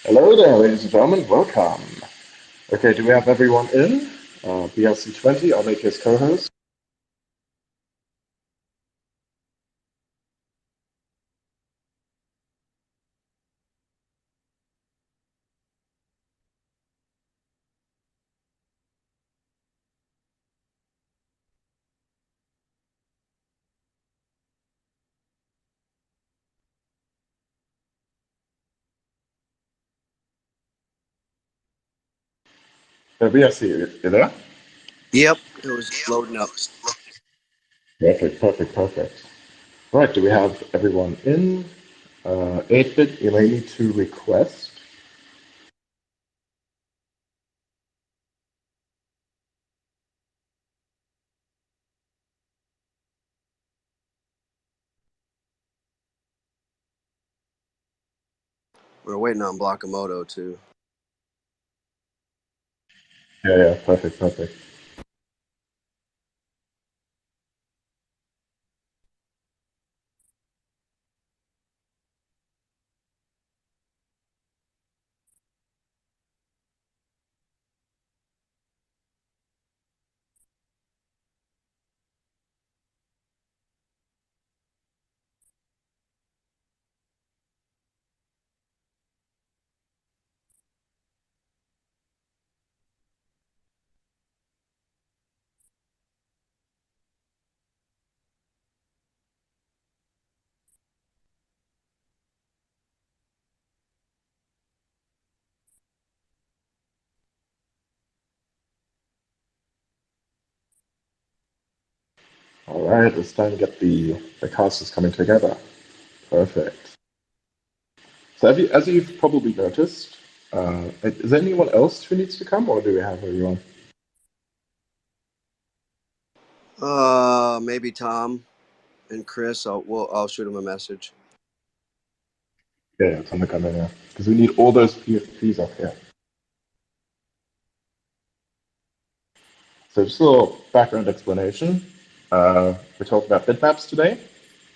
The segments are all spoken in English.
Hello there, ladies and gentlemen. Welcome. Okay, do we have everyone in? BLC20, I'll make his co-host. BLC, you there? Yep, it was loading up. Perfect, perfect, perfect. Right, do we have everyone in? 8-bit, you may need to request. We're waiting on Blockamoto too. Yeah, perfect, perfect. All right, it's time to get the casters coming together. Perfect. So as you've probably noticed, is there anyone else who needs to come, or do we have everyone? Maybe Tom and Chris. I'll shoot him a message. Yeah, time to come in here. Because we need all those PFPs up here. So just a little background explanation. We're talking about bitmaps today.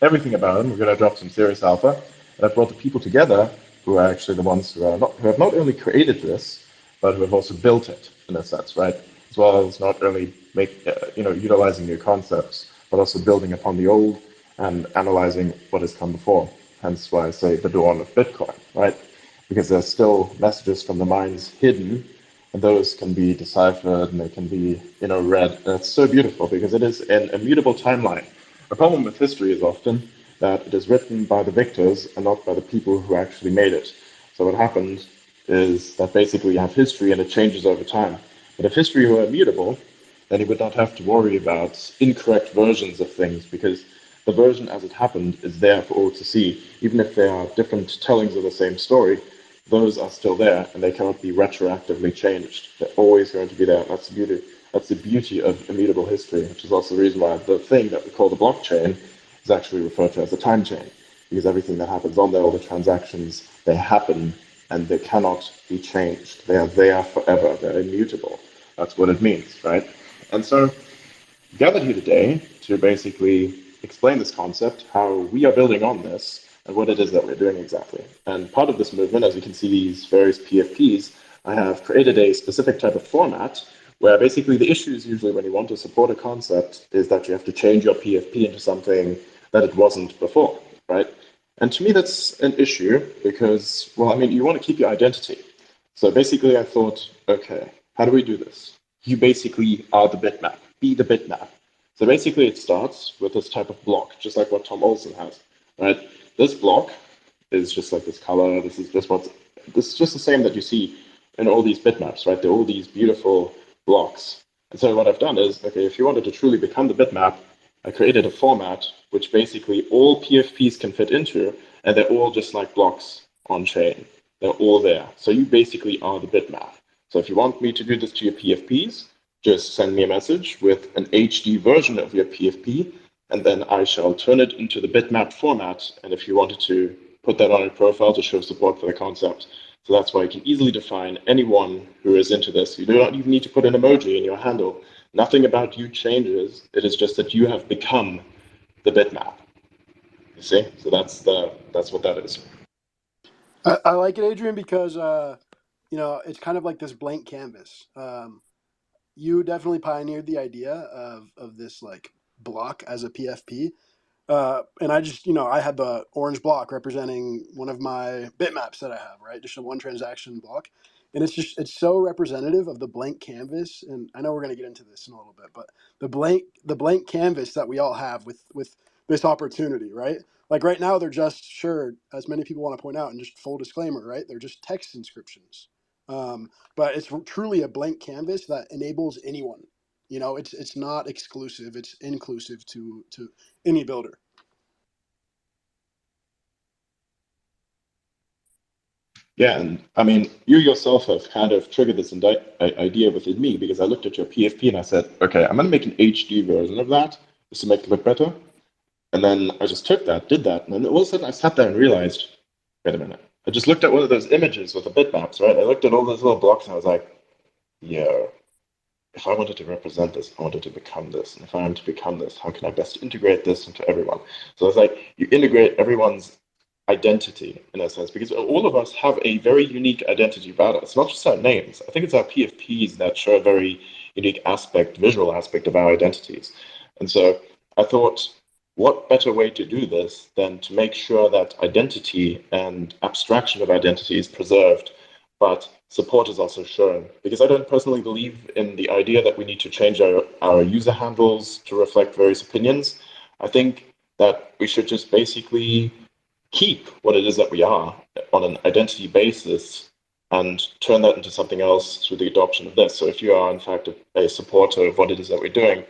Everything about them. We're going to drop some serious alpha. And I've brought the people together who are actually the ones who have not only created this, but who have also built it in a sense, right? As well as not only utilizing new concepts, but also building upon the old and analyzing what has come before. Hence why I say the dawn of Bitcoin, right? Because there's still messages from the minds hidden, and those can be deciphered and they can be, read. And it's so beautiful because it is an immutable timeline. The problem with history is often that it is written by the victors and not by the people who actually made it. So what happens is that basically you have history and it changes over time. But if history were immutable, then you would not have to worry about incorrect versions of things because the version as it happened is there for all to see. Even if there are different tellings of the same story, those are still there and they cannot be retroactively changed. They're always going to be there. That's the beauty. That's the beauty of immutable history, which is also the reason why the thing that we call the blockchain is actually referred to as the time chain, because everything that happens on there, all the transactions, they happen and they cannot be changed. They are there forever. They're immutable. That's what it means, right? And so gathered here today to basically explain this concept, how we are building on this, and what it is that we're doing exactly. And part of this movement, as you can see these various PFPs, I have created a specific type of format where basically the issues usually when you want to support a concept is that you have to change your PFP into something that it wasn't before, right? And to me, that's an issue because, well, I mean, you want to keep your identity. So basically, I thought, okay, how do we do this? You basically are the bitmap. Be the bitmap. So basically, it starts with this type of block, just like what Tom Olson has, right? This block is just like this color. This is just the same that you see in all these bitmaps, right? They're all these beautiful blocks. And so what I've done is, okay, if you wanted to truly become the bitmap, I created a format which basically all PFPs can fit into, and they're all just like blocks on chain. They're all there. So you basically are the bitmap. So if you want me to do this to your PFPs, just send me a message with an HD version of your PFP, and then I shall turn it into the bitmap format. And if you wanted to put that on your profile to show support for the concept. So that's why you can easily define anyone who is into this. You do not even need to put an emoji in your handle. Nothing about you changes. It is just that you have become the bitmap. You see? So that's what that is. I like it, Adrian, because it's kind of like this blank canvas. You definitely pioneered the idea of this like block as a PFP. And I just, I had the orange block representing one of my bitmaps that I have, right? Just a one transaction block. And it's so representative of the blank canvas. And I know we're going to get into this in a little bit, but the blank canvas that we all have with this opportunity, right? Like right now, they're just, sure, as many people want to point out, and just full disclaimer, right? They're just text inscriptions. But it's truly a blank canvas that enables anyone. It's not exclusive; it's inclusive to any builder. Yeah, and I mean, you yourself have kind of triggered this idea within me because I looked at your PFP and I said, okay, I'm going to make an HD version of that just to make it look better. And then I just took that, did that, and then all of a sudden I sat there and realized, wait a minute. I just looked at one of those images with the bitmaps, right? I looked at all those little blocks and I was like, yeah, if I wanted to represent this, I wanted to become this. And if I am to become this, how can I best integrate this into everyone? So it's like you integrate everyone's identity in a sense, because all of us have a very unique identity about us. It's not just our names. I think it's our PFPs that show a very unique aspect, visual aspect of our identities. And so I thought, what better way to do this than to make sure that identity and abstraction of identity is preserved, but support is also shown? Because I don't personally believe in the idea that we need to change our user handles to reflect various opinions. I think that we should just basically keep what it is that we are on an identity basis and turn that into something else through the adoption of this. So if you are in fact a supporter of what it is that we're doing,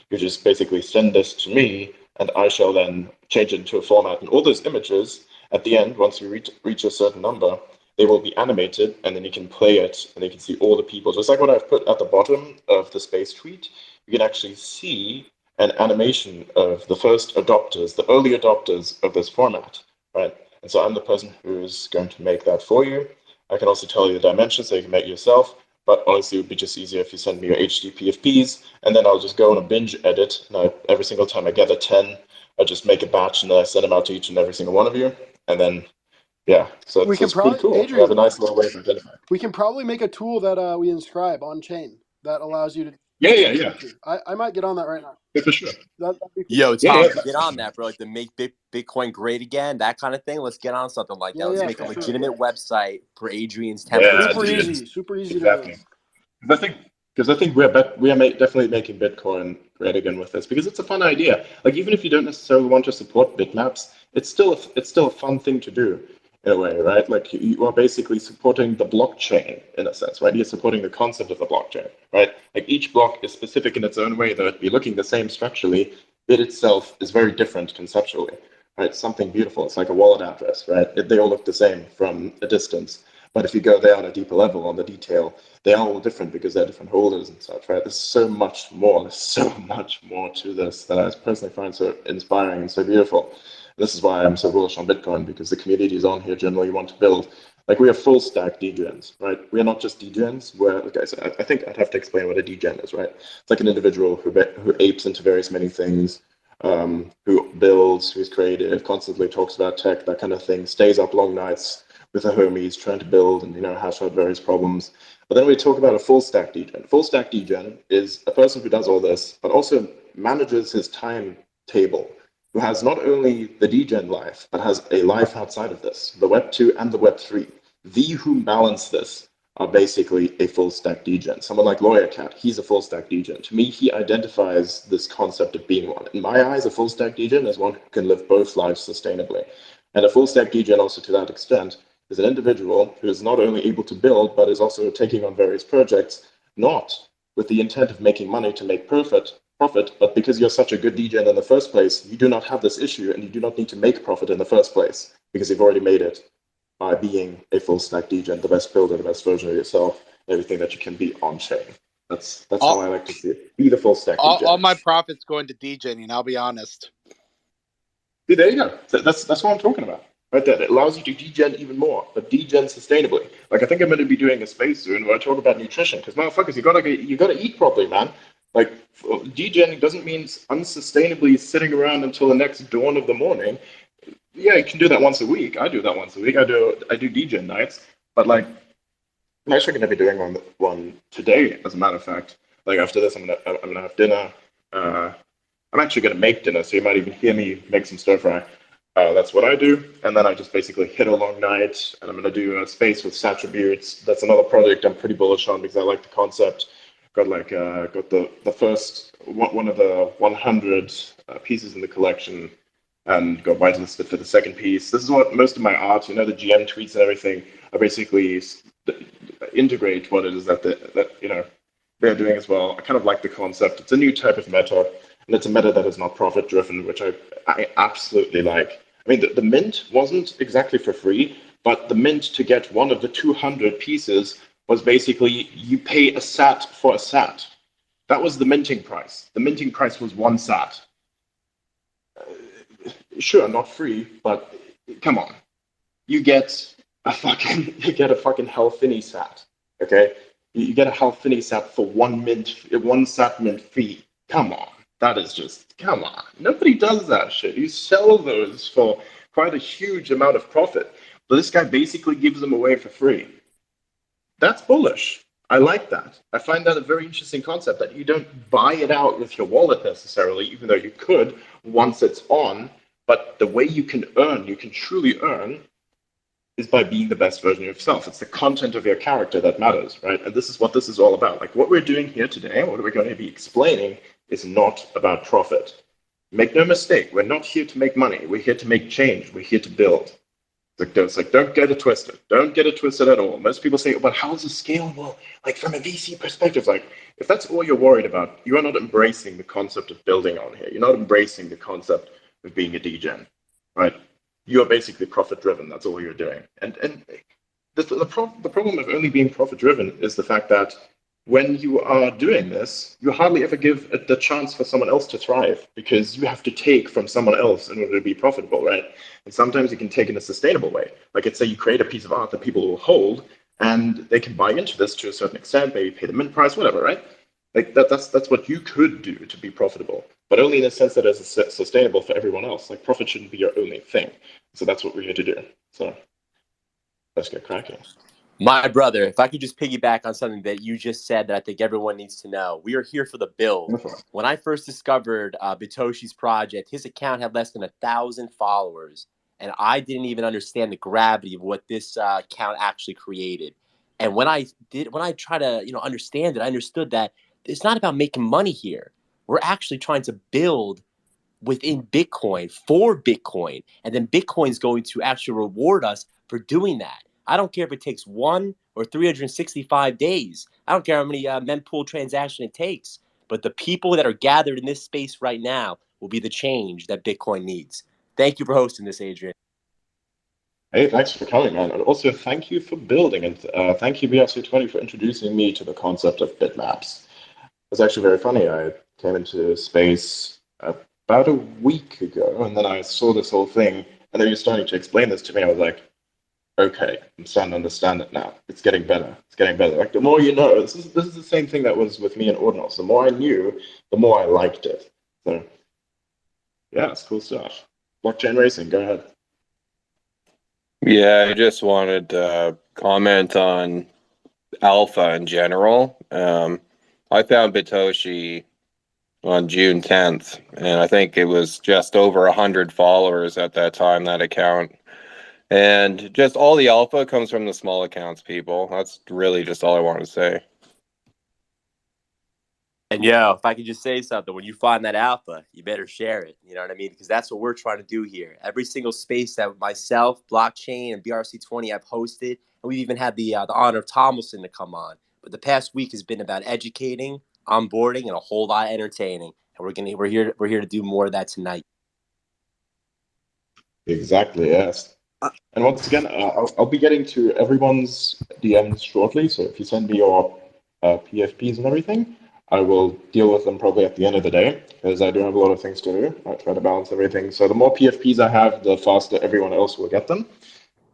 you just basically send this to me and I shall then change it into a format. And all those images at the end, once we reach a certain number, they will be animated and then you can play it and you can see all the people. Just like what I've put at the bottom of the space tweet, you can actually see an animation of the first adopters, the early adopters of this format, right? And so I'm the person who's going to make that for you. I can also tell you the dimensions so you can make it yourself. But honestly, it would be just easier if you send me your HD PFPs, and then I'll just go on a binge edit. And every single time I gather 10, I just make a batch and then I send them out to each and every single one of you. And then, yeah, so, We so can it's pretty probably, cool. We have a Adrian, nice little way of identifying. we can probably make a tool that we inscribe on chain that allows you to Yeah, yeah, that yeah, feature. I might get on that right now. yeah, for sure. That'd be cool. Yo, Yeah, Tom, yeah, get on that, bro. Like the make Bitcoin great again, that kind of thing. Let's get on something like that. Yeah, Let's yeah, make a for sure. legitimate website for Adrian's templates. yeah, Super dude, easy, super easy to do. exactly. I think because I think we are definitely making Bitcoin great again with this because it's a fun idea. Like even if you don't necessarily want to support bitmaps, it's still a fun thing to do in a way, right? Like you are basically supporting the blockchain in a sense, right? You're supporting the concept of the blockchain, right? Like each block is specific in its own way, though it be looking the same structurally. It itself is very different conceptually, right? It's something beautiful. It's like a wallet address, right? They all look the same from a distance. But if you go there on a deeper level, on the detail, they are all different because they're different holders and such, right? There's so much more. There's so much more to this that I personally find so inspiring and so beautiful. This is why I'm so bullish on Bitcoin because the communities on here generally want to build. Like we are full stack degens, right? We are not just degens. We're, like I said, I think I'd have to explain what a degen is, right? It's like an individual who apes into various many things, who builds, who's creative, constantly talks about tech, that kind of thing, stays up long nights with the homies trying to build and hash out various problems. But then we talk about a full stack degen. Full stack degen is a person who does all this, but also manages his timetable, who has not only the degen life, but has a life outside of this, the Web 2 and the Web 3. The who balance this are basically a full stack degen. Someone like Lawyer Cat, he's a full stack degen. To me, he identifies this concept of being one. In my eyes, a full stack degen is one who can live both lives sustainably. And a full stack degen also to that extent is an individual who is not only able to build, but is also taking on various projects, not with the intent of making money to make profit, but because you're such a good DJ in the first place, you do not have this issue and you do not need to make profit in the first place because you've already made it by being a full stack DJ, the best builder, the best version of yourself, everything that you can be on chain. That's how I like to see it. Be the full stack DJ. All my profits going to DJing, I'll be honest. See, there you go. That's what I'm talking about. Right there. It allows you to degen even more, but degen sustainably. Like I think I'm going to be doing a space soon where I talk about nutrition, because motherfuckers, you gotta eat properly, man. Like degening doesn't mean unsustainably sitting around until the next dawn of the morning. Yeah, you can do that once a week. I do that once a week. I do DJ nights, but like I'm actually going to be doing one today, as a matter of fact. Like after this, I'm gonna have dinner. Uh, I'm actually going to make dinner, so you might even hear me make some stir fry. That's what I do, and then I just basically hit a long night, and I'm going to do a space with attributes. That's another project I'm pretty bullish on because I like the concept. Got the first one of the 100 pieces in the collection, and got whitelisted for the second piece. This is what most of my art, the GM tweets and everything, are basically integrate what it is that they're doing as well. I kind of like the concept. It's a new type of meta, and it's a meta that is not profit driven, which I absolutely like. I mean, the mint wasn't exactly for free, but the mint to get one of the 200 pieces was basically you pay a sat for a sat. That was the minting price. The minting price was one sat. Sure, not free, but come on. You get a fucking Hell Finney sat. Okay? You get a Hell Finney sat for one sat mint fee. Come on. That is just, come on. Nobody does that shit. You sell those for quite a huge amount of profit. But this guy basically gives them away for free. That's bullish. I like that. I find that a very interesting concept that you don't buy it out with your wallet necessarily, even though you could once it's on. But the way you can truly earn, is by being the best version of yourself. It's the content of your character that matters, right? And this is what this is all about. Like what we're doing here today, what we're going to be explaining, is not about profit. Make no mistake, we're not here to make money. We're here to make change. We're here to build. Don't get it twisted. Don't get it twisted at all. Most people say, but how is this scalable? Like from a VC perspective, like if that's all you're worried about, you are not embracing the concept of building on here. You're not embracing the concept of being a degen, right? You are basically profit driven. That's all you're doing. And the problem of only being profit driven is the fact that when you are doing this, you hardly ever give the chance for someone else to thrive because you have to take from someone else in order to be profitable, right? And sometimes you can take in a sustainable way. Like let's say you create a piece of art that people will hold and they can buy into this to a certain extent, maybe pay the mint price, whatever, right? Like that's what you could do to be profitable, but only in the sense that it's sustainable for everyone else. Like profit shouldn't be your only thing. So that's what we're here to do. So let's get cracking. My brother, if I could just piggyback on something that you just said that I think everyone needs to know, we are here for the build. When I first discovered Bitoshi's project, his account had less than 1,000 followers, and I didn't even understand the gravity of what this account actually created. And when I try to understand it, I understood that it's not about making money here. We're actually trying to build within Bitcoin for Bitcoin. And then Bitcoin's going to actually reward us for doing that. I don't care if it takes 1 or 365 days. I don't care how many mempool transaction it takes. But the people that are gathered in this space right now will be the change that Bitcoin needs. Thank you for hosting this, Adrian. Hey, thanks for coming, man. And also thank you for building. And thank you, BRC20, for introducing me to the concept of bitmaps. It's actually very funny. I came into space about a week ago, and then I saw this whole thing, and then you're starting to explain this to me. I was like, okay, I'm starting to understand it now. It's getting better. It's getting better. Like the more you know, this is the same thing that was with me in Ordinals. The more I knew, the more I liked it. So yeah, it's cool stuff. Blockchain racing, go ahead. Yeah, I just wanted to comment on Alpha in general. I found Bitoshi on June 10th, and I think it was just over 100 followers at that time, that account. And just all the alpha comes from the small accounts, people. That's really just all I want to say. And yo, if I could just say something, when you find that alpha, you better share it. You know what I mean? Because that's what we're trying to do here. Every single space that myself, Blockchain, and BRC20 have hosted, and we've even had the honor of Tomlinson to come on. But the past week has been about educating, onboarding, and a whole lot of entertaining. And we're here to do more of that tonight. Exactly, yes. And once again, I'll be getting to everyone's DMs shortly. So if you send me your PFPs and everything, I will deal with them probably at the end of the day because I do have a lot of things to do. I try to balance everything. So the more PFPs I have, the faster everyone else will get them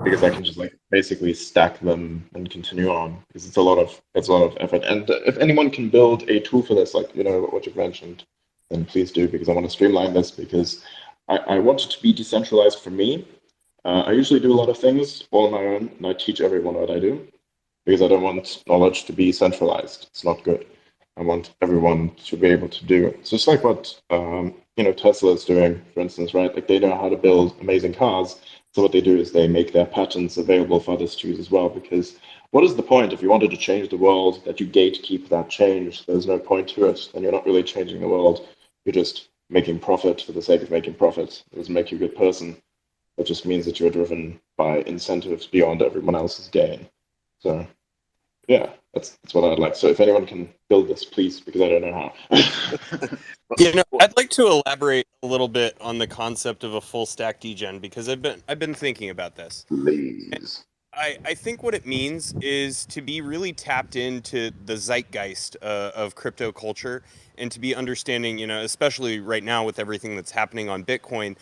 because I can just like basically stack them and continue on because it's a lot of effort. And if anyone can build a tool for this, like what you've mentioned, then please do because I want to streamline this because I want it to be decentralized for me. I usually do a lot of things all on my own, and I teach everyone what I do because I don't want knowledge to be centralized. It's not good. I want everyone to be able to do it. So it's like what Tesla is doing, for instance, right? Like they know how to build amazing cars. So what they do is they make their patents available for others to use as well. Because what is the point if you wanted to change the world that you gatekeep that change? There's no point to it. Then you're not really changing the world. You're just making profit for the sake of making profit. It doesn't make you a good person. It just means that you're driven by incentives beyond everyone else's gain. So yeah, that's what I'd like. So if anyone can build this, please, because I don't know how. I'd like to elaborate a little bit on the concept of a full stack degen because I've been thinking about this. Please. I think what it means is to be really tapped into the zeitgeist of crypto culture and to be understanding, especially right now with everything that's happening on Bitcoin,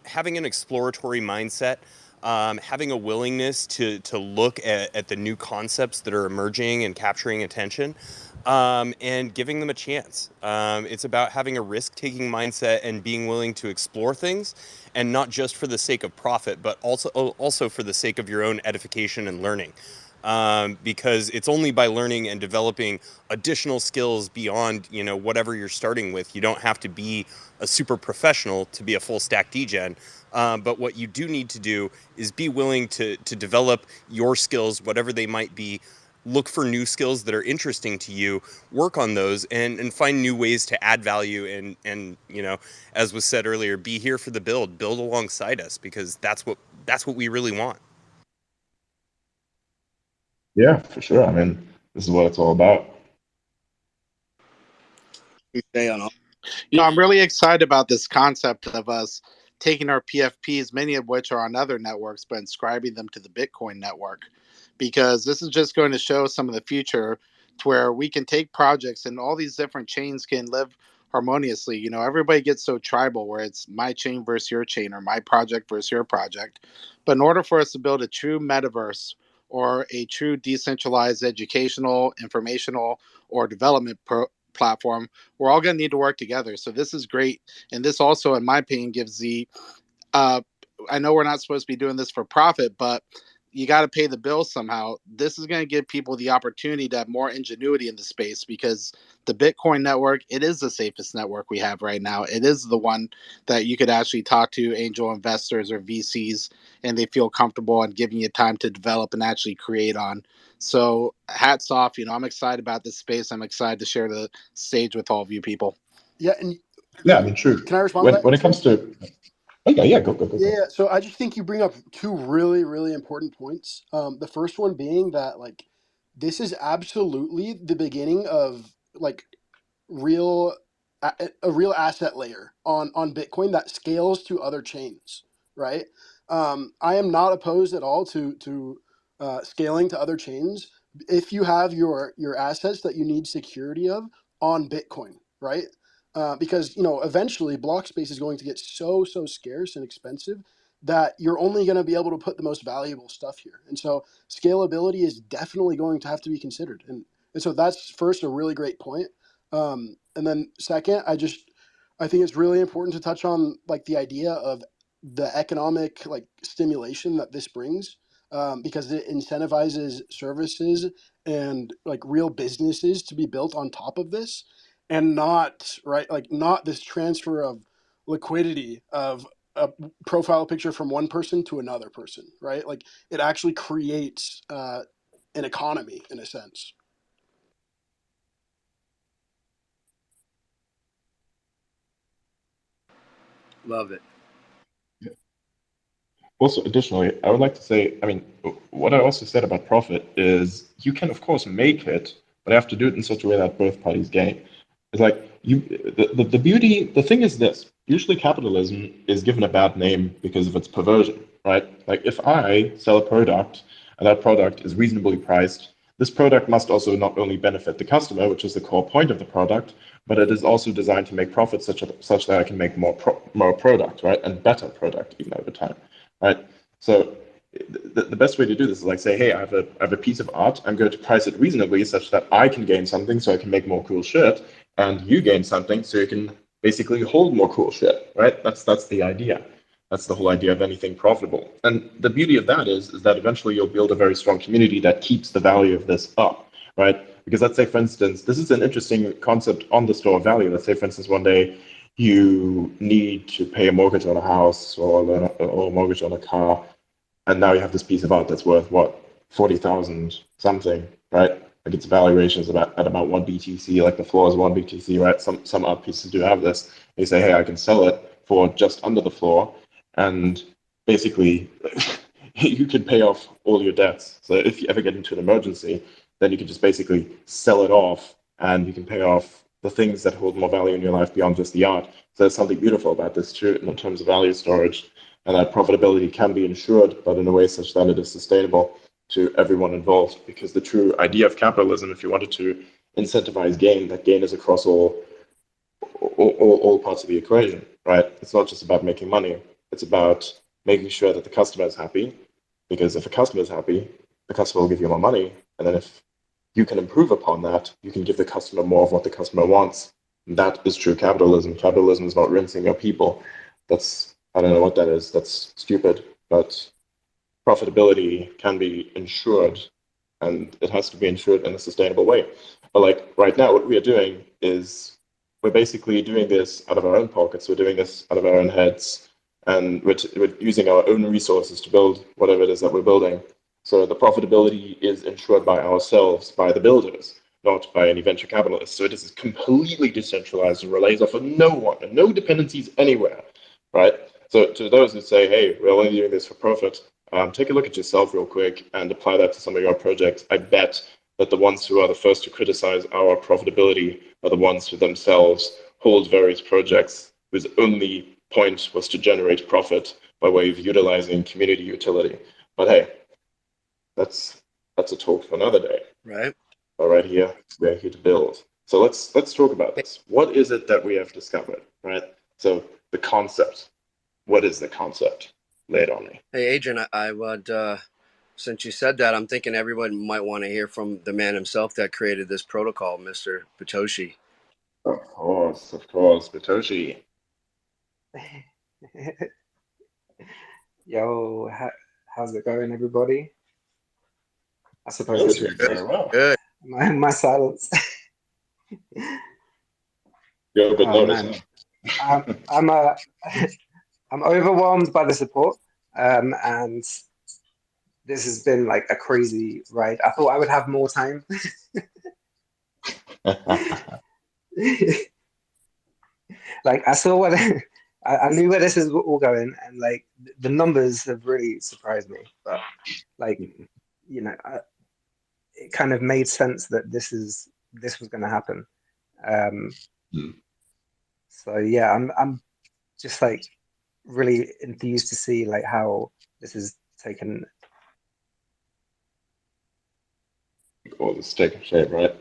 having an exploratory mindset, having a willingness to look at the new concepts that are emerging and capturing attention, and giving them a chance. It's about having a risk-taking mindset and being willing to explore things, and not just for the sake of profit, but also for the sake of your own edification and learning. Because it's only by learning and developing additional skills beyond whatever you're starting with. You don't have to be a super professional to be a full stack degen. But what you do need to do is be willing to develop your skills, whatever they might be. Look for new skills that are interesting to you, work on those, and find new ways to add value. And as was said earlier, be here for the build alongside us, because that's what we really want. Yeah, for sure. I mean, this is what it's all about. You stay on all. I'm really excited about this concept of us taking our PFPs, many of which are on other networks, but inscribing them to the Bitcoin network, because this is just going to show some of the future to where we can take projects and all these different chains can live harmoniously. Everybody gets so tribal where it's my chain versus your chain or my project versus your project. But in order for us to build a true metaverse or a true decentralized educational, informational, or development platform, we're all going to need to work together. So this is great. And this also, in my opinion, gives uh, I know we're not supposed to be doing this for profit, but you got to pay the bills somehow. This is going to give people the opportunity to have more ingenuity in the space, because the Bitcoin network, it is the safest network we have right now. It is the one that you could actually talk to angel investors or VCs and they feel comfortable and giving you time to develop and actually create on. So hats off. I'm excited about this space. I'm excited to share the stage with all of you people. Yeah, and Yeah, I mean, true. can I respond to that? When it comes to, okay, yeah, go. Yeah, so I just think you bring up two really, really important points. The first one being that this is absolutely the beginning of real a real asset layer on Bitcoin that scales to other chains, right? I am not opposed at all to scaling to other chains if you have your assets that you need security of on Bitcoin, right? Because eventually block space is going to get so scarce and expensive that you're only going to be able to put the most valuable stuff here, and so scalability is definitely going to have to be considered, and so that's first a really great point. And then second, I think it's really important to touch on the idea of the economic stimulation that this brings, because it incentivizes services and real businesses to be built on top of this, and not this transfer of liquidity of a profile picture from one person to another person, right? It actually creates an economy in a sense. Love it. Also, additionally, I would like to say, I mean, what I also said about profit is you can, of course, make it, but you have to do it in such a way that both parties gain. It's like the beauty, the thing is this, usually capitalism is given a bad name because of its perversion, right? Like if I sell a product and that product is reasonably priced, this product must also not only benefit the customer, which is the core point of the product, but it is also designed to make profits such that I can make more product, right? And better product even over time. Right. So the best way to do this is say, hey, I have a piece of art. I'm going to price it reasonably such that I can gain something so I can make more cool shit, and you gain something so you can basically hold more cool shit, right? That's the idea. That's the whole idea of anything profitable. And the beauty of that is that eventually you'll build a very strong community that keeps the value of this up, right? Because let's say, for instance, this is an interesting concept on the store of value. Let's say, for instance, one day you need to pay a mortgage on a house or a mortgage on a car, and now you have this piece of art that's worth what, 40,000 something, right? Like its valuation is about at about one BTC, like the floor is one BTC, right? Some art pieces do have this. They say, hey, I can sell it for just under the floor, and basically you can pay off all your debts. So if you ever get into an emergency, then you can just basically sell it off, and you can pay off the things that hold more value in your life beyond just the art. So there's something beautiful about this too, in terms of value storage, and that profitability can be ensured, but in a way such that it is sustainable to everyone involved. Because the true idea of capitalism, if you wanted to incentivize gain, that gain is across all parts of the equation, right? It's not just about making money. It's about making sure that the customer is happy, because if the customer is happy, the customer will give you more money. And then if you can improve upon that, you can give the customer more of what the customer wants. And that is true capitalism. Capitalism is not rinsing your people. I don't know what that is. That's stupid. But profitability can be ensured, and it has to be ensured in a sustainable way. But like right now, what we are doing is we're basically doing this out of our own pockets. We're doing this out of our own heads, and we're using our own resources to build whatever it is that we're building. So the profitability is ensured by ourselves, by the builders, not by any venture capitalists. So it is completely decentralized and relies off of no one and no dependencies anywhere, right? So to those who say, hey, we're only doing this for profit, take a look at yourself real quick and apply that to some of your projects. I bet that the ones who are the first to criticize our profitability are the ones who themselves hold various projects whose only point was to generate profit by way of utilizing community utility. But hey, that's a talk for another day. Right. But right here, we're here to build. So let's talk about this. What is it that we have discovered, right? So the concept. What is the concept? Lay it on me. Hey, Adrian, I would, since you said that, I'm thinking everyone might want to hear from the man himself that created this protocol, Mr. Bitoshi. Of course, Bitoshi. Yo, how's it going, everybody? I suppose Really it's doing very well. Good. my silence. You're a bit Oh nervous, man, huh? I'm I'm overwhelmed by the support, and this has been like a crazy ride. I thought I would have more time. Like I saw what I knew where this is all going, and like the numbers have really surprised me. But like you know, it kind of made sense that this was going to happen. Um, so yeah, I'm just like really enthused to see like how this is taken. All this taking shape, right?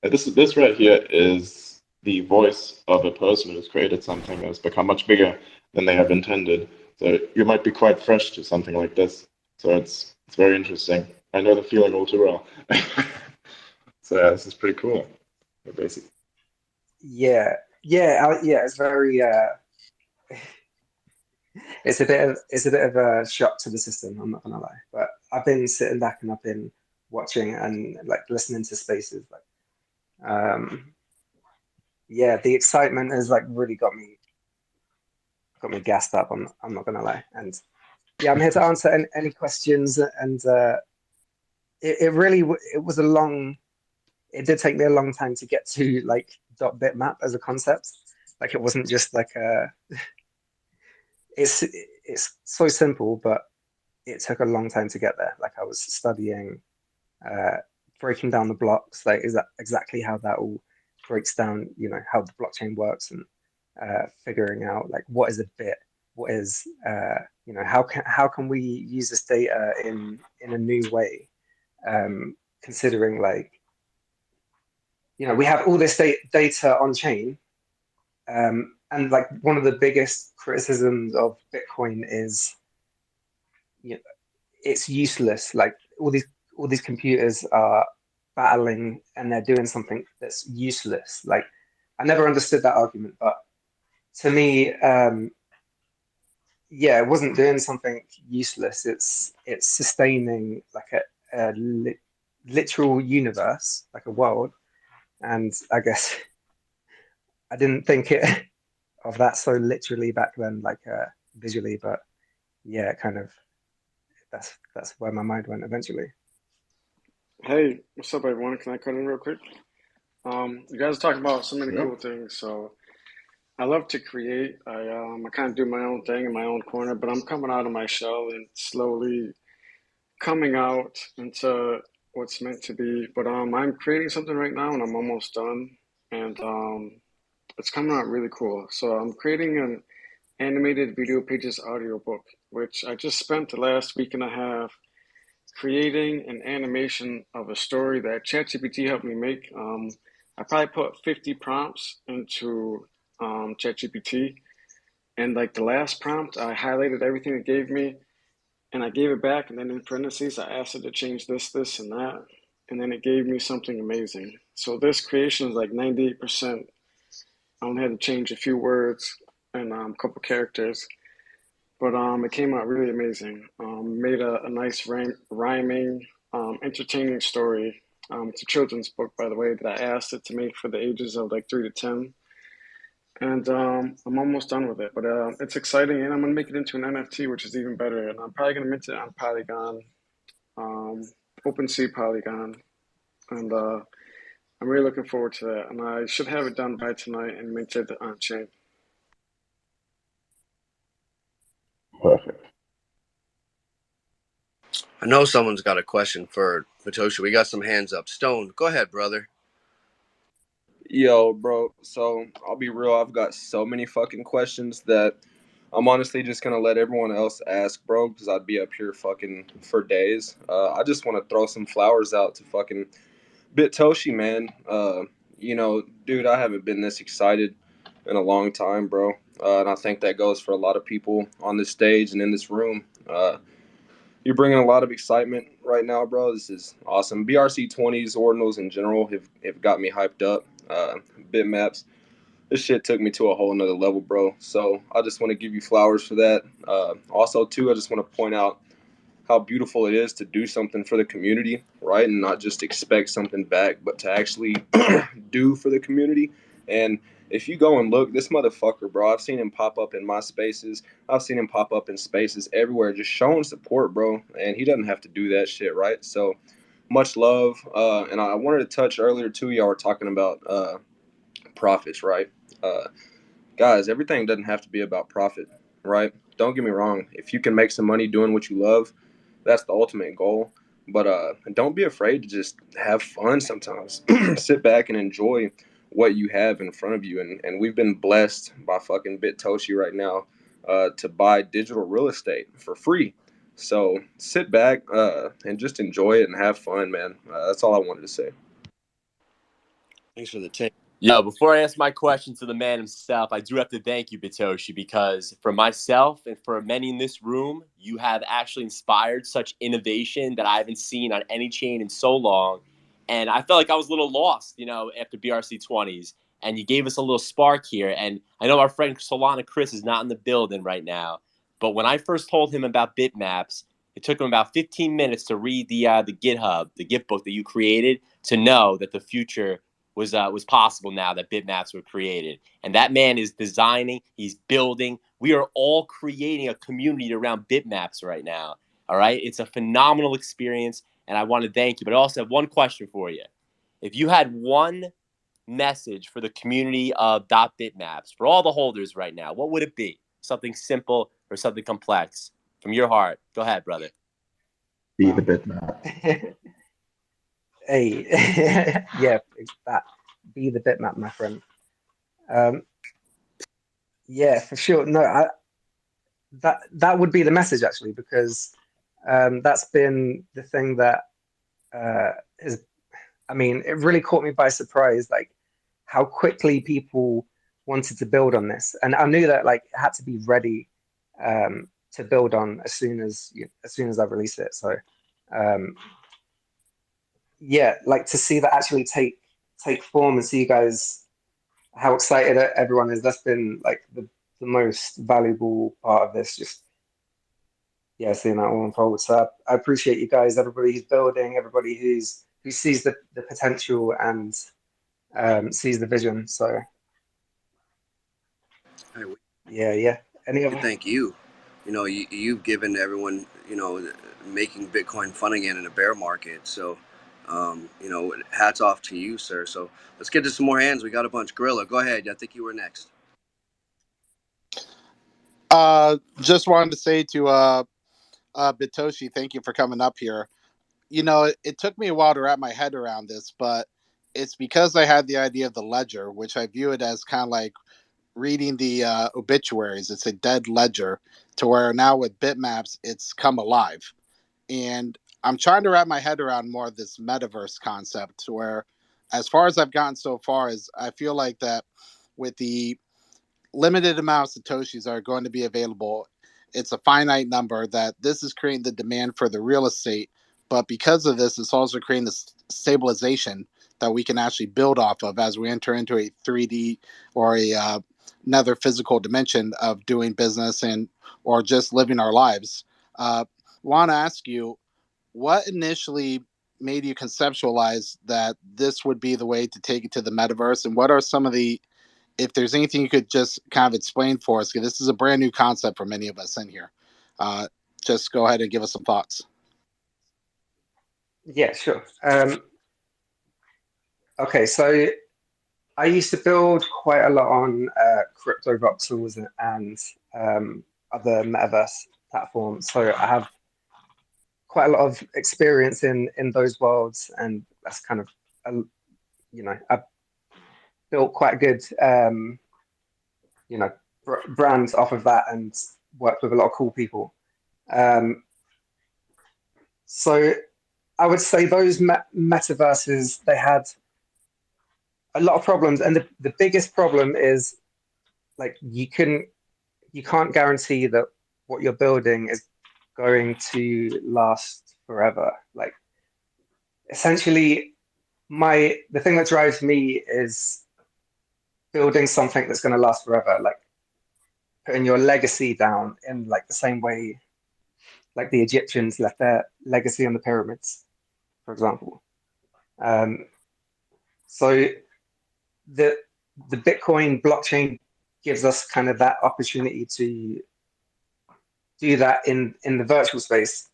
This right here is the voice of a person who's created something that's become much bigger than they have intended. So you might be quite fresh to something like this. So it's very interesting. I know the feeling all too well. So yeah, this is pretty cool. Basically, Yeah. It's very it's a bit of a shock to the system. I'm not gonna lie, but I've been sitting back and I've been watching and like listening to spaces. Like, yeah, the excitement has like really got me gassed up. I'm not gonna lie, and yeah, I'm here to answer any questions. And it really it was a long. It did take me a long time to get to like .bitmap as a concept. Like it wasn't just like a. It's so simple, but it took a long time to get there. Like I was studying, uh, breaking down the blocks. Like is that exactly how that all breaks down? You know how the blockchain works, and figuring out like what is a bit, what is how can we use this data in a new way, considering like we have all this data on chain, and like one of the biggest criticisms of Bitcoin is you know, it's useless. Like all these computers are battling and they're doing something that's useless. Like I never understood that argument, but to me, yeah, it wasn't doing something useless. It's sustaining like a literal universe, like a world. And I guess I didn't think it of that so literally back then, like visually, but yeah, kind of that's where my mind went eventually. Hey, what's up, everyone? Can I cut in real quick? You guys are talking about so many Sure. cool things. So I love to create. I kind of do my own thing in my own corner, but I'm coming out of my shell and slowly coming out into what's meant to be. But I'm creating something right now, and I'm almost done, and it's coming out really cool. So I'm creating an animated video pages audiobook, which I just spent the last week and a half creating an animation of a story that ChatGPT helped me make. I probably put 50 prompts into ChatGPT, and like the last prompt, I highlighted everything it gave me, and I gave it back, and then in parentheses, I asked it to change this, this, and that, and then it gave me something amazing. So this creation is like 98%. I only had to change a few words and a couple characters, but it came out really amazing. Made a nice rhyming, entertaining story. It's a children's book, by the way, that I asked it to make for the ages of like 3 to 10, and I'm almost done with it. But it's exciting, and I'm gonna make it into an NFT, which is even better. And I'm probably gonna mint it on Polygon, um, OpenSea Polygon, and I'm really looking forward to that. And I should have it done by tonight and mint it on chain. Perfect. I know someone's got a question for Satoshi. We got some hands up. Stone, go ahead, brother. Yo, bro. So I'll be real. I've got so many fucking questions that I'm honestly just gonna let everyone else ask, bro, because I'd be up here fucking for days. I just want to throw some flowers out to fucking Bittoshi, man. Dude, I haven't been this excited in a long time, bro. And I think that goes for a lot of people on this stage and in this room. You're bringing a lot of excitement right now, bro. This is awesome. BRC20s, ordinals in general have got me hyped up. Bitmaps, this shit took me to a whole nother level, bro. So I just want to give you flowers for that. Also, too, I just want to point out how beautiful it is to do something for the community, right? And not just expect something back, but to actually do for the community. And if you go and look, this motherfucker, bro, I've seen him pop up in my spaces. I've seen him pop up in spaces everywhere, just showing support, bro. And he doesn't have to do that shit, right? So much love. And I wanted to touch earlier, too, y'all were talking about profits, right? Uh, Guys, everything doesn't have to be about profit, right? Don't get me wrong. If you can make some money doing what you love, that's the ultimate goal. But don't be afraid to just have fun sometimes. Sit back and enjoy what you have in front of you. And we've been blessed by fucking Bittoshi right now to buy digital real estate for free. So sit back and just enjoy it and have fun, man. That's all I wanted to say. Thanks for the tip. Yo, before I ask my question to the man himself, I do have to thank you, Bitoshi, because for myself and for many in this room, you have actually inspired such innovation that I haven't seen on any chain in so long. And I felt like I was a little lost, after BRC20s. And you gave us a little spark here. And I know our friend Solana Chris is not in the building right now. But when I first told him about Bitmaps, it took him about 15 minutes to read the GitHub, the Git book that you created, to know that the future was possible now that Bitmaps were created. And that man is designing, he's building. We are all creating a community around Bitmaps right now. All right. It's a phenomenal experience. And I want to thank you. But I also have one question for you. If you had one message for the community of .bitmaps, for all the holders right now, what would it be? Something simple or something complex? From your heart. Go ahead, brother. Be the bitmap. Hey, yeah, that. Be the bitmap, my friend. Yeah, for sure. No, that would be the message actually, because that's been the thing that is. I mean, it really caught me by surprise, like how quickly people wanted to build on this, and I knew that like it had to be ready to build on as soon as I release it. So, yeah, like to see that actually take form and see you guys how excited everyone is. That's been like the most valuable part of this. Just yeah, seeing that all unfold. So I appreciate you guys, everybody who's building, everybody who sees the potential and sees the vision. So Hey, yeah. Any we other? thank you. You've given everyone, making Bitcoin fun again in a bear market. So, hats off to you, sir. So let's get to some more hands. We got a bunch. Gorilla, go ahead. I think you were next. Just wanted to say to Bitoshi, thank you for coming up here. It took me a while to wrap my head around this, but it's because I had the idea of the ledger, which I view it as kind of like reading the obituaries. It's a dead ledger, to where now with Bitmaps, it's come alive. And I'm trying to wrap my head around more of this metaverse concept, where, as far as I've gotten so far, is I feel like that with the limited amount of satoshis are going to be available, it's a finite number, that this is creating the demand for the real estate. But because of this, it's also creating this stabilization that we can actually build off of as we enter into a 3D or another physical dimension of doing business and or just living our lives. Want to ask you, what initially made you conceptualize that this would be the way to take it to the metaverse, and what are some of the, if there's anything you could just kind of explain for us, because this is a brand new concept for many of us in here. Just go ahead and give us some thoughts. Yeah, sure. Okay, so I used to build quite a lot on crypto voxels and other metaverse platforms. So I have quite a lot of experience in those worlds, and that's kind of, I built quite good, brands off of that and worked with a lot of cool people. Um, so I would say those metaverses, they had a lot of problems, and the biggest problem is like you can't guarantee that what you're building is going to last forever. Like essentially, the thing that drives me is building something that's going to last forever. Like putting your legacy down in like the same way like the Egyptians left their legacy on the pyramids, for example. Um, so the the Bitcoin blockchain gives us kind of that opportunity to do that in the virtual space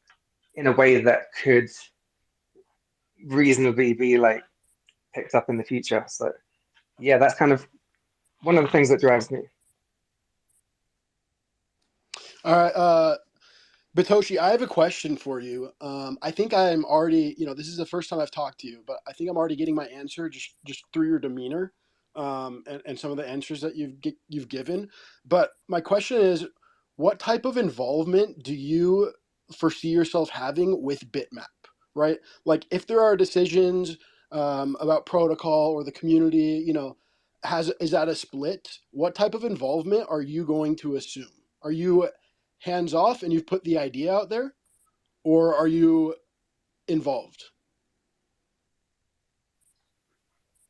in a way that could reasonably be like picked up in the future. So yeah, that's kind of one of the things that drives me. All right, Batoshi, I have a question for you. I think I'm already, this is the first time I've talked to you, but I think I'm already getting my answer just through your demeanor, and some of the answers that you've given. But my question is, what type of involvement do you foresee yourself having with Bitmap? Right, like if there are decisions about protocol or the community, is that a split? What type of involvement are you going to assume? Are you hands off and you've put the idea out there, or are you involved?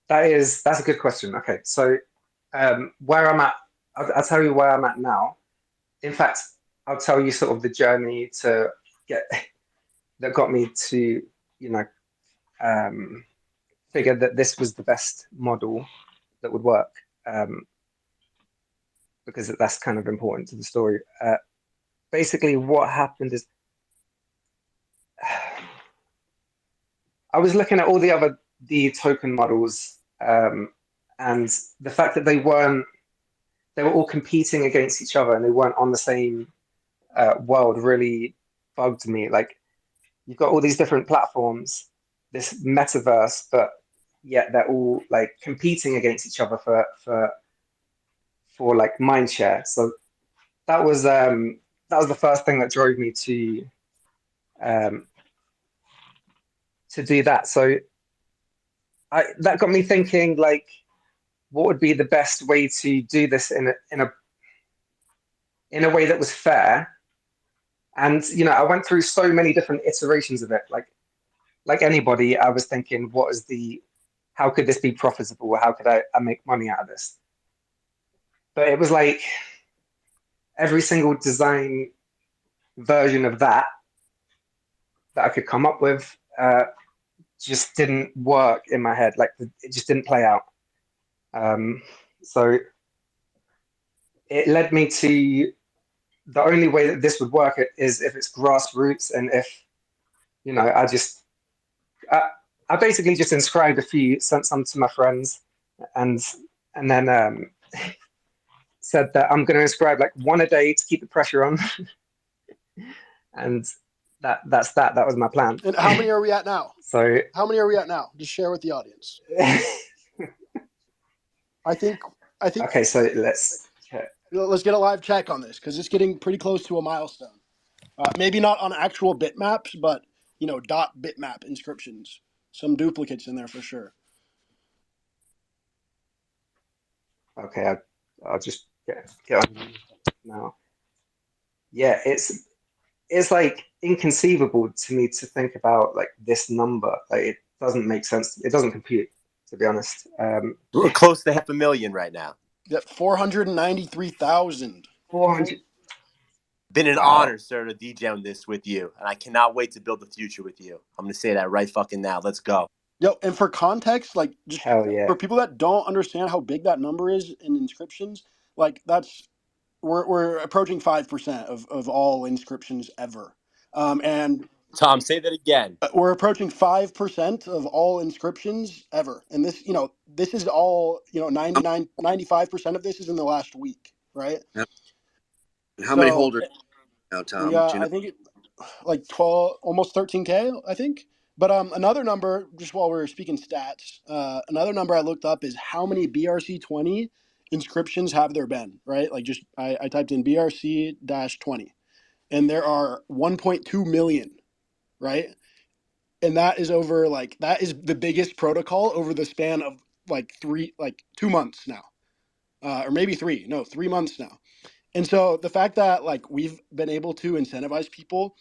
That's a good question. Okay, so where I'm at, I'll tell you where I'm at now. In fact, I'll tell you sort of the journey to get that got me to, you know, um, figure that this was the best model that would work, because that's kind of important to the story. Basically, what happened is I was looking at all the token models, and the fact that they were all competing against each other and they weren't on the same world really bugged me. Like you've got all these different platforms, this metaverse, but yet they're all like competing against each other for like mind share. So that was the first thing that drove me um, to do that. So that got me thinking like, what would be the best way to do this in a way that was fair? And I went through so many different iterations of it. Like anybody, I was thinking, how could this be profitable? How could I make money out of this? but it was like every single design version of that I could come up with just didn't work in my head. Like it just didn't play out. So it led me to the only way that this would work is if it's grassroots, and if I basically just inscribed a few, sent some to my friends, and then said that I'm going to inscribe like one a day to keep the pressure on, and that's that. That was my plan. And how many are we at now? So How many are we at now? Just share with the audience. I think okay, so let's check. let's get a live check on this because it's getting pretty close to a milestone. Maybe not on actual bitmaps, but dot bitmap inscriptions. Some duplicates in there for sure. Okay, I'll just get on now. Yeah, it's like inconceivable to me to think about like this number. Like it doesn't make sense. It doesn't compute, to be honest. We're close to 500,000 right now. Yep, 493,000. 400. Been an Wow. honor, sir, to DJ on this with you, and I cannot wait to build the future with you. I'm going to say that right fucking now. Let's go. Yo, and for context, like just Hell yeah. for people that don't understand how big that number is in inscriptions, like we're approaching 5% of all inscriptions ever. And Tom, say that again. we're approaching 5% of all inscriptions ever. And this is all, 95% of this is in the last week, right? And how many So holders now, we Tom? got, Do you know? I think, like 12, almost 13K, I think. But another number, just while we're speaking stats, another number I looked up is how many BRC20 inscriptions have there been, right? Like just I typed in BRC-20, and there are 1.2 million, right? And that is that is the biggest protocol over the span of like 2 months now, or maybe 3 months now. And so the fact that like we've been able to incentivize people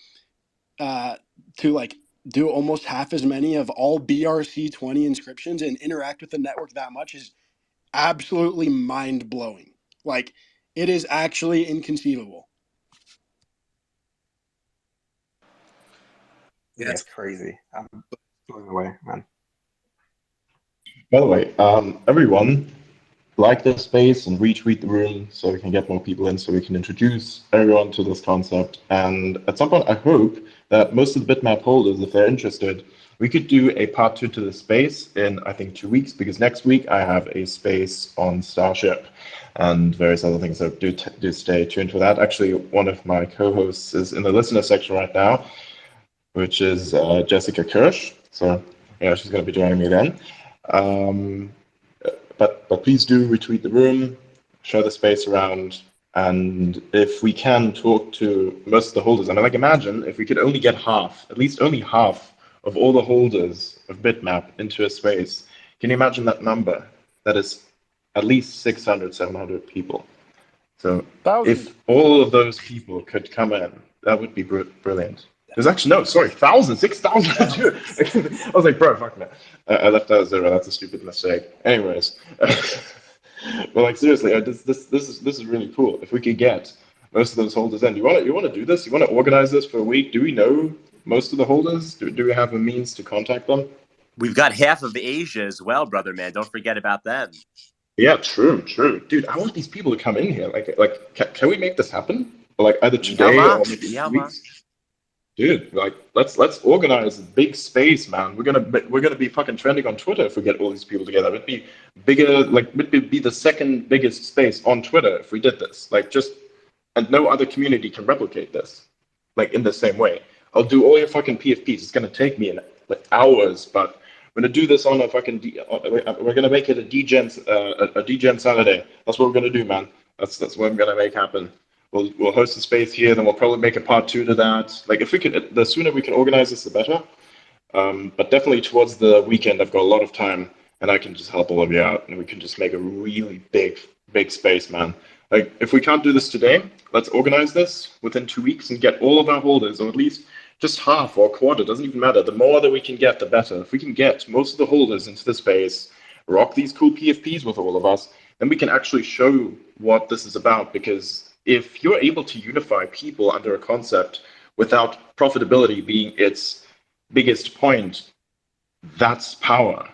to like do almost half as many of all BRC20 inscriptions and interact with the network that much is absolutely mind blowing. Like it is actually inconceivable. Yeah, it's crazy. I'm blown away, man. By the way, everyone, like this space and retweet the room so we can get more people in, so we can introduce everyone to this concept. And at some point, I hope that most of the Bitmap holders, if they're interested, we could do a part 2 to the space in, I think, 2 weeks, because next week I have a space on Starship and various other things. So do stay tuned for that. Actually, one of my co-hosts is in the listener section right now, which is Jessica Kirsch. So yeah, she's going to be joining me then. But please do retweet the room, share the space around, and if we can talk to most of the holders, and like imagine if we could only get half, at least only half of all the holders of Bitmap into a space. Can you imagine that number? That is at least 600, 700 people. So 1,000. if all of those people could come in, that would be brilliant. There's actually, no, sorry, 1,000, 6,000. I was like, bro, fuck that. I left out a zero. That's a stupid mistake. Anyways, but like seriously, this is really cool. If we could get most of those holders in, you want to do this? You want to organize this for a week? Do we know most of the holders? Do we have a means to contact them? We've got half of Asia as well, brother man. Don't forget about them. Yeah, true. Dude, I want these people to come in here. Can we make this happen? Like either today or maybe 2 weeks? Dude, like let's organize a big space, man. We're gonna be fucking trending on Twitter if we get all these people together. It'd be bigger, like it'd be the second biggest space on Twitter if we did this. And no other community can replicate this, like in the same way. I'll do all your fucking PFPs. It's gonna take me like hours, but we're gonna do this on a fucking. We're gonna make it a degen Saturday. That's what we're gonna do, man. That's what I'm gonna make happen. We'll host a space here, then we'll probably make a part 2 to that. Like if we could, the sooner we can organize this, the better. But definitely towards the weekend, I've got a lot of time, and I can just help all of you out, and we can just make a really big space, man. Like if we can't do this today, let's organize this within 2 weeks and get all of our holders, or at least just half or a quarter. Doesn't even matter. The more that we can get, the better. If we can get most of the holders into the space, rock these cool PFPs with all of us, then we can actually show what this is about. Because if you're able to unify people under a concept without profitability being its biggest point, that's power.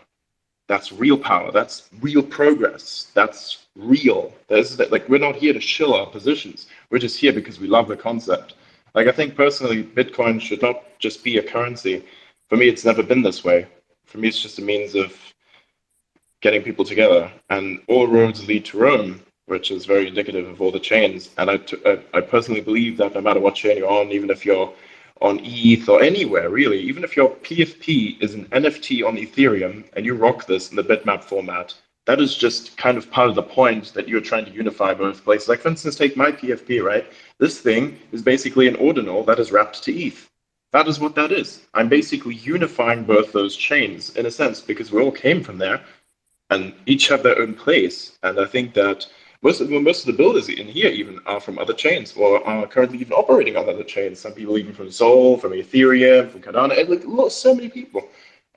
That's real power. That's real progress. That's real. Like, we're not here to shill our positions. We're just here because we love the concept. Like, I think personally, Bitcoin should not just be a currency. For me, it's never been this way. For me, it's just a means of getting people together. And all roads lead to Rome, which is very indicative of all the chains. And I personally believe that no matter what chain you're on, even if you're on ETH or anywhere really, even if your PFP is an NFT on Ethereum and you rock this in the Bitmap format, that is just kind of part of the point that you're trying to unify both places. Like, for instance, take my PFP, right? This thing is basically an ordinal that is wrapped to ETH. That is what that is. I'm basically unifying both those chains in a sense because we all came from there and each have their own place. And I think that most of the builders in here even are from other chains or are currently even operating on other chains. Some people even from Sol, from Ethereum, from Cardano, and like so many people.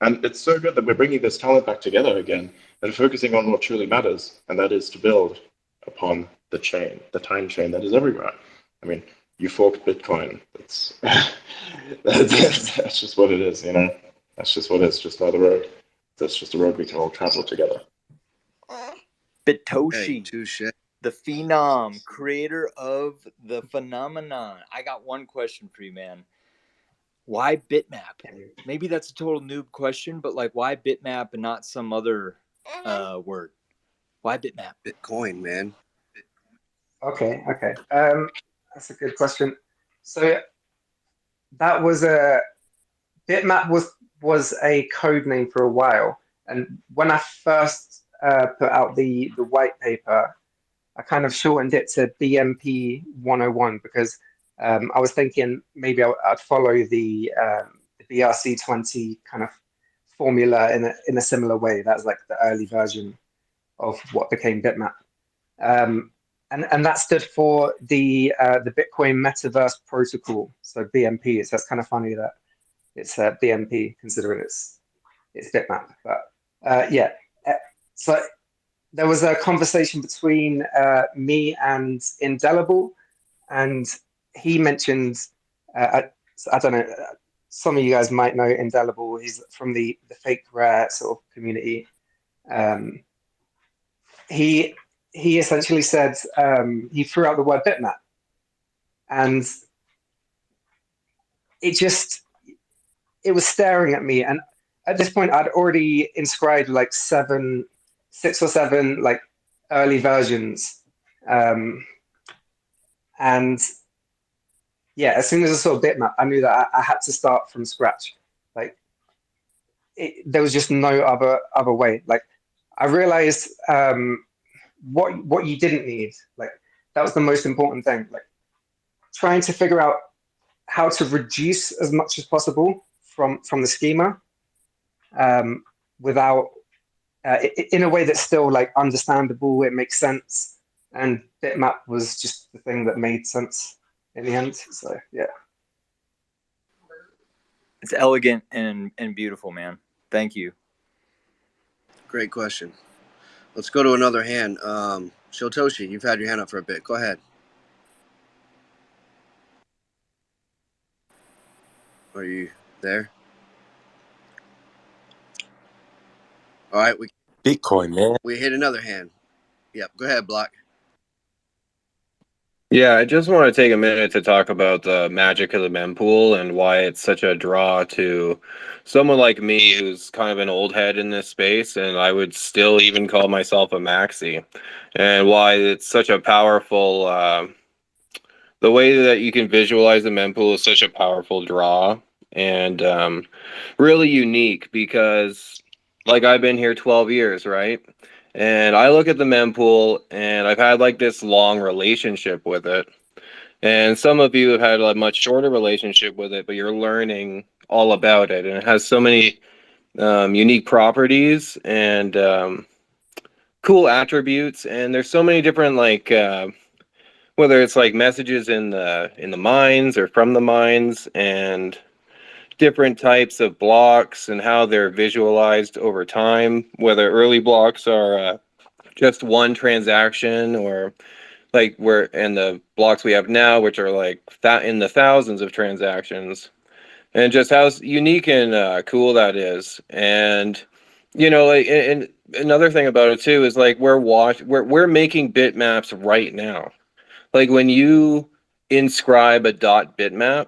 And it's so good that we're bringing this talent back together again and focusing on what truly matters, and that is to build upon the chain, the time chain that is everywhere. I mean, you forked Bitcoin. That's just what it is, you know. That's just what it is. Just another road. That's just a road we can all travel together. Hey, Bitoshi, touche. the phenom, creator of the phenomenon. I got one question for you, man. Why Bitmap? Maybe that's a total noob question, but like, why Bitmap and not some other word? Why Bitmap? Bitcoin, man. Okay. That's a good question. So that was a Bitmap was a code name for a while, and when I first put out the white paper, I kind of shortened it to BMP 101 because I was thinking maybe I'd follow the BRC20 kind of formula in a similar way. That's like the early version of what became Bitmap. And that stood for the Bitcoin Metaverse Protocol, so BMP. So it's kind of funny that it's BMP considering it's Bitmap. But yeah, so there was a conversation between me and Indelible, and he mentioned I don't know. Some of you guys might know Indelible. He's from the fake rare sort of community. He essentially said he threw out the word bitmap, and it was staring at me. And at this point, I'd already inscribed like 6 or 7 like early versions, and yeah, as soon as I saw bitmap, I knew that I had to start from scratch. Like there was just no other way. Like I realized what you didn't need. Like that was the most important thing. Like trying to figure out how to reduce as much as possible from the schema without in a way that's still like understandable. It makes sense, and bitmap was just the thing that made sense in the end. So yeah. It's elegant and beautiful, man. Thank you. Great question. Let's go to another hand. Shotoshi, you've had your hand up for a bit. Go ahead. Are you there? All right, Bitcoin, man. we hit another hand. Yep. Go ahead, Block. Yeah, I just want to take a minute to talk about the magic of the mempool and why it's such a draw to someone like me who's kind of an old head in this space, and I would still even call myself a maxi, and why it's such a powerful, the way that you can visualize the mempool is such a powerful draw and really unique because, like, I've been here 12 years, right? And I look at the mempool and I've had like this long relationship with it. And some of you have had a much shorter relationship with it, but you're learning all about it. And it has so many unique properties and cool attributes. And there's so many different like whether it's like messages in the mines or from the mines and different types of blocks and how they're visualized over time, whether early blocks are just one transaction, or like and the blocks we have now, which are like in the thousands of transactions, and just how unique and cool that is. And like, and another thing about it too is like we're making bitmaps right now. Like when you inscribe a bitmap,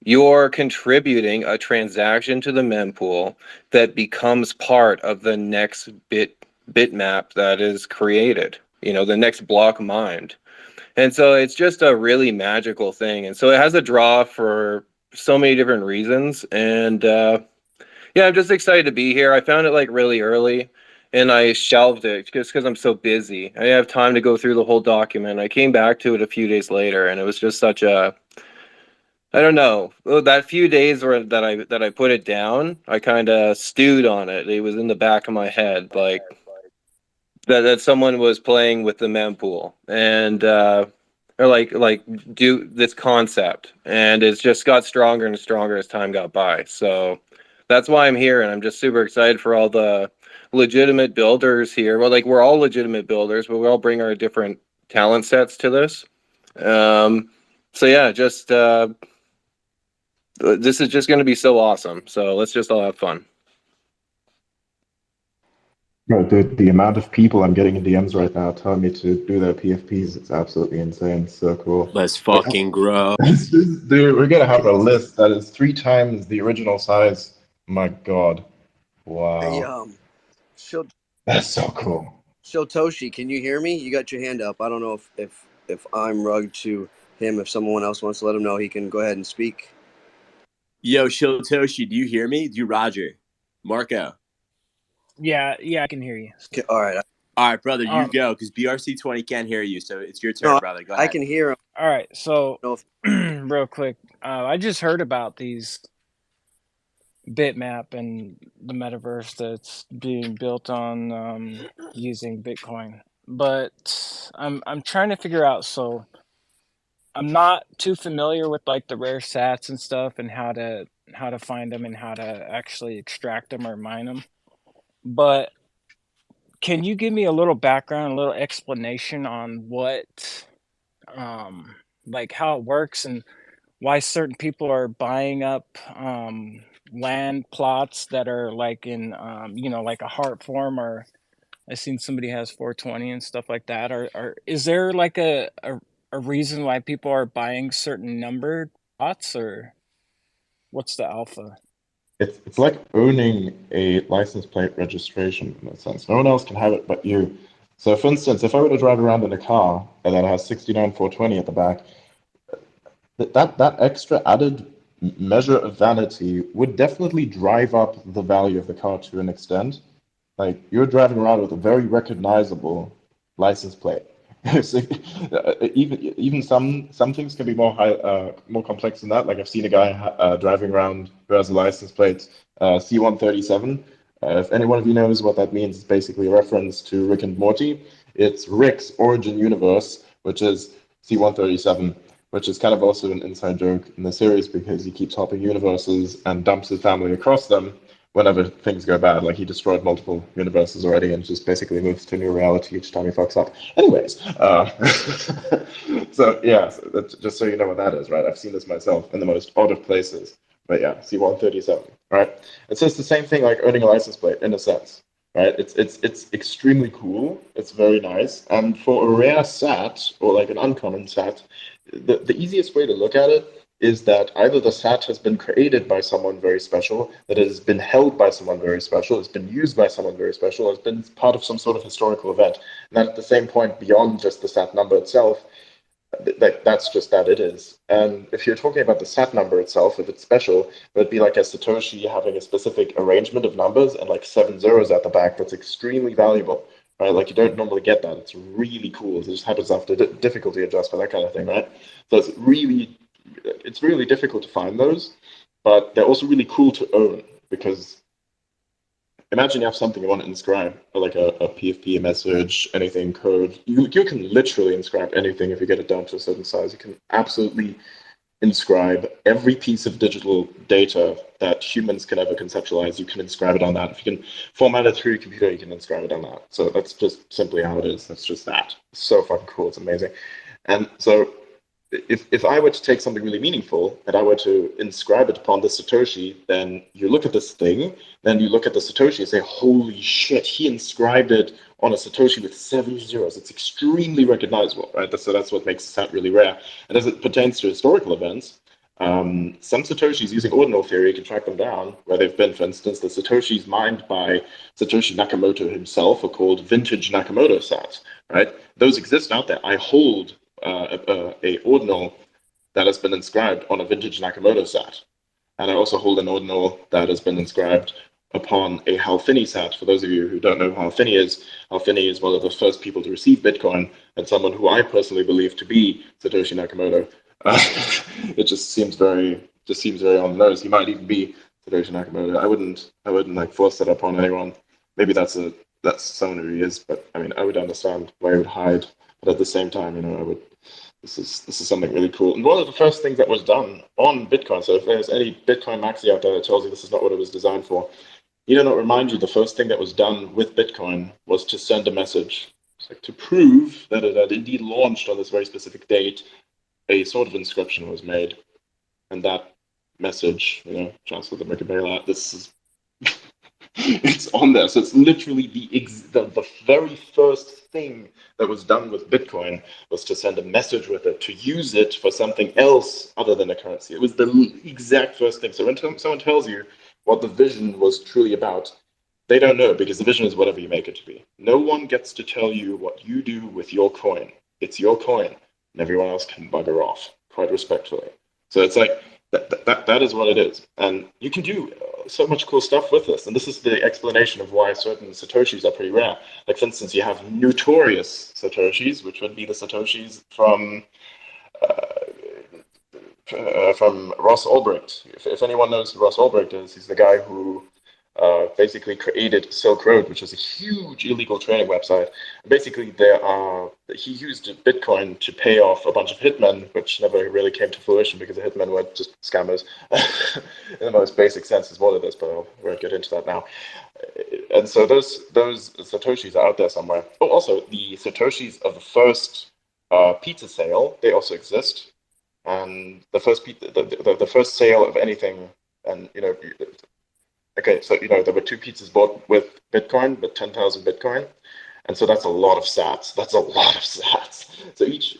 you're contributing a transaction to the mempool that becomes part of the next bitmap that is created. The next block mined. And so it's just a really magical thing. And so it has a draw for so many different reasons. And yeah, I'm just excited to be here. I found it like really early and I shelved it just because I'm so busy. I didn't have time to go through the whole document. I came back to it a few days later and it was just such a, I don't know. That few days that I put it down, I kind of stewed on it. It was in the back of my head, like that someone was playing with the mempool and or like do this concept, and it's just got stronger and stronger as time got by. So that's why I'm here, and I'm just super excited for all the legitimate builders here. Well, like we're all legitimate builders, but we all bring our different talent sets to this. So yeah, just this is just going to be so awesome. So let's just all have fun. Bro, dude, the amount of people I'm getting in DMs right now telling me to do their PFPs, it's absolutely insane. It's so cool. Let's fucking grow. Dude, we're gonna have a list that is 3 times the original size. My God. Hey, Wow. Shil- That's so cool. Shiltoshi, can you hear me? You got your hand up. I don't know if I'm rugged to him. If someone else wants to let him know, he can go ahead and speak. Yo, Shiltoshi, do you hear me? Do you, Roger? Marco? Yeah, I can hear you. Okay, all right, brother, you go, because BRC20 can't hear you, so it's your turn, No, brother. Go ahead. I can hear him. All right, so real quick, I just heard about these Bitmap and the metaverse that's being built on using Bitcoin, but I'm trying to figure out. So I'm not too familiar with like the rare sats and stuff and how to find them and how to actually extract them or mine them. But can you give me a little background, a little explanation on what, like how it works and why certain people are buying up land plots that are like in, like a heart form, or I seen somebody has 420 and stuff like that. Or is there like a reason why people are buying certain numbered plots, or what's the alpha? It's like owning a license plate registration in a sense. No one else can have it but you. So, for instance, if I were to drive around in a car and that has 69 420 at the back, that extra added measure of vanity would definitely drive up the value of the car to an extent. Like you're driving around with a very recognizable license plate. So, even some things can be more complex than that. Like I've seen a guy driving around who has a license plate C137. If any one of you knows what that means, it's basically a reference to Rick and Morty. It's Rick's origin universe, which is C137, which is kind of also an inside joke in the series because he keeps hopping universes and dumps his family across them whenever things go bad. Like he destroyed multiple universes already and just basically moves to a new reality each time he fucks up. Anyways, so yeah, so that's, just so you know what that is, right? I've seen this myself in the most odd of places. But yeah, C137, right? And so it's the same thing like owning a license plate in a sense, right? It's extremely cool. It's very nice. And for a rare sat or like an uncommon sat, the easiest way to look at it is that either the sat has been created by someone very special, that it has been held by someone very special, it's been used by someone very special, it's been part of some sort of historical event. And then at the same point, beyond just the sat number itself, that's just that it is. And if you're talking about the sat number itself, if it's special, it would be like a Satoshi having a specific arrangement of numbers and like 7 zeros at the back that's extremely valuable, right? Like you don't normally get that. It's really cool. It just happens after difficulty adjustment, that kind of thing, right? So it's really difficult to find those, but they're also really cool to own because imagine you have something you want to inscribe, like a PFP, a message, anything, code. You can literally inscribe anything if you get it down to a certain size. You can absolutely inscribe every piece of digital data that humans can ever conceptualize. You can inscribe it on that. If you can format it through your computer, you can inscribe it on that. So that's just simply how it is. That's just that. It's so fucking cool. It's amazing. And so if I were to take something really meaningful and I were to inscribe it upon this Satoshi, then you look at this thing, then you look at the Satoshi and say, holy shit, he inscribed it on a Satoshi with 7 zeros. It's extremely recognizable, right? So that's what makes that really rare. And as it pertains to historical events, some Satoshis using ordinal theory can track them down where they've been. For instance, the Satoshis mined by Satoshi Nakamoto himself are called vintage Nakamoto sats, right? Those exist out there. I hold a ordinal that has been inscribed on a vintage Nakamoto sat. And I also hold an ordinal that has been inscribed upon a Halfini sat. For those of you who don't know who Halfini is one of the first people to receive Bitcoin and someone who I personally believe to be Satoshi Nakamoto. It just seems very on the nose. He might even be Satoshi Nakamoto. I wouldn't like force that upon anyone. Maybe that's someone who he is, but I mean, I would understand why he would hide. But at the same time, I would. This is something really cool. And one of the first things that was done on Bitcoin. So if there's any Bitcoin maxi out there that tells you this is not what it was designed for, need I not remind you the first thing that was done with Bitcoin was to send a message, like to prove that it had indeed launched on this very specific date. A sort of inscription was made, and that message, transfer the Mercabella. This is it's on there. So it's literally the very first thing that was done with Bitcoin was to send a message with it, to use it for something else other than a currency. It was the exact first thing. So when someone tells you what the vision was truly about, they don't know, because the vision is whatever you make it to be. No one gets to tell you what you do with your coin. It's your coin, and everyone else can bugger off, quite respectfully. So it's like, that is what it is. And you can do so much cool stuff with this. And this is the explanation of why certain Satoshis are pretty rare. Like, for instance, you have notorious Satoshis, which would be the Satoshis from Ross Ulbricht. If anyone knows who Ross Ulbricht is, he's the guy who basically created Silk Road, which is a huge illegal trading website. Basically, he used Bitcoin to pay off a bunch of hitmen, which never really came to fruition because the hitmen were just scammers. In the most basic sense is what it is, but I won't get into that now. And so those Satoshis are out there somewhere. Oh, also, the Satoshis of the first pizza sale, they also exist. And the first sale of anything, and okay, so there were 2 pizzas bought with Bitcoin, with 10,000 Bitcoin, and so that's a lot of Sats. That's a lot of Sats. So each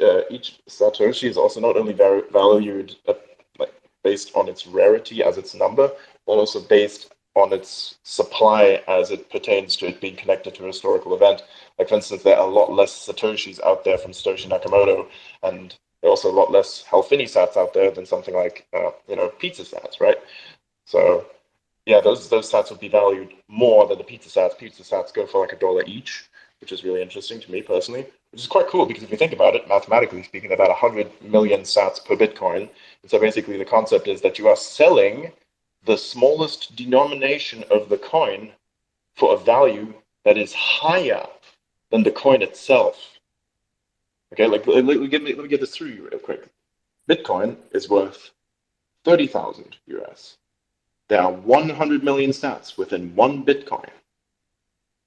Satoshi is also not only valued like based on its rarity as its number, but also based on its supply as it pertains to it being connected to a historical event. Like, for instance, there are a lot less Satoshis out there from Satoshi Nakamoto, and there are also a lot less Halfini Sats out there than something like pizza Sats, right? So yeah, those sats would be valued more than the pizza sats. Pizza sats go for like $1 each, which is really interesting to me personally, which is quite cool because if you think about it, mathematically speaking, about 100 million sats per Bitcoin. And so basically the concept is that you are selling the smallest denomination of the coin for a value that is higher than the coin itself. Okay, let me get this through you real quick. Bitcoin is worth 30,000 US. There are 100 million sats within one Bitcoin.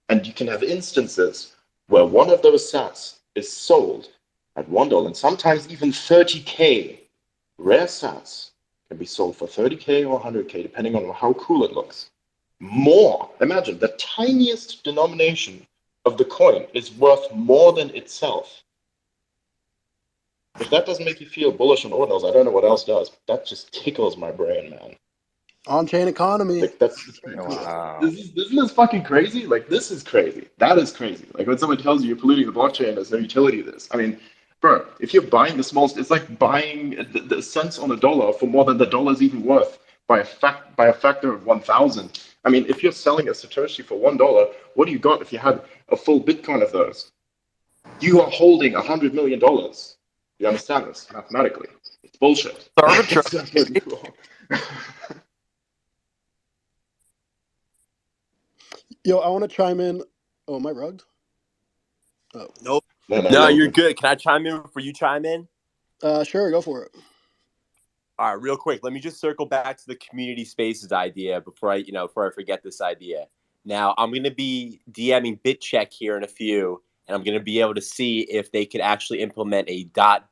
And you can have instances where one of those sats is sold at $1 and sometimes even 30K. Rare sats can be sold for 30K or 100K, depending on how cool it looks. More. Imagine the tiniest denomination of the coin is worth more than itself. If that doesn't make you feel bullish on ordinals, I don't know what else does. That just tickles my brain, man. On-chain economy. Like, that's pretty cool. Isn't this fucking crazy? Like, this is crazy. That is crazy. Like, when someone tells you you're polluting the blockchain, there's no utility to this. I mean, bro, if you're buying the smallest, it's like buying the cents on a dollar for more than the dollar's even worth by a factor of 1,000. I mean, if you're selling a Satoshi for $1, what do you got if you had a full Bitcoin of those? You are holding $100 million. You understand this mathematically? It's bullshit. Arbitrage. That's pretty cool. Yo, I want to chime in. Oh, am I rugged? Oh. Nope. No, you're good. Can I chime in before you chime in? Sure, go for it. All right, real quick, let me just circle back to the community spaces idea before I forget this idea. Now, I'm going to be DMing BitCheck here in a few, and I'm going to be able to see if they could actually implement a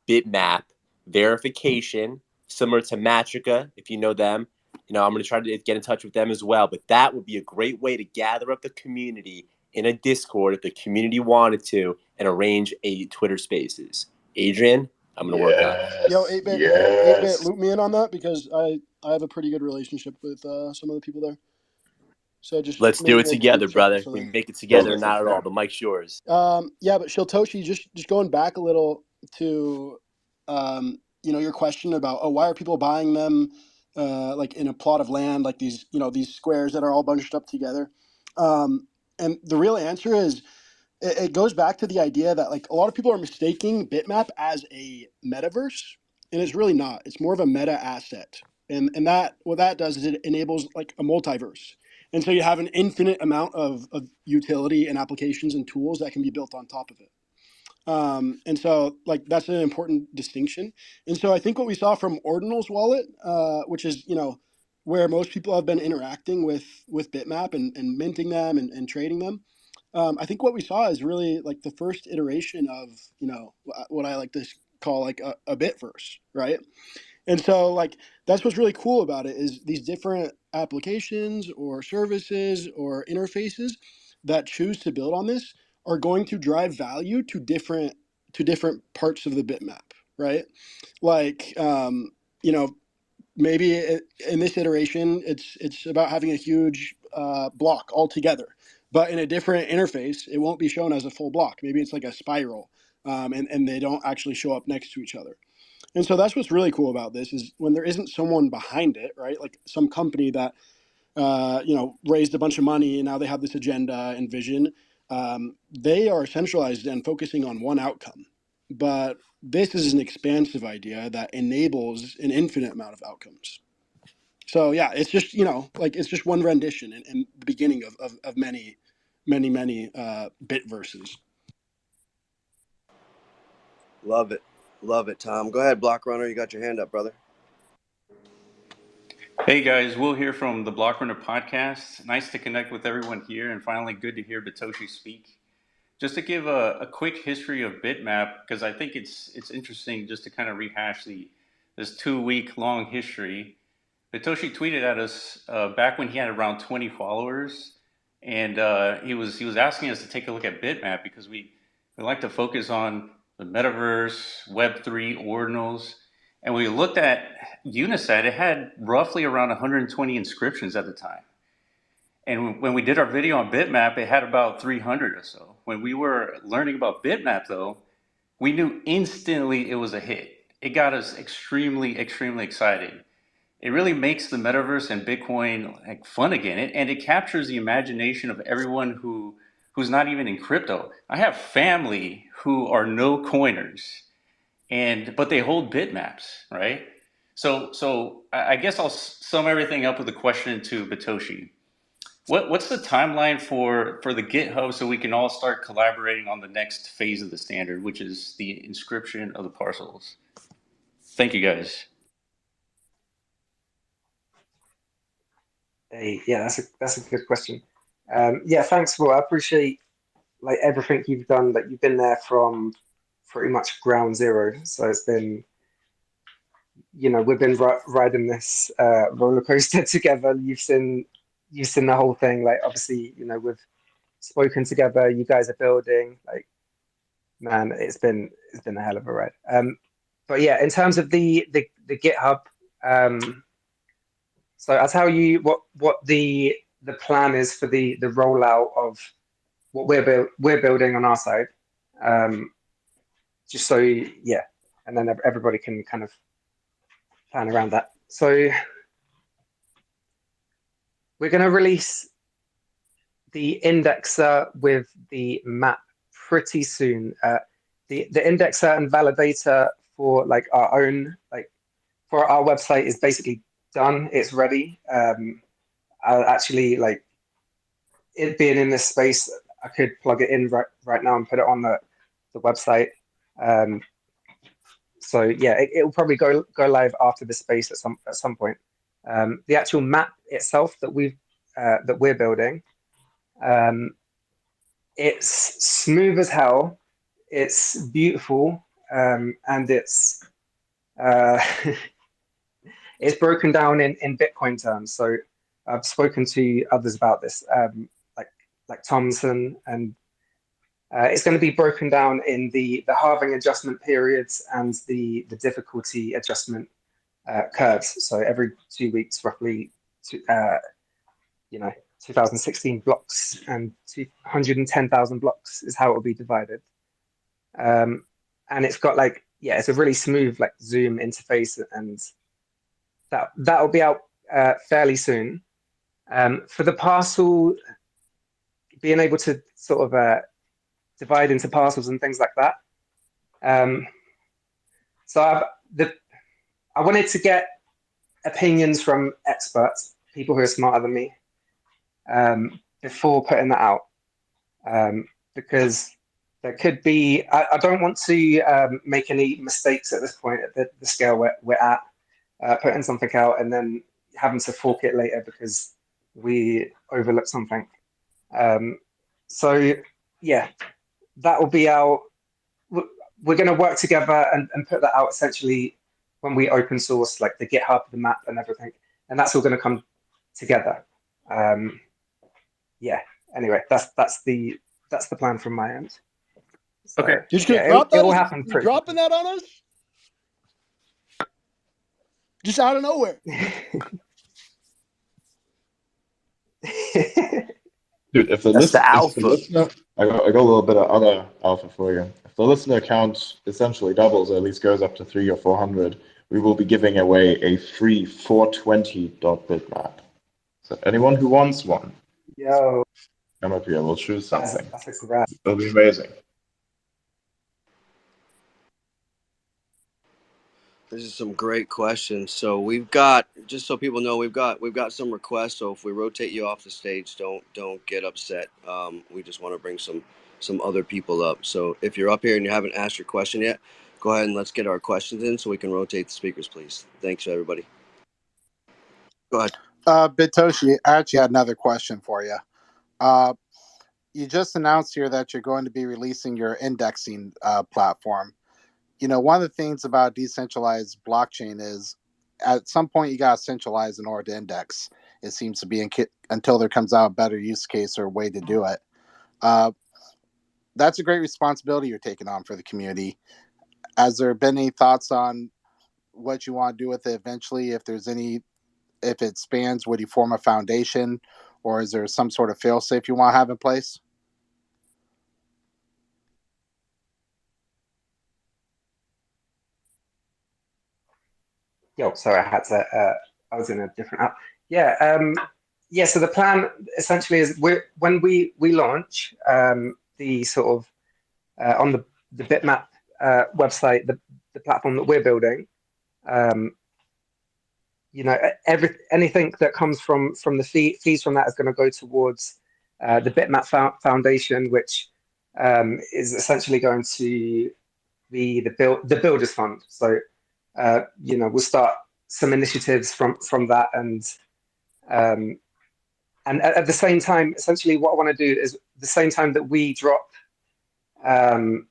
.bitmap verification similar to Matrica, if you know them. I'm going to try to get in touch with them as well. But that would be a great way to gather up the community in a Discord if the community wanted to and arrange a Twitter Spaces. Adrian, I'm going to work on it. Yo, Yes. 8-bit, 8-bit, Yes. loop me in on that because I have a pretty good relationship with some of the people there. So just Let's do maybe it we'll together, group chat or brother. We something. make it together, Perfect. not at Yeah. all. The mic's yours. Yeah, but Shiltoshi, just going back a little to, your question about why are people buying them, like in a plot of land, like these squares that are all bunched up together, and the real answer is it goes back to the idea that like a lot of people are mistaking Bitmap as a metaverse, and it's really not. It's more of a meta asset, and that what that does is it enables like a multiverse, and so you have an infinite amount of utility and applications and tools that can be built on top of it. And so like that's an important distinction. And so I think what we saw from Ordinal's wallet, which is where most people have been interacting with Bitmap and minting them and trading them. I think what we saw is really like the first iteration of what I like to call like a Bitverse, right? And so like that's what's really cool about it is these different applications or services or interfaces that choose to build on this are going to drive value to different parts of the bitmap, right? Like maybe in this iteration it's about having a huge block altogether, but in a different interface it won't be shown as a full block. Maybe it's like a spiral, and they don't actually show up next to each other. And so that's what's really cool about this is when there isn't someone behind it, right? Like some company that raised a bunch of money and now they have this agenda and vision. They are centralized and focusing on one outcome. But this is an expansive idea that enables an infinite amount of outcomes. So yeah, it's just like it's just one rendition and the beginning of many, many, many bit verses. Love it. Love it, Tom. Go ahead, Block Runner. You got your hand up, brother. Hey guys, Will here from the Block Runner podcast. Nice to connect with everyone here, and finally good to hear Bitoshi speak. Just to give a quick history of Bitmap, because I think it's interesting just to kind of rehash this 2 week long history. Bitoshi tweeted at us back when he had around 20 followers, and he was asking us to take a look at Bitmap because we like to focus on the metaverse, Web3, ordinals, and we looked at Unisat. It had roughly around 120 inscriptions at the time. And when we did our video on Bitmap, it had about 300 or so. When we were learning about Bitmap, though, we knew instantly it was a hit. It got us extremely, extremely excited. It really makes the metaverse and Bitcoin like fun again, and it captures the imagination of everyone who's not even in crypto. I have family who are no coiners, but they hold bitmaps, right? So I guess I'll sum everything up with a question to Bitoshi. What's the timeline for the GitHub so we can all start collaborating on the next phase of the standard, which is the inscription of the parcels? Thank you, guys. Hey, yeah, that's a good question. Yeah, thanks, Will. I appreciate like everything you've done. Like you've been there from pretty much ground zero. So it's been, we've been riding this roller coaster together. You've seen the whole thing. Like obviously, we've spoken together. You guys are building. Like, man, it's been a hell of a ride. But yeah, in terms of the GitHub, so I'll tell you what the plan is for the rollout of what we're building on our side. Just so yeah, and then everybody can kind of plan around that. So we're going to release the indexer with the map pretty soon. The indexer and validator for like our own for our website is basically done. It's ready. I actually like it being in this space. I could plug it in right now and put it on the website. So yeah, it will probably go live after the space at some point. The actual map itself that we're building, it's smooth as hell. It's beautiful, and it's it's broken down in Bitcoin terms. So I've spoken to others about this, like Thomson, and it's going to be broken down in the halving adjustment periods and the difficulty adjustment curves. So every 2 weeks, roughly, 2016 blocks and 210,000 blocks is how it will be divided. And it's got it's a really smooth Zoom interface, and that will be out fairly soon. For the parcel, being able to sort of divide into parcels and things like that. So I wanted to get opinions from experts, people who are smarter than me, before putting that out, because there could be. I don't want to make any mistakes at this point at the scale we're at, putting something out and then having to fork it later because we overlooked something. So yeah, that will be out. We're going to work together and put that out essentially when we open source the GitHub, the map, and everything, and that's all going to come together. Yeah. Anyway, that's the plan from my end. So, Okay. You're just gonna drop that? It will happen. You're dropping that on us? Just out of nowhere. Dude, if the listener, I got a little bit of other alpha for you. If the listener count essentially doubles, or at least goes up to 300 or 400, we will be giving away a free 420.bitmap. So anyone who wants one, come up here. We'll choose something. That's a grab. It'll be amazing. This is some great questions. So we've got, just so people know, we've got some requests. So if we rotate you off the stage, don't get upset. We just want to bring some other people up. So if you're up here and you haven't asked your question yet, go ahead and let's get our questions in so we can rotate the speakers, please. Thanks, everybody. Go ahead. Bitoshi, I actually had another question for you. You just announced here that you're going to be releasing your indexing platform. One of the things about decentralized blockchain is at some point you got to centralize in order to index. It seems to be until there comes out a better use case or way to do it. That's a great responsibility you're taking on for the community. Has there been any thoughts on what you want to do with it eventually? If it spans, would you form a foundation, or is there some sort of fail-safe you want to have in place? Sorry, I was in a different app. Yeah. So the plan essentially is when we launch the sort of on the Bitmap website, the platform that we're building, anything that comes from the fees from that is going to go towards the Bitmap Foundation, which is essentially going to be the Builders Fund. So we'll start some initiatives from that, and at the same time, essentially, what I want to do is the same time that we drop, the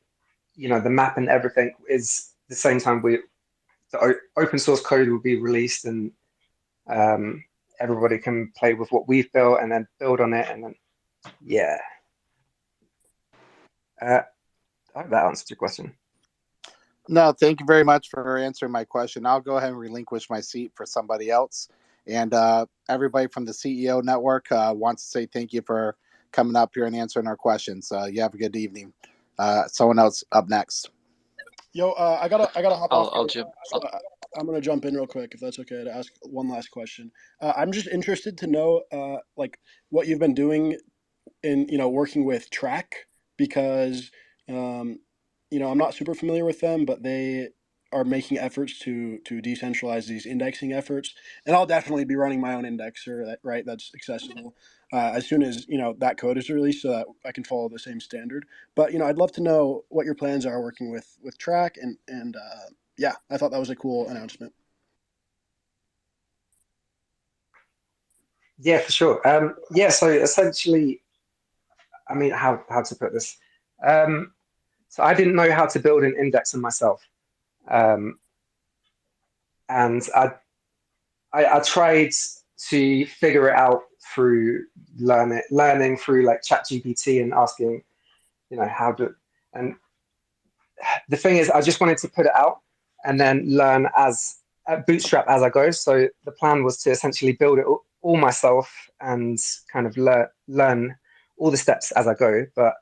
map and everything is the same time the open source code will be released, and everybody can play with what we've built and then build on it, and then I hope that answers your question. No, thank you very much for answering my question. I'll go ahead and relinquish my seat for somebody else. And everybody from the CEO Network wants to say thank you for coming up here and answering our questions. You have a good evening. Someone else up next. I gotta hop off. I'm gonna jump in real quick if that's okay to ask one last question. I'm just interested to know what you've been doing in working with Track, because I'm not super familiar with them, but they are making efforts to decentralize these indexing efforts, and I'll definitely be running my own indexer that's accessible as soon as that code is released, so that I can follow the same standard. But I'd love to know what your plans are working with Track, and yeah, I thought that was a cool announcement. Yeah, for sure. Yeah, so essentially, I mean, how to put this? Um, so I didn't know how to build an indexer myself, um, and I tried to figure it out through learning through like ChatGPT and asking, how to. And the thing is, I just wanted to put it out and then learn as bootstrap as I go. So the plan was to essentially build it all myself and kind of learn all the steps as I go. But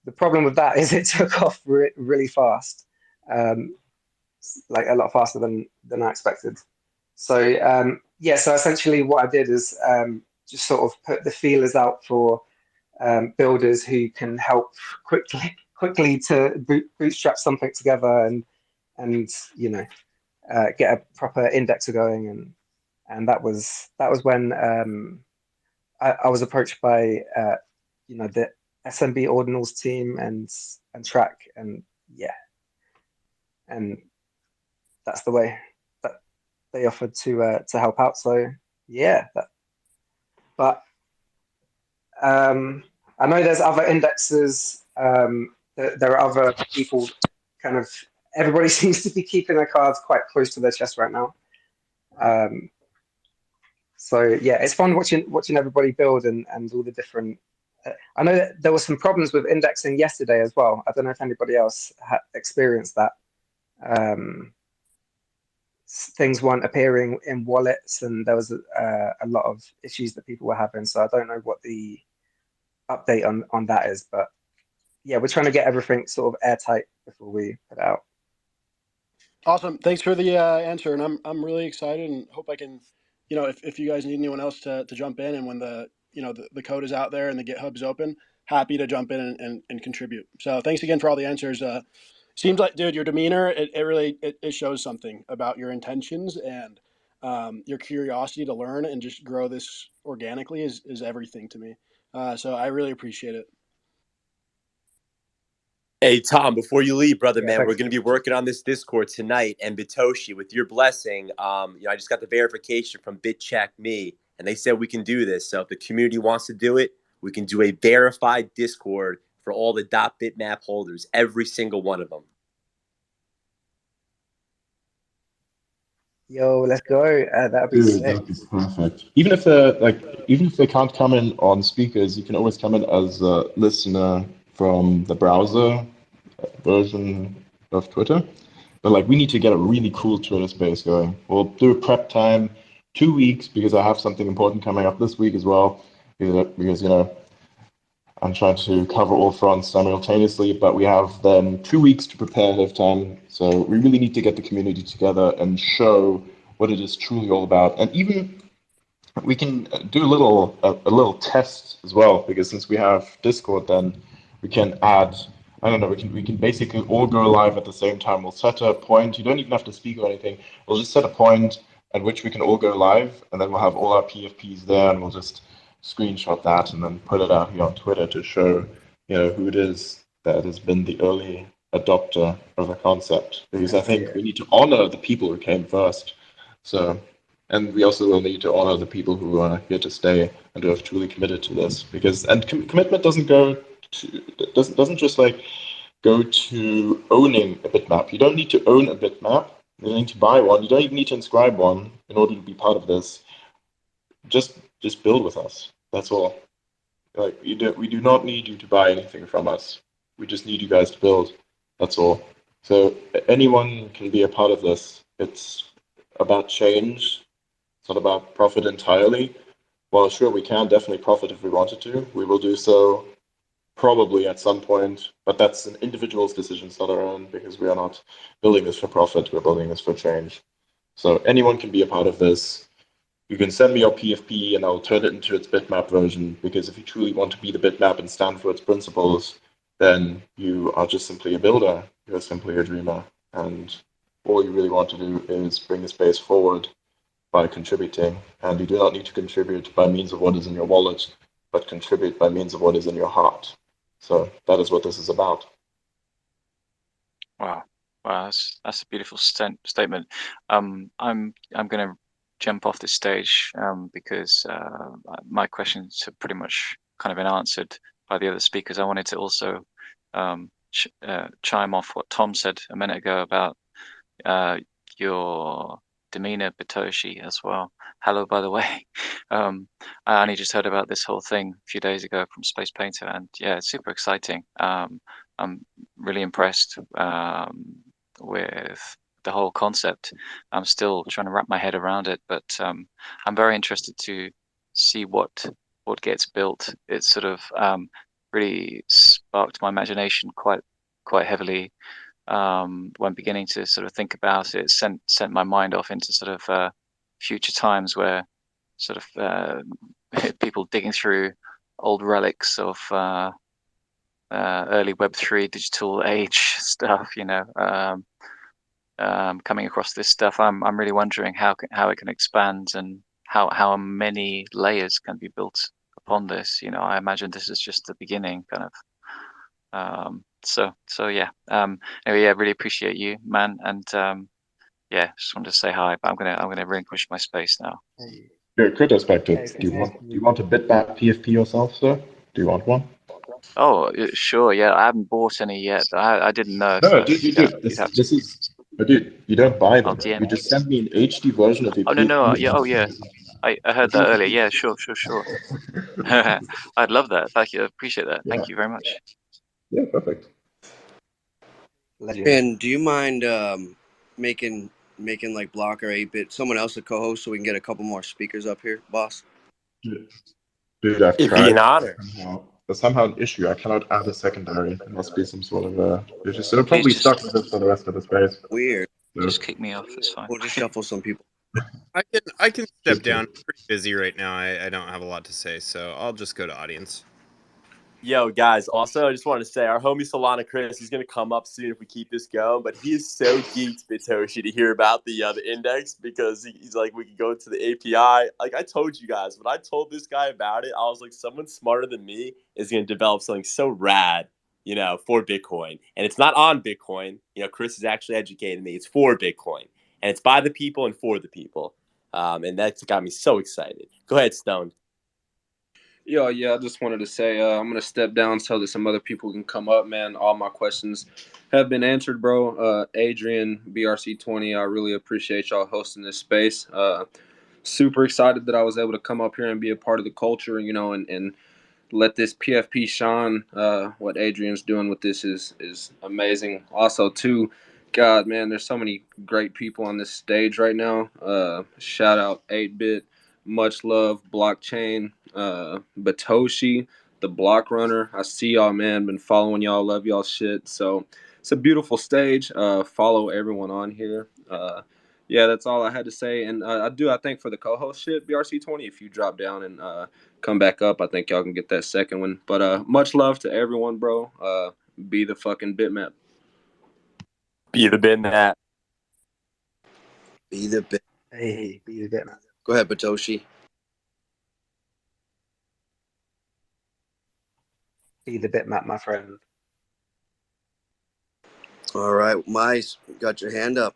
the problem with that is it took off really fast, um, like a lot faster than I expected. So yeah, so essentially what I did is just sort of put the feelers out for builders who can help quickly to bootstrap something together and get a proper indexer going, and that was when I was approached by the SMB Ordinals team and Track, and yeah, and that's the way that they offered to help out. So yeah, but I know there's other indexes. There are other people. Kind of everybody seems to be keeping their cards quite close to their chest right now. Um, so yeah, it's fun watching everybody build and all the different. I know that there were some problems with indexing yesterday as well. I don't know if anybody else had experienced that. Um, Things weren't appearing in wallets, and there was a lot of issues that people were having. So I don't know what the update on that is, but yeah, we're trying to get everything sort of airtight before we put it out. Awesome. Thanks for the answer, and I'm really excited and hope I can, if you guys need anyone else to jump in, and when the code is out there and the GitHub is open, happy to jump in and contribute. So thanks again for all the answers. Seems like, dude, your demeanor it really it shows something about your intentions, and your curiosity to learn and just grow this organically is everything to me. So I really appreciate it. Hey, Tom, before you leave, brother, Yeah, man, we're thanks. going to be working on this Discord tonight. And Bitoshi, with your blessing, I just got the verification from BitCheck Me, and they said we can do this. So if the community wants to do it, we can do a verified Discord for all the .bitmap holders, every single one of them. Yo, let's go. That'd be Dude, sick. that'd be perfect. Even if they can't come in on speakers, you can always come in as a listener from the browser version of Twitter. But like, we need to get a really cool Twitter space going. We'll do a prep time, 2 weeks, because I have something important coming up this week as well. Because I'm trying to cover all fronts simultaneously, but we have then 2 weeks to prepare ahead of time. So we really need to get the community together and show what it is truly all about. And even we can do a little test as well, because since we have Discord, then we can add. I don't know. We can basically all go live at the same time. We'll set a point. You don't even have to speak or anything. We'll just set a point at which we can all go live, and then we'll have all our PFPs there, and we'll just screenshot that and then put it out here on Twitter to show who it is that has been the early adopter of the concept. Because I think Yeah. we need to honor the people who came first. So. And we also will need to honor the people who are here to stay and who have truly committed to this. Because commitment doesn't just like go to owning a bitmap. You don't need to own a bitmap. You don't need to buy one. You don't even need to inscribe one in order to be part of this. Just build with us. That's all. Like we do not need you to buy anything from us. We just need you guys to build. That's all. So anyone can be a part of this. It's about change. It's not about profit entirely. Well, sure, we can definitely profit if we wanted to. We will do so probably at some point, but that's an individual's decision, not our own, because we are not building this for profit. We're building this for change. So anyone can be a part of this. You can send me your PFP and I'll turn it into its bitmap version, because if you truly want to be the bitmap and stand for its principles, then you are just simply a builder. You're simply a dreamer. And all you really want to do is bring the space forward by contributing. And you do not need to contribute by means of what is in your wallet, but contribute by means of what is in your heart. So that is what this is about. Wow. Wow, that's a beautiful statement. I'm going to jump off this stage because my questions have pretty much kind of been answered by the other speakers. I wanted to also chime off what Tom said a minute ago about your demeanor, Bitoshi, as well. Hello, by the way. I only just heard about this whole thing a few days ago from Space Painter, and yeah, it's super exciting. I'm really impressed with the whole concept. I'm still trying to wrap my head around it, but I'm very interested to see what gets built. It sort of really sparked my imagination quite heavily when beginning to sort of think about it. Sent my mind off into sort of future times where sort of people digging through old relics of early Web3 digital age stuff, coming across this stuff. I'm really wondering how it can expand and how many layers can be built upon this. I imagine this is just the beginning, kind of. So yeah. Anyway, yeah, really appreciate you, man, and yeah, just wanted to say hi. But I'm gonna relinquish my space now. Hey, Your perspective. hey, Do thank you want you. a bitmap PFP yourself, sir? Do you want one? Oh, sure. Yeah, I haven't bought any yet. I didn't know, No, so dude, dude. you'd have to. This is, dude. You don't buy I'll them. DM You you. just send me an HD version of your Oh no, no. Yeah. Oh PFP. yeah. I heard that earlier. Yeah, sure. I'd love that. Thank you. I appreciate that. Yeah, Thank you very much. yeah, perfect. Legend. And do you mind making like Block or 8-bit someone else a co-host so we can get a couple more speakers up here, boss? Dude, I've It'd be tried. an honor. There's somehow an issue. I cannot add a secondary. There must be some sort of issue. So they're Please probably stuck with this for the rest of the space. Weird. So just kick me off. That's fine. We'll just shuffle some people. I can step just down. kidding. I'm pretty busy right now. I don't have a lot to say, so I'll just go to audience. Yo, guys, also, I just wanted to say our homie Solana Chris, he's going to come up soon if we keep this going, but he is so geeked, Bitoshi, to hear about the index because he's like, we could go to the API. Like I told you guys, when I told this guy about it, I was like, someone smarter than me is going to develop something so rad, for Bitcoin. And it's not on Bitcoin. Chris is actually educating me. It's for Bitcoin. And it's by the people and for the people. And that's got me so excited. Go ahead, Stone. Yeah, I just wanted to say I'm gonna step down so that some other people can come up, man. All my questions have been answered, bro. Adrian, BRC20, I really appreciate y'all hosting this space. Super excited that I was able to come up here and be a part of the culture, and let this PFP shine. What Adrian's doing with this is amazing. Also, too, God, man, there's so many great people on this stage right now. Shout out 8-Bit, much love, Blockchain, Batoshi, the Block Runner. I see y'all, man. Been following y'all, love y'all shit. So it's a beautiful stage. Follow everyone on here. Yeah, that's all I had to say. And I thank for the co-host shit, BRC20. If you drop down and come back up, I think y'all can get that second one. But much love to everyone, bro. Be the fucking Bitmap. Be the Bitmap. Be the bit. Hey, be the Bitmap. Go ahead, Batoshi. Be the Bitmap, my friend. All right, Mice, got your hand up.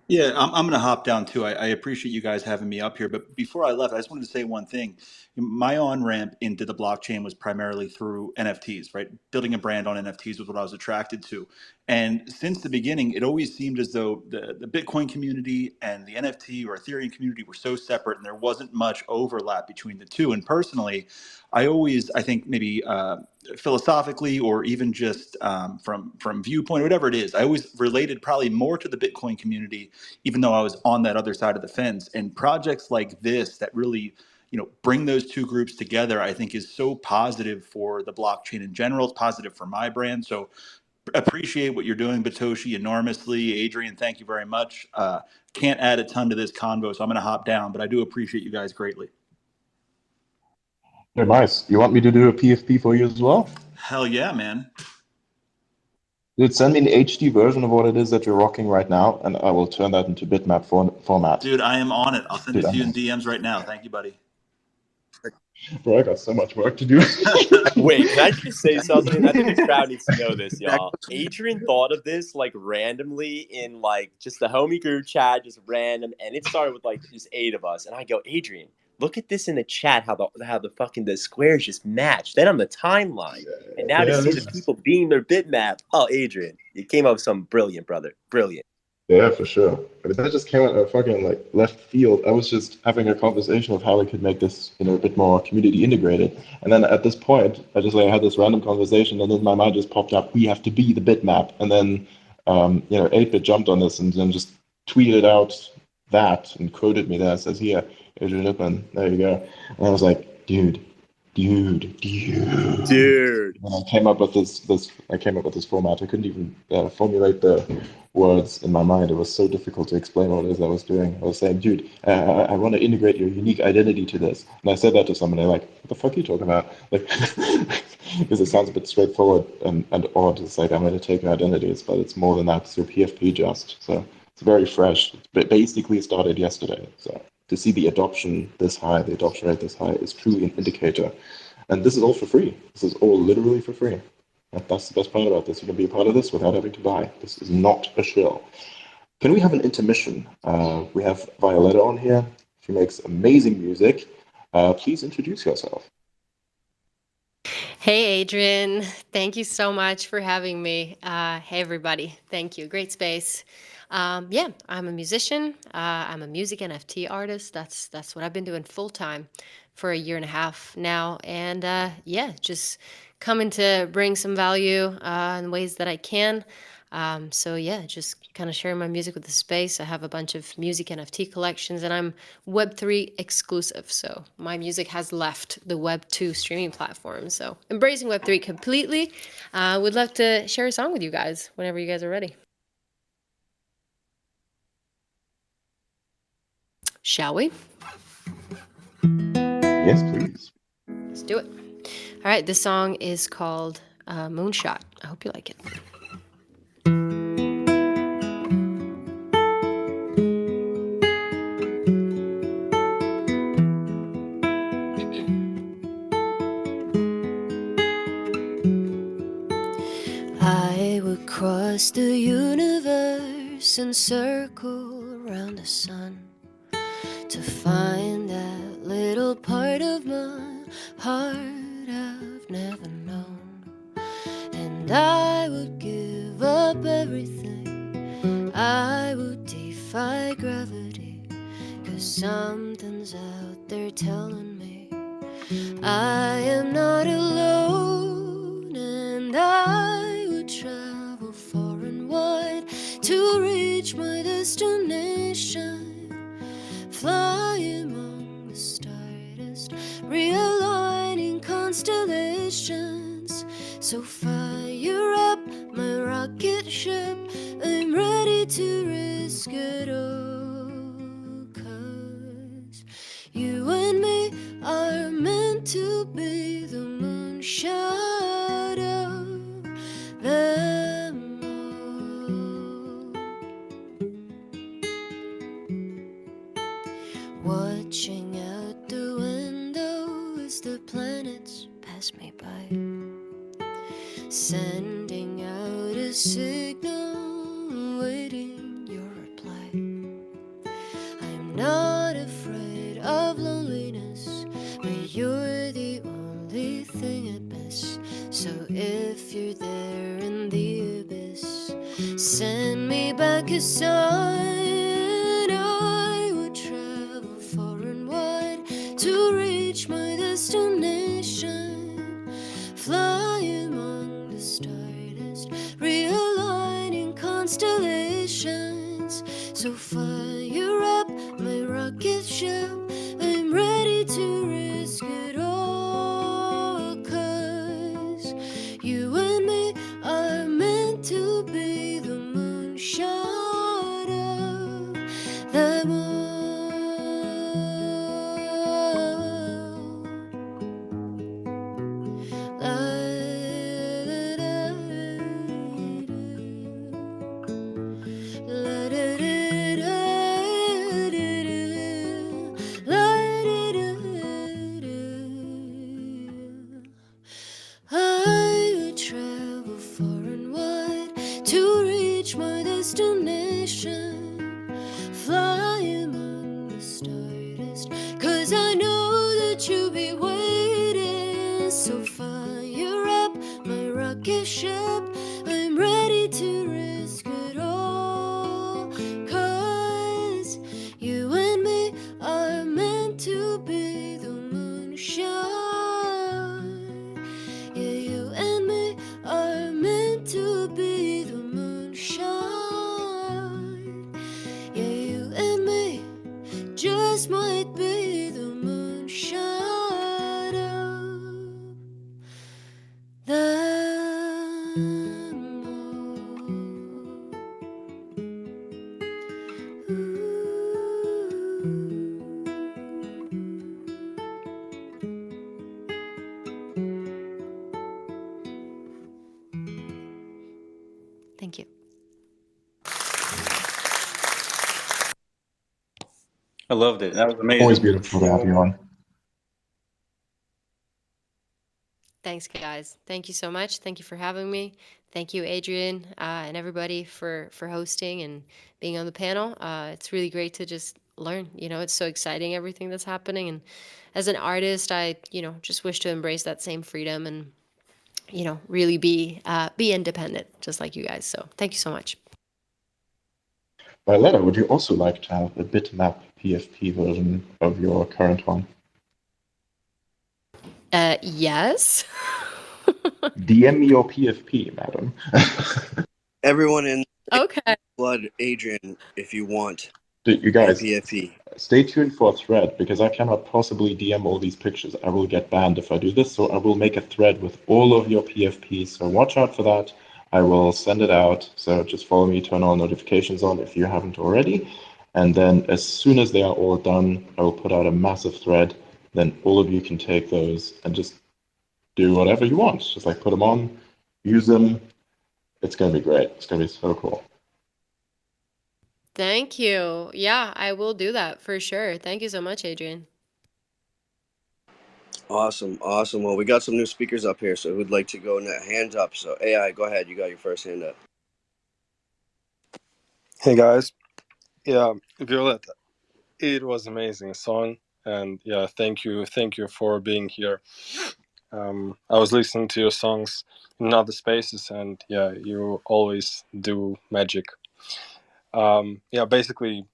Yeah, I'm going to hop down too. I appreciate you guys having me up here. But before I left, I just wanted to say one thing. My on ramp into the blockchain was primarily through NFTs, right? Building a brand on NFTs was what I was attracted to. And since the beginning, it always seemed as though the Bitcoin community and the NFT or Ethereum community were so separate and there wasn't much overlap between the two. And personally, I think maybe philosophically or even just from viewpoint, whatever it is, I always related probably more to the Bitcoin community, even though I was on that other side of the fence. And projects like this that really bring those two groups together, I think is so positive for the blockchain in general. It's positive for my brand. So appreciate what you're doing, Batoshi, enormously. Adrian, thank you very much. Can't add a ton to this convo, so I'm going to hop down, but I do appreciate you guys greatly. Hey, nice. You want me to do a PFP for you as well? Hell yeah, man. Dude, send me an HD version of what it is that you're rocking right now, and I will turn that into bitmap format. Dude, I am on it. I'll send Dude, it to you in DMs right now. Thank you, buddy. Bro, I got so much work to do. Wait, can I just say something? I think the crowd needs to know this, y'all. Adrian thought of this like randomly in like just the homie group chat, just random, and it started with like just 8 of us. And I go, Adrian, look at this in the chat, how the fucking the squares just match. Then on the timeline, and now to Yeah, see the people being their bitmap. Oh, Adrian, you came up with something brilliant, brother. Brilliant. yeah, for sure. I mean, that just came out of fucking like left field. I was just having a conversation of how we could make this, a bit more community integrated. And then at this point, I just like had this random conversation, and then my mind just popped up. We have to be the bitmap. And then, 8-bit jumped on this and then just tweeted out that and quoted me there. Says here, Adrian Lippman. There you go. And I was like, dude. Dude. And I came up with this format. I couldn't even formulate the words in my mind. It was so difficult to explain what it is I was doing. I was saying, dude, I want to integrate your unique identity to this. And I said that to somebody like, what the fuck are you talking about? Like, because it sounds a bit straightforward and odd. It's like, I'm going to take your identities, but it's more than that. It's your PFP just. So it's very fresh. It basically started yesterday. So to see the adoption this high, the adoption rate this high, is truly an indicator. And this is all for free. This is all literally for free. That's the best part about this. You can be a part of this without having to buy. This is not a shill. Can we have an intermission? We have Violetta on here. She makes amazing music. Please introduce yourself. Hey, Adrian. Thank you so much for having me. Hey, everybody. Thank you. Great space. Yeah, I'm a musician. I'm a music NFT artist. That's what I've been doing full time for a year and a half now. And yeah, just coming to bring some value in ways that I can. So yeah, just kind of sharing my music with the space. I have a bunch of music NFT collections, and I'm Web3 exclusive. So my music has left the Web2 streaming platform. So embracing Web3 completely. Would love to share a song with you guys whenever you guys are ready. Shall we? Yes, please. Let's do it. All right, this song is called Moonshot. I hope you like it. I would cross the universe and circle around the sun to find that little part of my heart I've never known. And I would give up everything. I would defy gravity, 'cause something's out there telling me I am not alone. And I would travel far and wide to reach my destination, fly among the stardust, realigning constellations. So fire up my rocket ship, I'm ready to risk it all. 'Cause you and me are meant to be the moonshot of them all. Watching out the window as the planets pass me by, sending out a signal, waiting your reply. I'm not afraid of loneliness, but you're the only thing I miss. So if you're there in the abyss, send me back a sign. I would travel far and wide to reach my destination, fly among the stardust, realigning constellations. So fire up my rocket ship, I'm ready to risk it all. 'Cause you and me are meant to be the moonshot of them all. sinking ship. I'm ready to risk it all. 'Cause you and me are meant to be the moonshine. Yeah, you and me are meant to be the moonshine. Yeah, you and me just might be the moonshine of them all. Thank you. I loved it. That was Always amazing. beautiful to have you on. Thanks, guys. Thank you so much. Thank you for having me. Thank you, Adrian, and everybody for hosting and being on the panel. It's really great to just learn. It's so exciting, everything that's happening. And as an artist, I just wish to embrace that same freedom and really be independent, just like you guys. So thank you so much. Violetta, would you also like to have a bitmap PFP version of your current one? Yes. DM me your PFP, madam. Everyone in Okay. blood, Adrian, if you want You a guys, PFP. stay tuned for a thread, because I cannot possibly DM all these pictures. I will get banned if I do this, so I will make a thread with all of your PFPs, so watch out for that. I will send it out, so just follow me, turn all notifications on if you haven't already, and then as soon as they are all done, I will put out a massive thread, then all of you can take those and just do whatever you want. Just like put them on, use them. It's going to be great. It's going to be so cool. Thank you. Yeah, I will do that for sure. Thank you so much, Adrian. Awesome. Well, we got some new speakers up here, so who'd like to go hands up? So AI, go ahead. You got your first hand up. Hey guys, yeah, Violetta, it was amazing song, and yeah, thank you for being here. I was listening to your songs in other spaces, and yeah, you always do magic. Yeah, basically,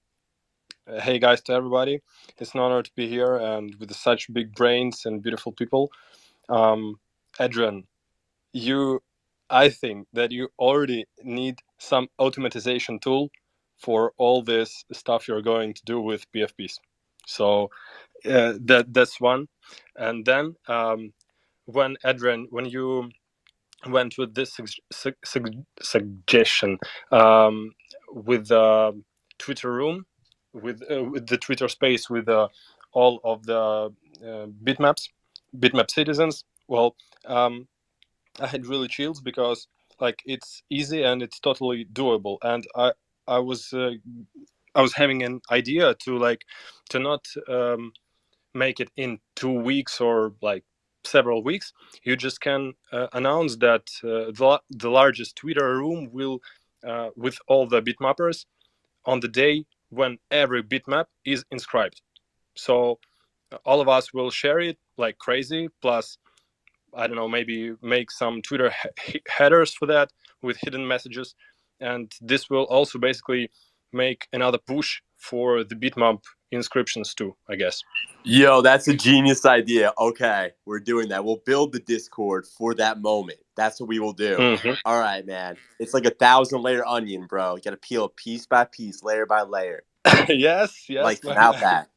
hey guys to everybody, it's an honor to be here, and with such big brains and beautiful people. Adrian, I think that you already need some automatization tool for all this stuff you're going to do with PFPs. So that's one. And then when Adrian, when you went with this suggestion with the Twitter room, with the Twitter space, with all of the bitmap citizens, well, I had really chills because like it's easy and it's totally doable, and I was having an idea to not make it in 2 weeks or like several weeks. You just can announce that the largest Twitter room will with all the bitmappers on the day when every bitmap is inscribed. So all of us will share it like crazy. Plus, I don't know, maybe make some Twitter headers for that with hidden messages. And this will also basically make another push for the bitmap inscriptions too, I guess. Yo, that's a genius idea. Okay, we're doing that. We'll build the Discord for that moment. That's what we will do. Mm-hmm. All right, man. It's like a 1,000-layer onion, bro. You got to peel it piece by piece, layer by layer. yes. Like without that.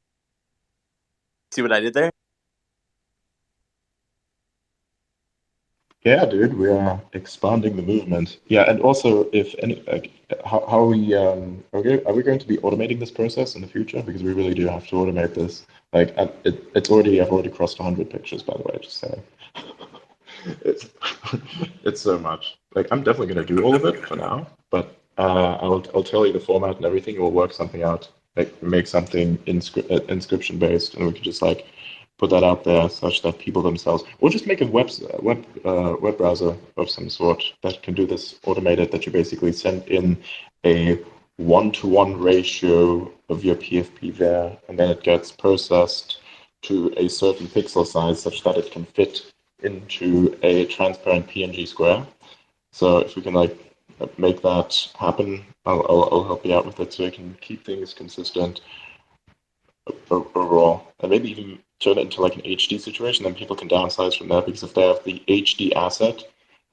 See what I did there? Yeah, dude, we are expanding the movement. Yeah, and also, if any, like, how are we are we going to be automating this process in the future? Because we really do have to automate this. Like, I've already crossed 100 pictures, by the way, just saying. it's it's so much. Like, I'm definitely going to do all of it for now, but I'll tell you the format and everything. We'll work something out, like make something inscription based, and we can just like put that out there such that people themselves, or just make a web browser of some sort that can do this automated. That you basically send in a 1-to-1 ratio of your PFP there, and then it gets processed to a certain pixel size such that it can fit into a transparent PNG square. So if we can like make that happen, I'll help you out with it so we can keep things consistent overall, and maybe even turn it into like an HD situation. Then people can downsize from that because if they have the HD asset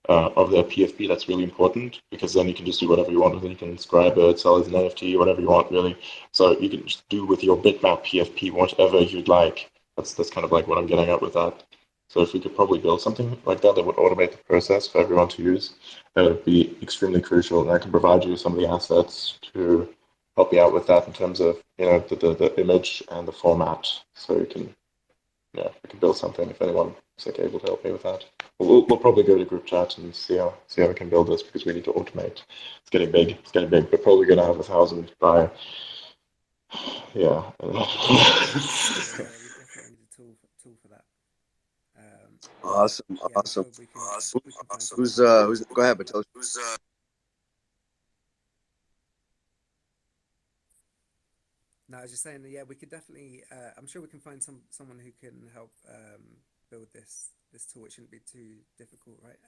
of their PFP, that's really important because then you can just do whatever you want with it. You can inscribe it, sell it as an NFT, whatever you want, really. So you can just do with your Bitmap PFP whatever you'd like. That's kind of like what I'm getting at with that. So if we could probably build something like that that would automate the process for everyone to use, that would be extremely crucial. And I can provide you with some of the assets to help you out with that in terms of the image and the format, so you can we can build something if anyone is like able to help me with that. We'll probably go to group chat and see how we can build this because we need to automate. It's getting big. It's getting big. We're probably gonna have 1,000 by yeah. Yeah, we definitely need a tool for that. Awesome, Yeah, I'm awesome. sure we can find someone. Who's? Go ahead, Batoshi. No, I was just saying, yeah, we could definitely. I'm sure we can find someone who can help build this tool. It shouldn't be too difficult, right?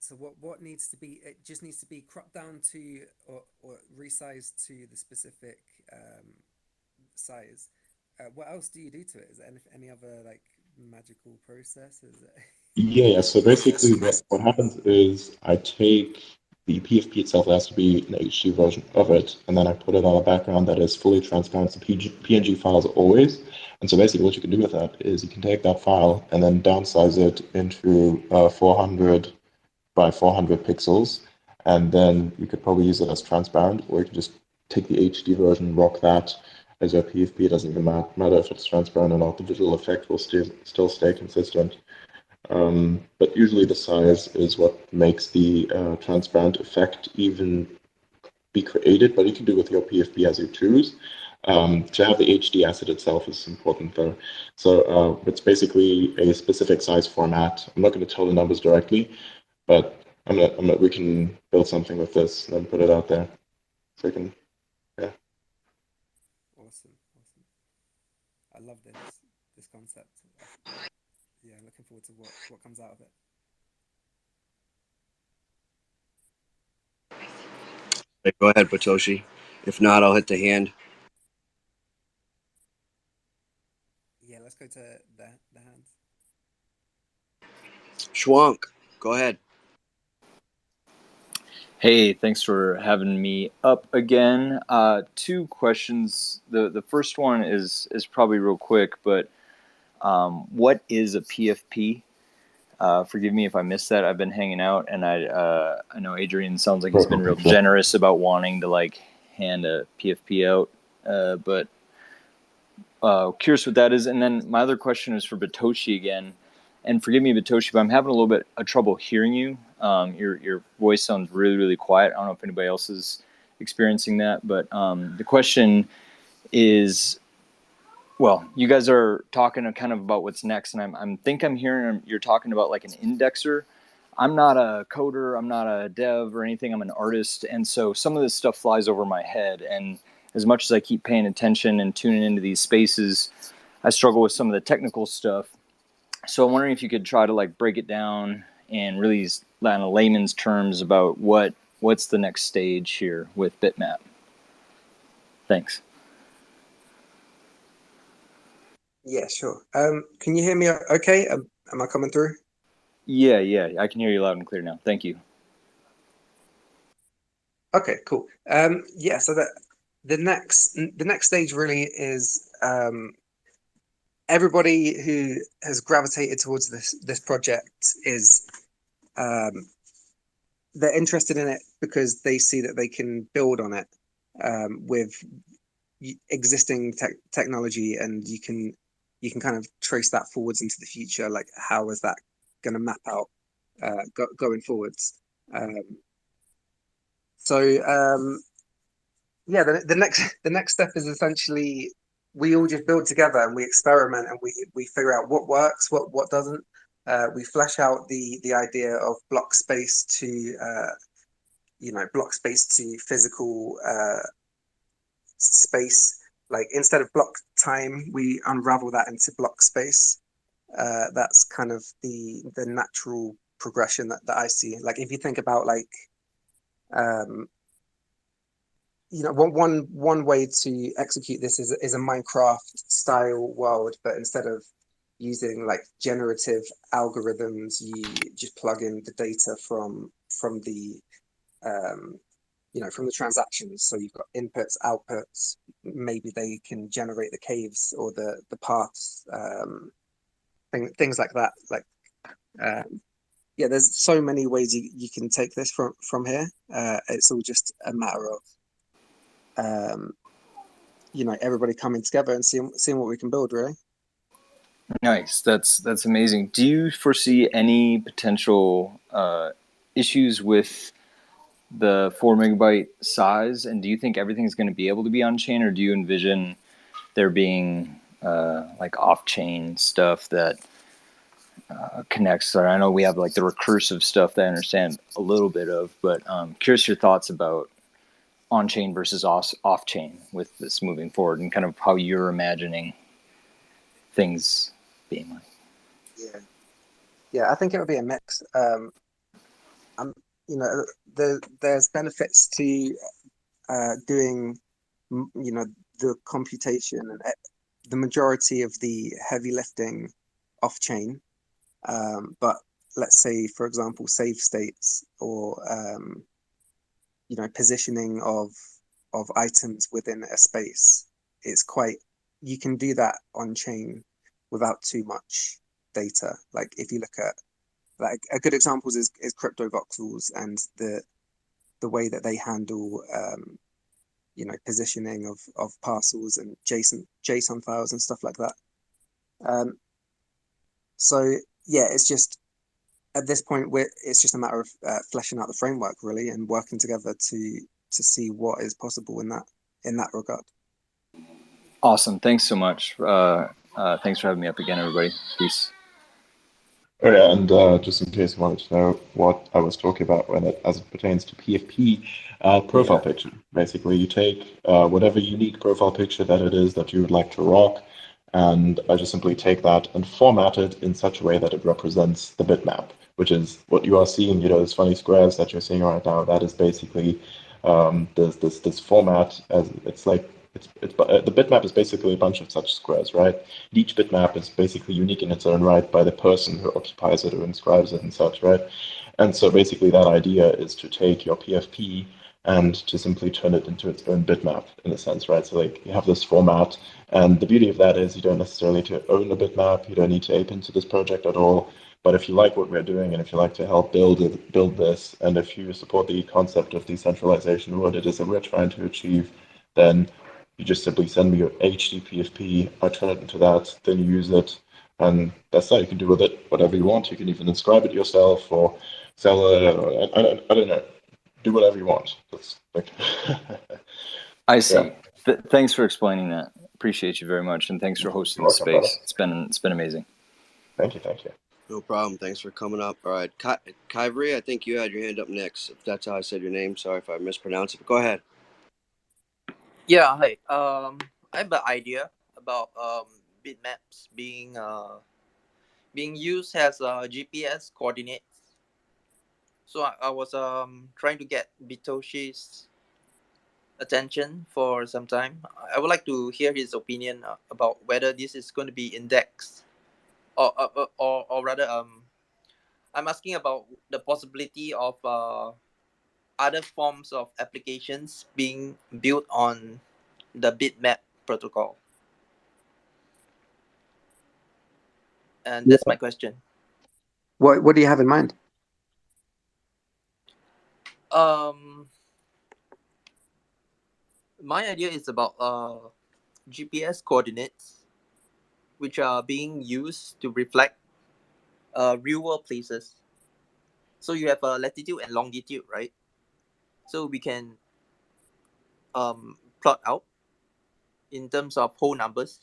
So what needs to be? It just needs to be cropped down to or resized to the specific size. What else do you do to it? Is there any other like magical process? Is it? Yeah. So basically, what happens is I take the PFP itself has to be an HD version of it, and then I put it on a background that is fully transparent to PNG files always. And so basically, what you can do with that is you can take that file and then downsize it into 400 by 400 pixels, and then you could probably use it as transparent, or you can just take the HD version, rock that as your PFP. It doesn't even matter if it's transparent or not. The visual effect will still stay consistent. But usually the size is what makes the transparent effect even be created, but you can do with your PFP as you choose. To have the HD asset itself is important though. So it's basically a specific size format. I'm not going to tell the numbers directly, but we can build something with this and then put it out there. So we can, yeah. Awesome, awesome. I love this concept. Yeah, looking forward to what comes out of it. Hey, go ahead, Batoshi. If not, I'll hit the hand. Yeah, let's go to the hands. Schwank, go ahead. Hey, thanks for having me up again. Two questions. The first one is probably real quick, but what is a PFP? Forgive me if I missed that. I've been hanging out, and I know Adrian sounds like he's been real generous about wanting to like hand a PFP out, but curious what that is. And then my other question is for Batoshi again. And forgive me, Batoshi, but I'm having a little bit of trouble hearing you. Your voice sounds really, really quiet. I don't know if anybody else is experiencing that, but the question is, well, you guys are talking kind of about what's next, and I'm hearing you're talking about like an indexer. I'm not a coder, I'm not a dev or anything. I'm an artist, and so some of this stuff flies over my head. And as much as I keep paying attention and tuning into these spaces, I struggle with some of the technical stuff. So I'm wondering if you could try to like break it down and really in a layman's terms about what's the next stage here with Bitmap. Thanks. Yeah, sure. Can you hear me okay? Am I coming through? Yeah, I can hear you loud and clear now. Thank you. Okay, cool. Yeah, so the next stage really is everybody who has gravitated towards this project is they're interested in it because they see that they can build on it with existing technology, and you can kind of trace that forwards into the future. Like, how is that going to map out going forwards? So yeah, the next step is essentially we all just build together and we experiment and we figure out what works, what doesn't. We flesh out the idea of block space to block space to physical space. Like, instead of block time, we unravel that into block space. That's kind of the natural progression that I see. Like if you think about like one way to execute this is a Minecraft style world, but instead of using like generative algorithms, you just plug in the data from the from the transactions. So you've got inputs, outputs. Maybe they can generate the caves or the paths, things like that. Like yeah, there's so many ways you can take this from here. It's all just a matter of everybody coming together and seeing what we can build, really. Nice. That's amazing. Do you foresee any potential issues with the 4 MB size? And do you think everything's going to be able to be on chain, or do you envision there being like off chain stuff that connects? Or I know we have like the recursive stuff that I understand a little bit of, but curious your thoughts about on chain versus off chain with this moving forward, and kind of how you're imagining things being like. Yeah, I think it would be a mix. There's benefits to doing, the computation and the majority of the heavy lifting off chain. But let's say, for example, save states or positioning of items within a space. It's quite You can do that on chain without too much data. Like if you look at like a good example is crypto voxels and the way that they handle positioning of parcels and JSON files and stuff like that. So yeah, it's just at this point it's just a matter of fleshing out the framework really and working together to see what is possible in that regard. Awesome. Thanks so much. Thanks for having me up again, everybody. Peace. Oh yeah, and just in case you wanted to know what I was talking about as it pertains to PFP, profile picture. Basically, you take whatever unique profile picture that it is that you would like to rock, and I just simply take that and format it in such a way that it represents the bitmap, which is what you are seeing. Those funny squares that you're seeing right now. That is basically this format as it's like. The bitmap is basically a bunch of such squares, right? Each bitmap is basically unique in its own right by the person who occupies it or inscribes it and such, right? And so basically that idea is to take your PFP and to simply turn it into its own bitmap in a sense, right? So like you have this format, and the beauty of that is you don't necessarily need to own a bitmap, you don't need to ape into this project at all. But if you like what we're doing, and if you like to help build this, and if you support the concept of decentralization, what it is that we're trying to achieve, then you just simply send me your HTPFP, I turn it into that, then you use it, and that's that. You can do with it whatever you want. You can even inscribe it yourself or sell it. Or, I don't know. Do whatever you want. That's like. I see. Yeah. Thanks for explaining that. Appreciate you very much, and thanks for hosting the space. Brother. It's been amazing. Thank you. No problem. Thanks for coming up. All right, Kyrie, I think you had your hand up next. If that's how I said your name, sorry if I mispronounced it. But go ahead. Yeah, hi. I have an idea about bitmaps being used as GPS coordinates. So I was trying to get Bitoshi's attention for some time. I would like to hear his opinion about whether this is going to be indexed, or rather, I'm asking about the possibility of other forms of applications being built on the Bitmap protocol. And that's my question. What do you have in mind? My idea is about GPS coordinates, which are being used to reflect real world places. So you have a latitude and longitude, right? So we can plot out in terms of whole numbers,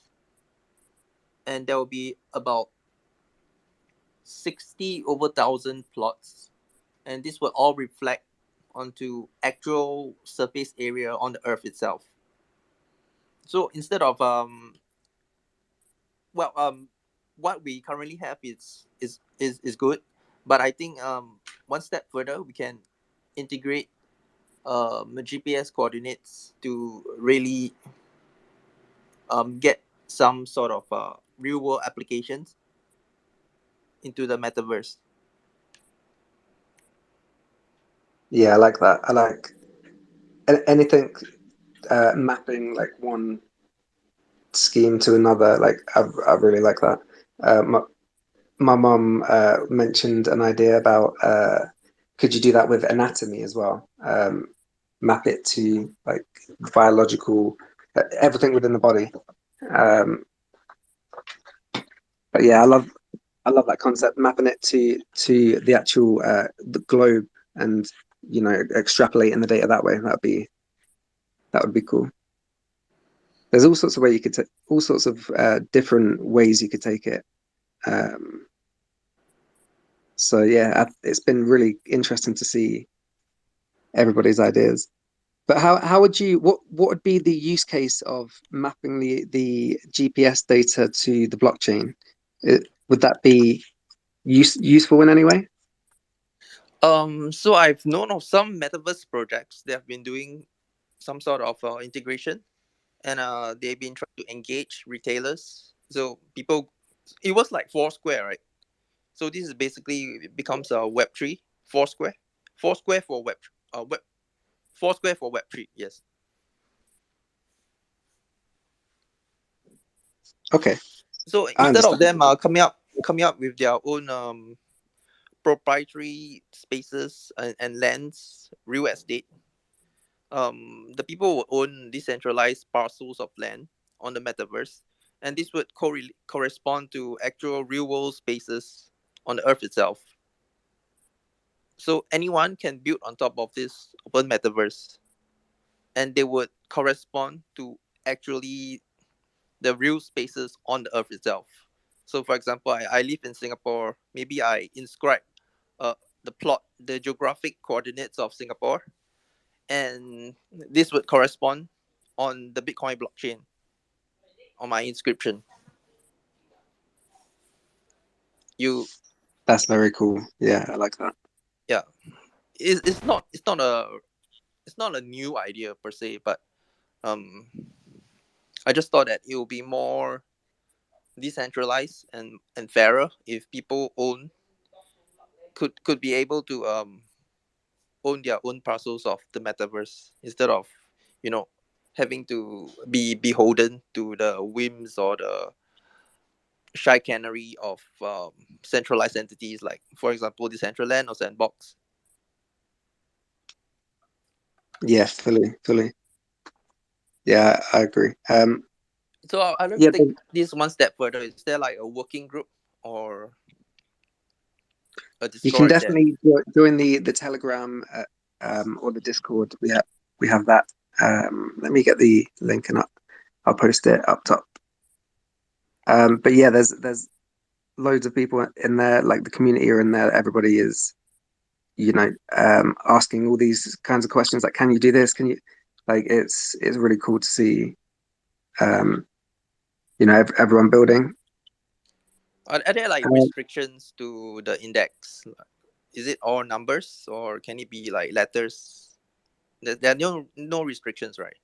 and there will be about 60 over 1,000 plots, and this will all reflect onto actual surface area on the Earth itself. So instead of what we currently have is good, but I think one step further we can integrate GPS coordinates to really get some sort of real world applications into the metaverse. Yeah, I like that. I like anything mapping like one scheme to another. Like I really like that. My mum mentioned an idea about could you do that with anatomy as well? Map it to like biological everything within the body. Um, but yeah, I love that concept, mapping it to the actual the globe, and extrapolating the data that way. That would be cool. There's all sorts of way you could all sorts of different ways you could take it. Um, so yeah, it's been really interesting to see everybody's ideas. But how would you what would be the use case of mapping the GPS data to the blockchain? Would that be useful in any way? So I've known of some metaverse projects. They have been doing some sort of integration, and they've been trying to engage retailers. So people, it was like Foursquare, right? So this is basically it becomes a Web3 Foursquare, Foursquare for web, Foursquare for Web3. Yes. Okay, So I instead of understand. them coming up with their own proprietary spaces and lands, real estate, the people will own decentralized parcels of land on the metaverse, and this would correspond to actual real world spaces on the earth itself. So anyone can build on top of this open metaverse, and they would correspond to actually the real spaces on the earth itself. So for example, I live in Singapore. Maybe I inscribe uh, the geographic coordinates of Singapore, and this would correspond on the Bitcoin blockchain on my inscription. You, That's very cool. Yeah, I like that. yeah, it's not a new idea per se, but um, I just thought that it will be more decentralized and fairer if people could be able to own their own parcels of the metaverse instead of you know having to be beholden to the whims or the chicanery of centralized entities like, for example, Decentraland or Sandbox. Yeah, fully. Yeah, I agree. So I'd like to Yeah, take this one step further. Is there like a working group or a you can Discord that definitely join the Telegram or the Discord. We have that. Let me get the link and I'll post it up top. But yeah, there's loads of people in there. Like the community are in there. Everybody is asking all these kinds of questions. Like, can you do this? Can you like? It's really cool to see. Um, everyone building. are there like Uh, restrictions to the index? Is it all numbers or can it be like letters? There are no restrictions, right?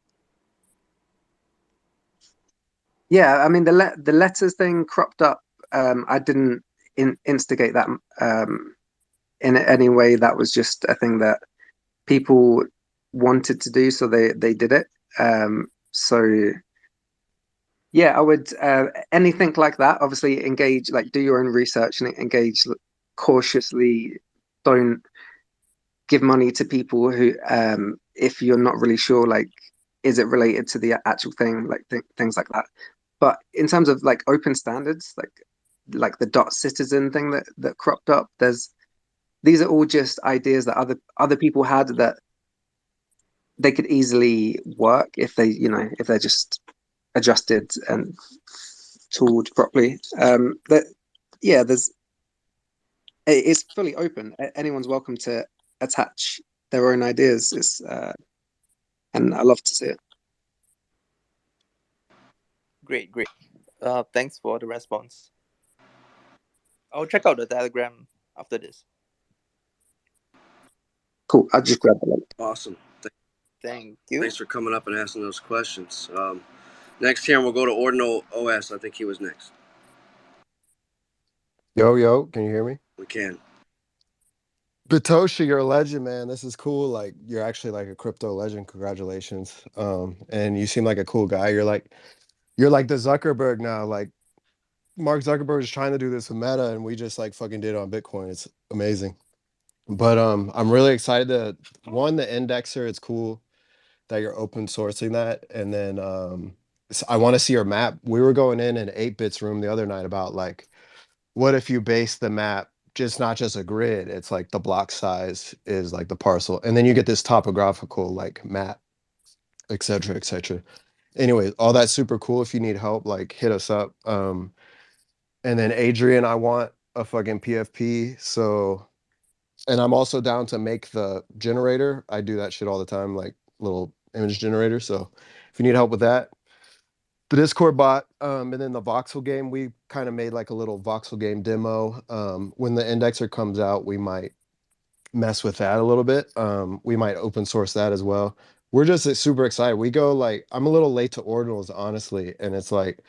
yeah, I mean the letters thing cropped up. I didn't instigate that in any way. That was just a thing that people wanted to do, so they did it. So yeah, I would anything like that. Obviously, engage, like do your own research and engage cautiously. Don't give money to people who, if you're not really sure, like, is it related to the actual thing, like things like that. But in terms of like open standards, like the dot citizen thing that cropped up, these are all just ideas that other people had that they could easily work if if they're just adjusted and tooled properly. That yeah, it's fully open. Anyone's welcome to attach their own ideas. And I love to see it. Great. Thanks for the response. I'll check out the Telegram after this. Cool. I'll just grab the link. Awesome. Thank you. Thanks for coming up and asking those questions. Next here, we'll go to Ordinal OS. I think he was next. Yo, can you hear me? We can. Bitoshi, you're a legend, man. This is cool. Like, you're actually like a crypto legend. Congratulations. And you seem like a cool guy. You're like the Zuckerberg now. Like, Mark Zuckerberg is trying to do this with Meta, and we just like fucking did it on Bitcoin. It's amazing. But I'm really excited to one, the indexer. It's cool that you're open sourcing that. And then I want to see your map. We were going in an 8-bits room the other night about like, what if you base the map just not just a grid, it's like the block size is like the parcel, and then you get this topographical like map, etc., etc. Anyway, all that's super cool. If you need help, like hit us up. And then Adrian, I want a fucking PFP. So, and I'm also down to make the generator. I do that shit all the time, like little image generator. So if you need help with that, the Discord bot, and then the voxel game, we kind of made like a little voxel game demo. When the indexer comes out, we might mess with that a little bit. We might open source that as well. We're just super excited. We go like, I'm a little late to ordinals, honestly, and it's like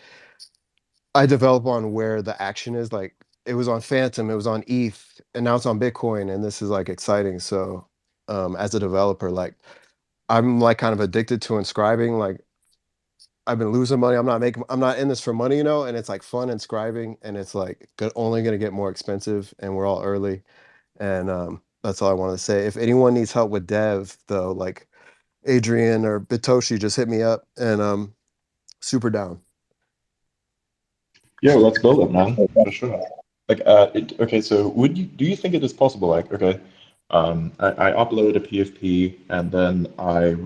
I develop on where the action is. Like it was on Phantom, it was on ETH, and now it's on Bitcoin, and this is like exciting. So as a developer, like I'm like kind of addicted to inscribing. Like I've been losing money. I'm not in this for money, and it's like fun inscribing, and it's like only going to get more expensive, and we're all early. And that's all I wanted to say. If anyone needs help with dev though, like Adrian or Bitoshi, just hit me up, and super down. Yeah, let's build it, man, for sure. Like, okay, so do you think it is possible? Like, okay, I upload a PFP and then I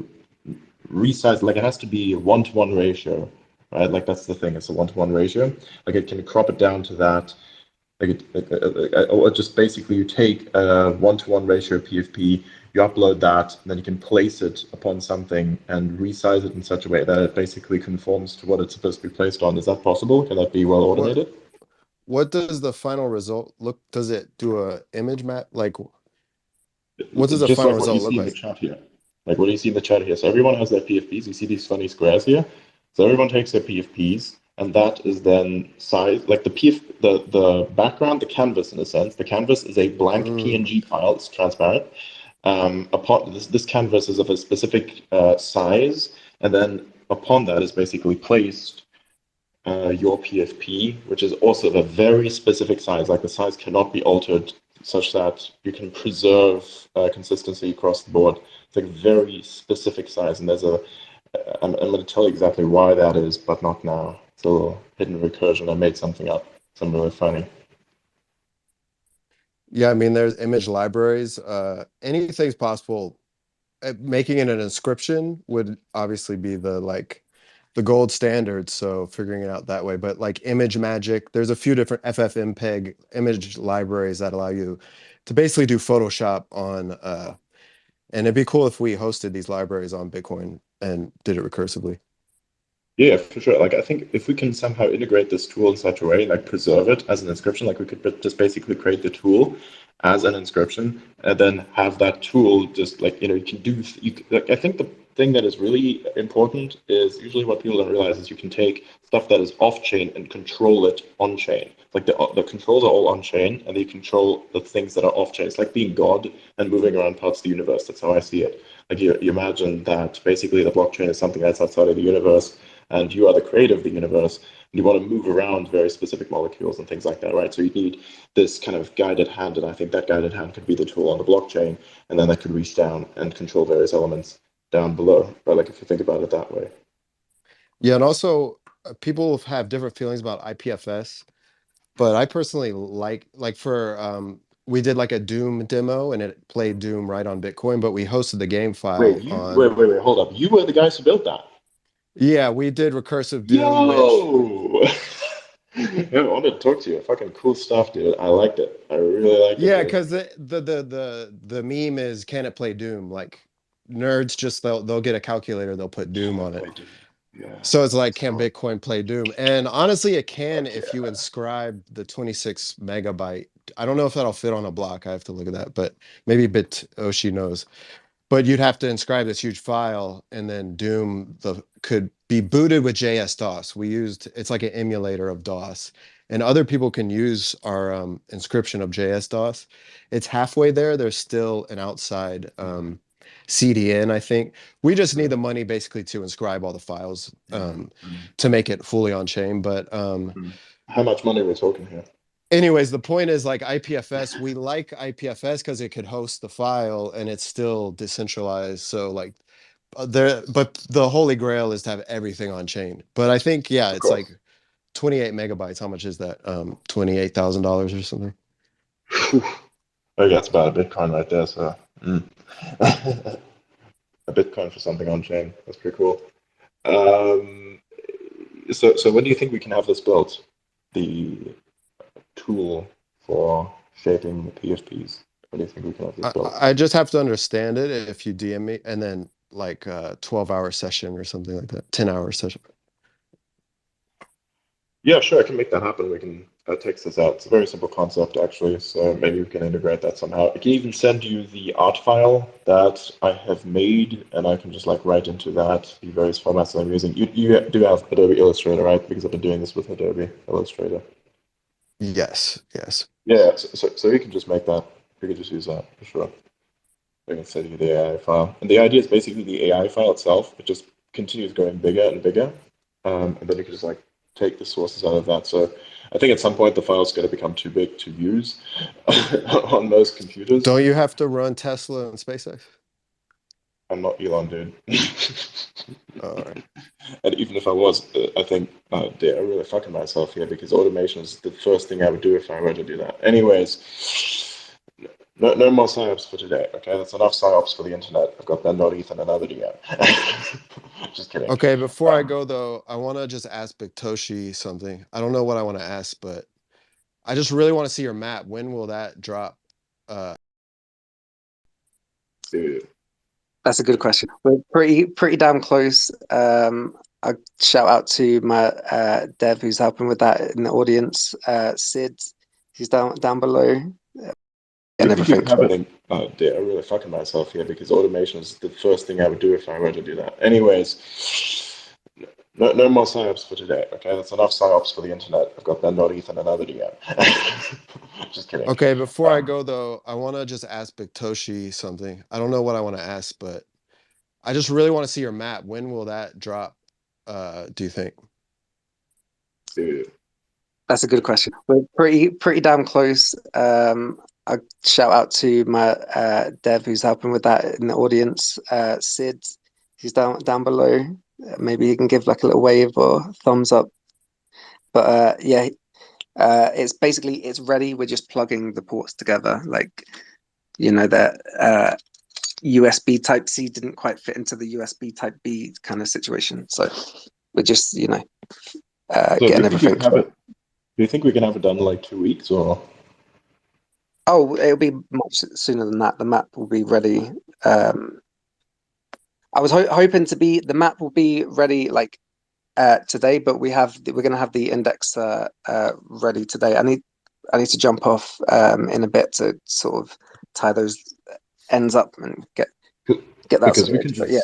resize. Like, it has to be a 1-to-1 ratio, right? Like, that's the thing. It's a 1-to-1 ratio. Like, it can crop it down to that. Or just basically you take a 1-to-1 ratio PFP, you upload that, and then you can place it upon something and resize it in such a way that it basically conforms to what it's supposed to be placed on. Is that possible? Can that be well automated? What does the final result look? Does it do a image map? Like, what does the Just final like what you result look see in the like? chat here. Like what do you see in the chat here? So everyone has their PFPs. You see these funny squares here. So everyone takes their PFPs, and that is then size like the background, the canvas in a sense. The canvas is a blank PNG file. It's transparent. Upon this canvas is of a specific size, and then upon that is basically placed your PFP, which is also of a very specific size. Like the size cannot be altered such that you can preserve consistency across the board. It's like a very specific size, and I'm going to tell you exactly why that is, but not now. It's a little hidden recursion. I made something up. Something really funny. Yeah, I mean, there's image libraries. Anything's possible. Making it an inscription would obviously be the gold standard. So figuring it out that way, but like image magic, there's a few different FFmpeg image libraries that allow you to basically do Photoshop on. And it'd be cool if we hosted these libraries on Bitcoin and did it recursively. Yeah, for sure. Like, I think if we can somehow integrate this tool in such a way, like preserve it as an inscription, like we could just basically create the tool as an inscription and then have that tool just like, you can do, like, I think the thing that is really important is usually what people don't realize is you can take stuff that is off chain and control it on chain. Like the controls are all on chain and you control the things that are off chain. It's like being God and moving around parts of the universe. That's how I see it. Like you imagine that basically the blockchain is something that's outside of the universe and you are the creator of the universe, and you want to move around very specific molecules and things like that, right? So you need this kind of guided hand, and I think that guided hand could be the tool on the blockchain, and then that could reach down and control various elements down below, right? Like if you think about it that way. Yeah, and also people have different feelings about IPFS, but I personally like for we did like a Doom demo and it played Doom right on Bitcoin, but we hosted the game file on. Wait, hold up. You were the guys who built that. Yeah, we did recursive Doom, which Yo! I wanted to talk to you. Fucking cool stuff, dude. I liked it. I really liked it, yeah, dude. because the meme is can it play Doom? Like nerds just they'll get a calculator, they'll put Doom on it. So it's like, can So, Bitcoin play Doom? And honestly, it can fuck if you yeah. inscribe the 26 megabyte. I don't know if that'll fit on a block. I have to look at that, but maybe Bitoshi knows. But you'd have to inscribe this huge file, and then Doom could be booted with JS DOS. It's like an emulator of DOS, and other people can use our inscription of JS DOS. It's halfway there. There's still an outside CDN, I think. We just need the money basically to inscribe all the files to make it fully on chain. But How much money are we talking here? anyways, the point is like IPFS, we like IPFS because it could host the file and it's still decentralized. So like but the holy grail is to have everything on chain. But I think, yeah, Of it's like course. 28 megabytes. How much is that? $28,000 or something. Oh, that's about a Bitcoin right there. So, a Bitcoin for something on chain. That's pretty cool. Um, so when do you think we can have this built? The tool for shaping the PFPs. When do you think we can have this built? I just have to understand it if you DM me, and then like a 12-hour session or something like that, 10-hour session. Yeah, sure, I can make that happen. We can text this out. It's a very simple concept, actually, so maybe we can integrate that somehow. I can even send you the art file that I have made, and I can just like write into that the various formats that I'm using. You do have Adobe Illustrator, right? Because I've been doing this with Adobe Illustrator. Yes, yes. Yeah, so you can just make that. You can just use that for sure. I can send you the AI file. And the idea is basically the AI file itself, it just continues going bigger and bigger. And then you can just like take the sources out of that. So I think at some point the file's going to become too big to use on most computers. Don't you have to run Tesla and SpaceX? I'm not Elon, dude. All right. And even if I was, I think I'm really fucking myself here because automation is the first thing I would do if I were to do that. Anyways, no more psyops for today. Okay, that's enough psyops for the internet. I've got Ben North and another DM. Just kidding. Okay, before I go though, I want to just ask Bitoshi something. I don't know what I want to ask, but I just really want to see your map. When will that drop? Dude. That's a good question. We're pretty damn close. A shout out to my dev who's helping with that in the audience. Sid, he's down below. Do And you think you everything. can have it in? Oh dear, I'm really fucking myself here because automation is the first thing I would do if I were to do that. Anyways, no more psyops for today. Okay, that's enough psyops for the internet. I've got Ben North and another DM. Just kidding. Okay, before I go though, I want to just ask Bitoshi something. I don't know what I want to ask, but I just really want to see your map. When will that drop? Do you think? Dude. That's a good question. We're pretty damn close. A shout out to my dev who's helping with that in the audience. Sid, he's down below. Maybe you can give like a little wave or thumbs up. But yeah, it's ready. We're just plugging the ports together. Like that USB Type C didn't quite fit into the USB Type B kind of situation. So we're just So do getting you think you everything. can have it? Do you think we can have it done in like 2 weeks or? Oh, it'll be much sooner than that. The map will be ready. I was hoping the map will be ready like today, but we're going to have the index ready today. I need to jump off in a bit to sort of tie those ends up and get that Because sorted. But yeah.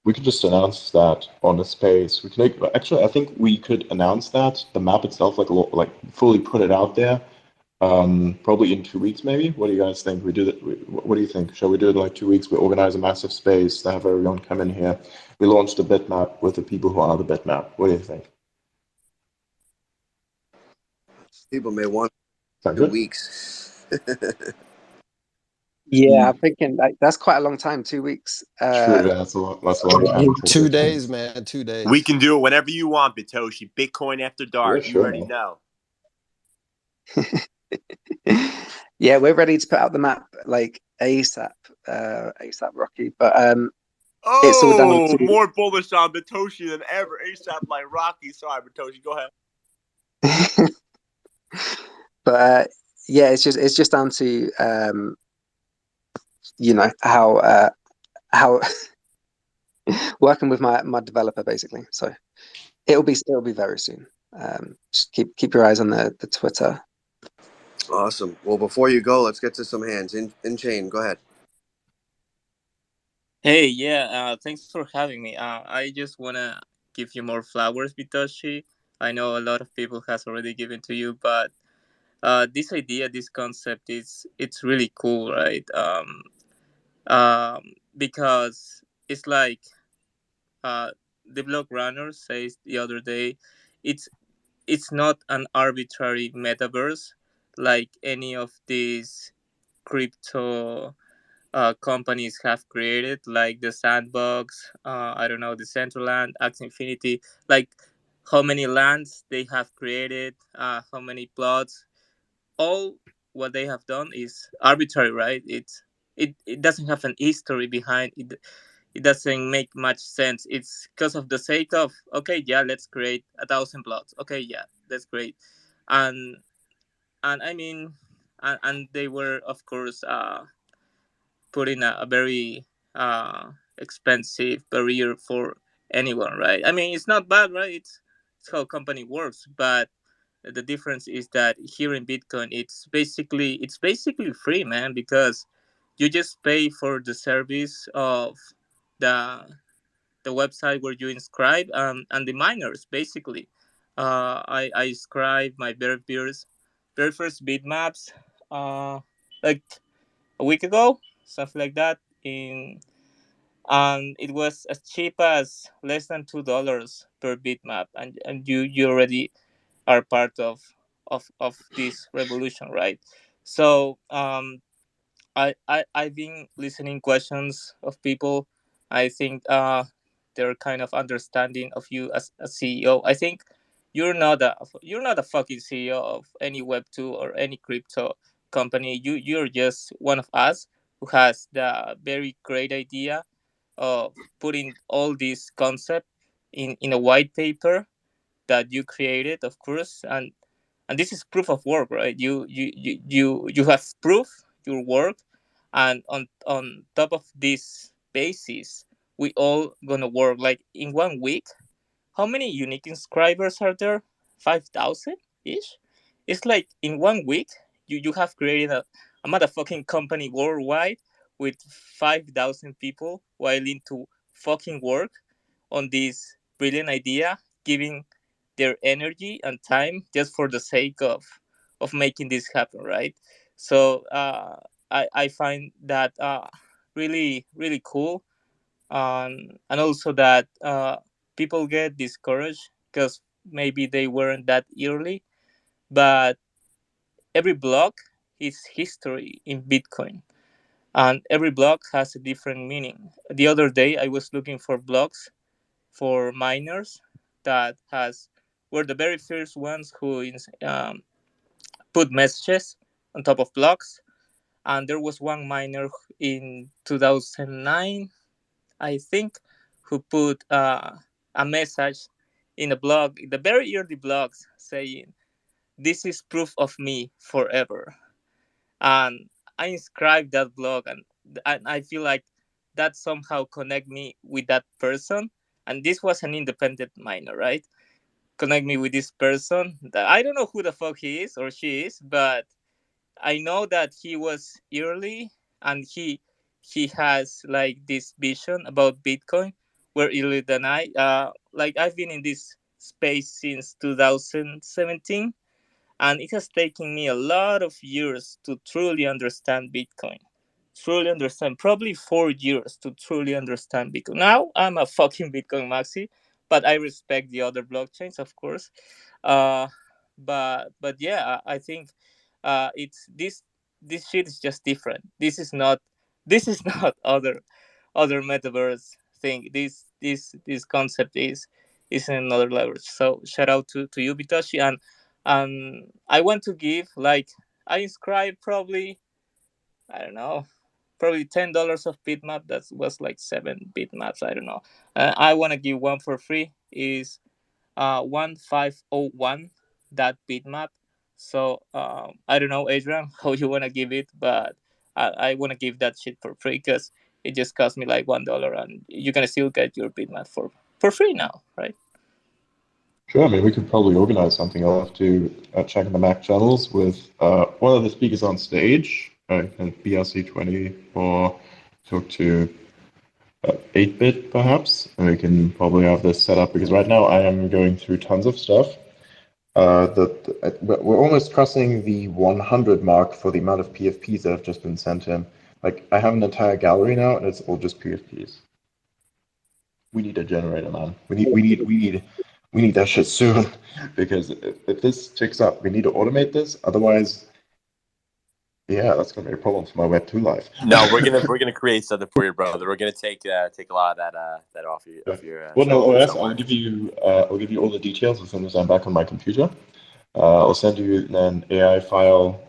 we could just announce that on the space. We can actually, I think we could announce that the map itself, like fully put it out there. Probably in 2 weeks, maybe. What do you guys think? We do that. What do you think? Shall we do it in like 2 weeks? We organize a massive space, have everyone come in here. We launch the bitmap with the people who are the bitmap. What do you think? People may want Sound 2 good? weeks. Yeah, I'm thinking that's quite a long time. 2 weeks. True, yeah, that's a long time. 2 days, man. 2 days. We can do it whenever you want, Bitoshi. Bitcoin after Yeah, dark. You sure. already know. Yeah, we're ready to put out the map like ASAP, ASAP Rocky. But it's all down Oh, to more bullish on Bitoshi than ever. ASAP like Rocky. Sorry, Bitoshi. Go ahead. but yeah, it's just down to how working with my developer basically. So it'll be very soon. Just keep your eyes on the Twitter. Awesome. Well, before you go, let's get to some hands. In chain, go ahead. Hey, yeah, thanks for having me. I just wanna give you more flowers, Bitoshi. I know a lot of people has already given to you, but this idea, this concept is it's really cool, right? Because it's like uh, the blog runner says the other day, it's it's not an arbitrary metaverse like any of these crypto companies have created, like the Sandbox, I don't know, the Centraland, Axie Infinity, like how many lands they have created, how many plots. All what they have done is arbitrary, right? It doesn't have an history behind it. It doesn't make much sense. It's because of the sake of, okay, yeah, let's create 1,000 plots. Okay, yeah, that's great. And and I mean, and they were of course put in a very expensive barrier for anyone, right? I mean, it's not bad, right? It's how company works, but the difference is that here in Bitcoin, it's basically free, man, because you just pay for the service of the the website where you inscribe, and the miners basically. I inscribed my very first Bitmaps like a week ago, something like that. And it was as cheap as less than $2 per bitmap, and you already are part of this revolution, right? So I've been listening questions of people. I think they're kind of understanding of you as a CEO. I think you're not a fucking CEO of any Web2 or any crypto company. You're just one of us who has the very great idea of putting all this concept in a white paper that you created, of course, and this is proof of work, right? You have proof your work, and on top of this basis, we all gonna work like in 1 week. How many unique subscribers are there? 5,000 ish. It's like in 1 week you have created a motherfucking company worldwide with 5,000 people willing to fucking work on this brilliant idea, giving their energy and time just for the sake of making this happen, right? So I find that really really cool, and also that people get discouraged because maybe they weren't that early, but every block is history in Bitcoin, and every block has a different meaning. The other day I was looking for blocks for miners that has were the very first ones who put messages on top of blocks, and there was one miner in 2009, I think, who put a message in a blog, the very early blogs, saying, "This is proof of me forever." And I inscribed that blog, and I feel like that somehow connect me with that person. And this was an independent miner, right? Connect me with this person. I don't know who the fuck he is or she is, but I know that he was early, and he has like this vision about Bitcoin where earlier than I. Like I've been in this space since 2017, and it has taken me a lot of years to truly understand Bitcoin. Truly understand, probably 4 years to truly understand Bitcoin. Now I'm a fucking Bitcoin maxi, but I respect the other blockchains, of course. Uh, but yeah, I think it's this shit is just different. This is not other metaverse thing. This concept is another level. So shout out to you, Bitoshi, and I want to give like I inscribed probably, I don't know, probably $10 of Bitmap. That was like 7 Bitmaps. I don't know. I want to give one for free. Is 1501 that Bitmap. So I don't know, Adrian, how you want to give it, but I want to give that shit for free because it just cost me like $1, and you can still get your Bitmap for free now, right? Sure, I mean, we could probably organize something. I'll have to check in the Mac channels with one of the speakers on stage, and BRC20, or talk to 8-bit perhaps, and we can probably have this set up because right now I am going through tons of stuff. We're almost crossing the 100 mark for the amount of PFPs that have just been sent in. Like, I have an entire gallery now, and it's all just PFPs. We need a generator, man. We need that shit soon because if this ticks up, we need to automate this. Otherwise, yeah, that's gonna be a problem for my Web 2 life. No, we're gonna create something for you, brother. We're gonna take a lot of that off your. Well, no, OS. I'll give you all the details as soon as I'm back on my computer. I'll send you an AI file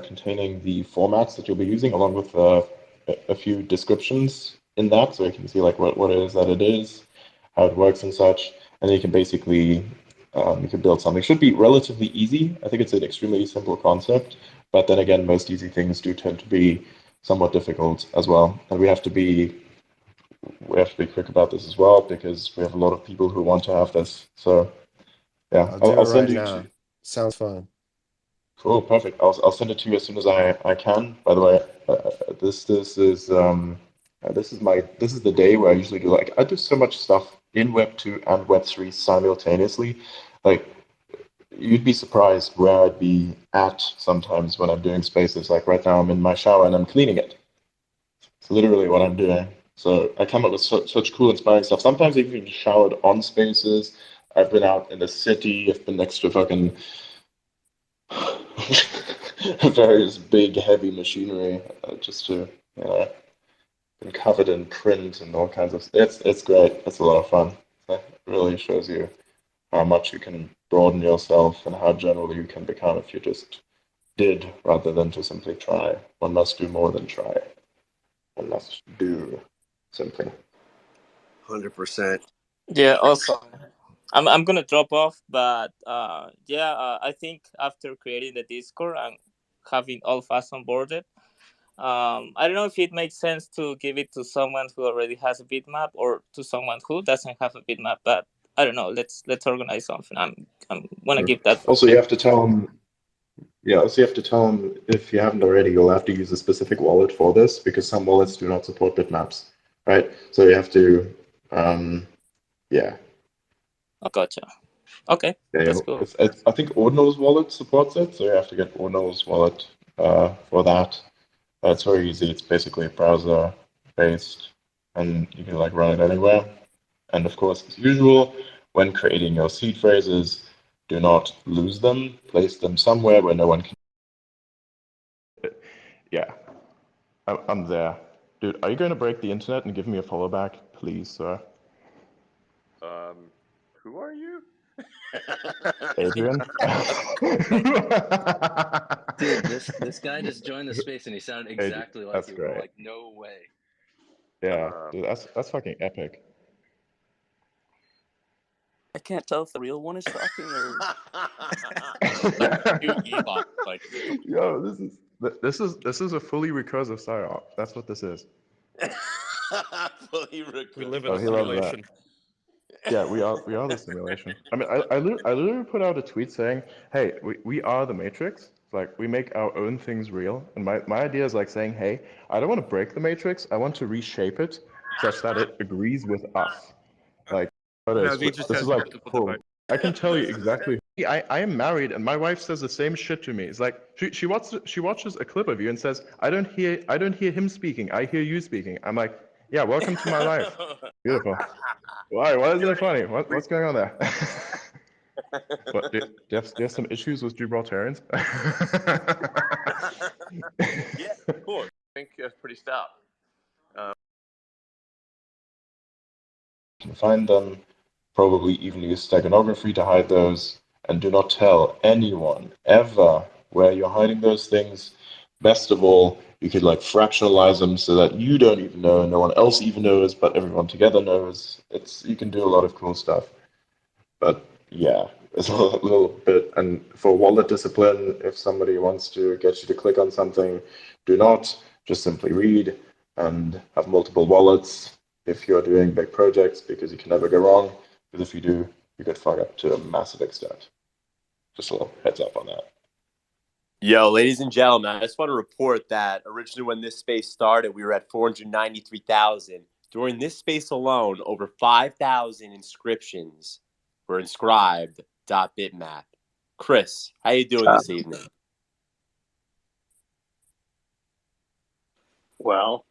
containing the formats that you'll be using, along with a few descriptions in that, so you can see like what it is that it is, how it works and such, and then you can basically you can build something. It should be relatively easy. I think it's an extremely simple concept, but then again, most easy things do tend to be somewhat difficult as well, and we have to be quick about this as well because we have a lot of people who want to have this. So yeah, I'll send you to. Sounds fun. Cool, perfect. I'll send it to you as soon as I can. By the way, this is this is the day where I usually do, like, I do so much stuff in Web 2 and Web 3 simultaneously. Like, you'd be surprised where I'd be at sometimes when I'm doing spaces. Like right now I'm in my shower and I'm cleaning it. It's literally what I'm doing. So I come up with such cool, inspiring stuff. Sometimes I've even showered on spaces. I've been out in the city. I've been next to fucking various big, heavy machinery, just to, you know, been covered in print and all kinds of. It's great. It's a lot of fun. It really shows you how much you can broaden yourself and how general you can become if you just did rather than to simply try. One must do more than try. One must do simply. 100%. Yeah, awesome. I'm gonna drop off, but I think after creating the Discord and having all of us onboarded, I don't know if it makes sense to give it to someone who already has a bitmap or to someone who doesn't have a bitmap. But I don't know. Let's organize something. I'm wanna give that. Also, you have to tell them. Yeah, also you have to tell them, if you haven't already, you'll have to use a specific wallet for this because some wallets do not support bitmaps, right? So you have to, yeah. Oh, gotcha. Okay, Yeah, that's cool. I think Ordinal's wallet supports it, so you have to get Ordinal's wallet for that. It's very easy. It's basically browser based, and you can like run it anywhere. And of course, as usual, when creating your seed phrases, do not lose them. Place them somewhere where no one can. Yeah, I'm there. Dude, are you going to break the internet and give me a follow back, please, sir? Who are you? Adrian? Dude, this guy just joined the space and he sounded exactly like That's you. great. We're like, no way. Yeah, dude, that's fucking epic. I can't tell if the real one is talking or. Like, Yo, this is a fully recursive psyop. That's what this is. We live in Oh, a he loves that. simulation. Yeah, we are the simulation. I mean, I literally put out a tweet saying, hey, we are the Matrix. Like, we make our own things real. And my idea is like saying, hey, I don't want to break the Matrix. I want to reshape it such that it agrees with us. Like, No, he just this has is like multiple full. devices. I can tell you exactly. I am married, and my wife says the same shit to me. It's like she watches a clip of you and says, I don't hear him speaking. I hear you speaking. I'm like, yeah, welcome to my life. Beautiful. Why? Why is that funny? What's going on there? What, do you have some issues with Gibraltarians? yeah, cool. I think that's pretty stout. You can find them, probably even use steganography to hide those, and do not tell anyone ever where you're hiding those things. Best of all, you could like fractionalize them so that you don't even know, no one else even knows, but everyone together knows. You can do a lot of cool stuff. But yeah, it's a little bit. And for wallet discipline, if somebody wants to get you to click on something, do not just simply read. and have multiple wallets if you're doing big projects, because you can never go wrong. Because if you do, you get fucked up to a massive extent. Just a little heads up on that. Yo, ladies and gentlemen, I just want to report that originally when this space started, we were at 493,000. During this space alone, over 5,000 inscriptions were inscribed .bitmap. Chris, how you doing this evening? Well,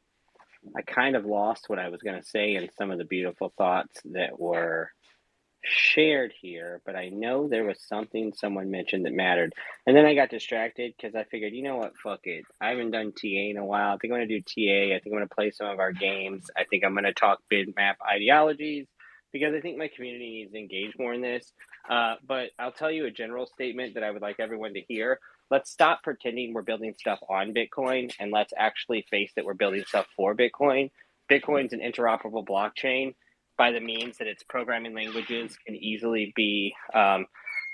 I kind of lost what I was going to say and some of the beautiful thoughts that were shared here, but I know there was something someone mentioned that mattered. And then I got distracted because I figured, you know what, fuck it. I haven't done TA in a while. I think I'm going to do TA. I think I'm going to play some of our games. I think I'm going to talk Bitmap ideologies because I think my community needs to engage more in this. But I'll tell you a general statement that I would like everyone to hear. Let's stop pretending we're building stuff on Bitcoin and let's actually face that we're building stuff for Bitcoin. Bitcoin's an interoperable blockchain by the means that its programming languages can easily be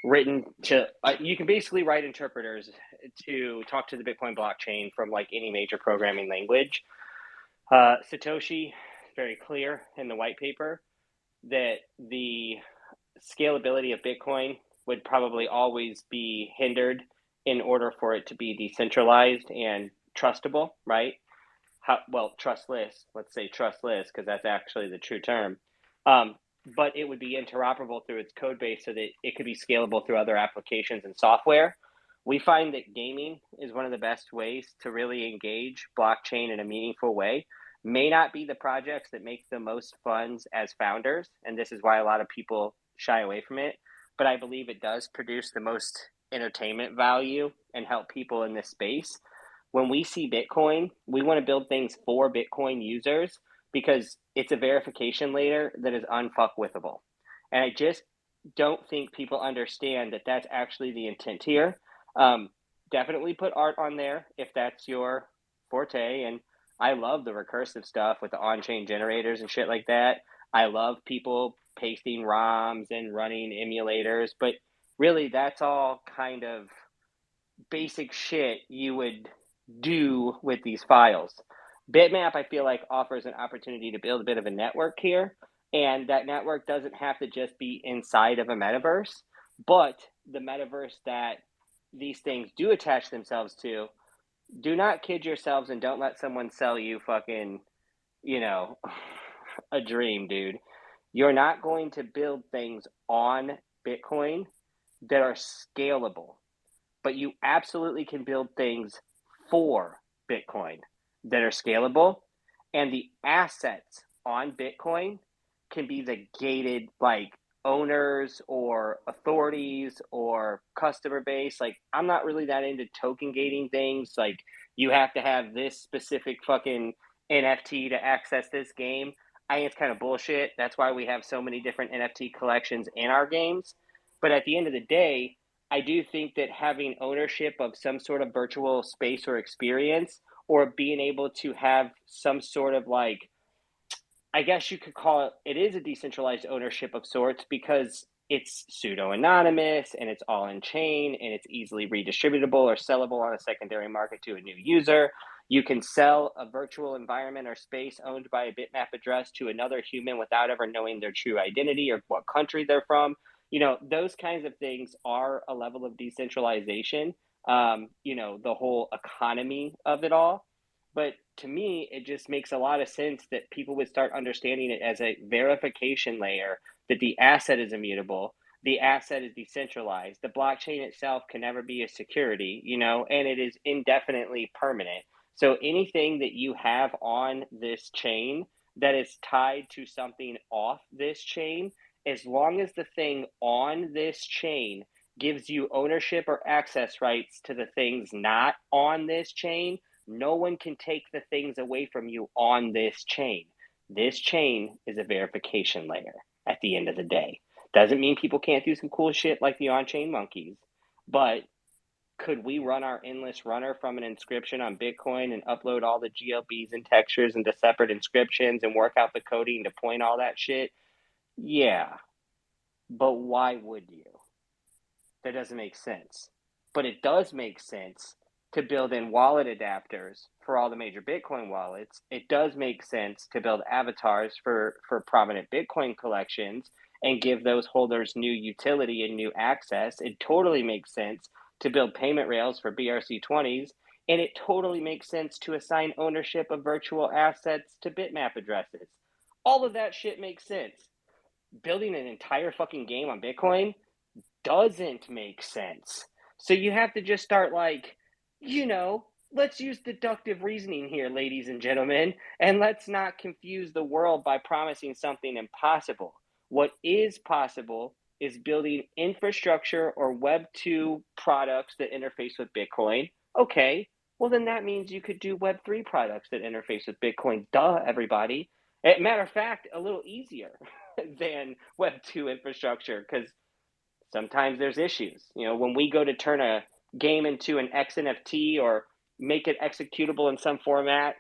written to. You can basically write interpreters to talk to the Bitcoin blockchain from like any major programming language. Satoshi is very clear in the white paper that the scalability of Bitcoin would probably always be hindered in order for it to be decentralized and trustable, right? Trustless. Let's say trustless because that's actually the true term. But it would be interoperable through its code base so that it could be scalable through other applications and software. We find that gaming is one of the best ways to really engage blockchain in a meaningful way. May not be the projects that make the most funds as founders, and this is why a lot of people shy away from it. But I believe it does produce the most entertainment value and help people in this space. When we see Bitcoin, we want to build things for Bitcoin users because it's a verification layer that is unfuckwithable. And I just don't think people understand that that's actually the intent here. Definitely put art on there if that's your forte. And I love the recursive stuff with the on-chain generators and shit like that. I love people pasting ROMs and running emulators, but really that's all kind of basic shit you would do with these files. Bitmap, I feel like, offers an opportunity to build a bit of a network here, and that network doesn't have to just be inside of a metaverse, but the metaverse that these things do attach themselves to, do not kid yourselves and don't let someone sell you fucking, a dream, dude. You're not going to build things on Bitcoin that are scalable, but you absolutely can build things for Bitcoin that are scalable. And the assets on Bitcoin can be the gated, like, owners or authorities or customer base. Like, I'm not really that into token gating things. Like, you have to have this specific fucking NFT to access this game. I think it's kind of bullshit. That's why we have so many different NFT collections in our games. But at the end of the day, I do think that having ownership of some sort of virtual space or experience, or being able to have some sort of, like, I guess you could call it is a decentralized ownership of sorts because it's pseudo anonymous and it's all in chain and it's easily redistributable or sellable on a secondary market to a new user. You can sell a virtual environment or space owned by a Bitmap address to another human without ever knowing their true identity or what country they're from. Those kinds of things are a level of decentralization, the whole economy of it all. But to me, it just makes a lot of sense that people would start understanding it as a verification layer, that the asset is immutable, the asset is decentralized, the blockchain itself can never be a security, and it is indefinitely permanent. So anything that you have on this chain that is tied to something off this chain, as long as the thing on this chain gives you ownership or access rights to the things not on this chain, no one can take the things away from you on this chain. This chain is a verification layer at the end of the day. Doesn't mean people can't do some cool shit like the on-chain monkeys, but could we run our endless runner from an inscription on Bitcoin and upload all the GLBs and textures into separate inscriptions and work out the coding to point all that shit? Yeah, but why would you? That doesn't make sense. But it does make sense to build in wallet adapters for all the major Bitcoin wallets. It does make sense to build avatars for prominent Bitcoin collections and give those holders new utility and new access. It totally makes sense to build payment rails for BRC20s, and it totally makes sense to assign ownership of virtual assets to Bitmap addresses. All of that shit makes sense. Building an entire fucking game on Bitcoin doesn't make sense. So you have to just start like, let's use deductive reasoning here, ladies and gentlemen, and let's not confuse the world by promising something impossible. What is possible is building infrastructure or Web 2 products that interface with Bitcoin. Okay, well, then that means you could do Web 3 products that interface with Bitcoin. Duh, everybody. Matter of fact, a little easier than Web 2 infrastructure, because sometimes there's issues. When we go to turn a game into an XNFT or make it executable in some format,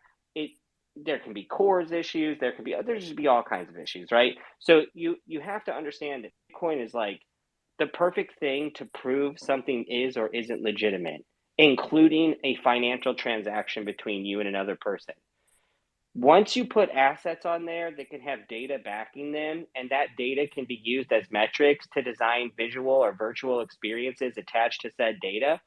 there can be cores issues. There's just be all kinds of issues, right? So you have to understand that Bitcoin is like the perfect thing to prove something is or isn't legitimate, including a financial transaction between you and another person. Once you put assets on there that can have data backing them, and that data can be used as metrics to design visual or virtual experiences attached to said data,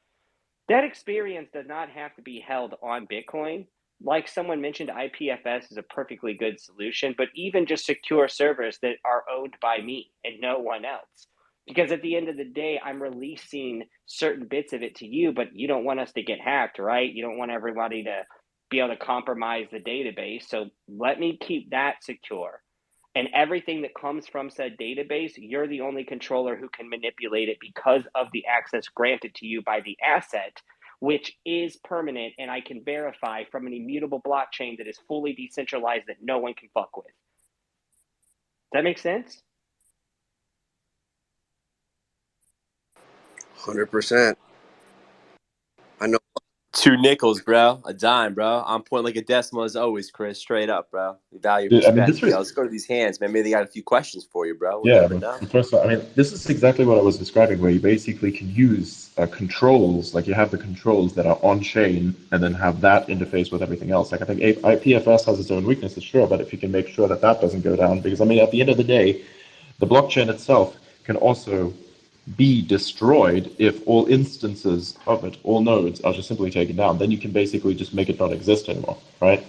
that experience does not have to be held on Bitcoin. Like someone mentioned, IPFS is a perfectly good solution, but even just secure servers that are owned by me and no one else. Because at the end of the day, I'm releasing certain bits of it to you, but you don't want us to get hacked, right? You don't want everybody to be able to compromise the database. So let me keep that secure. And everything that comes from said database, you're the only controller who can manipulate it because of the access granted to you by the asset, which is permanent, and I can verify from an immutable blockchain that is fully decentralized that no one can fuck with. Does that make sense? 100%. I know. 2 nickels, bro. A dime, bro. On point like a decimal as always, Chris. Straight up, bro. Value, Dude, I mean, respect. Let's go to these hands, man. Maybe they got a few questions for you, bro. We'll yeah, never but know. first of all, I mean, this is exactly what I was describing, where you basically can use controls, like you have the controls that are on chain, and then have that interface with everything else. Like I think IPFS has its own weaknesses, sure, but if you can make sure that that doesn't go down, because I mean, at the end of the day, the blockchain itself can also be destroyed if all instances of it, all nodes, are just simply taken down. Then you can basically just make it not exist anymore, right?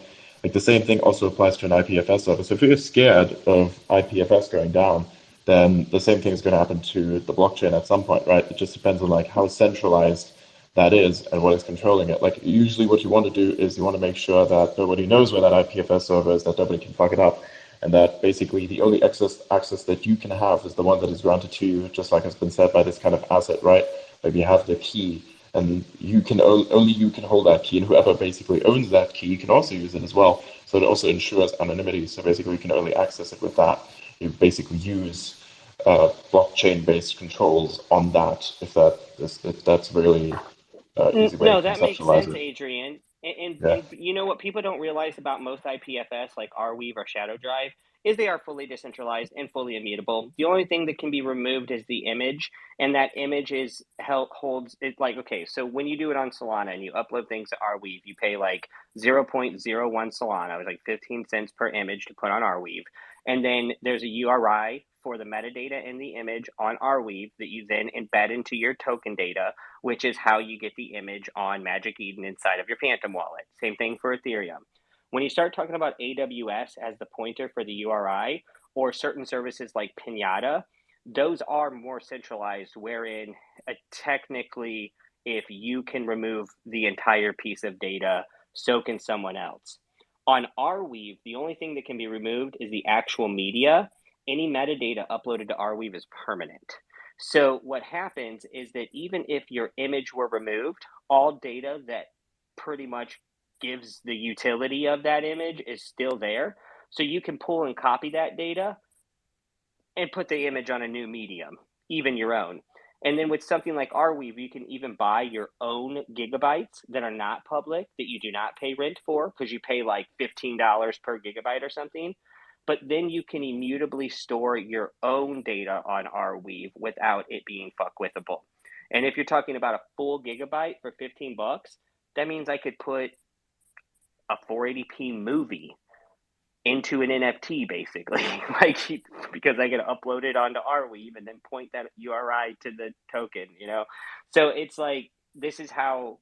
Like the same thing also applies to an IPFS server. So if you're scared of IPFS going down, then the same thing is going to happen to the blockchain at some point, right? It just depends on like how centralized that is and what is controlling it. Like usually what you want to do is you want to make sure that nobody knows where that IPFS server is, that nobody can fuck it up, and that basically the only access that you can have is the one that is granted to you, just like has been said, by this kind of asset, right? Like you have the key, and you can only you can hold that key, and whoever basically owns that key can also use it as well. So it also ensures anonymity. So basically, you can only access it with that. You basically use blockchain-based controls on that. If that's really easy way to No, that makes conceptualize sense, it. Adrian. Yeah. And you know what people don't realize about most IPFS, like Arweave or Shadow Drive, is they are fully decentralized and fully immutable. The only thing that can be removed is the image, and that image is holds it like okay. So when you do it on Solana and you upload things to Arweave, you pay like 0.01 Solana, it was like 15 cents per image to put on Arweave, and then there's a URI for the metadata in the image on Arweave that you then embed into your token data, which is how you get the image on Magic Eden inside of your Phantom wallet. Same thing for Ethereum. When you start talking about AWS as the pointer for the URI, or certain services like Pinata, those are more centralized, wherein technically, if you can remove the entire piece of data, so can someone else. On Arweave, the only thing that can be removed is the actual media. Any metadata uploaded to Arweave is permanent. So what happens is that even if your image were removed, all data that pretty much gives the utility of that image is still there. So you can pull and copy that data and put the image on a new medium, even your own. And then with something like Arweave, you can even buy your own gigabytes that are not public, that you do not pay rent for, because you pay like $15 per gigabyte or something. But then you can immutably store your own data on Arweave without it being fuckwithable. And if you're talking about a full gigabyte for $15, that means I could put a 480p movie into an NFT basically, like because I can upload it onto Arweave and then point that URI to the token, So it's like this is how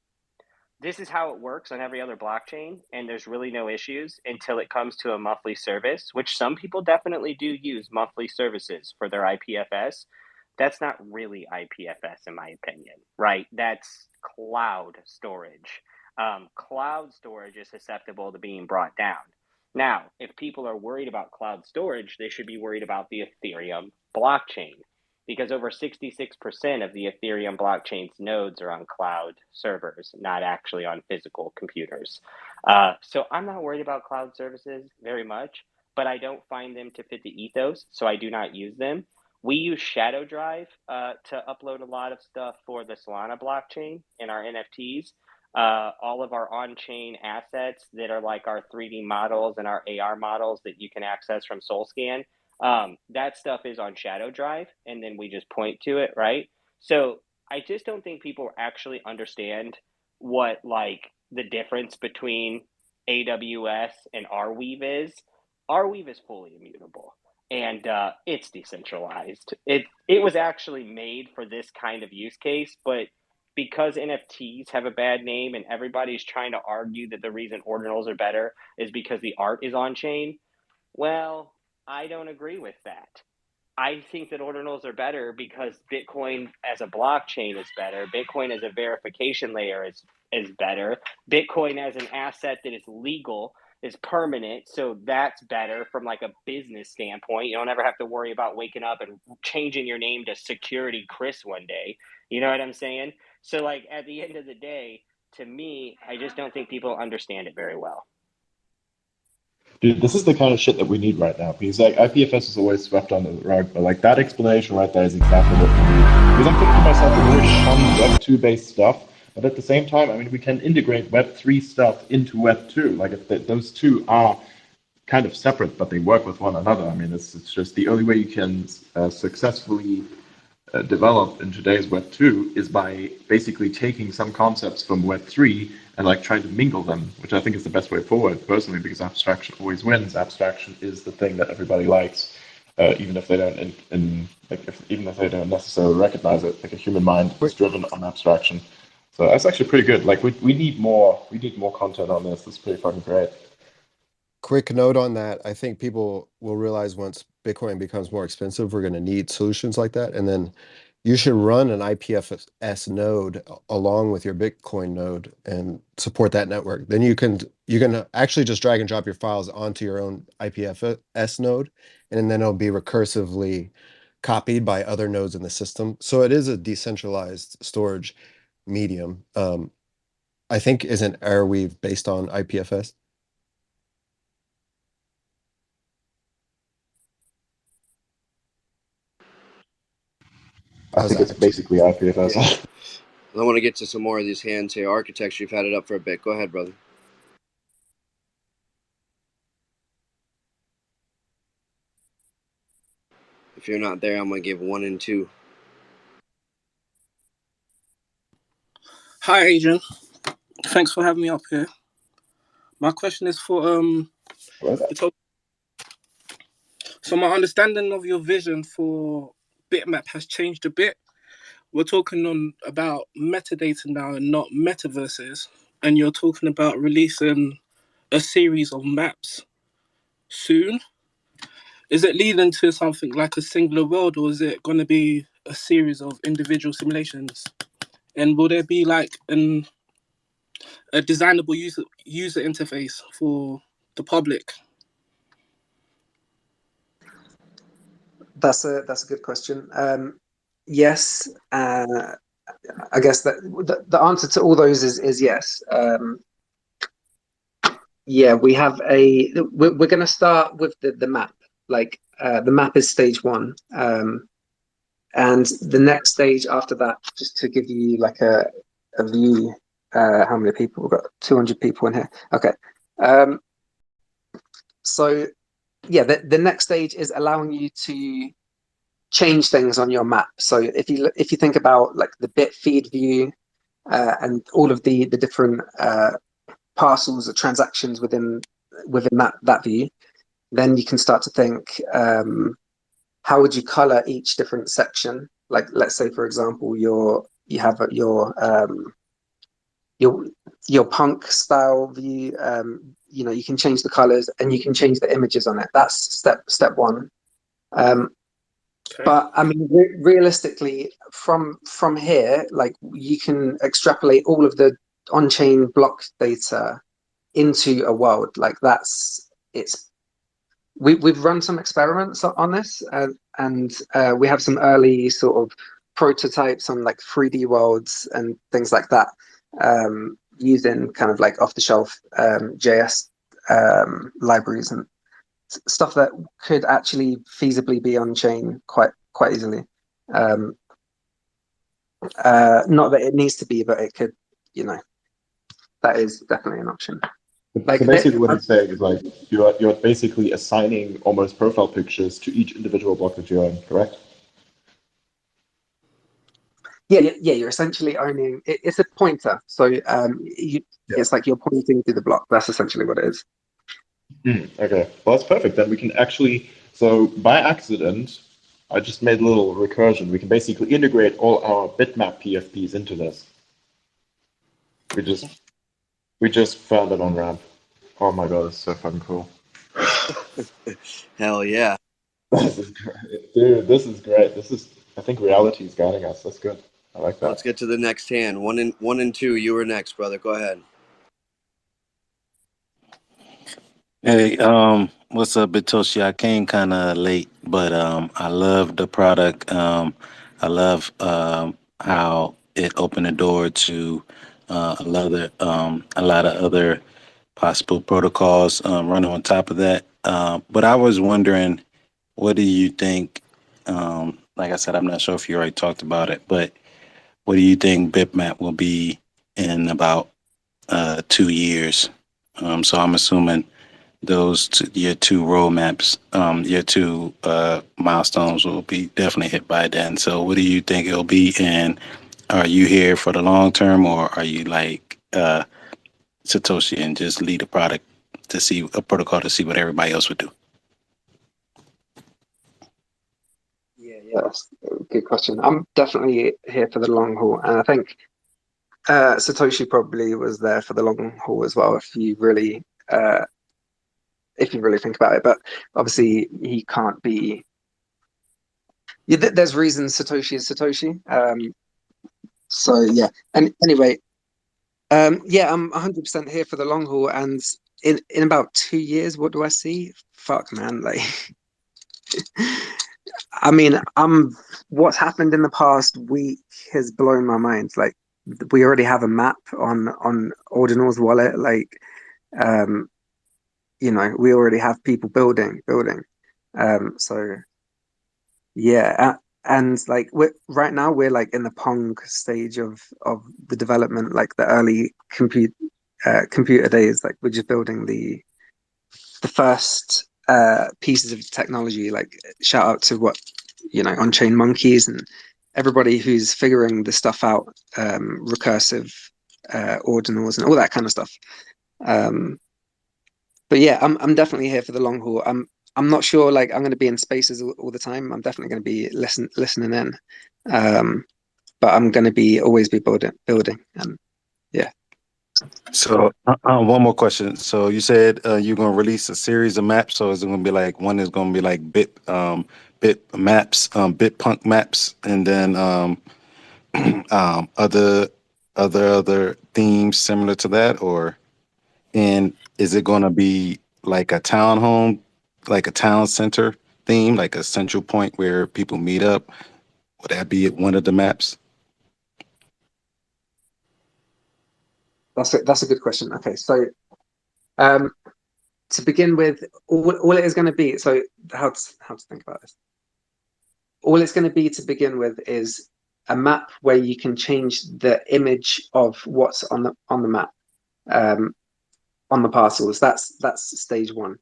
it works on every other blockchain, and there's really no issues until it comes to a monthly service, which some people definitely do use monthly services for their IPFS. That's not really IPFS in my opinion, right? That's cloud storage. Cloud storage is susceptible to being brought down. Now, if people are worried about cloud storage, they should be worried about the Ethereum blockchain, because over 66% of the Ethereum blockchain's nodes are on cloud servers, not actually on physical computers. So I'm not worried about cloud services very much, but I don't find them to fit the ethos, so I do not use them. We use Shadow Drive to upload a lot of stuff for the Solana blockchain in our NFTs. All of our on-chain assets that are like our 3D models and our AR models that you can access from SoulScan, that stuff is on Shadow Drive, and then we just point to it, right? So I just don't think people actually understand what like the difference between AWS and Arweave is. Arweave is fully immutable, and it's decentralized. It was actually made for this kind of use case, but because NFTs have a bad name and everybody's trying to argue that the reason ordinals are better is because the art is on chain, well, I don't agree with that. I think that ordinals are better because Bitcoin as a blockchain is better. Bitcoin as a verification layer is better. Bitcoin as an asset that is legal is permanent, so that's better from like a business standpoint. You don't ever have to worry about waking up and changing your name to Security Chris one day. You know what I'm saying? So like at the end of the day, to me, I just don't think people understand it very well. Dude, this is the kind of shit that we need right now, because like IPFS is always swept under the rug, but like that explanation right there is exactly what we need. Because I'm thinking to myself, we've always shunned Web 2 based stuff, but at the same time, I mean, we can integrate Web 3 stuff into Web 2. Like if those two are kind of separate, but they work with one another. I mean, it's just the only way you can successfully develop in today's Web 2 is by basically taking some concepts from Web 3 and like trying to mingle them, which I think is the best way forward personally, because abstraction always wins. Abstraction is the thing that everybody likes, even if they don't even if they don't necessarily recognize it. Like a human mind is driven on abstraction. So that's actually pretty good. Like we need more content on this. It's pretty fucking great. Quick note on that. I think people will realize once Bitcoin becomes more expensive, we're going to need solutions like that. And then you should run an IPFS node along with your Bitcoin node and support that network. Then you can actually just drag and drop your files onto your own IPFS node, and then it'll be recursively copied by other nodes in the system. So it is a decentralized storage medium. I think isn't Arweave based on IPFS? I think it's basically IPFS. Yeah. I want to get to some more of these hands here. Architecture, you've had it up for a bit. Go ahead, brother. If you're not there, I'm going to give 1 and 2. Hi, Adrian. Thanks for having me up here. My question is for So my understanding of your vision for Bitmap has changed a bit. We're talking about metadata now and not metaverses, and you're talking about releasing a series of maps soon. Is it leading to something like a singular world, or is it going to be a series of individual simulations? And will there be like a designable user interface for the public? That's a good question. Yes, I guess that the answer to all those is yes. Yeah, we have we're going to start with the map. Like the map is stage 1, and the next stage after that, just to give you like a view. How many people? We've got 200 people in here. Okay. So yeah, the next stage is allowing you to change things on your map. So if you think about like the bit feed view, and all of the different parcels or transactions within that view, then you can start to think, how would you color each different section? Like, let's say, for example, you have your punk style view. You can change the colors and you can change the images on it. That's step one. But I mean, realistically, from here, like, you can extrapolate all of the on-chain block data into a world like we've run some experiments on this, and we have some early sort of prototypes on like 3D worlds and things like that, using kind of like off-the-shelf JS libraries and stuff that could actually feasibly be on chain quite easily. Not that it needs to be, but it could. That is definitely an option. Like, so basically what he's saying is like you're basically assigning almost profile pictures to each individual block that you own, correct? Yeah, you're essentially owning it's a pointer. So it's like you're pointing to the block. That's essentially what it is. Okay, well, that's perfect. Then we can actually, so by accident, I just made a little recursion. We can basically integrate all our bitmap PFPs into this. We just found it on ramp. Oh my god, it's so fucking cool. Hell yeah. This is great. Dude, this is great. I think reality is guiding us. That's good. I like that. Let's get to the next hand. One and two. You were next, brother. Go ahead. Hey, what's up, Bitoshi? I came kind of late, but I love the product. I love how it opened the door to a lot of other possible protocols running on top of that. But I was wondering, what do you think? Like I said, I'm not sure if you already talked about it, but what do you think Bitmap will be in about 2 years? So I'm assuming your two roadmaps, your two milestones will be definitely hit by then. So what do you think it'll be? And are you here for the long term, or are you like Satoshi and just lead a product to see a protocol to see what everybody else would do? Yeah, that's a good question. I'm definitely here for the long haul, and I think Satoshi probably was there for the long haul as well, if you really think about it. But obviously, he can't be. Yeah, there's reasons Satoshi is Satoshi. So yeah, and anyway, yeah, I'm 100% here for the long haul, and in about 2 years, what do I see? Fuck, man, like. I mean, what's happened in the past week has blown my mind. Like, we already have a map on Ordinal's wallet. Like, um, we already have people building. So yeah, and like right now we're like in the Pong stage of the development, like the early computer days. Like, we're just building the first pieces of technology. Like, shout out to on-chain monkeys and everybody who's figuring the stuff out, recursive ordinals and all that kind of stuff. But yeah, I'm definitely here for the long haul. I'm not sure like I'm going to be in spaces all the time. I'm definitely going to be listening in, but I'm going to always be building, and yeah. So one more question. So you said you're going to release a series of maps. So is it going to be like one is going to be like bit maps, bit punk maps, and then other themes similar to that, or and is it going to be like a town home, like a town center theme, like a central point where people meet up? Would that be one of the maps? That's a good question. Okay, so um, to begin with, all it is going to be. So how to think about this? All it's going to be to begin with is a map where you can change the image of what's on the map, on the parcels. That's stage one,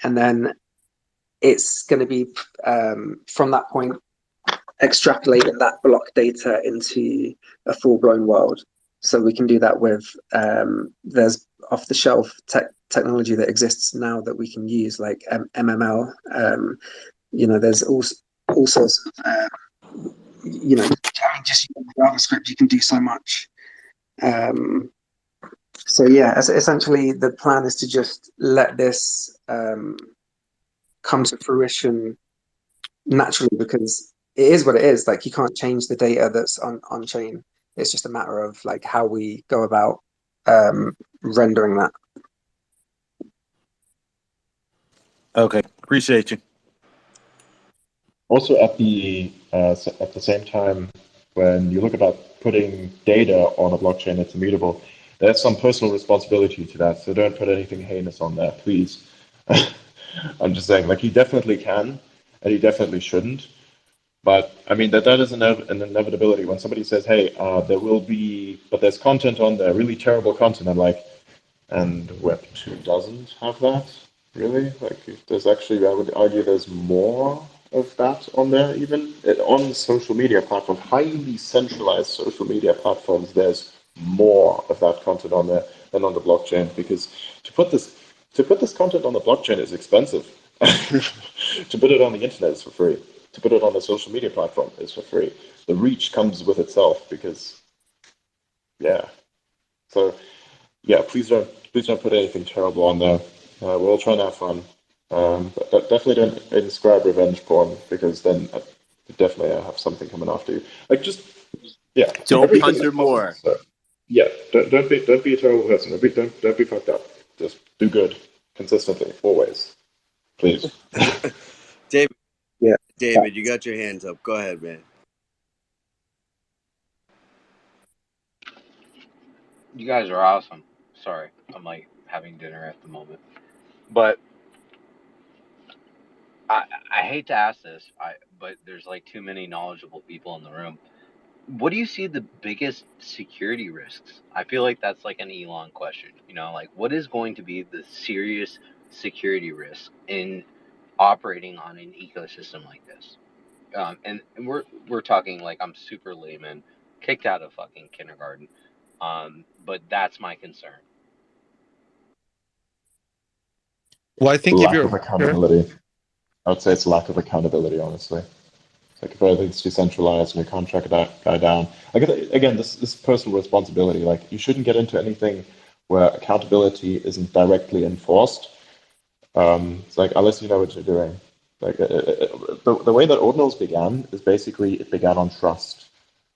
and then it's going to be from that point extrapolating that block data into a full blown world. So we can do that with there's off the shelf technology that exists now that we can use, like MML. There's all sorts of just JavaScript, you can do so much. So yeah, essentially the plan is to just let this come to fruition naturally, because it is what it is. Like, you can't change the data that's on chain. It's just a matter of like how we go about rendering that. Okay, appreciate you. Also, at the same time, when you look about putting data on a blockchain that's immutable, there's some personal responsibility to that. So don't put anything heinous on there, please. I'm just saying, like, you definitely can, and you definitely shouldn't. But I mean, that is an inevitability. When somebody says, "Hey, there will be," but there's content on there, really terrible content. I'm like, and Web2 doesn't have that, really? Like, there's actually, I would argue there's more of that on there, even on social media platforms, highly centralized social media platforms. There's more of that content on there than on the blockchain, because to put this content on the blockchain is expensive. To put it on the internet is for free. To put it on a social media platform is for free. The reach comes with itself, because, yeah. So yeah, please don't put anything terrible on there. We're all trying to have fun. But definitely don't inscribe revenge porn, because then definitely I have something coming after you. Like, just, yeah, Don't be everything is Hunter possible. Moore. So yeah, don't be a terrible person. Don't be fucked up. Just do good consistently, always, please. David, Yeah. David, you got your hands up. Go ahead, man. You guys are awesome. Sorry, I'm like having dinner at the moment, but I I hate to ask this, but there's like too many knowledgeable people in the room. What do you see the biggest security risks? I feel like that's like an Elon question. Like what is going to be the serious security risk in operating on an ecosystem like this? And we're talking like I'm super layman, kicked out of fucking kindergarten. But that's my concern. Well, I think if Lack you're of accountability. I would say it's lack of accountability, honestly. Like, if everything's decentralized and you can't track a guy down. Like, again, this personal responsibility. Like, you shouldn't get into anything where accountability isn't directly enforced. It's like, unless you know what you're doing. Like, the way that ordinals began is basically it began on trust.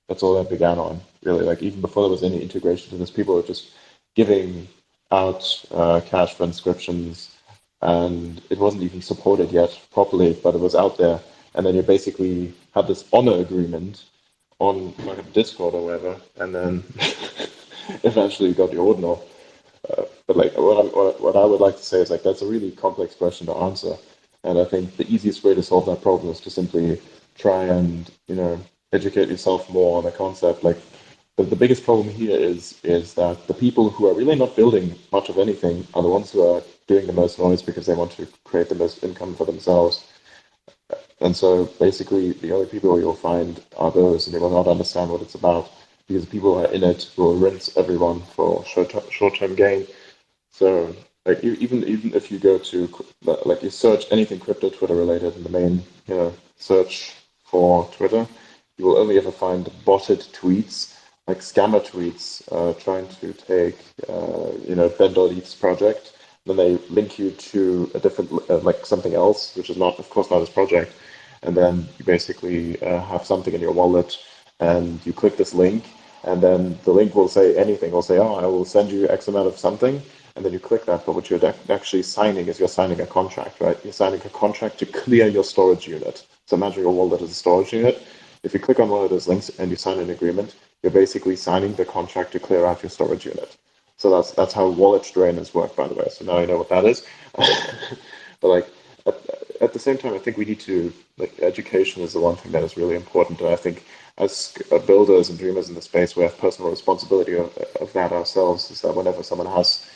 That's all that began on, really. Like, even before there was any integration to this, people were just giving out cash for inscriptions, and it wasn't even supported yet properly, but it was out there. And then you basically had this honor agreement on like a Discord or whatever, and then eventually you got the ordinal. But like, what I would like to say is, like, that's a really complex question to answer, and I think the easiest way to solve that problem is to simply try and educate yourself more on the concept. Like, the biggest problem here is that the people who are really not building much of anything are the ones who are doing the most noise because they want to create the most income for themselves. And so basically, the only people you'll find are those, and they will not understand what it's about, because the people who are in it will rinse everyone for short-term gain. So, like, even if you go to, like, you search anything crypto Twitter related in the main search for Twitter, you will only ever find botted tweets, like scammer tweets, trying to take Ben Doleef's project. Then they link you to a different, like, something else, which is not, of course, not his project. And then you basically have something in your wallet, and you click this link, and then the link will say anything. Will say, "Oh, I will send you X amount of something," and then you click that. But what you're actually signing is, you're signing a contract, right? You're signing a contract to clear your storage unit. So imagine your wallet as a storage unit. If you click on one of those links and you sign an agreement, you're basically signing the contract to clear out your storage unit. So that's how wallet drainers work, by the way. So now you know what that is. But like, at, at the same time, I think we need to, like, education is the one thing that is really important. And I think as builders and dreamers in the space, we have personal responsibility of that ourselves. Is that whenever someone has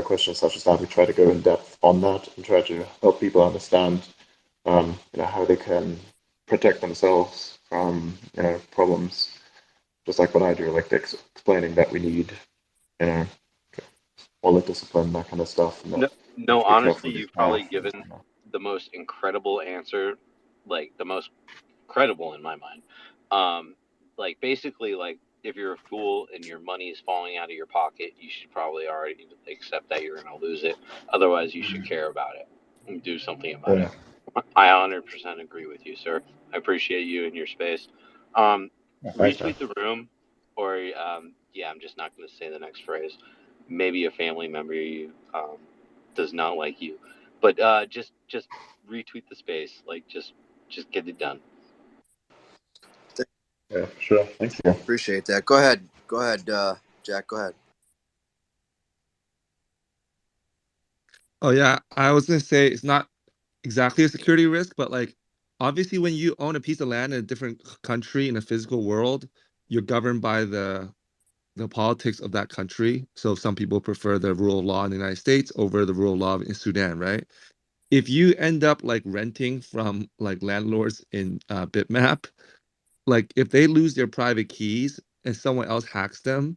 questions such as that, we try to go in depth on that and try to help people understand how they can protect themselves from problems. just like what I do, like explaining that we need, you know, wallet discipline, that kind of stuff, and that No, we have no, to be careful honestly, with these you've probably paths. given the most incredible answer, like the most credible in my mind. Like basically, like if you're a fool and your money is falling out of your pocket, you should probably already accept that you're going to lose it. Otherwise, you should care about it and do something about Yeah. it. I 100% agree with you, sir. I appreciate you and your space. Yeah, thanks, man. Retweet the room, or yeah, I'm just not going to say the next phrase. Maybe a family member you does not like you, but just retweet the space. Like just get it done. Yeah, sure. Thank you. Appreciate that. Go ahead, Jack. Go ahead. Oh yeah, I was gonna say it's not exactly a security risk, but like obviously when you own a piece of land in a different country in a physical world, you're governed by the politics of that country. So some people prefer the rule of law in the United States over the rule of law in Sudan, right? If you end up like renting from like landlords in Bitmap, like if they lose their private keys and someone else hacks them,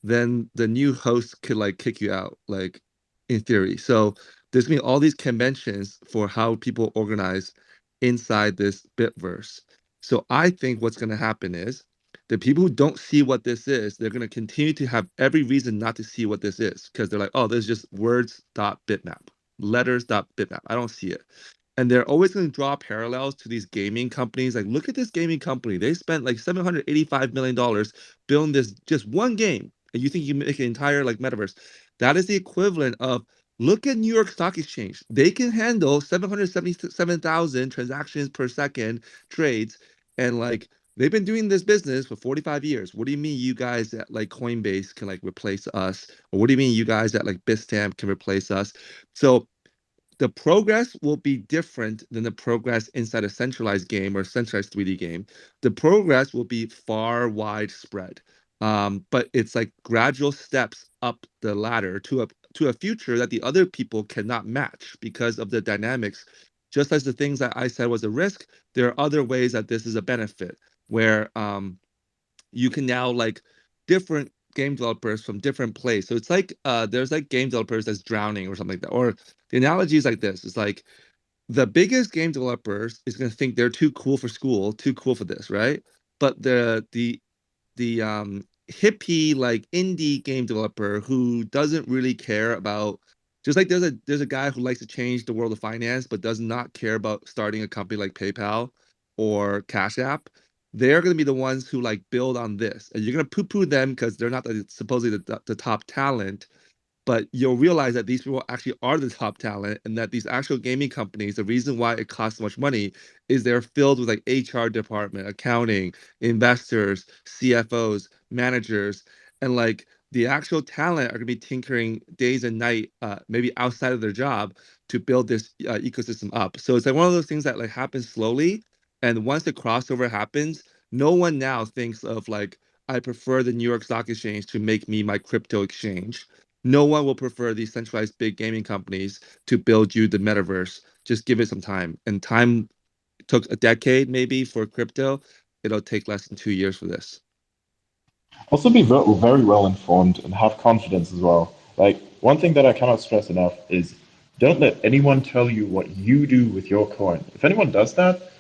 then the new host could like kick you out, like in theory. So there's been all these conventions for how people organize inside this Bitverse. So I think what's going to happen is the people who don't see what this is, they're going to continue to have every reason not to see what this is because they're like, oh, there's just words.bitmap, letters.bitmap. I don't see it. And they're always going to draw parallels to these gaming companies. Like, look at this gaming company. They spent like $785 million building this just one game. And you think you can make an entire like metaverse. That is the equivalent of look at New York Stock Exchange. They can handle 777,000 transactions per second trades. And like they've been doing this business for 45 years. What do you mean you guys at like Coinbase can like replace us? Or what do you mean you guys at like Bitstamp can replace us? So the progress will be different than the progress inside a centralized game or centralized 3D game. The progress will be far widespread. But it's like gradual steps up the ladder to a future that the other people cannot match because of the dynamics. Just as the things that I said was a risk, there are other ways that this is a benefit where you can now like different game developers from different places. So it's like there's like game developers that's drowning or something like that. Or the analogy is like this: it's like the biggest game developers is going to think they're too cool for school, too cool for this, right? But the hippie like indie game developer who doesn't really care about just like there's a guy who likes to change the world of finance but does not care about starting a company like PayPal or Cash App. They're going to be the ones who like build on this, and you're going to poo-poo them because they're not supposedly the top talent, but you'll realize that these people actually are the top talent and that these actual gaming companies, the reason why it costs so much money is they're filled with like HR department, accounting, investors, CFOs, managers, and like the actual talent are going to be tinkering days and night, maybe outside of their job to build this ecosystem up. So it's like one of those things that like happens slowly. And once the crossover happens, no one now thinks of like, I prefer the New York Stock Exchange to make me my crypto exchange. No one will prefer these centralized big gaming companies to build you the metaverse. Just give it some time. And time took a decade maybe for crypto. It'll take less than 2 years for this. Also, be very well informed and have confidence as well. Like, one thing that I cannot stress enough is don't let anyone tell you what you do with your coin. If anyone does that,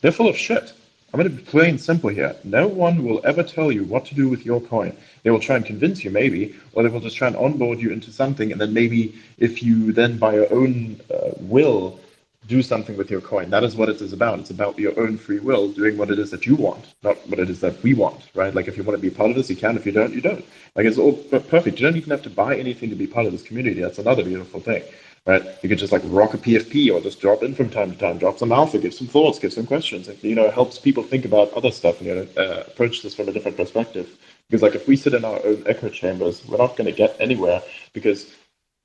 they're full of shit. I'm going to be plain simple here. No one will ever tell you what to do with your coin. They will try and convince you, maybe, or they will just try and onboard you into something, and then maybe if you then, by your own will, do something with your coin. That is what it is about. It's about your own free will doing what it is that you want, not what it is that we want, right? Like if you want to be part of this, you can. If you don't, you don't. Like it's all perfect. You don't even have to buy anything to be part of this community. That's another beautiful thing, right? You could just like rock a PFP or just drop in from time to time, drop some alpha, give some thoughts, give some questions. It helps people think about other stuff and approach this from a different perspective. Because like if we sit in our own echo chambers, we're not going to get anywhere because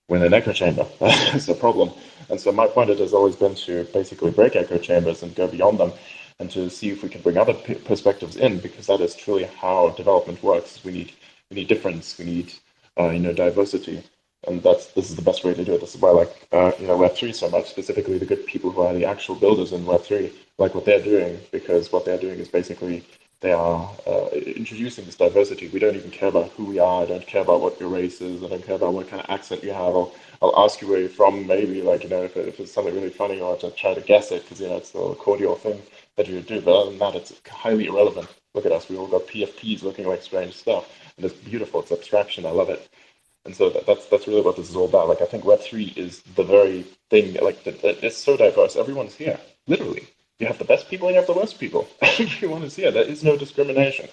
we're in an echo chamber. That's the problem. And so my point has always been to basically break echo chambers and go beyond them and to see if we can bring other perspectives in, because that is truly how development works. We need difference. We need diversity, and this is the best way to do it. This is why I like Web3 so much, specifically the good people who are the actual builders in Web3, like what they're doing, because what they're doing is basically they are introducing this diversity. We don't even care about who we are. I don't care about what your race is. I don't care about what kind of accent you have. I'll ask you where you're from, maybe, like, if it's something really funny, or to try to guess it, because, it's a little cordial thing that you do. But other than that, it's highly irrelevant. Look at us. We all got PFPs looking like strange stuff. And it's beautiful. It's abstraction. I love it. And so that's really what this is all about. Like, I think Web3 is the very thing, like, it's so diverse. Everyone's here, literally. You have the best people and you have the worst people. Everyone is here. There is no discrimination.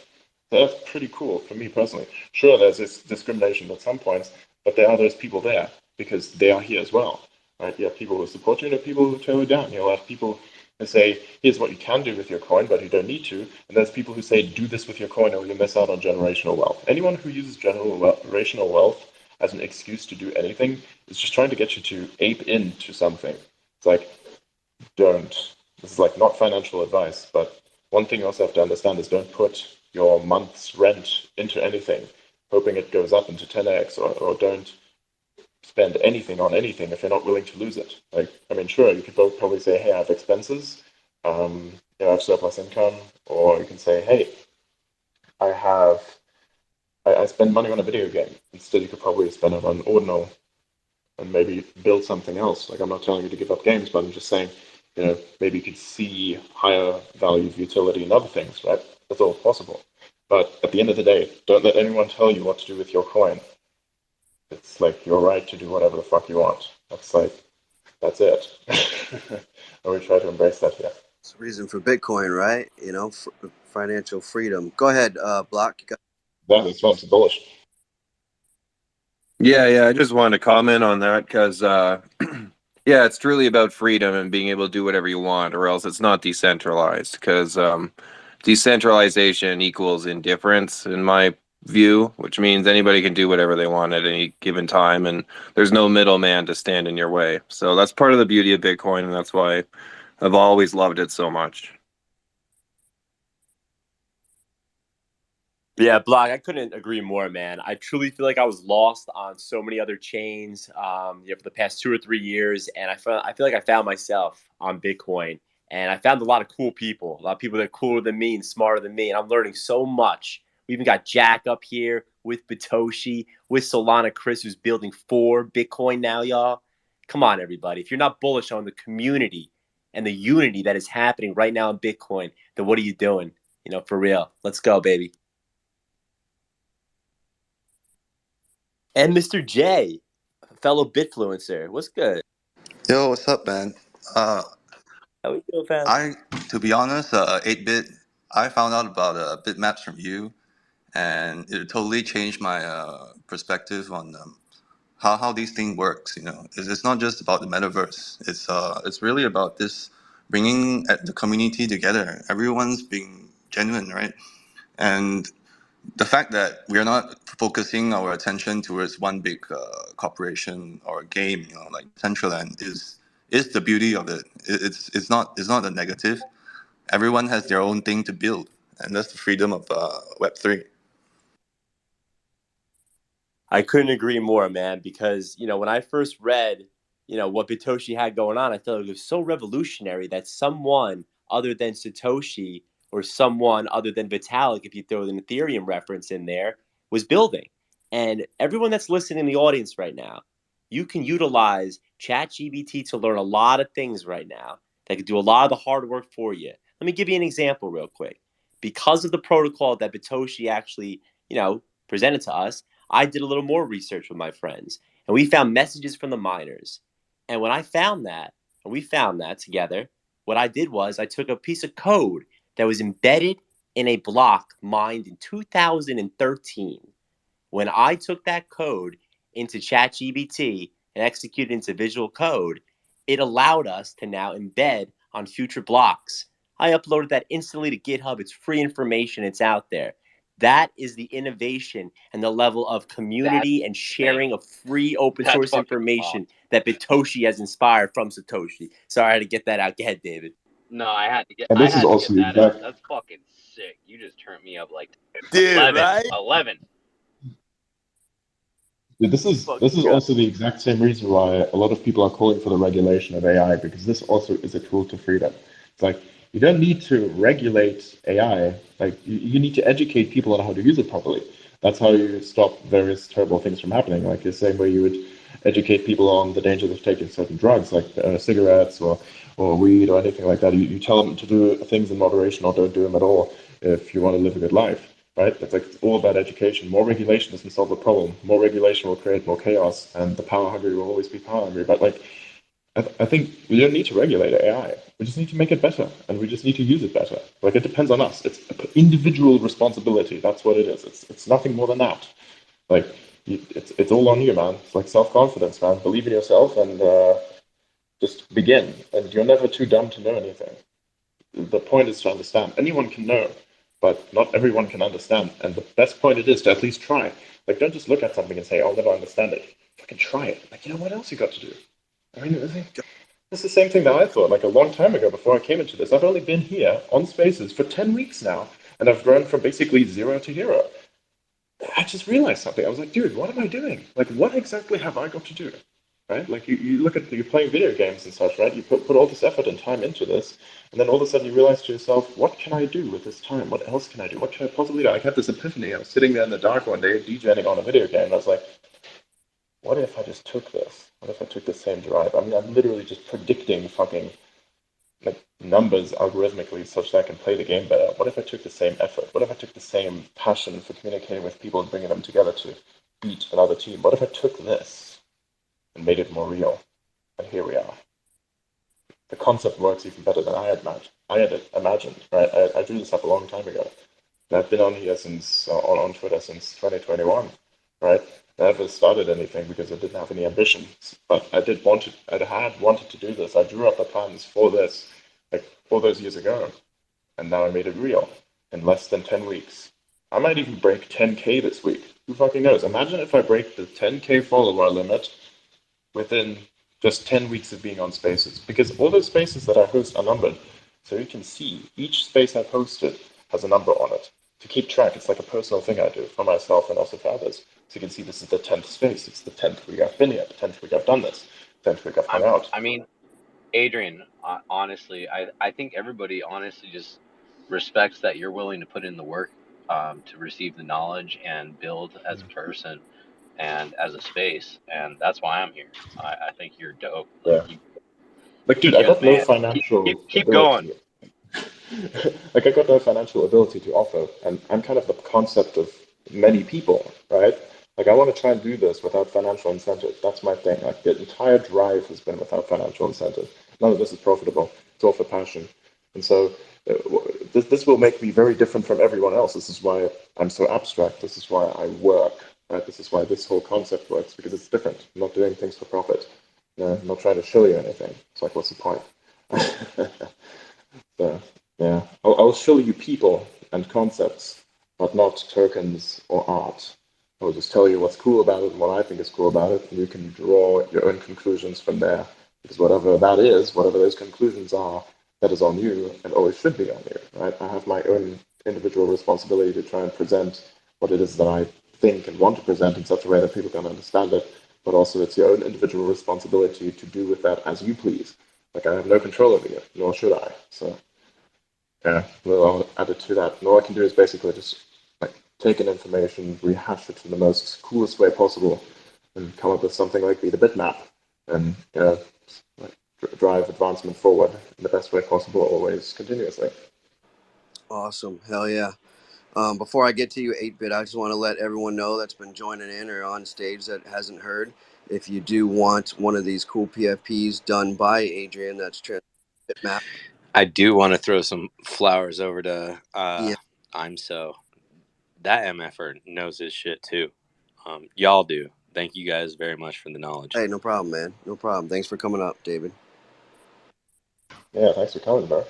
So that's pretty cool for me personally. Sure, there's this discrimination at some points, but there are those people there because they are here as well. Right? You have people who support you and you have people who tear you down. You'll have people who say, here's what you can do with your coin, but you don't need to. And there's people who say, do this with your coin or you miss out on generational wealth. Anyone who uses generational wealth as an excuse to do anything is just trying to get you to ape into something. It's like, don't. This is like not financial advice, but one thing you also have to understand is don't put your month's rent into anything, hoping it goes up into 10x, or don't spend anything on anything if you're not willing to lose it. Like, I mean, sure, you could both probably say, hey, I have expenses, I have surplus income, or you can say, hey, I have I spend money on a video game. Instead, you could probably spend it on ordinal and maybe build something else. Like, I'm not telling you to give up games, but I'm just saying, maybe you could see higher value of utility in other things, right? That's all possible. But at the end of the day, don't let anyone tell you what to do with your coin. It's like your right to do whatever the fuck you want. That's it. And we try to embrace that here. It's the reason for Bitcoin, right? Financial freedom. Go ahead, Block. That's not bullish. Yeah, I just wanted to comment on that because, yeah, it's truly about freedom and being able to do whatever you want, or else it's not decentralized. Because decentralization equals indifference, in my view, which means anybody can do whatever they want at any given time, and there's no middleman to stand in your way. So that's part of the beauty of Bitcoin, and that's why I've always loved it so much. Yeah, Block, I couldn't agree more, man. I truly feel like I was lost on so many other chains, for the past 2 or 3 years, and I feel like I found myself on Bitcoin, and I found a lot of cool people, a lot of people that are cooler than me and smarter than me, and I'm learning so much. We even got Jack up here with Bitoshi, with Solana Chris, who's building for Bitcoin now, y'all. Come on, everybody. If you're not bullish on the community and the unity that is happening right now in Bitcoin, then what are you doing? For real. Let's go, baby. And Mr. J, fellow Bitfluencer. What's good? Yo, what's up, man? Uh, How we doing, fam? to be honest, 8-bit, I found out about bitmaps from you, and it totally changed my perspective on how these things works. It's not just about the metaverse. It's really about this bringing the community together. Everyone's being genuine, right? And the fact that we are not focusing our attention towards one big corporation or game, like Decentraland, is the beauty of it. It's not a negative. Everyone has their own thing to build, and that's the freedom of Web3. I couldn't agree more, man, because, when I first read, what Bitoshi had going on, I thought it was so revolutionary that someone other than Satoshi or someone other than Vitalik, if you throw an Ethereum reference in there, was building. And everyone that's listening in the audience right now, you can utilize ChatGPT to learn a lot of things right now that could do a lot of the hard work for you. Let me give you an example real quick. Because of the protocol that Bitoshi actually, presented to us, I did a little more research with my friends, and we found messages from the miners. And when I found that, and we found that together, what I did was I took a piece of code that was embedded in a block mined in 2013. When I took that code into ChatGPT and executed into Visual Code, it allowed us to now embed on future blocks. I uploaded that instantly to GitHub. It's free information. It's out there. That is the innovation and the level of community and sharing of free open That's source fucking information that Bitoshi has inspired from Satoshi. Sorry, I had to get that out. Go ahead, David. No, I had to get And I this is had to also get the that out. exact. That's fucking sick. You just turned me up like Dude, 11. right? 11. This is also the exact same reason why a lot of people are calling for the regulation of AI, because this also is a tool to freedom. It's like, You don't need to regulate AI. Like you need to educate people on how to use it properly. That's how you stop various terrible things from happening. Like the same way you would educate people on the dangers of taking certain drugs, like cigarettes or weed or anything like that. You tell them to do things in moderation or don't do them at all if you want to live a good life. Right? It's all about education. More regulation doesn't solve the problem. More regulation will create more chaos, and the power hungry will always be power hungry. But like I think we don't need to regulate AI. We just need to make it better, and we just need to use it better. Like it depends on us. It's individual responsibility. That's what it is. It's nothing more than that. Like it's all on you, man. It's like self confidence, man. Believe in yourself and just begin. And you're never too dumb to know anything. The point is to understand. Anyone can know, but not everyone can understand. And the best point it is to at least try. Like don't just look at something and say, "I'll never understand it." Fucking try it. Like you know what else you got to do? I mean, it's the same thing that I thought, like a long time ago before I came into this. I've only been here on Spaces for 10 weeks now, and I've grown from basically zero to hero. I just realized something. I was like, dude, what am I doing? Like, what exactly have I got to do? Right? Like, you look at, you're playing video games and such, right? You put all this effort and time into this, and then all of a sudden you realize to yourself, what can I do with this time? What else can I do? What can I possibly do? I had this epiphany. I was sitting there in the dark one day, DJing on a video game, and I was like, what if I just took this? What if I took the same drive? I mean, I'm literally just predicting fucking like numbers algorithmically such that I can play the game better? What if I took the same effort? What if I took the same passion for communicating with people and bringing them together to beat another team? What if I took this and made it more real? And here we are. The concept works even better than I had imagined. Right? I drew this up a long time ago. And I've been on here since on Twitter since 2021, right? I never started anything because I didn't have any ambitions, but I had wanted to do this. I drew up the plans for this like all those years ago, and now I made it real in less than 10 weeks. I might even break 10K this week. Who fucking knows? Imagine if I break the 10K follower limit within just 10 weeks of being on Spaces, because all those spaces that I host are numbered. So you can see each space I've hosted has a number on it. To keep track, it's like a personal thing I do for myself and also for others. So you can see this is the 10th space, it's the 10th week I've been here, the 10th week I've done this, 10th week I've hung out. I mean, Adrian, honestly, I think everybody honestly just respects that you're willing to put in the work to receive the knowledge and build as a person and as a space, and that's why I'm here. I think you're dope. Like Yeah. Like, dude, I just got no man, financial keep going. ability. Like I got no financial ability to offer, and I'm kind of the concept of many people, right? Like I want to try and do this without financial incentive. That's my thing. Like the entire drive has been without financial incentive. None of this is profitable. It's all for passion, and so this will make me very different from everyone else. This is why I'm so abstract. This is why I work. Right? This is why this whole concept works because it's different. I'm not doing things for profit. I'm not trying to show you anything. It's like, what's the point? So, yeah, I'll show you people and concepts, but not tokens or art. I'll just tell you what's cool about it and what I think is cool about it, and you can draw your own conclusions from there. Because whatever that is, whatever those conclusions are, that is on you and always should be on you, right? I have my own individual responsibility to try and present what it is that I think and want to present in such a way that people can understand it, but also it's your own individual responsibility to do with that as you please. Like I have no control over you, nor should I. So yeah, well, I'll add it to that. And all I can do is basically just like take an information, rehash it in the most coolest way possible, and come up with something like be the bitmap, and like drive advancement forward in the best way possible, always continuously. Awesome. Hell yeah. Before I get to you, 8-Bit, I just want to let everyone know that's been joining in or on stage that hasn't heard. If you do want one of these cool PFPs done by Adrian, that's Bitmap. I do want to throw some flowers over to Yeah. I'm so that MFer knows his shit too. Y'all do. Thank you guys very much for the knowledge. Hey, no problem, man. No problem. Thanks for coming up, David. Yeah, thanks for coming, bro.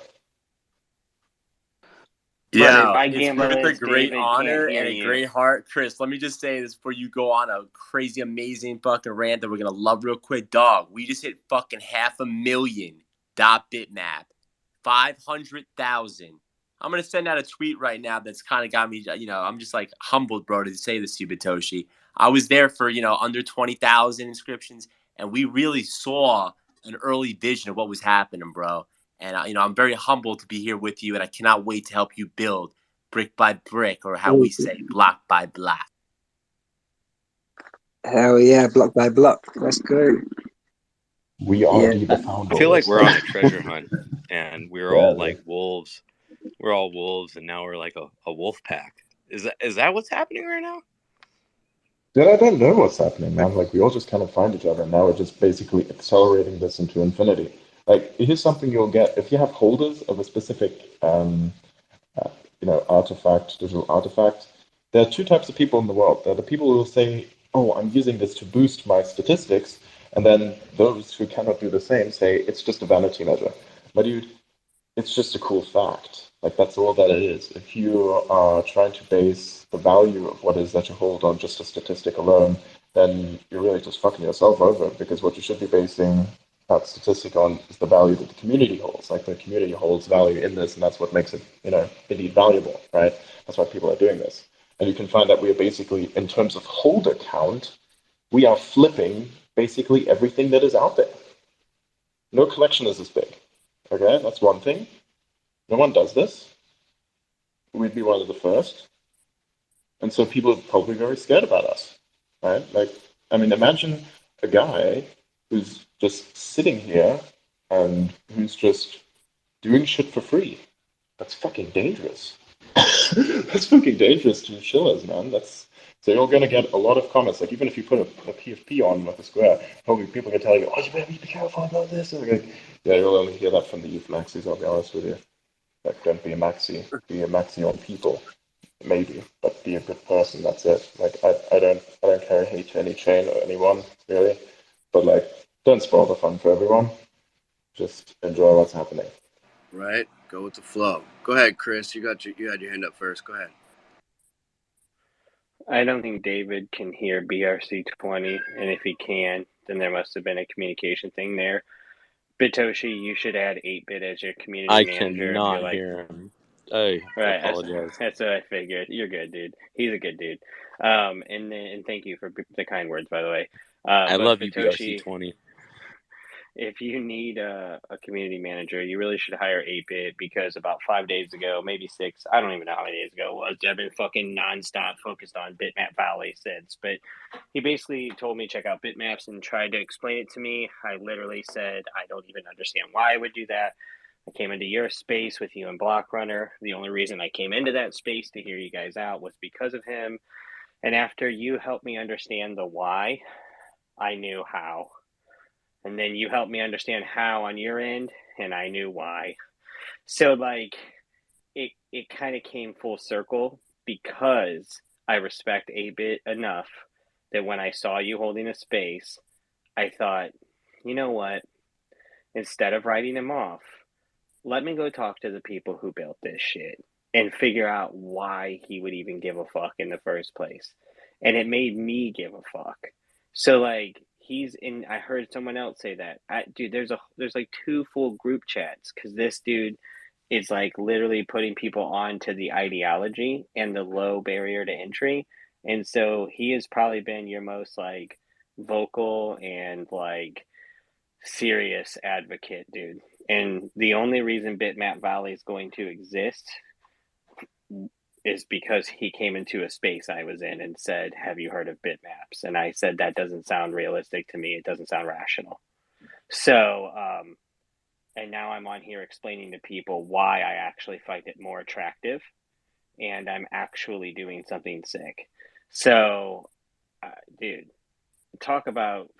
Brother, Yeah, by it's with a Gimbalist, great David can't honor hear and a you. great heart. Chris, let me just say this before you go on a crazy, amazing fucking rant that we're going to love real quick. Dog, we just hit fucking 500,000 bitmap. 500,000. I'm going to send out a tweet right now that's kind of got me, I'm just like humbled, bro, to say this to you, Batoshi. I was there for, under 20,000 inscriptions, and we really saw an early vision of what was happening, bro. And I'm very humbled to be here with you, and I cannot wait to help you build brick by brick, or how we say, block by block. Hell yeah, block by block. Let's go. We are Yeah. the founders. I feel like we're on a treasure hunt, and we're all Yeah, like wolves. We're all wolves, and now we're like a wolf pack. Is that what's happening right now? Dude, I don't know what's happening, man. Like, we all just kind of find each other, and now we're just basically accelerating this into infinity. Like, here's something you'll get if you have holders of a specific, uh, artifact, digital artifact. There are two types of people in the world. There are the people who will say, "Oh, I'm using this to boost my statistics," and then those who cannot do the same say it's just a vanity measure. But dude, it's just a cool fact. Like, that's all that it is. If you are trying to base the value of what it is that you hold on just a statistic alone, then you're really just fucking yourself over, because what you should be basing that statistic on is the value that the community holds. Like, the community holds value in this, and that's what makes it, indeed valuable, right? That's why people are doing this. And you can find that we are basically, in terms of holder count, we are flipping basically everything that is out there. No collection is this big. Okay, that's one thing. No one does this. We'd be one of the first. And so people are probably very scared about us, right? Like, I mean, imagine a guy who's just sitting here and who's just doing shit for free. That's fucking dangerous. That's fucking dangerous to shillers, man. So you're gonna get a lot of comments. Like, even if you put a PFP on with a square, probably people are gonna tell you, "Oh, you better be careful about this." And like, yeah, you'll only hear that from the youth maxis. I'll be honest with you. Like, don't be a maxi. Be a maxi on people, maybe, but be a good person. That's it. Like, I don't carry hate to any chain or anyone really, but like, don't spoil the fun for everyone. Just enjoy what's happening. Right? Go with the flow. Go ahead, Chris. You had your hand up first. Go ahead. I don't think David can hear BRC20, and if he can, then there must have been a communication thing there. Bitoshi, you should add 8-Bit as your community I manager if you're cannot like, hear him. I right, apologize. that's what I figured. You're good, dude. He's a good dude. And thank you for the kind words, by the way. I But love you, Bitoshi, BRC20. if you need a community manager, you really should hire 8-Bit, because about 5 days ago, maybe 6, I don't even know how many days ago it was. I've been fucking nonstop focused on Bitmap Valley since. But he basically told me check out Bitmaps and tried to explain it to me. I literally said I don't even understand why I would do that. I came into your space with you and Block Runner. The only reason I came into that space to hear you guys out was because of him. And after you helped me understand the why, I knew how. And then you helped me understand how on your end, and I knew why. So like it kind of came full circle, because I respect 8-Bit enough that when I saw you holding a space, I thought, you know what? Instead of writing him off, let me go talk to the people who built this shit and figure out why he would even give a fuck in the first place. And it made me give a fuck. So like he's in. I heard someone else say that. Dude, there's like 2 full group chats, because this dude is like literally putting people on to the ideology and the low barrier to entry. And so he has probably been your most like vocal and like serious advocate, dude. And the only reason Bitmap Valley is going to exist is because he came into a space I was in and said, "Have you heard of Bitmaps?" And I said, "That doesn't sound realistic to me. It doesn't sound rational." So, and now I'm on here explaining to people why I actually find it more attractive, and I'm actually doing something sick. So, dude, talk about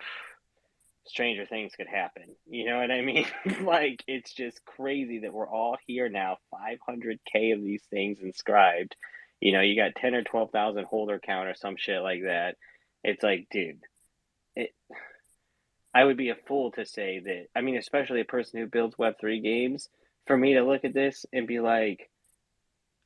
stranger things could happen. You know what I mean? Like, it's just crazy that we're all here now, 500K of these things inscribed. You got 10 or 12,000 holder count or some shit like that. It's like, dude, it, I would be a fool to say that. I mean, especially a person who builds Web3 games, for me to look at this and be like,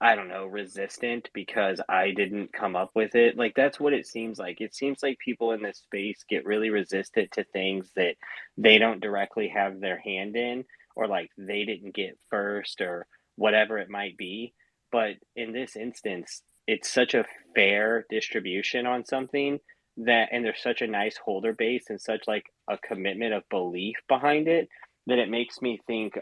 I don't know, resistant because I didn't come up with it. Like, that's what it seems like. It seems like people in this space get really resistant to things that they don't directly have their hand in, or like they didn't get first, or whatever it might be. But in this instance, it's such a fair distribution on something that, and there's such a nice holder base and such like a commitment of belief behind it, that it makes me think,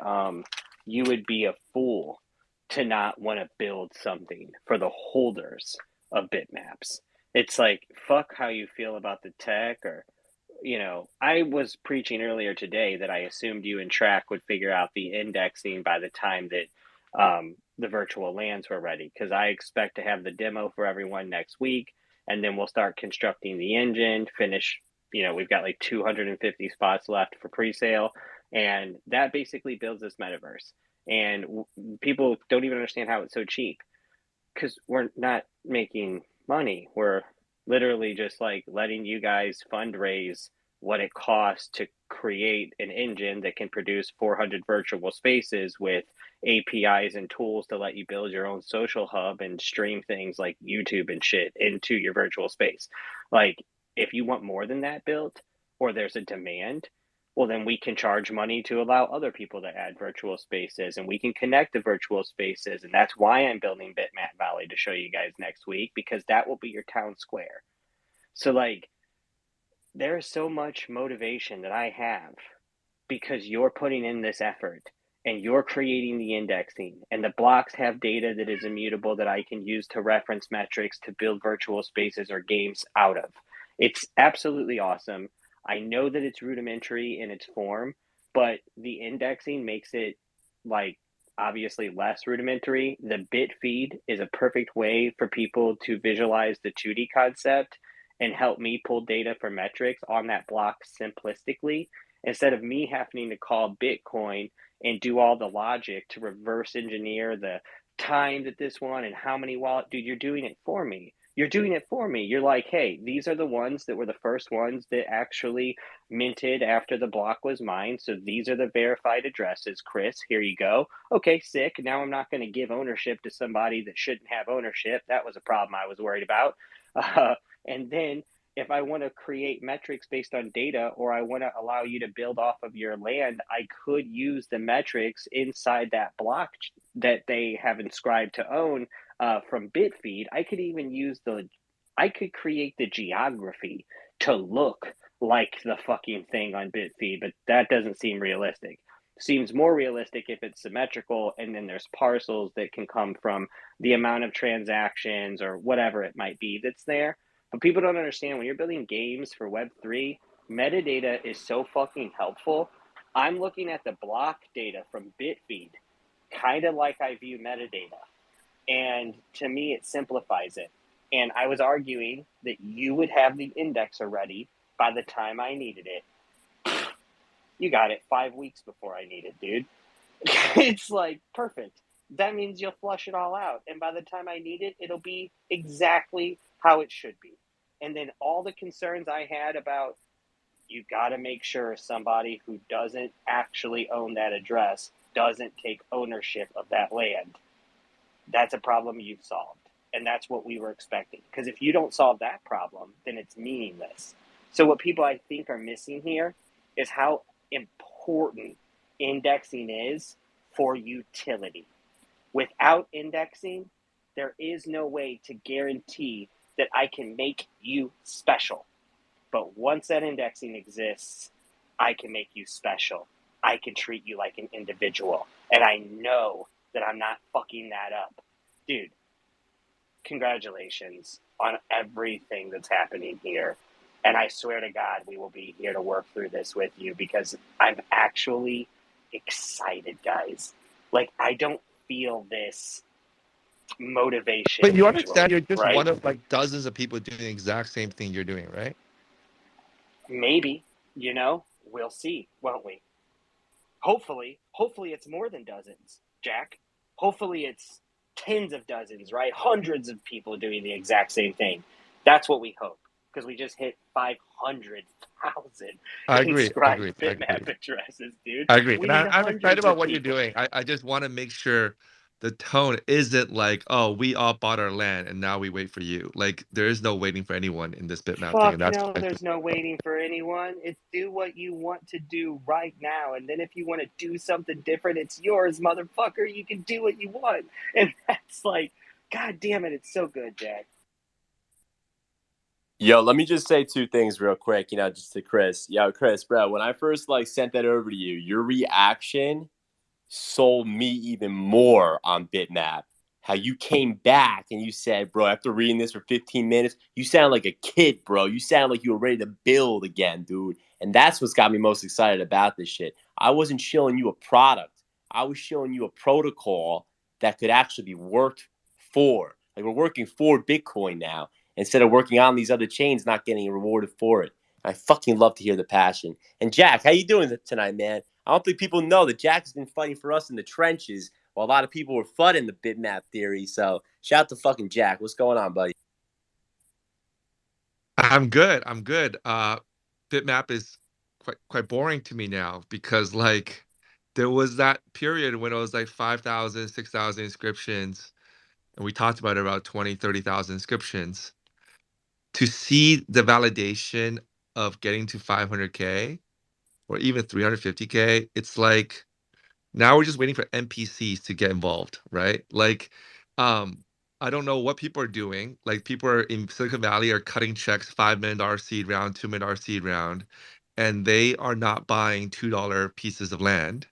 you would be a fool to not want to build something for the holders of bitmaps. It's like, fuck how you feel about the tech, or I was preaching earlier today that I assumed you and Track would figure out the indexing by the time that the virtual lands were ready, because I expect to have the demo for everyone next week, and then we'll start constructing the engine, finish. We've got like 250 spots left for pre-sale, and that basically builds this metaverse. And people don't even understand how it's so cheap, because we're not making money. We're literally just like letting you guys fundraise what it costs to create an engine that can produce 400 virtual spaces with APIs and tools to let you build your own social hub and stream things like YouTube and shit into your virtual space. Like, if you want more than that built, or there's a demand, well, then we can charge money to allow other people to add virtual spaces, and we can connect the virtual spaces. And that's why I'm building Bitmap Valley to show you guys next week, because that will be your town square. So, like, there is so much motivation that I have because you're putting in this effort and you're creating the indexing, and the blocks have data that is immutable that I can use to reference metrics to build virtual spaces or games out of. It's absolutely awesome. I know that it's rudimentary in its form, but the indexing makes it, like, obviously less rudimentary. The bit feed is a perfect way for people to visualize the 2D concept and help me pull data for metrics on that block simplistically, instead of me having to call Bitcoin and do all the logic to reverse engineer the time that this one and how many wallet. Dude, you're doing it for me. You're doing it for me. You're like, hey, these are the ones that were the first ones that actually minted after the block was mined. So these are the verified addresses. Chris, here you go. Okay, sick. Now I'm not going to give ownership to somebody that shouldn't have ownership. That was a problem I was worried about. And then if I want to create metrics based on data, or I want to allow you to build off of your land, I could use the metrics inside that block that they have inscribed to own from Bitfeed. I could create the geography to look like the fucking thing on Bitfeed, but that doesn't seem realistic. Seems more realistic if it's symmetrical, and then there's parcels that can come from the amount of transactions or whatever it might be that's there. But people don't understand, when you're building games for Web3, metadata is so fucking helpful. I'm looking at the block data from Bitfeed, kind of like I view metadata. And to me, it simplifies it. And I was arguing that you would have the indexer ready by the time I needed it. You got it 5 weeks before I need it, dude. It's like perfect. That means you'll flush it all out. And by the time I need it, it'll be exactly how it should be. And then all the concerns I had about, you got to make sure somebody who doesn't actually own that address doesn't take ownership of that land. That's a problem you've solved. And that's what we were expecting. Because if you don't solve that problem, then it's meaningless. So what people, I think, are missing here is how important indexing is for utility. Without indexing, there is no way to guarantee that I can make you special. But once that indexing exists, I can make you special. I can treat you like an individual. And I know that I'm not fucking that up. Dude, congratulations on everything that's happening here. And I swear to God, we will be here to work through this with you, because I'm actually excited, guys. Like, I don't feel this motivation But you understand, usually, you're just right? one of like dozens of people doing the exact same thing you're doing, right? Maybe, we'll see, won't we? Hopefully it's more than dozens, Jack. Hopefully it's tens of dozens, right? Hundreds of people doing the exact same thing. That's what we hope, because we just hit 500,000 I agree. I inscribed agree. I agree. Bitmap addresses, dude. I agree. We And need I'm excited hundreds about of what you're people. doing. I just want to make sure the tone isn't like, oh, we all bought our land and now we wait for you. Like, there is no waiting for anyone in this bitmap thing. And Fuck that's no, there's no waiting for anyone. It's do what you want to do right now. And then if you want to do something different, it's yours, motherfucker. You can do what you want. And that's like, God damn it, it's so good, Jack. Yo, let me just say two things real quick, just to Chris. Yo, Chris, bro, when I first sent that over to you, your reaction sold me even more on Bitmap. How you came back and you said, bro, after reading this for 15 minutes, you sound like a kid, bro. You sound like you were ready to build again, dude. And that's what's got me most excited about this shit. I wasn't showing you a product. I was showing you a protocol that could actually be worked for. Like, we're working for Bitcoin now instead of working on these other chains, not getting rewarded for it. I fucking love to hear the passion. And Jack, how you doing tonight, man? I don't think people know that Jack has been fighting for us in the trenches while a lot of people were flooding the bitmap theory. So shout out to fucking Jack. What's going on, buddy? I'm good. I'm good. Bitmap is quite boring to me now because like there was that period when it was like 5,000, 6,000 inscriptions, and we talked about it, about 20, 30,000 inscriptions. To see the validation of getting to 500K or even 350K, it's like now we're just waiting for NPCs to get involved, right? Like, um, I don't know what people are doing. Like, people are in Silicon Valley are cutting checks, $5 million seed round, $2 million seed round, and they are not buying $2 pieces of land.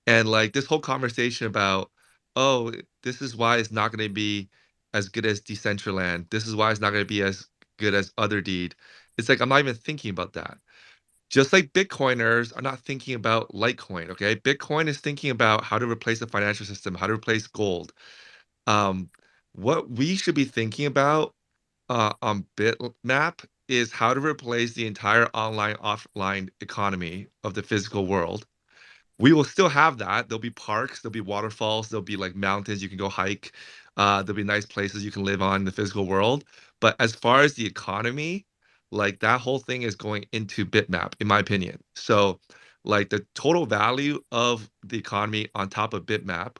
And like this whole conversation about, oh, this is why it's not going to be as good as Decentraland. This is why it's not going to be as good as Other Deed. It's like I'm not even thinking about that. Just like Bitcoiners are not thinking about Litecoin, okay? Bitcoin is thinking about how to replace the financial system, how to replace gold. Um, what we should be thinking about on Bitmap is how to replace the entire online offline economy of the physical world. We will still have that. There'll be parks, there'll be waterfalls, there'll be like mountains you can go hike. There'll be nice places you can live on in the physical world. But as far as the economy, like that whole thing is going into Bitmap, in my opinion. So, like the total value of the economy on top of Bitmap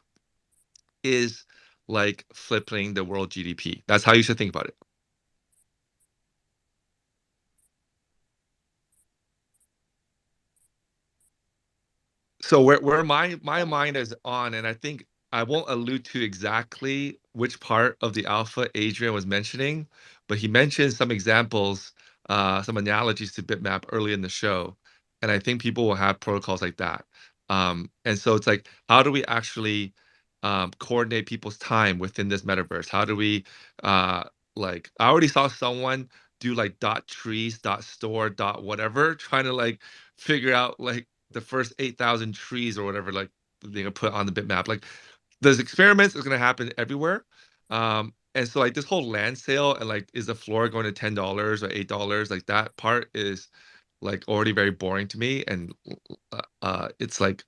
is like flipping the world GDP. That's how you should think about it. So where my mind is on, and I think I won't allude to exactly which part of the alpha Adrian was mentioning, but he mentioned some examples, some analogies to Bitmap early in the show, and I think people will have protocols like that. And so it's like, how do we actually coordinate people's time within this metaverse? How do we uh, like? I already saw someone do like dot trees, dot store, dot whatever, trying to like figure out like the first 8,000 trees or whatever, like they're gonna put on the bitmap. Like there's experiments that's gonna happen everywhere. And so like this whole land sale and like is the floor going to $10 or $8? Like that part is like already very boring to me. And it's like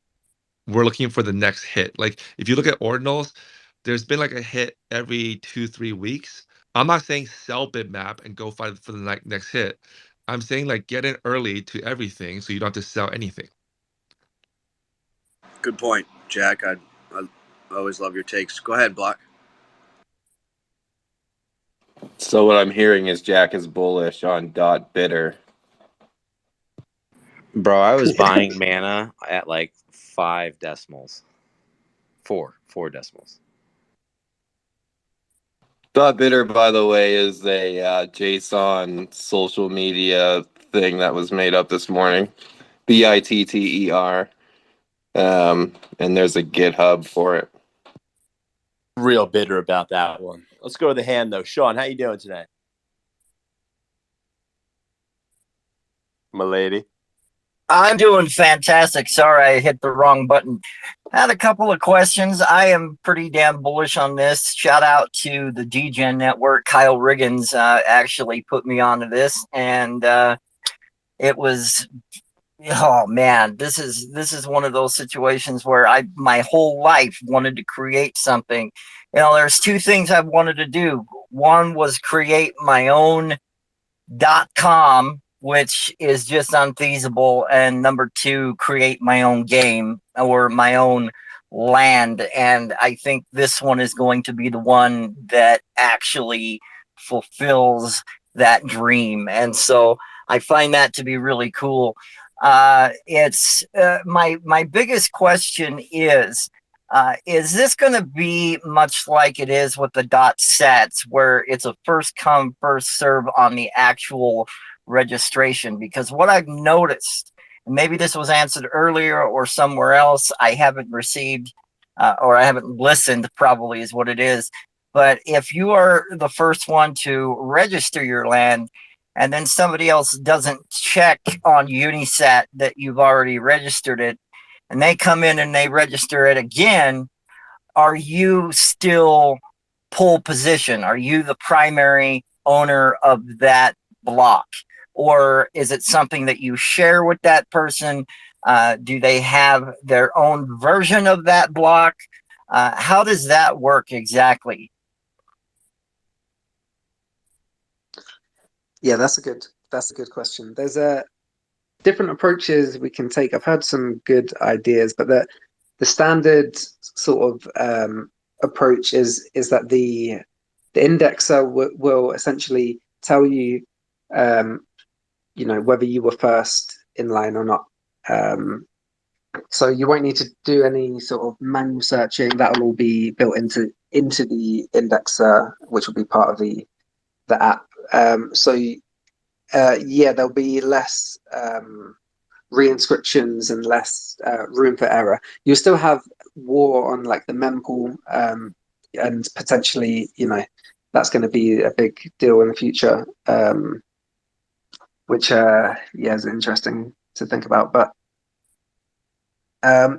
we're looking for the next hit. Like if you look at ordinals, there's been like a hit every 2-3 weeks. I'm not saying sell bitmap and go fight for the next hit. I'm saying like get in early to everything so you don't have to sell anything. Good point, Jack. I always love your takes. Go ahead, Block. So what I'm hearing is Jack is bullish on dot bitter. Bro, I was buying mana at like 5 decimals. Four decimals. Dot bitter, by the way, is a JSON social media thing that was made up this morning. BITTER. And there's a GitHub for it. Real bitter about that one. Let's go to the hand though. Sean, how you doing today? My lady. I'm doing fantastic. Sorry, I hit the wrong button. I had a couple of questions. I am pretty damn bullish on this. Shout out to the DGen network. Kyle Riggins actually put me onto this, and it was, oh man, this is one of those situations where I my whole life wanted to create something. You know, there's two things I've wanted to do. One was create my own .com, which is just unfeasible, and number two, create my own game or my own land. And I think this one is going to be the one that actually fulfills that dream. And so I find that to be really cool. It's my biggest question is this going to be much like it is with the dot sets, where it's a first come, first serve on the actual registration? Because what I've noticed maybe this was answered earlier or somewhere else. I haven't received or I haven't listened, probably is what it is. But if you are the first one to register your land and then somebody else doesn't check on Unisat that you've already registered it, and they come in and they register it again, are you still pole position? Are you the primary owner of that block? Or is it something that you share with that person? Do they have their own version of that block? How does that work exactly? Yeah, that's a good question. There's a different approaches we can take. I've had some good ideas, but the standard sort of approach is that the indexer will essentially tell you, whether you were first in line or not. So you won't need to do any sort of manual searching. That will all be built into the indexer, which will be part of the app. So yeah, there'll be less reinscriptions and less room for error. You'll still have war on like the mempool, and potentially, that's going to be a big deal in the future, which yeah, is interesting to think about. But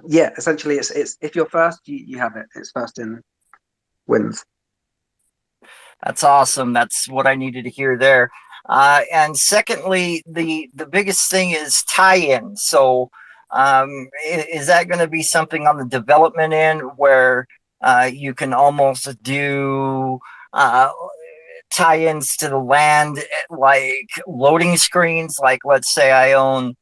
yeah, essentially, it's if you're first, you have it. It's first in wins. That's awesome. That's what I needed to hear there. And secondly, the biggest thing is tie-in. So, is that going to be something on the development end where you can almost do tie-ins to the land, like loading screens? Like, let's say I own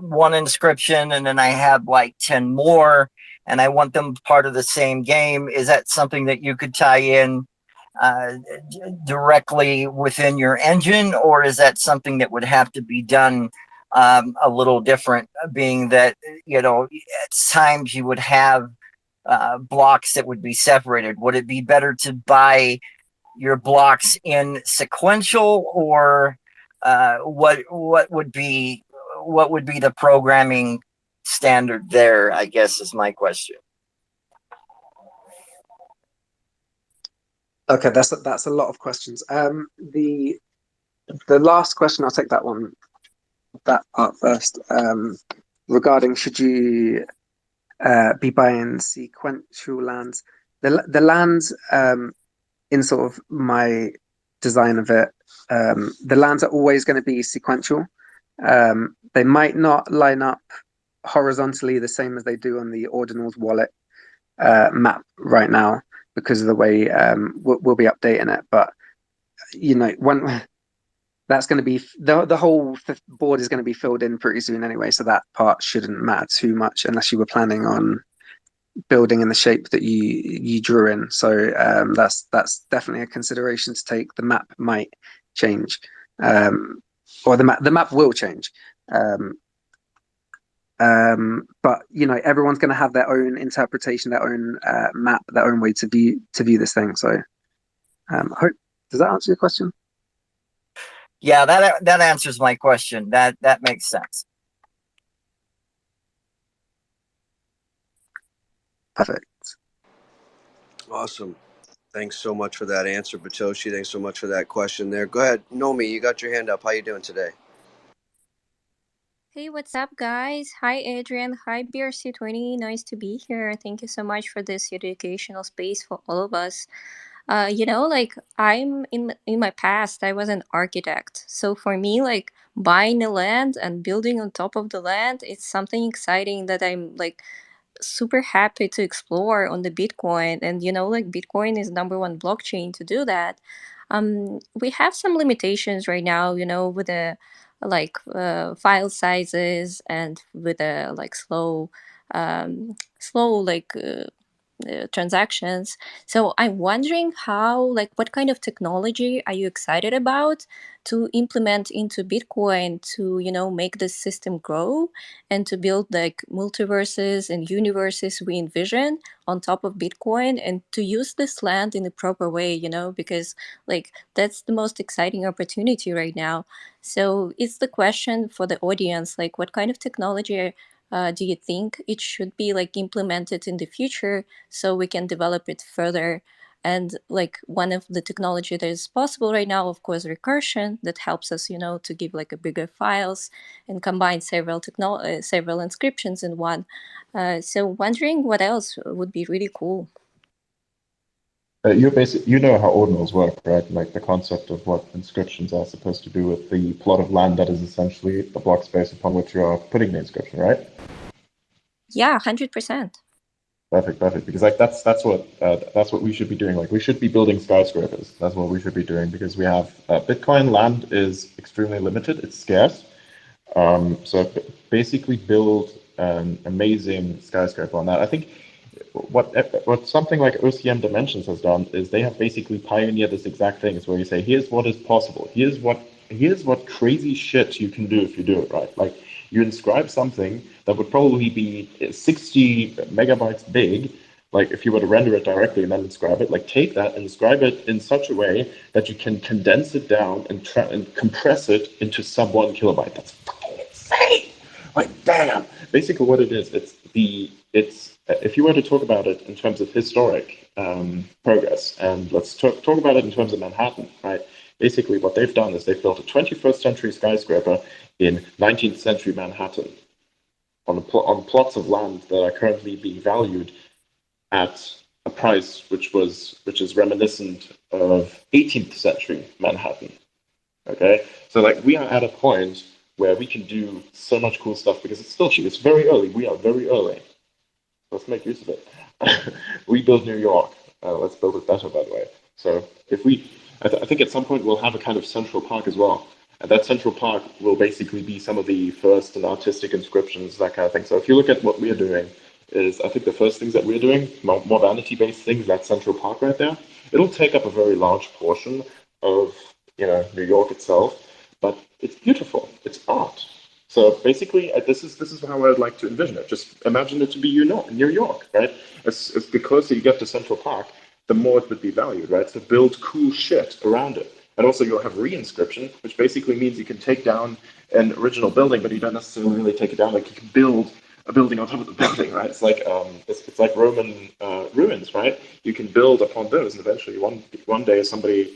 one inscription, and then I have like 10 more, and I want them part of the same game. Is that something that you could tie in uh, directly within your engine, or is that something that would have to be done a little different? Being that, at times you would have blocks that would be separated. Would it be better to buy your blocks in sequential, or what would be the programming standard there? I guess is my question. Okay, that's a lot of questions. The last question, I'll take that part first. Regarding should you be buying sequential lands? The lands, in sort of my design of it, the lands are always going to be sequential. They might not line up horizontally the same as they do on the Ordinals wallet map right now because of the way we'll be updating it. But when that's going to be the whole board is going to be filled in pretty soon anyway, so that part shouldn't matter too much unless you were planning on building in the shape that you drew in. So that's definitely a consideration to take. The map might change, or the map will change. But everyone's going to have their own interpretation, their own map, their own way to view this thing. So I hope, does that answer your question? Yeah, that answers my question. That makes sense. Perfect. Awesome. Thanks so much for that answer, Batoshi. Thanks so much for that question there. Go ahead, Nomi. You got your hand up. How you doing today? Hey, what's up, guys? Hi, Adrian. Hi, BRC20. Nice to be here. Thank you so much for this educational space for all of us. Like I'm in my past, I was an architect. So for me, like buying a land and building on top of the land, it's something exciting that I'm like super happy to explore on the Bitcoin. And like Bitcoin is number one blockchain to do that. We have some limitations right now, with the like file sizes and with the like slow like transactions. So I'm wondering how, like, what kind of technology are you excited about to implement into Bitcoin to, make this system grow and to build like multiverses and universes we envision on top of Bitcoin, and to use this land in a proper way, because like that's the most exciting opportunity right now. So it's the question for the audience, like what kind of technology do you think it should be like implemented in the future so we can develop it further? And like one of the technology that is possible right now, of course, recursion, that helps us, to give like a bigger files and combine several inscriptions in one. So wondering what else would be really cool. You know how ordinals work, right? Like the concept of what inscriptions are supposed to do with the plot of land that is essentially the block space upon which you are putting the inscription, right? Yeah, 100%. Perfect. Because like that's what we should be doing. Like we should be building skyscrapers. That's what we should be doing because we have Bitcoin land is extremely limited. It's scarce. So basically build an amazing skyscraper on that. I think what something like OCM Dimensions has done is they have basically pioneered this exact thing. It's where you say, here's what is possible. Here's what crazy shit you can do if you do it right. Like you inscribe something that would probably be 60 megabytes big. Like if you were to render it directly and then inscribe it, like take that and inscribe it in such a way that you can condense it down and compress it into sub 1 kilobyte. That's fucking insane. Like damn. Basically, what it is, it's if you were to talk about it in terms of historic progress, and let's talk about it in terms of Manhattan, right? Basically, what they've done is they've built a 21st century skyscraper in 19th century Manhattan on plots of land that are currently being valued at a price which is reminiscent of 18th century Manhattan. Okay, so like we are at a point where we can do so much cool stuff because it's still cheap. It's very early. We are very early. Let's make use of it. We build New York. Let's build it better, by the way. So if we, I think at some point we'll have a kind of central park as well. And that central park will basically be some of the first and artistic inscriptions, that kind of thing. So if you look at what we're doing, is I think the first things that we're doing, more vanity-based things, that central park right there, it'll take up a very large portion of New York itself, but it's beautiful. It's art. So basically, this is how I'd like to envision it. Just imagine it to be New York, right? As the closer you get to Central Park, the more it would be valued, right? So build cool shit around it. And also you'll have re-inscription, which basically means you can take down an original building, but you don't necessarily really take it down. Like you can build a building on top of the building, right? It's like Roman ruins, right? You can build upon those, and eventually one day somebody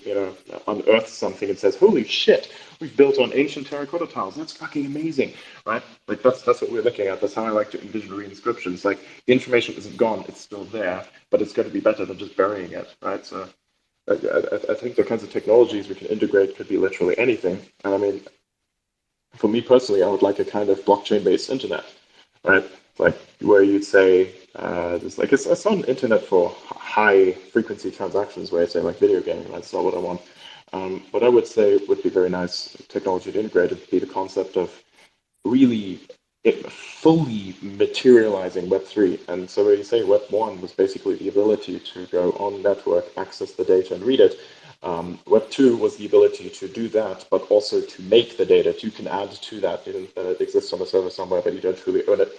unearths something and says, "Holy shit, we've built on ancient terracotta tiles. That's fucking amazing," right? Like that's what we're looking at. That's how I like to envision re-inscriptions. Like the information isn't gone; it's still there, but it's going to be better than just burying it, right? So I think the kinds of technologies we can integrate could be literally anything. And I mean, for me personally, I would like a kind of blockchain-based internet, right? Like where you'd say there's like it's not an internet for high frequency transactions where I say like video gaming. That's not what I want. What I would say would be very nice technology to integrate would be the concept of really fully materializing Web3. And so where you say Web1 was basically the ability to go on network, access the data and read it. Web2 was the ability to do that, but also to make the data. You can add to that, that it exists on a server somewhere, but you don't truly own it.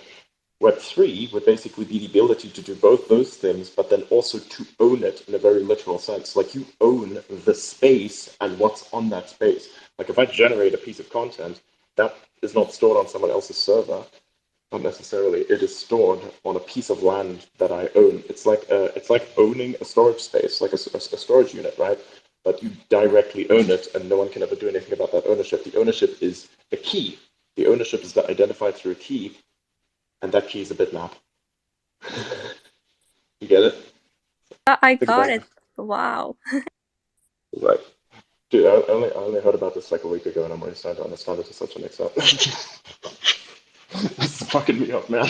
Web3 would basically be the ability to do both those things, but then also to own it in a very literal sense. Like you own the space and what's on that space. Like if I generate a piece of content, that is not stored on someone else's server, not necessarily. It is stored on a piece of land that I own. It's like owning a storage space, like a storage unit, right? But you directly own it, and no one can ever do anything about that ownership. The ownership is a key. The ownership is identified through a key, and that key is a bitmap. You get it? I Think got about it. it. Wow. Like, dude, I only heard about this like a week ago, and I'm already starting to understand it to such an extent. This is fucking me up, man.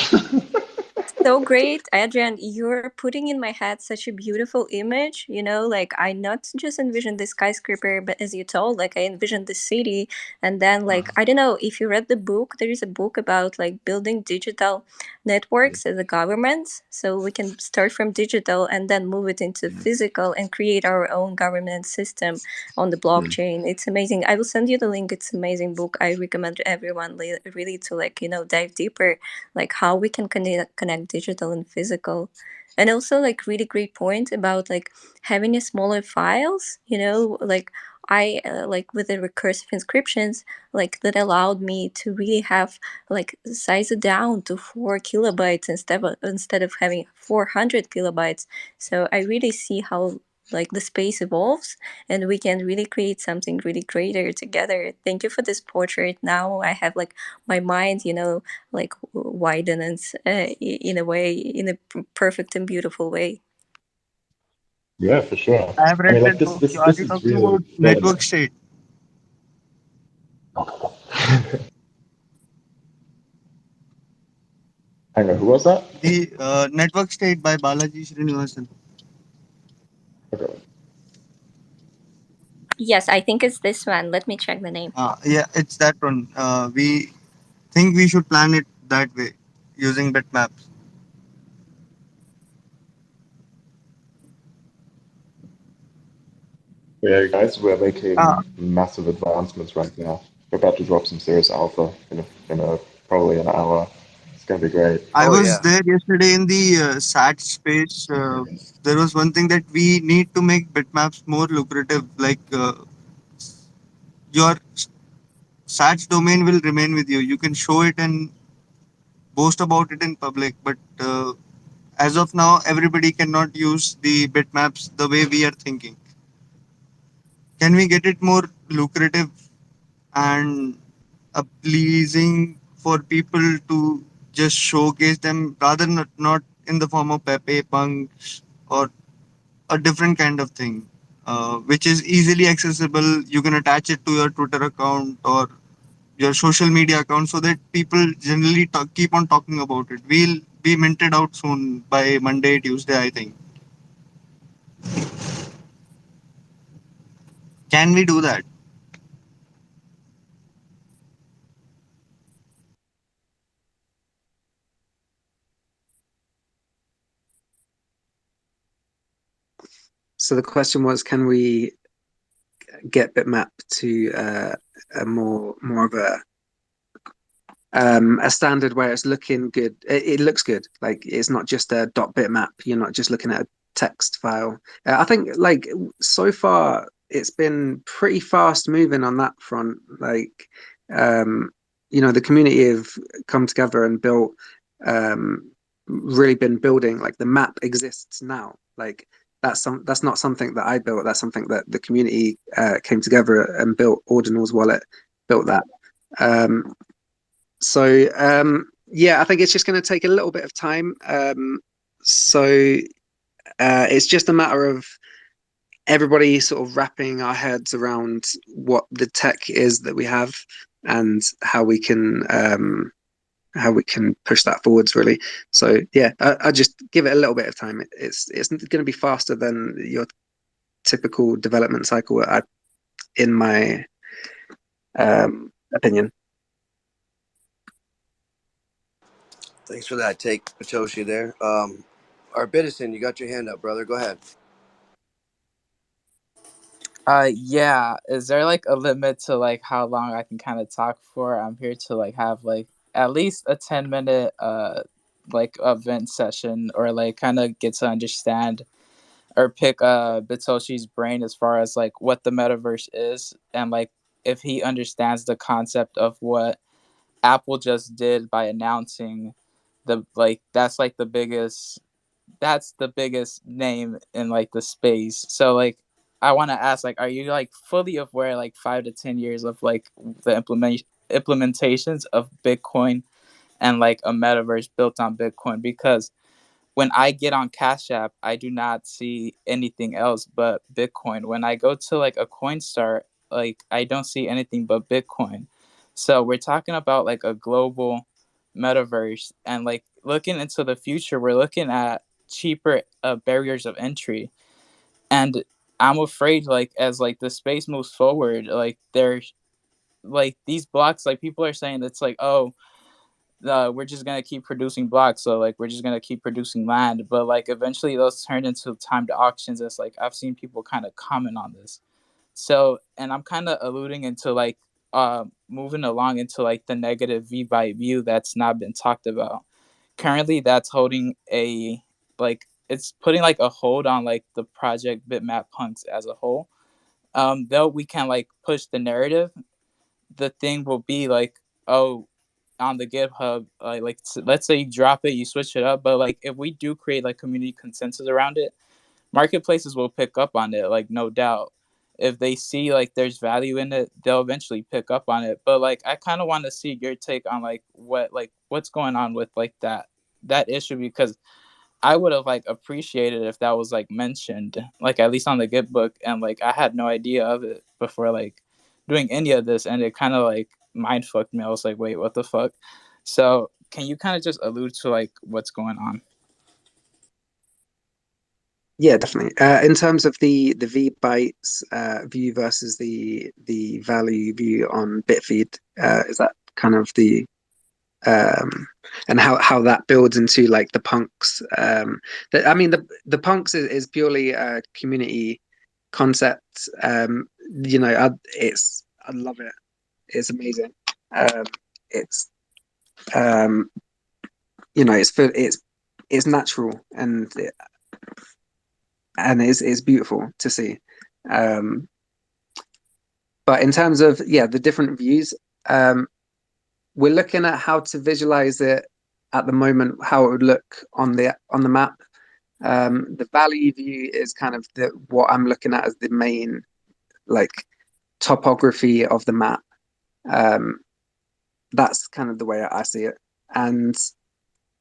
So great, Adrian. You're putting in my head such a beautiful image. Like I not just envisioned the skyscraper, but as you told, like I envisioned the city. And then, like, I don't know if you read the book, there is a book about like building digital networks as a government. So we can start from digital and then move it into physical and create our own government system on the blockchain. It's amazing. I will send you the link. It's an amazing book. I recommend everyone really to, like, dive deeper, like how we can connect digital and physical. And also, like, really great point about like having a smaller files, like I like with the recursive inscriptions, like that allowed me to really have like size it down to 4 kilobytes instead of having 400 kilobytes. So I really see how like the space evolves and we can really create something really greater together. Thank you for this portrait. Now I have like my mind, like widens in a way, in a perfect and beautiful way. Yeah, for sure. I have I read mean, like that this book. this Are this you is talking really about good. network state? Hang on, who was that? The network state by Balaji Srinivasan. Okay. Yes, I think it's this one. Let me check the name. Yeah, it's that one. We think we should plan it that way using bitmaps. Yeah, guys, we're Uh, making massive advancements right now. We're about to drop some serious alpha in probably an hour. It's gonna be great. I Oh was yeah. there yesterday in the SAT space. There was one thing that we need to make bitmaps more lucrative. Like your SAT's domain will remain with you. You can show it and boast about it in public, but as of now, everybody cannot use the bitmaps the way we are thinking. Can we get it more lucrative and pleasing for people to just showcase them rather not in the form of Pepe Punk or a different kind of thing, which is easily accessible. You can attach it to your Twitter account or your social media account so that people generally keep on talking about it. We'll be minted out soon by Monday, Tuesday, I think. Can we do that? So the question was, can we get Bitmap to a more of a standard where it's looking good. It looks good. Like it's not just a .bitmap. You're not just looking at a text file. I think like so far it's been pretty fast moving on that front. Like um, the community have come together and built really been building. Like the map exists now. Like that's not something that I built. That's something that the community came together and built. Ordinal's wallet built that. Um, yeah, I think it's just going to take a little bit of time. So it's just a matter of everybody sort of wrapping our heads around what the tech is that we have and how we can push that forwards really. So yeah, I just give it a little bit of time. It's going to be faster than your typical development cycle, in my opinion. Thanks for that take, Patoshi. There. Arbitison, you got your hand up, brother. Go ahead. Yeah. Is there like a limit to like how long I can kind of talk for? I'm here to like have like at least a 10 minute like event session or like kind of get to understand or pick Bitoshi's brain as far as like what the metaverse is and like if he understands the concept of what Apple just did by announcing the like that's the biggest name in like the space. So like I want to ask like are you like fully aware like 5 to 10 years of like the implementations of Bitcoin and like a metaverse built on Bitcoin because when I get on Cash App, I do not see anything else but Bitcoin. When I go to like a Coinstar, like I don't see anything but Bitcoin. So we're talking about like a global metaverse and like looking into the future, we're looking at cheaper barriers of entry. And I'm afraid, like, as like the space moves forward, like there's like these blocks, like people are saying it's like, oh, we're just gonna keep producing blocks, so like we're just gonna keep producing land, but like eventually those turn into timed auctions. As like I've seen people kind of comment on this. So, and I'm kind of alluding into like moving along into like the negative V by view that's not been talked about. Currently, that's holding a like it's putting like a hold on like the project Bitmap punks as a whole. Though we can like push the narrative, the thing will be like, oh, on the GitHub, let's say you drop it, you switch it up, but like if we do create like community consensus around it, marketplaces will pick up on it, like no doubt. If they see like there's value in it, they'll eventually pick up on it. But like I kind of want to see your take on like what's going on with like that issue, because I would have like appreciated if that was like mentioned, like at least on the Git book, and like I had no idea of it before like doing any of this, and it kind of like mind fucked me. I was like, wait, what the fuck? So can you kind of just allude to like what's going on? Yeah, definitely. In terms of the V bytes view versus the value view on Bitfeed, is that kind of the and how that builds into like the punks? I mean, the punks is purely a community concept. You know, I love it. It's amazing. It's you know, it's natural, and it's beautiful to see. Um, but in terms of the different views, we're looking at how to visualize it at the moment, how it would look on the map. The value view is kind of what I'm looking at as the main like topography of the map. Um, that's kind of the way I see it, and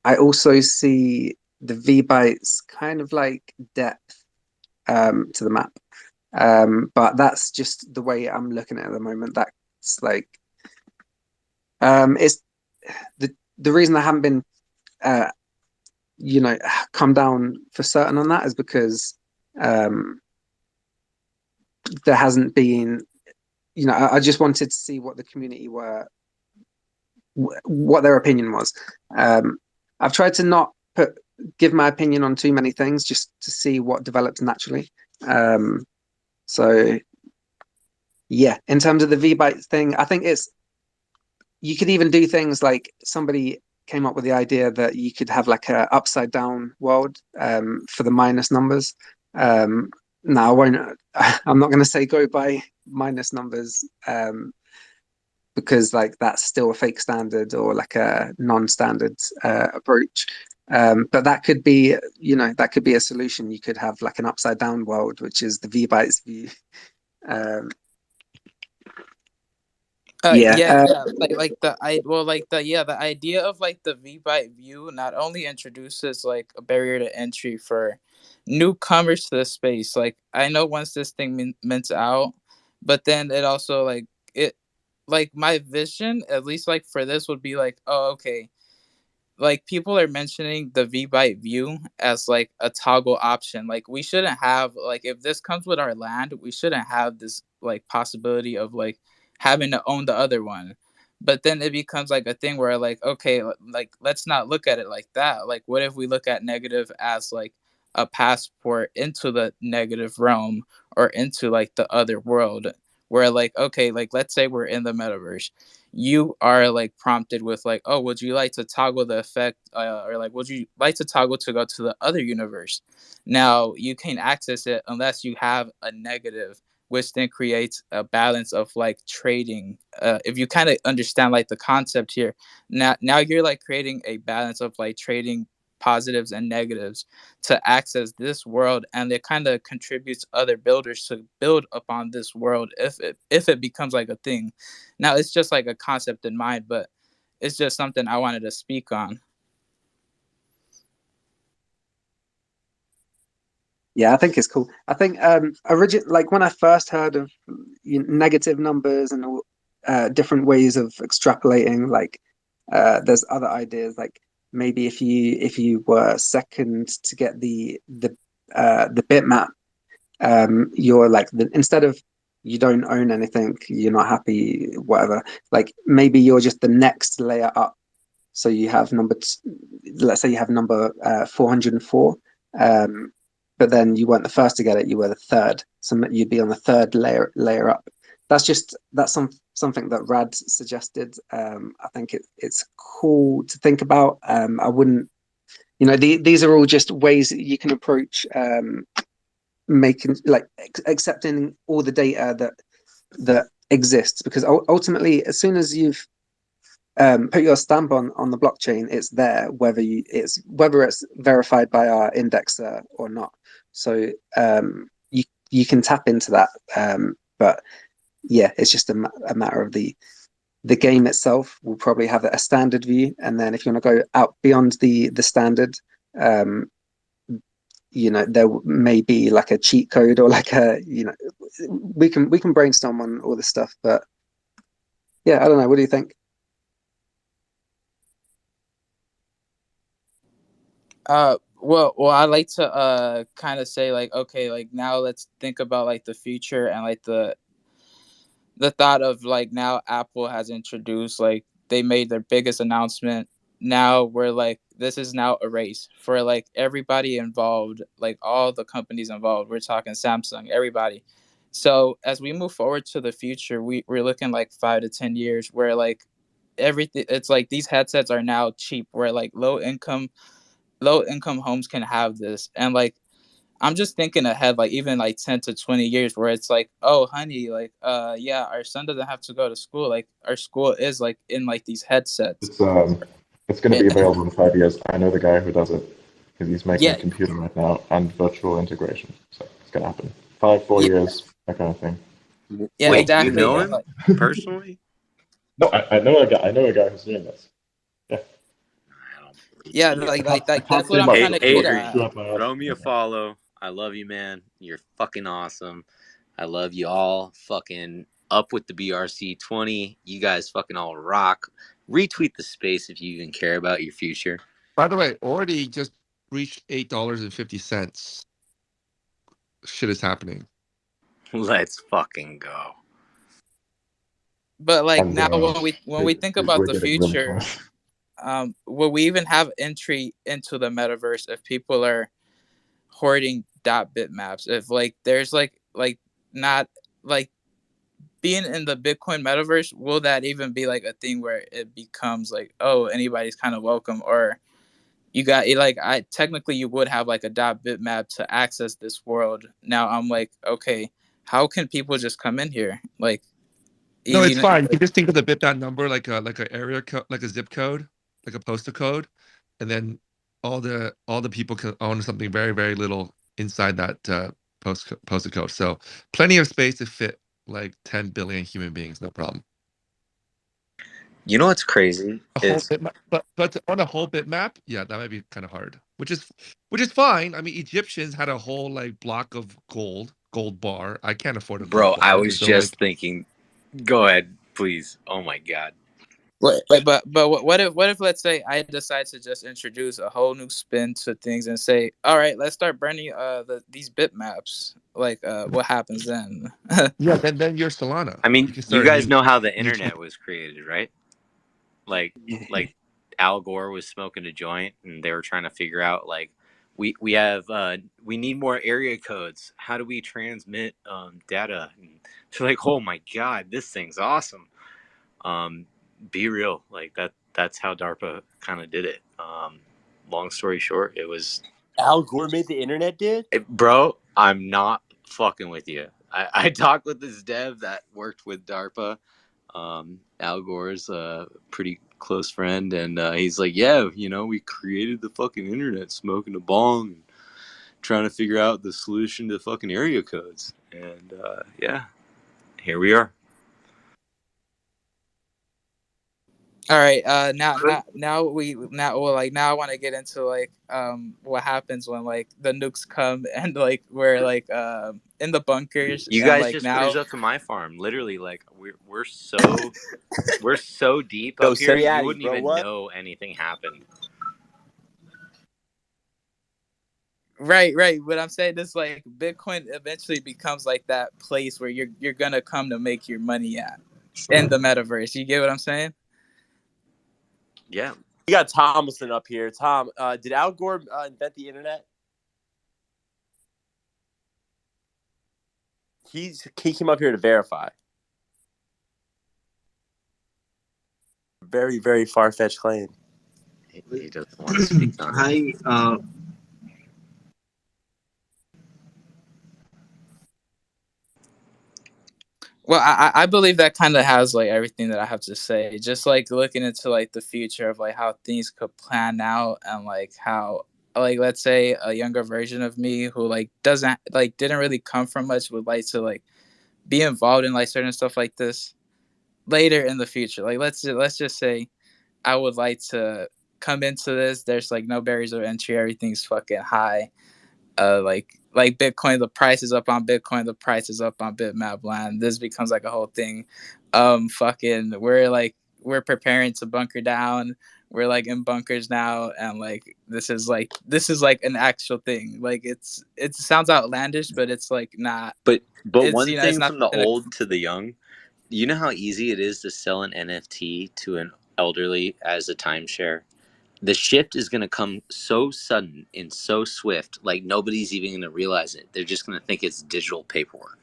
I also see the V bytes kind of like depth to the map. But that's just the way I'm looking at it at the moment. That's like it's the reason I haven't been uh, you know, come down for certain on that is because um, there hasn't been, you know, I just wanted to see what the community were, what their opinion was. I've tried to not give my opinion on too many things, just to see what develops naturally. Um, so yeah, in terms of the V bytes thing, I think you could even do things like somebody came up with the idea that you could have like a upside down world for the minus numbers. Now I won't. I'm not going to say go by minus numbers because like that's still a fake standard or like a non-standard approach. But that could be, you know, that could be a solution. You could have like an upside down world, which is the V bytes view. Um, yeah, Yeah, the idea of like the V byte view not only introduces like a barrier to entry for newcomers to the space. Like I know once this thing mints out, but then it also it like my vision, at least like for this, would be like, oh, okay, like people are mentioning the V byte view as like a toggle option. Like we shouldn't have, like, if this comes with our land, we shouldn't have this like possibility of like having to own the other one. But then it becomes like a thing where like, okay, like let's not look at it like that. Like what if we look at negative as like a passport into the negative realm or into like the other world, where like, okay, like let's say we're in the metaverse, you are like prompted with like, oh, would you like to toggle the effect, or like would you like to toggle to go to the other universe? Now you can access it unless you have a negative, which then creates a balance of like trading. If you kind of understand like the concept here, now you're like creating a balance of like trading positives and negatives to access this world, and it kind of contributes other builders to build upon this world if it becomes like a thing. Now it's just like a concept in mind, but it's just something I wanted to speak on. yeah, I think it's cool. I think like when I first heard of negative numbers and all different ways of extrapolating, like There's other ideas like maybe if you were second to get the bitmap, you're like instead of you don't own anything, you're not happy, whatever. Like maybe you're just the next layer up. So you have let's say you have number 404, but then you weren't the first to get it, you were the third. So you'd be on the third layer up. That's something that Rad suggested. I think it's cool to think about. I wouldn't, these are all just ways that you can approach making like accepting all the data that exists, because ultimately, as soon as you've put your stamp on the blockchain, it's there, whether it's verified by our indexer or not. So you can tap into that, but yeah, it's just a matter of the game itself will probably have a standard view, and then if you want to go out beyond the standard, um, there may be like a cheat code or like we can brainstorm on all this stuff, but yeah, I don't know. What do you think? Well, I like to kind of say like, okay, like now let's think about like the future and like the thought of like now Apple has introduced, like they made their biggest announcement. Now we're like, this is now a race for like everybody involved, like all the companies involved. We're talking Samsung, everybody. So as we move forward to the future, we're looking like 5 to 10 years where like everything, it's like these headsets are now cheap, where like low income homes can have this. And like I'm just thinking ahead, like even like 10 to 20 years where it's like, oh honey, like yeah, our son doesn't have to go to school, like our school is like in like these headsets. It's going to Eh, be available in 5 years. I know the guy who does it because he's making a yeah, computer right now and virtual integration. So it's going to happen. 5, 4 yeah, years, that kind of thing. yeah, So Wait, you figure it exactly. know out. And him like personally? No, I know a guy. I know a guy who's doing this. Yeah, I don't believe yeah, you. I like can't that's what say I'm much. trying Hey, to You'll get just Adrian, at. chew up my ass. throw me a follow. I love you, man. You're fucking awesome. I love you all. Fucking up with the BRC20. You guys fucking all rock. Retweet the space if you even care about your future. By the way, already just reached $8.50. Shit is happening. Let's fucking go. But like And now when we think about we're the getting really future, close. will we even have entry into the metaverse if people are hoarding dot bitmaps? If like there's like not like being in the Bitcoin metaverse, will that even be like a thing where it becomes like, oh, anybody's kind of welcome? Or you got like, I technically you would have like a dot bitmap to access this world. Now I'm like, okay, how can people just come in here? Like, No, it's you know, fine. You can just think of the bitmap number like a area code, like a zip code, like a postal code, and then all the people can own something very very little inside that postal code. So plenty of space to fit like 10 billion human beings, no problem. You know what's crazy A whole is, bitmap, but on a whole bitmap, yeah, that might be kind of hard. Which is fine. I mean, Egyptians had a whole like block of gold bar. I can't afford a gold bro, I bar, was so like, just thinking, go ahead, please. Oh my God. wait, but what if let's say I decide to just introduce a whole new spin to things and say, all right, let's start burning these bitmaps. Like, what happens then? yeah, then you're Solana. I You mean, can you start a guys new know how the new chain. internet was created, right? Like Yeah. like Al Gore was smoking a joint and they were trying to figure out like we need more area codes. How do we transmit data? And they're like, oh my god, this thing's awesome. Um, be real, like that's how DARPA kind of did it. Long story short, it was Al Gore made the internet, dude. bro. I'm not fucking with you. I talked with this dev that worked with DARPA. Al Gore's a pretty close friend, and he's like, yeah, we created the fucking internet smoking a bong and trying to figure out the solution to fucking area codes. And yeah, here we are. All right. Now I want to get into like what happens when like the nukes come and like we're like in the bunkers You and guys like just cruise now. up to my farm. Literally, like we're so deep Yo, up here. You Sirianni, wouldn't bro, even what? know anything happened. Right. What I'm saying is like Bitcoin eventually becomes like that place where you're gonna come to make your money at in the metaverse. You get what I'm saying? Yeah. We got Thomason up here. Tom, did Al Gore invent the internet? He came up here to verify. Very, very far fetched claim. He doesn't want to speak on it. Hi, Well, I believe that kind of has like everything that I have to say. Just like looking into like the future of like how things could plan out and like how like let's say a younger version of me who like doesn't like didn't really come from much would like to like be involved in like certain stuff like this later in the future. Like let's just say I would like to come into this. There's like no barriers of entry. Everything's fucking high. Like Bitcoin, the price is up on Bitcoin, the price is up on Bitmap land. This becomes like a whole thing. Fucking we're preparing to bunker down. We're like in bunkers now, and like this is like an actual thing. Like it sounds outlandish, but it's like not. But It's one it's thing not from the gonna. old to the young, you know how easy it is to sell an NFT to an elderly as a timeshare? The shift is going to come so sudden and so swift, like nobody's even going to realize it. They're just going to think it's digital paperwork.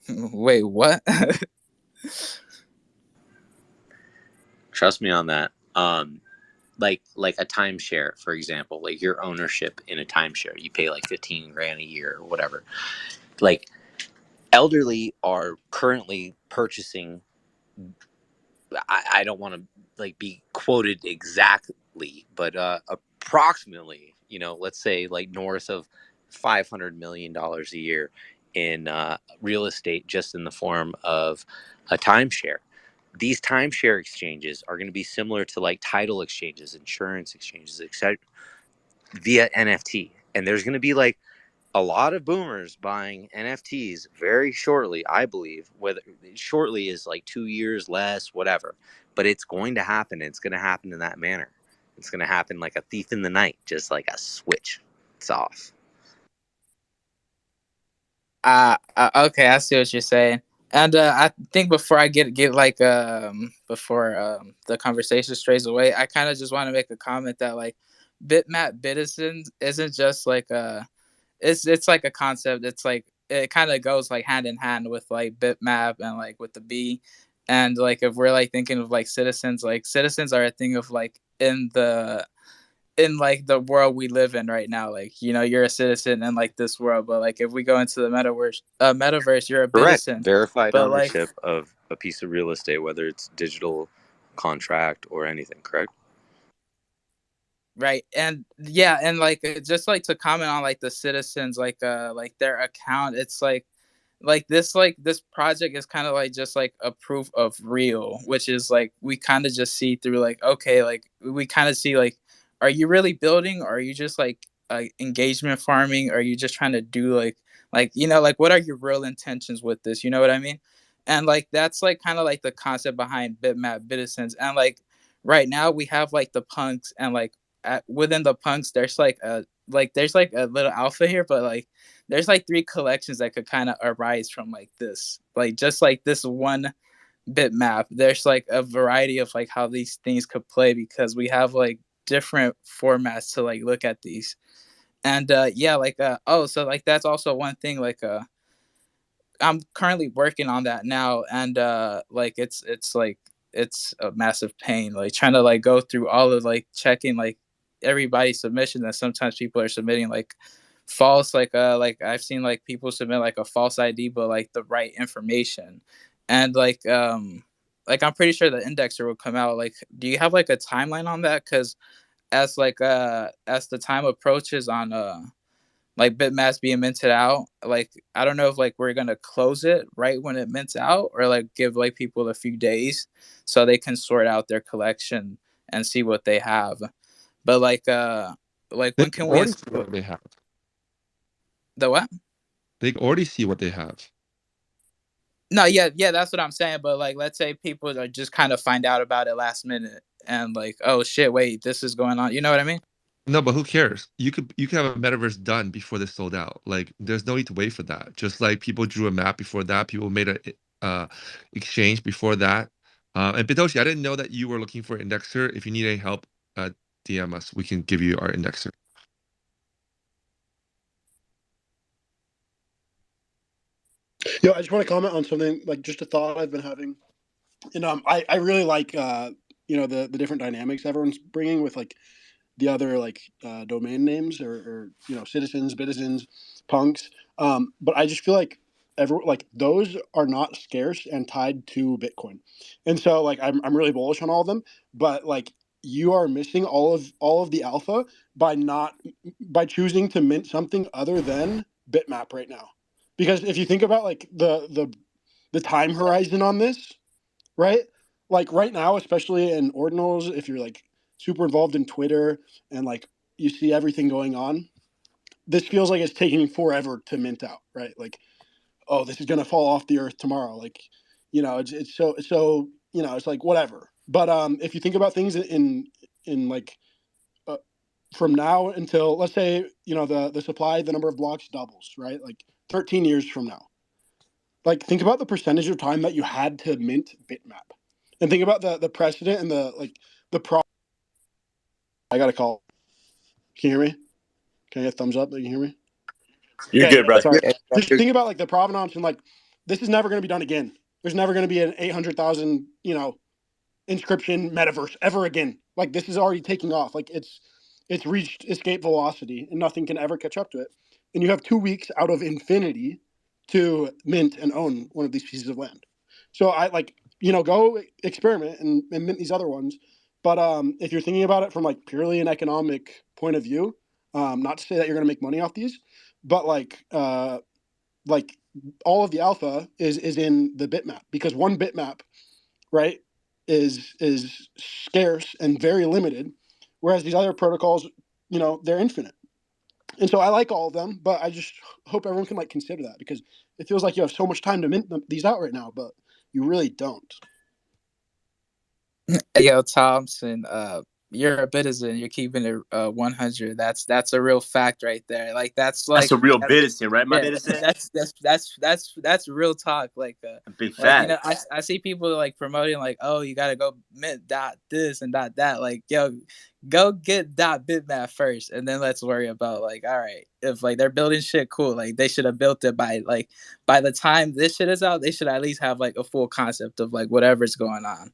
Wait, what? Trust me on that. Like a timeshare, for example, like your ownership in a timeshare, you pay like 15 grand a year or whatever. Like elderly are currently purchasing. I don't want to like be quoted exactly, but approximately, let's say like north of $500 million a year in real estate, just in the form of a timeshare. These timeshare exchanges are going to be similar to like title exchanges, insurance exchanges, etc., via NFT. And there's going to be like a lot of boomers buying NFTs very shortly, I believe. Whether shortly is like 2 years less, whatever, but it's going to happen. It's going to happen in that manner. It's going to happen like a thief in the night, just like a switch. It's off. Okay, I see what you're saying. And I think before I get like before the conversation strays away, I kind of just want to make a comment that like bitmap bitison isn't just like it's like a concept. It's like it kind of goes like hand in hand with like bitmap and like with the B. And like if we're like thinking of like citizens are a thing of like in like the world we live in right now. Like you're a citizen in like this world, but like if we go into the metaverse, you're a Correct. citizen. Verified But like ownership of a piece of real estate, whether it's digital contract or anything. Correct. right, and yeah, and like just like to comment on like the citizens, like their account, it's like this project is kind of like just like a proof of real, which is like we kind of just see through like okay, like we kind of see like are you really building, or are you just like engagement farming, or are you just trying to do like like what are your real intentions with this, you know what I mean? And like that's like kind of like the concept behind bitmap bitticens. And like right now we have like the punks, and like within the punks there's like a little alpha here, but like there's like three collections that could kind of arise from like this, like just like this one bitmap. There's like a variety of like how these things could play, because we have like different formats to like look at these. And yeah, like oh, so like that's also one thing, like I'm currently working on that now. And like it's like it's a massive pain, like trying to like go through all of like checking like everybody's submission. That sometimes people are submitting like false, like I've seen like people submit like a false ID but like the right information. And like I'm pretty sure the indexer will come out. Like do you have like a timeline on that? Because as the time approaches on like Bitmaps being minted out. Like I don't know if like we're gonna close it right when it mints out, or like give like people a few days so they can sort out their collection and see what they have. But like They when can we already see what they have. the what? They already see what they have. No, yeah, that's what I'm saying. But like, let's say people are just kind of find out about it last minute and like, oh shit, wait, this is going on. You know what I mean? No, but who cares? You could have a metaverse done before they sold out. Like, there's no need to wait for that. Just like people drew a map before that, people made a exchange before that. And Pitoshi, I didn't know that you were looking for an indexer. If you need any help, DM us. We can give you our indexer. Yo, I just want to comment on something, like just a thought I've been having, and I really like the different dynamics everyone's bringing with like the other like domain names or citizens, bitizens, punks. But I just feel like those are not scarce and tied to Bitcoin, and so like I'm really bullish on all of them. But like you are missing all of the alpha by choosing to mint something other than Bitmap right now, because if you think about like the time horizon on this, right? Like right now, especially in ordinals, if you're like super involved in Twitter and like you see everything going on, this feels like it's taking forever to mint out, right? Like, oh, this is gonna fall off the earth tomorrow. Like, it's so it's like whatever. But if you think about things in like uh, from now until, let's say, the supply, the number of blocks doubles, right? Like 13 years from now, like think about the percentage of time that you had to mint Bitmap, and think about the precedent and the pro. I got a call. Can you hear me? Can I get a thumbs up that you can hear me? You're Okay, good, bro. sorry. Just think about like the provenance and like this is never going to be done again. There's never going to be an 800,000 inscription metaverse ever again. Like this is already taking off. Like it's reached escape velocity and nothing can ever catch up to it. And you have 2 weeks out of infinity to mint and own one of these pieces of land. So I like, go experiment and mint these other ones. But if you're thinking about it from like purely an economic point of view, not to say that you're going to make money off these, but like all of the alpha is in the bitmap, because one bitmap, right, is scarce and very limited, whereas these other protocols, they're infinite. And so I like all of them, but I just hope everyone can like consider that, because it feels like you have so much time to mint these out right now, but you really don't. Yo, Thompson, you're a citizen. You're keeping it 100. That's a real fact right there. Like That's a real citizen, right, my yeah, citizen? that's real talk. A big Like fact. I see people like promoting like, oh, you gotta go mint dot this and dot that. Like, yo, go get dot bitmap first, and then let's worry about like, all right, if like they're building shit, cool. Like they should have built it by the time this shit is out, they should at least have like a full concept of like whatever's going on.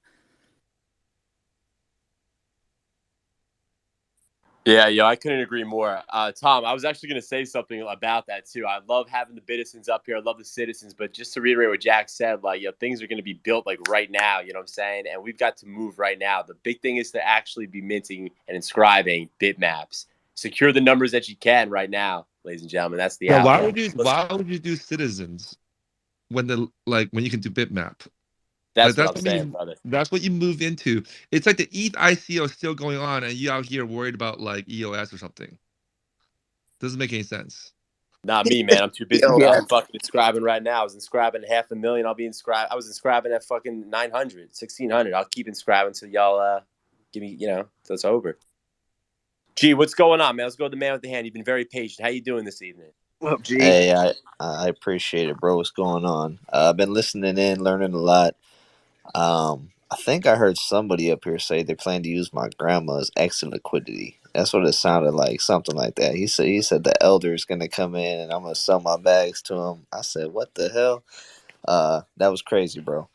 Yeah, yo, I couldn't agree more. Tom, I was actually going to say something about that too. I love having the citizens up here. I love the citizens, but just to reiterate what Jack said, like, yo, things are going to be built like right now. You know what I'm saying? And we've got to move right now. The big thing is to actually be minting and inscribing bitmaps. Secure the numbers that you can right now, ladies and gentlemen. That's the Yeah, why alpha. would you why would you do citizens when you can do bitmap? Like That's what I'm saying, brother. that's what you move into. It's like the ETH ICO is still going on, and you out here worried about like EOS or something. Doesn't make any sense. Not me, man. I'm too busy. Yeah, I'm fucking inscribing right now. I was inscribing 500,000. I'll be inscribed. I was inscribing at fucking 900, 1,600. I'll keep inscribing until y'all give me, till it's over. Gee, what's going on, man? Let's go to the man with the hand. You've been very patient. How you doing this evening? What up, G? Hey, I appreciate it, bro. What's going on? I've been listening in, learning a lot. I think I heard somebody up here say they plan to use my grandma's exit liquidity. That's what it sounded like, something like that. He said the elder is gonna come in and I'm gonna sell my bags to him. I said, what the hell? That was crazy, bro.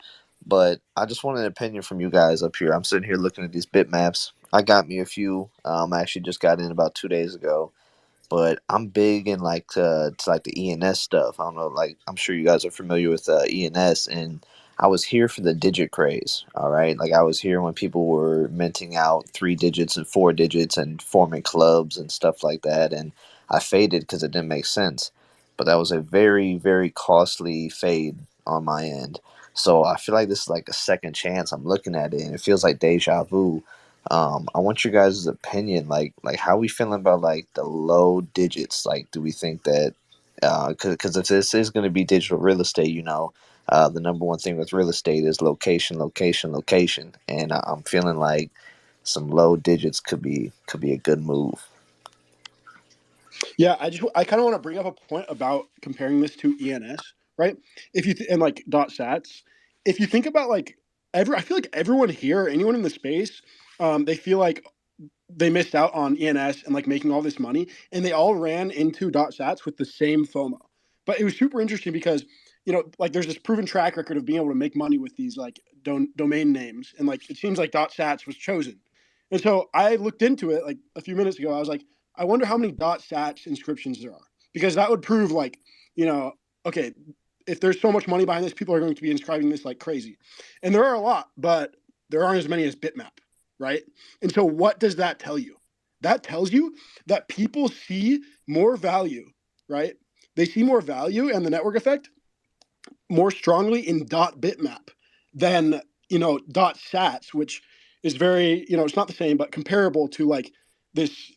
But I just wanted an opinion from you guys up here. I'm sitting here looking at these bitmaps. I got me a few. I actually just got in about 2 days ago. But I'm big in like to like the ENS stuff. I don't know, like I'm sure you guys are familiar with ENS, and I was here for the digit craze. All right, like I was here when people were minting out 3 digits and 4 digits and forming clubs and stuff like that. And I faded because it didn't make sense. But that was a very, very costly fade on my end. So I feel like this is like a second chance. I'm looking at it and it feels like deja vu. I want your guys' opinion. Like how we feeling about like the low digits? Like, do we think that because if this is going to be digital real estate, the number one thing with real estate is location, location, location, and I'm feeling like some low digits could be a good move. Yeah, I kind of want to bring up a point about comparing this to ENS, right? If you and like dot sats, if you think about like I feel like everyone here, anyone in the space, they feel like they missed out on ENS and like making all this money, and they all ran into dot sats with the same FOMO. But it was super interesting because like there's this proven track record of being able to make money with these like domain names, and like it seems like dot sats was chosen. And so I looked into it like a few minutes ago. I was like, I wonder how many dot sats inscriptions there are, because that would prove like okay, if there's so much money behind this, people are going to be inscribing this like crazy, and there are a lot, but there aren't as many as Bitmap, right? And so what does that tell you? That tells you that people see more value, right? They see more value and the network effect more strongly in dot bitmap than dot sats, which is very, it's not the same, but comparable to like this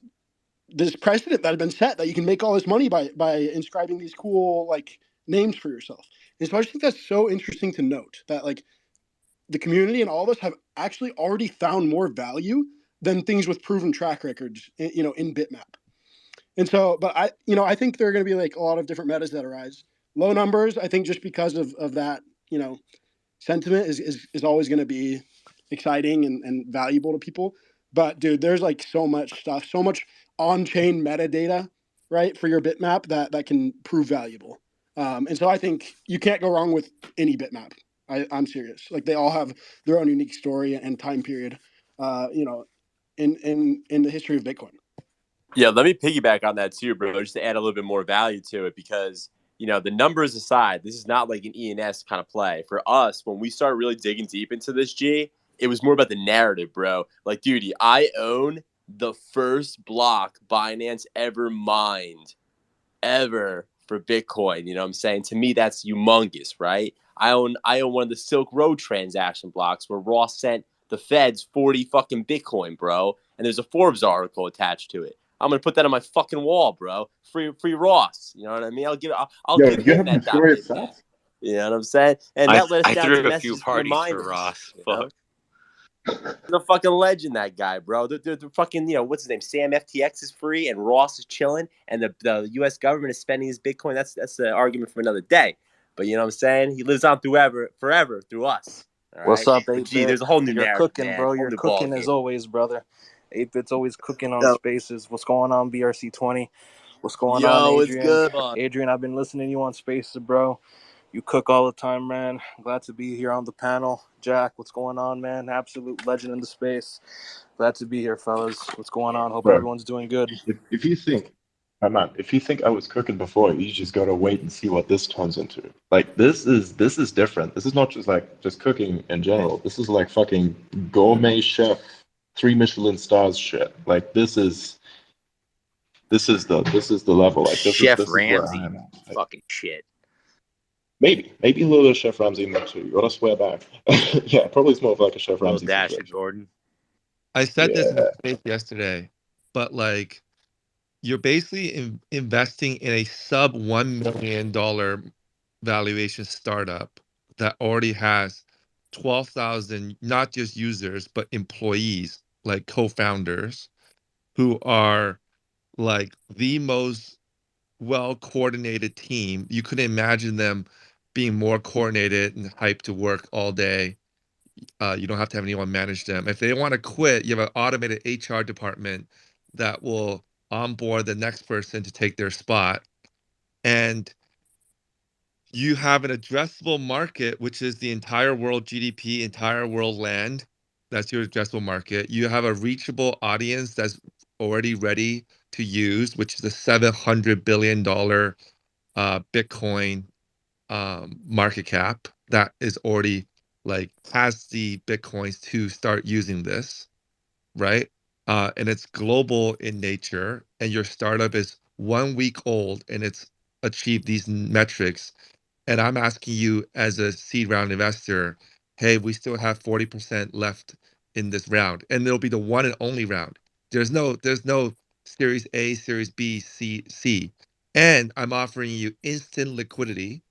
precedent that had been set that you can make all this money by inscribing these cool like names for yourself. And so I just think that's so interesting to note that like the community and all of us have actually already found more value than things with proven track records, in Bitmap. And so, but I think there are going to be like a lot of different metas that arise. Low numbers, I think, just because of that, sentiment is always going to be exciting and valuable to people. But dude, there's like so much stuff, so much on-chain metadata, right, for your bitmap that can prove valuable. And so I think you can't go wrong with any bitmap. I'm serious. Like they all have their own unique story and time period, in the history of Bitcoin. Yeah, let me piggyback on that too, bro, just to add a little bit more value to it because, the numbers aside, this is not like an ENS kind of play. For us, when we started really digging deep into this, G, it was more about the narrative, bro. Like, dude, I own the first block Binance ever mined ever for Bitcoin. You know what I'm saying? To me, that's humongous, right? I own one of the Silk Road transaction blocks where Ross sent the feds 40 fucking Bitcoin, bro. And there's a Forbes article attached to it. I'm gonna put that on my fucking wall, bro. Free Ross. You know what I mean? I'll Yo, give you him have that Euphoria bitmap. sats? You know what I'm saying? And I that let us I down threw some a few messages from the parties for miners. Ross. Fuck. The fucking legend, that guy, bro. The fucking, what's his name? Sam FTX is free and Ross is chilling, and the U.S. government is spending his Bitcoin. That's the argument for another day. But you know what I'm saying? He lives on forever through us. All What's right. up, But 8 gee, bit? there's a whole new You're narrative, cooking, man. bro. Whole You're new ball cooking as game. always, brother. 8 bit's always cooking on Yo, spaces. What's going on, BRC20? What's going on, yo, it's Adrian? good, bud. Adrian, I've been listening to you on spaces, bro. You cook all the time, man. Glad to be here on the panel. Jack, what's going on, man? Absolute legend in the space. Glad to be here, fellas. What's going on? Hope Bro, everyone's doing good. if you think, man, if you think I was cooking before, you just gotta wait and see what this turns into. Like this is different. This is not just cooking in general. This is like fucking gourmet chef, 3 Michelin stars shit. Like this is the level. Like this is Chef this is where I Ramsay, am at. Like, fucking shit. maybe a little bit of Chef Ramsay in there too. You gotta swear back. Yeah, probably it's more of like a Chef Little Ramsay dash of situation. Gordon. I said this in the Yeah, space yesterday, but like you're basically investing in a sub $1 million valuation startup that already has 12,000 not just users but employees, like co-founders, who are like the most well coordinated team. You could imagine them being more coordinated and hyped to work all day. You don't have to have anyone manage them. If they want to quit, you have an automated HR department that will onboard the next person to take their spot. And you have an addressable market, which is the entire world GDP, entire world land. That's your addressable market. You have a reachable audience that's already ready to use, which is a $700 billion Bitcoin market cap that is already like has the Bitcoins to start using this, right? And it's global in nature, and your startup is 1 week old and it's achieved these metrics, and I'm asking you as a seed round investor, hey, we still have 40% left in this round, and it'll be the one and only round. There's no Series A, Series B, C, and I'm offering you instant liquidity,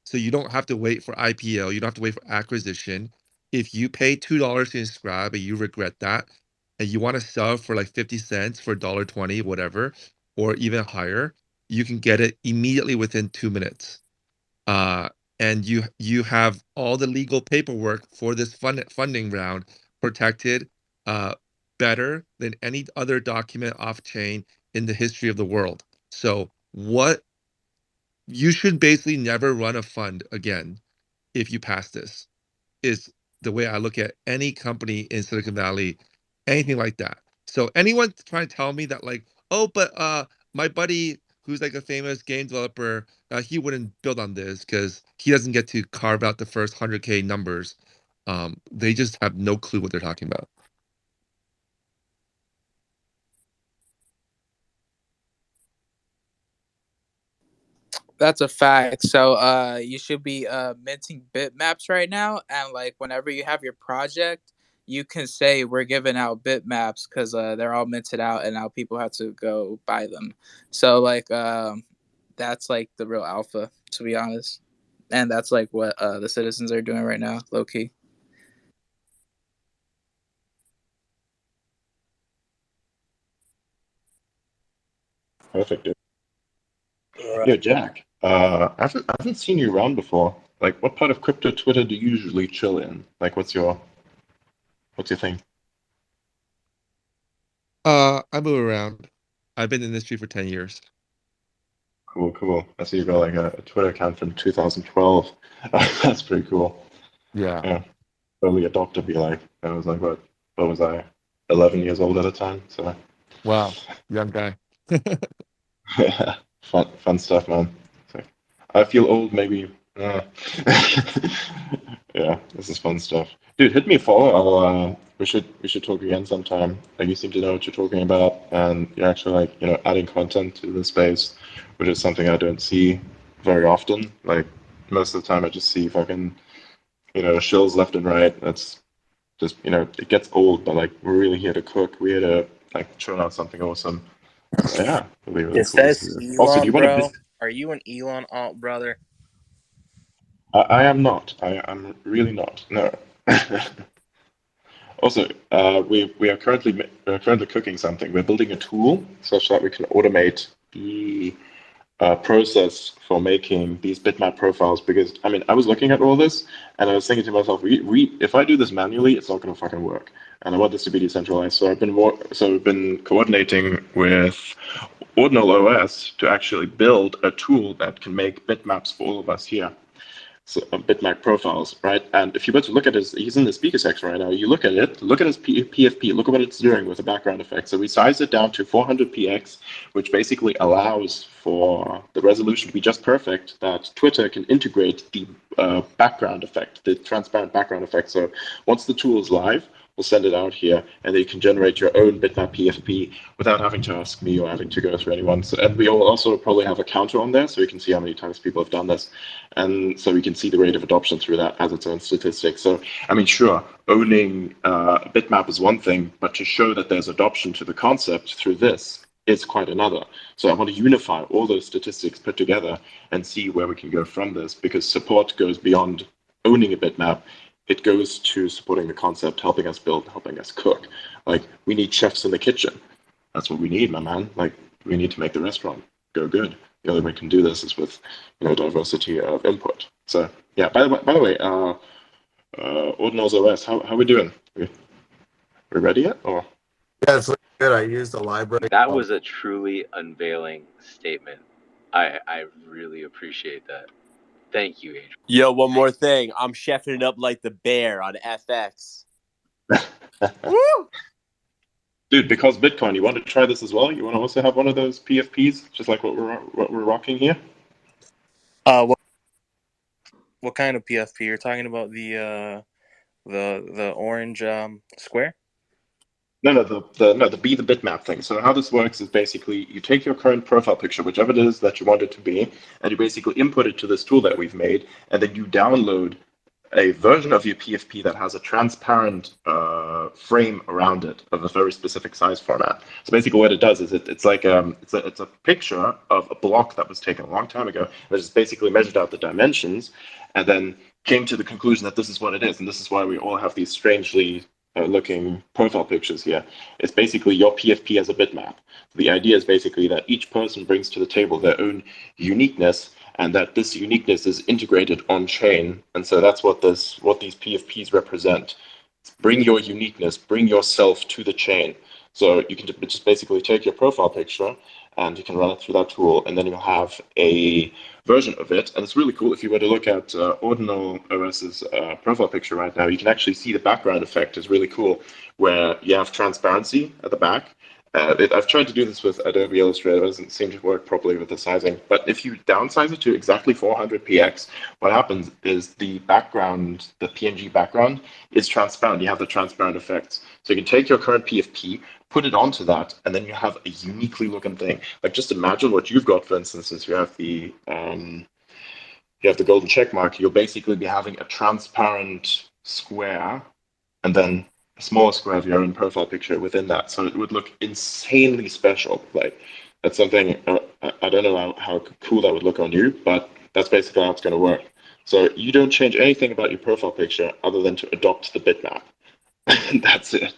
so you don't have to wait for IPO, you don't have to wait for acquisition. If you pay $2 to subscribe and you regret that, and you want to sell for like 50 cents for $1.20, whatever, or even higher, you can get it immediately within 2 minutes. uh, and you have all the legal paperwork for this funding round protected, uh, better than any other document off chain in the history of the world. So what you should basically never run a fund again if you pass this, is the way I look at any company in Silicon Valley, anything like that. So anyone trying to tell me that like, oh, but my buddy who's like a famous game developer, he wouldn't build on this because he doesn't get to carve out the first 100K numbers. They just have no clue what they're talking about. That's a fact. So you should be minting bitmaps right now, and like whenever you have your project, you can say we're giving out bitmaps because they're all minted out, and now people have to go buy them. So like that's like the real alpha, to be honest, and that's like what the citizens are doing right now, low key. Perfect. Dude. All right. Yo, Jack. I haven't seen you around before. Like, what part of crypto Twitter do you usually chill in? Like, what's your thing? I move around. I've been in the industry for 10 years. Cool, cool. I see you got like a Twitter account from 2012. That's pretty cool. Yeah. Yeah, early adopter be like. I was like, what was I? 11 years old at the time. So Wow. Young guy. yeah, fun stuff, man. So, I feel old, maybe. Yeah, this is fun stuff. Dude, hit me a follow. We should talk again sometime. Like you seem to know what you're talking about, and you're actually like adding content to the space, which is something I don't see very often. Like most of the time, I just see fucking shills left and right. That's just it gets old, but like we're really here to cook. We're here to like churn out something awesome. So yeah, it'll be really Is cool to see this this. Also, do Elon, you want to bro? visit? Are you an Elon alt brother? I am not. I'm really not. No. Also, we are currently cooking something. We're building a tool such that we can automate the process for making these bitmap profiles. Because I mean, I was looking at all this and I was thinking to myself, if I do this manually, it's not going to fucking work. And I want this to be decentralized. So I've been coordinating with Ordinal OS to actually build a tool that can make bitmaps for all of us here. So, Bitmap profiles, right? And if you were to look at he's in the speaker section right now. You look at it, look at his PFP, look at what it's doing with the background effect. So we sized it down to 400px, which basically allows for the resolution to be just perfect that Twitter can integrate the background effect, the transparent background effect. So once the tool is live, we'll send it out here, and then you can generate your own bitmap PFP without having to ask me or having to go through anyone. So, and we will also probably have a counter on there, so we can see how many times people have done this, and so we can see the rate of adoption through that as its own statistic. So, I mean, sure, owning bitmap is one thing, but to show that there's adoption to the concept through this is quite another. So I want to unify all those statistics put together and see where we can go from this, because support goes beyond owning a bitmap. It goes to supporting the concept, helping us build, helping us cook. Like, we need chefs in the kitchen. That's what we need, my man. Like, we need to make the restaurant go good. The only way we can do this is with, diversity of input. So, yeah. By the way, Ordinals OS, how we doing? We ready yet? Or Yeah, it's looking good. I used a library That called. was a truly unveiling statement. I really appreciate that. Thank you, Adrian. Yo, one more thing. I'm chefing it up like the bear on FX. Woo! dude, because Bitcoin, you want to try this as well? You want to also have one of those PFPs, just like what we're rocking here? What kind of PFP? You're talking about the orange square? the be the bitmap thing. So how this works is basically you take your current profile picture, whichever it is that you want it to be, and you basically input it to this tool that we've made, and then you download a version of your PFP that has a transparent frame around it of a very specific size format. So basically, what it does is it's like it's a picture of a block that was taken a long time ago. That just basically measured out the dimensions, and then came to the conclusion that this is what it is, and this is why we all have these strangely looking profile pictures here. It's basically your PFP as a bitmap. The idea is basically that each person brings to the table their own uniqueness, and that this uniqueness is integrated on chain. And so that's what these PFPs represent. Bring your uniqueness, bring yourself to the chain. So you can just basically take your profile picture and you can run it through that tool, and then you'll have a version of it. And it's really cool. If you were to look at Ordinal OS's profile picture right now, you can actually see the background effect is really cool, where you have transparency at the back. I've tried to do this with Adobe Illustrator. It doesn't seem to work properly with the sizing. But if you downsize it to exactly 400px, what happens is the background, the PNG background, is transparent. You have the transparent effects. So you can take your current PFP, put it onto that, and then you have a uniquely looking thing. Like just imagine what you've got, for instance, since you have the golden check mark. You'll basically be having a transparent square and then a smaller square of your own profile picture within that. So it would look insanely special. Like that's something I don't know how cool that would look on you, but that's basically how it's going to work. So you don't change anything about your profile picture other than to adopt the bitmap. And that's it.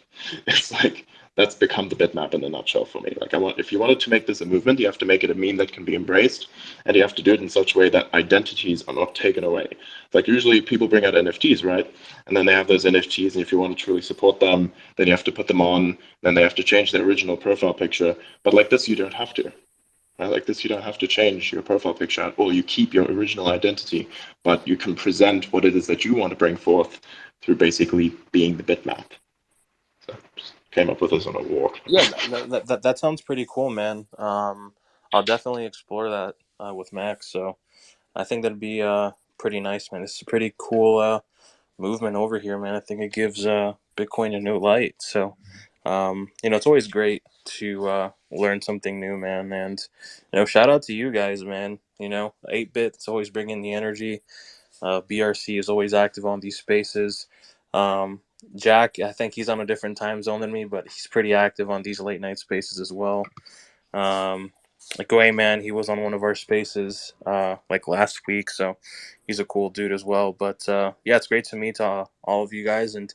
It's like that's become the bitmap in a nutshell for me. Like if you wanted to make this a movement, you have to make it a meme that can be embraced, and you have to do it in such a way that identities are not taken away. Like usually people bring out NFTs, right? And then they have those NFTs, and if you want to truly support them, then you have to put them on. Then they have to change their original profile picture. But like this, you don't have to. Right? Like this, you don't have to change your profile picture at all. You keep your original identity, but you can present what it is that you want to bring forth through basically being the bitmap. So just came up with this on a walk. Yeah, that sounds pretty cool, man. I'll definitely explore that with Max. So I think that'd be pretty nice, man. It's a pretty cool movement over here, man. I think it gives Bitcoin a new light. So, it's always great to learn something new, man. And shout out to you guys, man. 8-bit, it's always bringing the energy. BRC is always active on these spaces. Jack, I think he's on a different time zone than me, but he's pretty active on these late night spaces as well. Like man, he was on one of our spaces like last week, so he's a cool dude as well. But yeah, it's great to meet all of you guys and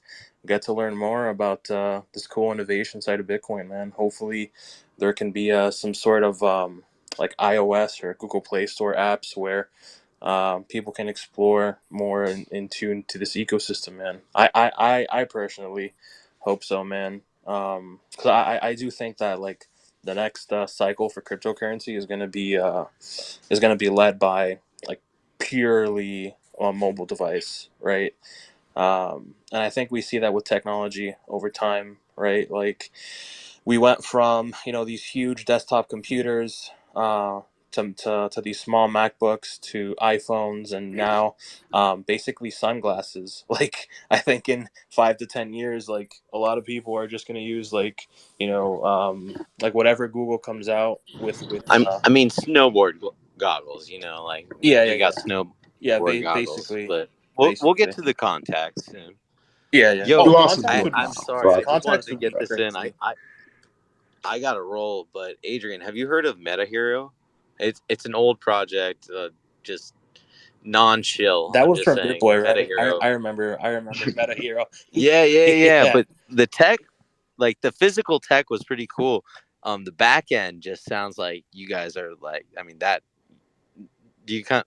get to learn more about this cool innovation side of Bitcoin, man. Hopefully, there can be some sort of like iOS or Google Play Store apps where people can explore more in tune to this ecosystem, man. I personally hope so, man. Because I do think that like the next cycle for cryptocurrency is gonna be led by like purely a mobile device, right? And I think we see that with technology over time, right? Like we went from these huge desktop computers to these small MacBooks to iPhones, and now basically sunglasses. Like I think in 5 to 10 years, like a lot of people are just going to use like whatever Google comes out with. I mean, snowboard goggles. Like Yeah, yeah, you got yeah, yeah. snowboard goggles, Basically, but we'll get basically. to the contacts soon. Yeah, yeah. Yo, Oh, Too awesome contacts to would look be I'm now, sorry. I but just wanted contacts to would be get this in. crazy. I got a roll, but Adrian, have you heard of Meta Hero? It's an old project, just non-chill. That I'm was just from saying, BitBoy, Meta right? I, Hero. I remember. I remember Meta Hero. Yeah, yeah, yeah. Yeah. But the tech, like the physical tech, was pretty cool. The back end just sounds like you guys are like. I mean, that do you got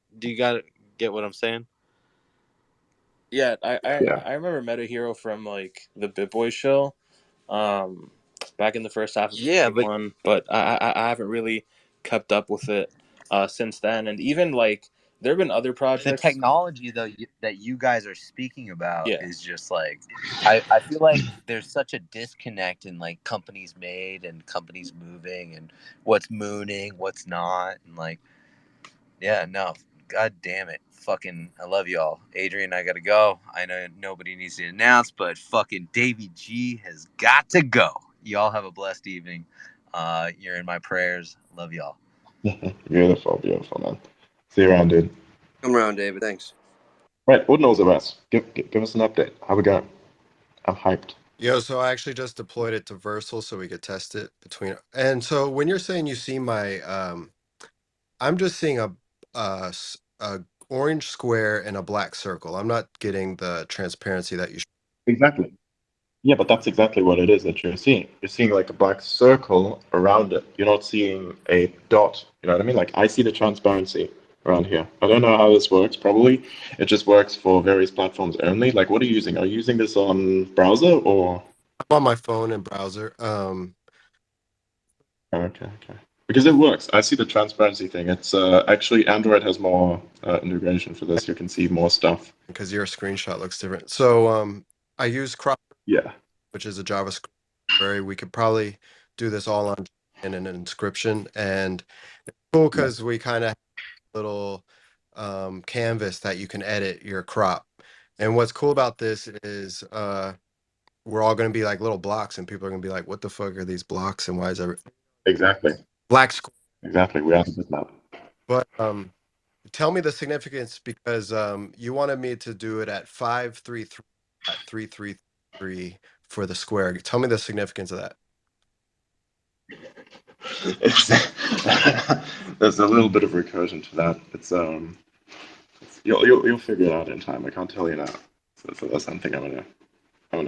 get what I'm saying? Yeah, I, I yeah. I remember Meta Hero from like the BitBoy show, um, back in the first half of Yeah, but 21, but I haven't really kept up with it since then. And even like there have been other the projects. technology though that you guys are speaking about Yeah, is just like I feel like there's such a disconnect in like companies made and companies moving and what's mooning, what's not, and like yeah, no, god damn it, fucking I love y'all. Adrian, I gotta go. I know nobody needs to announce, but fucking Davy G has got to go. y'all have a blessed evening. You're in my prayers. Love y'all. Beautiful, beautiful, man. See you around, dude. Come around, David. Thanks. Right, what knows of us? Give us an update. How we going? I'm hyped. Yo, so I actually just deployed it to Versal so we could test it between. And so when you're saying you see my, I'm just seeing a orange square and a black circle. I'm not getting the transparency that you. Exactly. Yeah, but that's exactly what it is that you're seeing. You're seeing like a black circle around it. You're not seeing a dot. You know what I mean? Like I see the transparency around here. I don't know how this works. Probably it just works for various platforms only. Like, what are you using? Are you using this on browser or? I'm on my phone and browser. Okay, okay. Because it works. I see the transparency thing. It's actually Android has more integration for this. You can see more stuff. Because your screenshot looks different. So I use crop, Yeah, which is a JavaScript library. We could probably do this all on in an inscription, and it's cool yeah, because we kind of have a little canvas that you can edit your crop. And what's cool about this is we're all going to be like little blocks, and people are going to be like, "What the fuck are these blocks? And why is every exactly, black square?" exactly. We have a bitmap. But tell me the significance because you wanted me to do it at 533 at 333 for the square. Tell me the significance of that. There's a little bit of recursion to that. It's you'll figure it out in time. I can't tell you now. So that's something I'm gonna.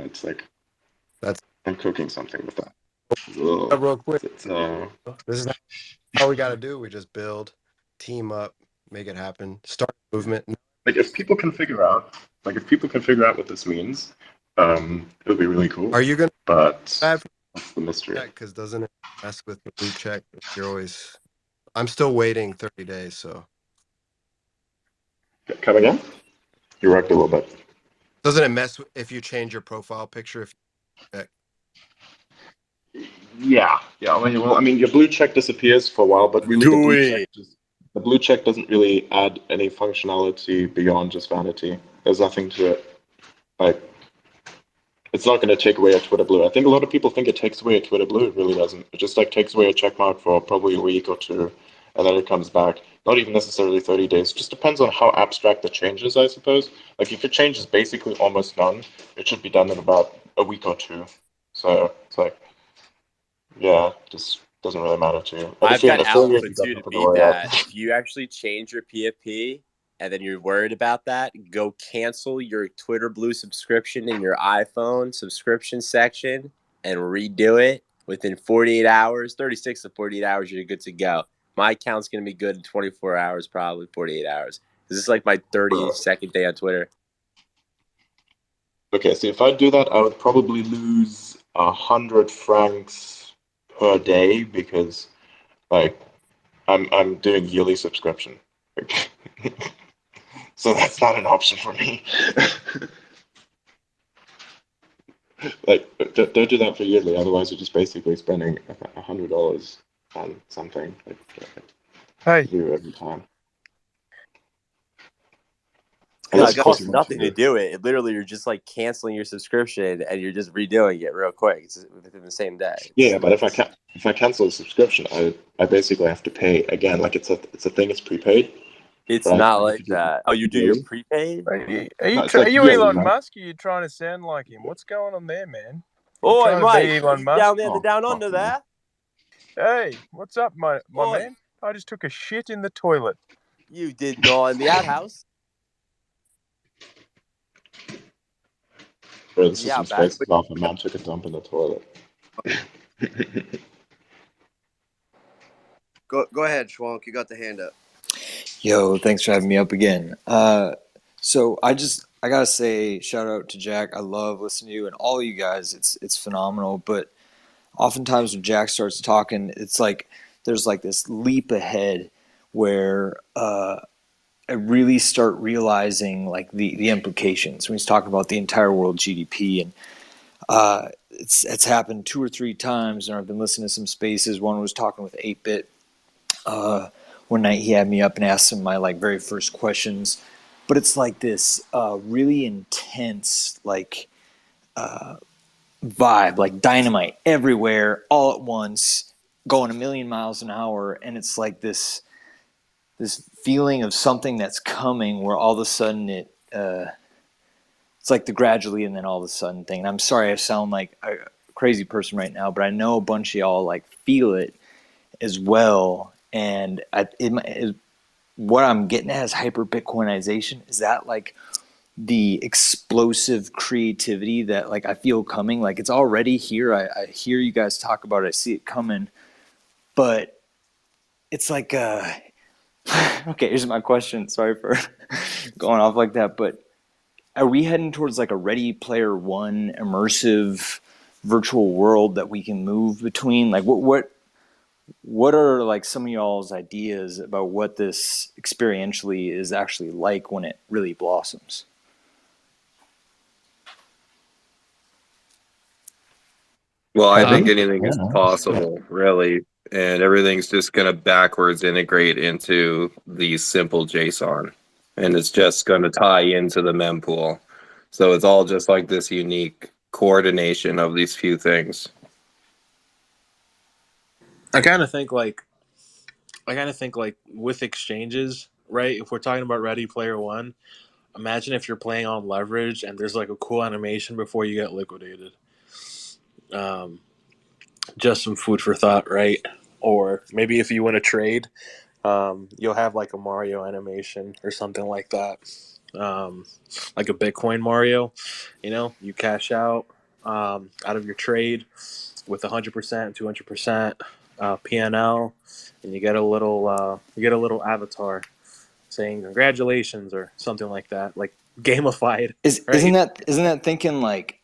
It's like That's I'm cooking something with that. It's a little. real quick. It's This is how we got to do. We just build, team up, make it happen, start a movement. like if people can figure out what this means, it'll be really cool. Are you gonna But have that's the mystery. that? Because doesn't it mess with the blue check? You're always. I'm still waiting 30 days, so Come again? You worked a little bit. doesn't it mess if you change your profile picture? If you check? Yeah, yeah. I mean, your blue check disappears for a while, but really Do it. the blue check doesn't really add any functionality beyond just vanity. There's nothing to it. Like, it's not going to take away a Twitter blue. I think a lot of people think it takes away a Twitter blue. It really doesn't. It just like takes away a check mark for probably a week or two, and then it comes back. Not even necessarily 30 days. Just depends on how abstract the change is, I suppose. Like if your change is basically almost done, it should be done in about a week or two. So it's like, yeah, just doesn't really matter to you. And if I've you're an got affiliate, alpha you got too to nothing to beat worry about. that. If you actually change your PFP and then you're worried about that, go cancel your Twitter Blue subscription in your iPhone subscription section and redo it within 48 hours, 36 to 48 hours, you're good to go. My account's going to be good in 24 hours, probably 48 hours. This is like my Bro. 32nd day on Twitter. Okay, so if I do that, I would probably lose 100 francs per day because like I'm doing yearly subscription. So that's not an option for me. Like, don't do that for yearly. Otherwise, you're just basically spending $100 on something like Hey, to do every time. Yeah, Unless, it of course, costs you want nothing to to. do it. It literally, you're just like canceling your subscription and you're just redoing it real quick. It's within the same day. Yeah, but if I cancel the subscription, I basically have to pay again. Like it's a thing. It's prepaid, It's right? not Like if like you do that. Oh, you it do your yearly. prepaid? No, it's are like you yearly, Elon right? Musk? Are you trying to sound like him? What's going on there, man? You Oi, trying to be Mike, Elon you Musk? down there in the Oh, down fuck under no. there? Hey, what's up, my Oi, man? I just took a shit in the toilet. you did not in the outhouse. Bro, In this the is some outback. spicy stuff. A man took a dump in the toilet. Go ahead, Schwank. You got the hand up. Yo, thanks for having me up again. So I gotta say shout out to Jack. I love listening to you and all you guys. It's phenomenal. But oftentimes when Jack starts talking, it's like there's like this leap ahead where I really start realizing like the implications when he's talking about the entire world GDP and it's happened 2 or 3 times and I've been listening to some spaces. One was talking with 8-bit. One night he had me up and asked him my like very first questions, but it's like this really intense like vibe, like dynamite everywhere, all at once, going a million miles an hour, and it's like this feeling of something that's coming, where all of a sudden it's like the gradually and then all of a sudden thing. And I'm sorry I sound like a crazy person right now, but I know a bunch of y'all like feel it as well. And what I'm getting at is hyper Bitcoinization. Is that like the explosive creativity that like I feel coming? Like it's already here. I hear you guys talk about it. I see it coming, but it's like okay, here's my question. Sorry for going off like that, but are we heading towards like a Ready Player One immersive virtual world that we can move between? Like what are like some of y'all's ideas about what this experientially is actually like when it really blossoms? Well, I I think think, anything is possible, really, and everything's just going to backwards integrate into the simple JSON, and it's just going to tie into the mempool. So it's all just like this unique coordination of these few things. I kind of think like with exchanges, right? If we're talking about Ready Player One, imagine if you're playing on leverage and there's like a cool animation before you get liquidated. Um, just some food for thought, right? Or maybe if you win a trade, you'll have like a Mario animation or something like that, um, like a Bitcoin Mario. You know, you cash out of your trade with 100%, 200% PNL, and you get a little avatar saying congratulations or something like that, like gamified, Is isn't right? that isn't that thinking like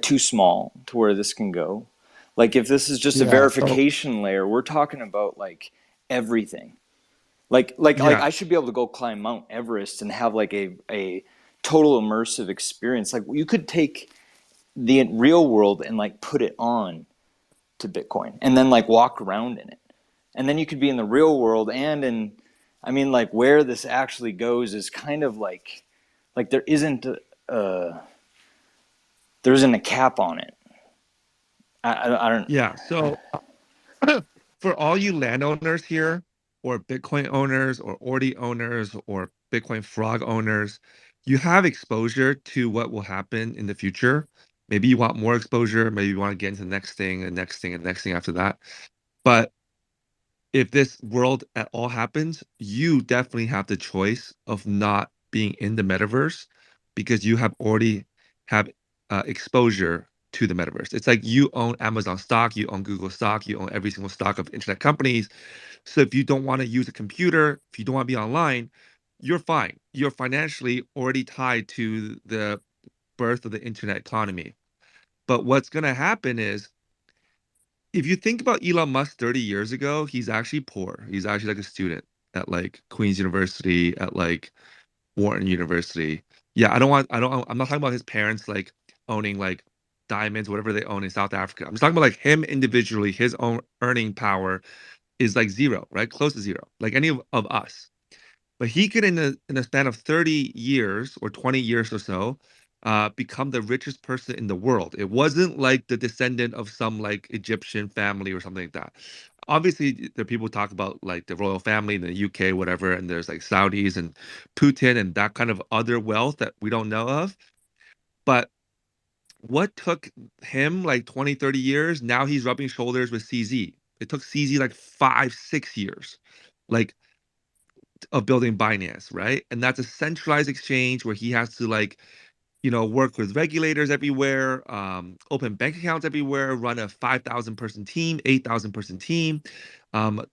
too small to where this can go? Like if this is just a Yeah. So verification layer, we're talking about like everything. Like yeah. I should be able to go climb Mount Everest and have like a total immersive experience. Like you could take the real world and like put it on to Bitcoin and then like walk around in it. And then you could be in the real world and in I mean like where this actually goes is kind of like uh there isn't a cap on it. I don't. Yeah. So for all you landowners here, or Bitcoin owners, or Ordi owners, or Bitcoin frog owners, you have exposure to what will happen in the future. Maybe you want more exposure. Maybe you want to get into the next thing, and next thing, and next thing after that. But if this world at all happens, you definitely have the choice of not being in the metaverse because you have already have exposure to the metaverse. It's like you own Amazon stock, you own Google stock, you own every single stock of internet companies. So if you don't want to use a computer, if you don't want to be online, you're fine. You're financially already tied to the birth of the internet economy. But what's going to happen is if you think about Elon Musk 30 years ago, he's actually poor. He's actually like a student at like Queen's University, at like Wharton University. Yeah, I'm not talking about his parents like owning like diamonds, whatever they own in South Africa. I'm just talking about like him individually, his own earning power is like zero, right? Close to zero, like any of us. But he could, in a span of 30 years or 20 years or so, become the richest person in the world. It wasn't like the descendant of some like Egyptian family or something like that. Obviously, there are people talk about like the royal family in the UK, whatever, and there's like Saudis and Putin and that kind of other wealth that we don't know of. But what took him like 20, 30 years? Now he's rubbing shoulders with CZ. It took CZ like 5, 6 years. Like of building Binance, right? And that's a centralized exchange where he has to like, work with regulators everywhere, open bank accounts everywhere, run a 5,000 person team, 8,000 person team,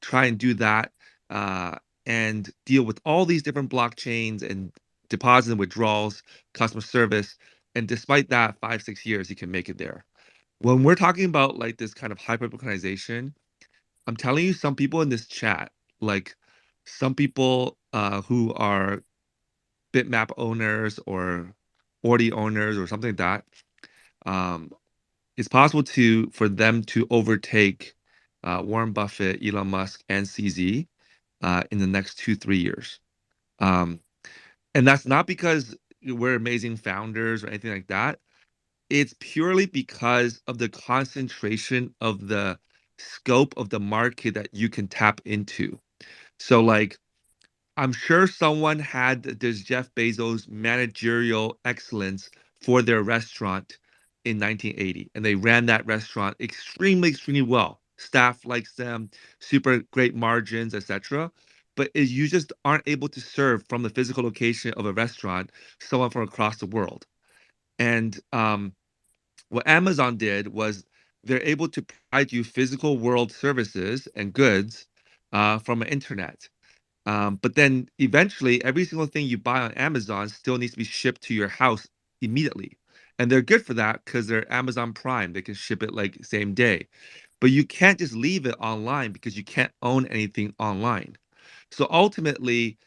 try and do that, uh, and deal with all these different blockchains and deposits and withdrawals, customer service. And despite that, 5, 6 years, he can make it there. When we're talking about like this kind of hyper Bitcoinization, I'm telling you, some people in this chat, like some people who are Bitmap owners or Ordi owners or something like that, um, it's possible for them to overtake Warren Buffett, Elon Musk, and CZ in the next 2, 3 years. Um, and that's not because we're amazing founders or anything like that. it's purely because of the concentration of the scope of the market that you can tap into. So like I'm sure someone had this Jeff Bezos managerial excellence for their restaurant in 1980, and they ran that restaurant extremely, extremely well. Staff likes them, super great margins, etc. But you just aren't able to serve from the physical location of a restaurant someone from across the world. And what Amazon did was they're able to provide you physical world services and goods from the internet. But then eventually, every single thing you buy on Amazon still needs to be shipped to your house immediately. And they're good for that because they're Amazon Prime. They can ship it like same day. But you can't just leave it online because you can't own anything online. So ultimately,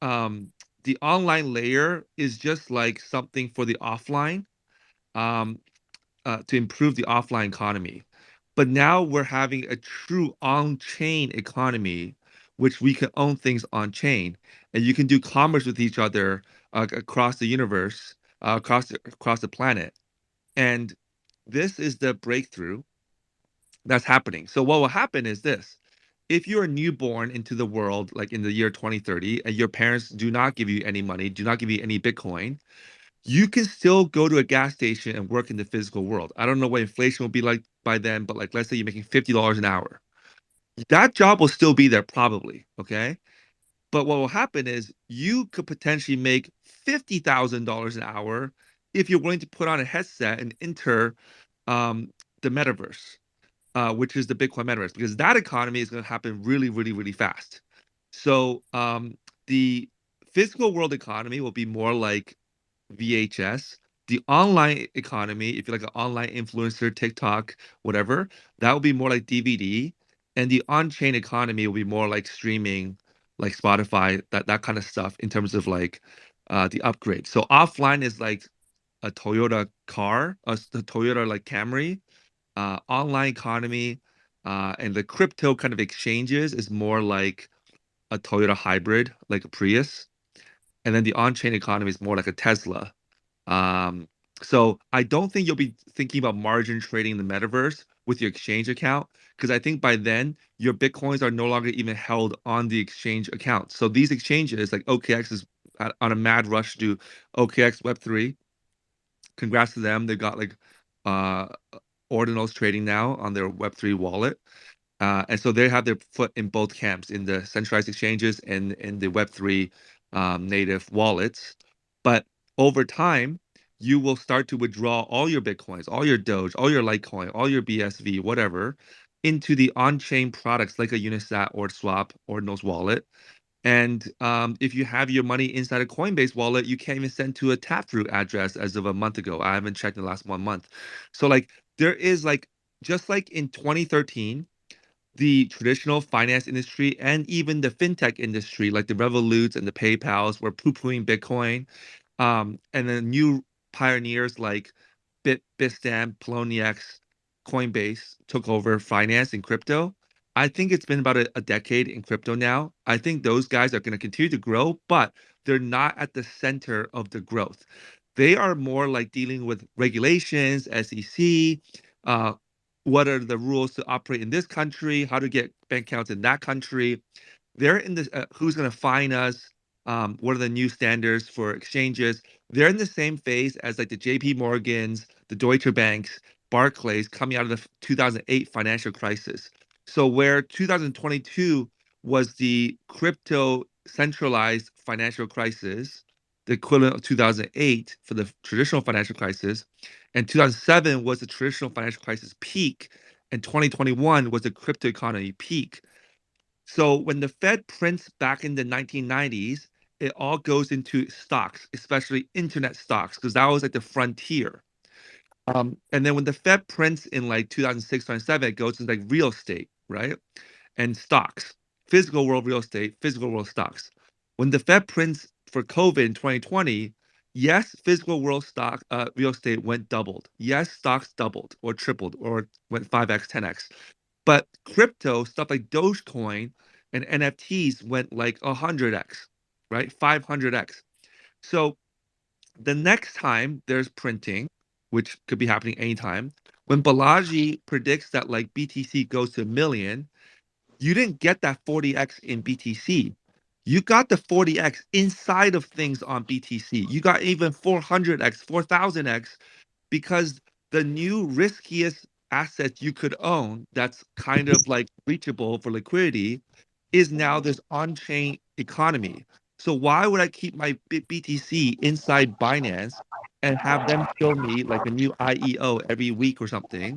um, the online layer is just like something for the offline. Um, to improve the offline economy. But now we're having a true on-chain economy, which we can own things on-chain, and you can do commerce with each other across the universe, across the planet. And this is the breakthrough that's happening. So what will happen is this. If you're a newborn into the world, like in the year 2030, and your parents do not give you any money, do not give you any Bitcoin, you can still go to a gas station and work in the physical world. I don't know what inflation will be like by then, but like let's say you're making $50 an hour. That job will still be there probably, okay? But what will happen is you could potentially make $50,000 an hour if you're willing to put on a headset and enter um, the metaverse, which is the Bitcoin metaverse, because that economy is going to happen really, really, really fast. So the physical world economy will be more like VHS. The online economy, if you're like an online influencer, TikTok, whatever, that will be more like DVD. And the on-chain economy will be more like streaming, like Spotify, that kind of stuff in terms of like the upgrade. So offline is like a Toyota car, the Toyota like Camry. Online economy and the crypto kind of exchanges is more like a Toyota hybrid, like a Prius. And then the on-chain economy is more like a Tesla. um, so I don't think you'll be thinking about margin trading in the metaverse with your exchange account because I think by then your bitcoins are no longer even held on the exchange account. So these exchanges, like OKX, is on a mad rush to do OKX Web3. Congrats to them. They've got like uh, ordinals trading now on their Web3 wallet. And so they have their foot in both camps, in the centralized exchanges and in the Web3 native wallets. But over time, you will start to withdraw all your Bitcoins, all your Doge, all your Litecoin, all your BSV, whatever, into the on-chain products like a Unisat or Swap or Nose wallet. And if you have your money inside a Coinbase wallet, you can't even send to a Taproot address as of a month ago. I haven't checked in the last 1 month. So like there is like just like in 2013 the traditional finance industry and even the fintech industry, like the Revoluts and the PayPals, were poo-pooing Bitcoin. And then new pioneers like Bitstamp, Poloniex, Coinbase took over finance and crypto. I think it's been about a decade in crypto now. I think those guys are going to continue to grow, but they're not at the center of the growth. They are more like dealing with regulations, SEC, uh, what are the rules to operate in this country, how to get bank accounts in that country. They're in this, who's going to fine us? What are the new standards for exchanges? They're in the same phase as like the JP Morgans, the Deutsche Banks, Barclays coming out of the 2008 financial crisis. So where 2022 was the crypto centralized financial crisis, the equivalent of 2008 for the traditional financial crisis, and 2007 was the traditional financial crisis peak, and 2021 was the crypto economy peak. So when the Fed prints back in the 1990s, it all goes into stocks, especially internet stocks, because that was like the frontier. And then when the Fed prints in like 2006, 2007, it goes into like real estate, right? And stocks, physical world real estate, physical world stocks. When the Fed prints for COVID in 2020, yes, physical world real estate went doubled. Yes, stocks doubled or tripled or went 5x, 10x. But crypto stuff like Dogecoin and NFTs went like 100x, right? 500x. So the next time there's printing, which could be happening anytime. When Balaji predicts that like BTC goes to a million, you didn't get that 40x in BTC. You got the 40x inside of things on BTC. You got even 400x, 4000x, because the new riskiest asset you could own that's kind of like reachable for liquidity is now this on-chain economy. So why would I keep my BTC inside Binance and have them show me like a new IEO every week or something,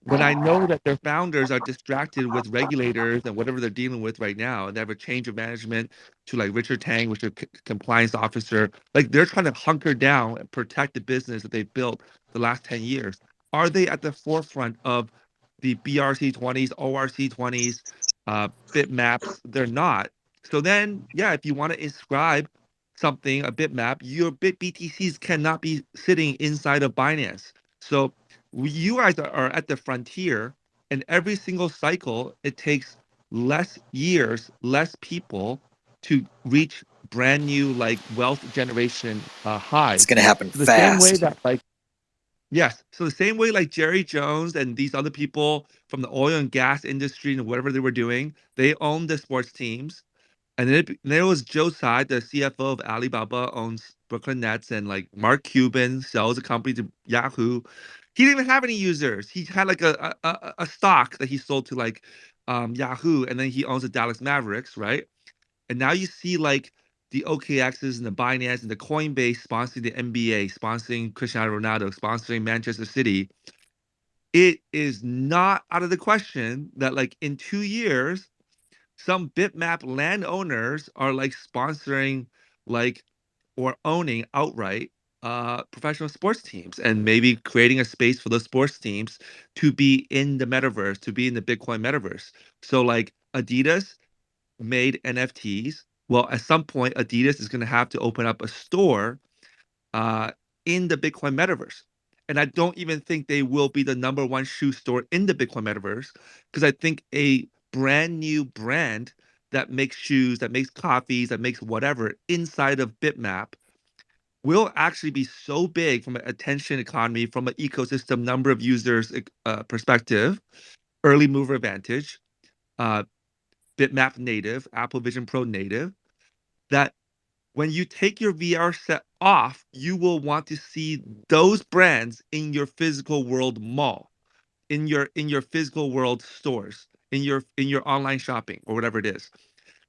when I know that their founders are distracted with regulators and whatever they're dealing with right now, and they have a change of management to like Richard Tang, which is a compliance officer, like they're trying to hunker down and protect the business that they've built the last 10 years. Are they at the forefront of the BRC20s, ORC20s, bitmaps? They're not. So then, yeah, if you want to inscribe something, a bitmap, your BTCs cannot be sitting inside of Binance. So you guys are at the frontier, and every single cycle it takes less years, less people to reach brand new like wealth generation It's highs. gonna happen So the same way fast. that like yes, so the same way like Jerry Jones and these other people from the oil and gas industry and whatever they were doing, they owned the sports teams. And then there was Joe Tsai, the CFO of Alibaba, owns Brooklyn Nets, and like Mark Cuban sells a company to Yahoo. He didn't even have any users. He had like a stock that he sold to like Yahoo, and then he owns the Dallas Mavericks, right? And now you see like the OKXs and the Binance and the Coinbase sponsoring the NBA, sponsoring Cristiano Ronaldo, sponsoring Manchester City. It is not out of the question that like in 2 years some bitmap landowners are like sponsoring like or owning outright professional sports teams and maybe creating a space for those sports teams to be in the metaverse, to be in the Bitcoin metaverse. So like Adidas made NFTs. Well, at some point Adidas is going to have to open up a store uh, in the Bitcoin metaverse. And I don't even think they will be the number one shoe store in the Bitcoin metaverse, because I think a brand new brand that makes shoes, that makes coffees, that makes whatever inside of Bitmap will actually be so big from an attention economy, from an ecosystem, number of users perspective, early mover advantage, uh, Bitmap native, Apple Vision Pro native, that when you take your VR set off, you will want to see those brands in your physical world mall, in your physical world stores, in your online shopping or whatever it is.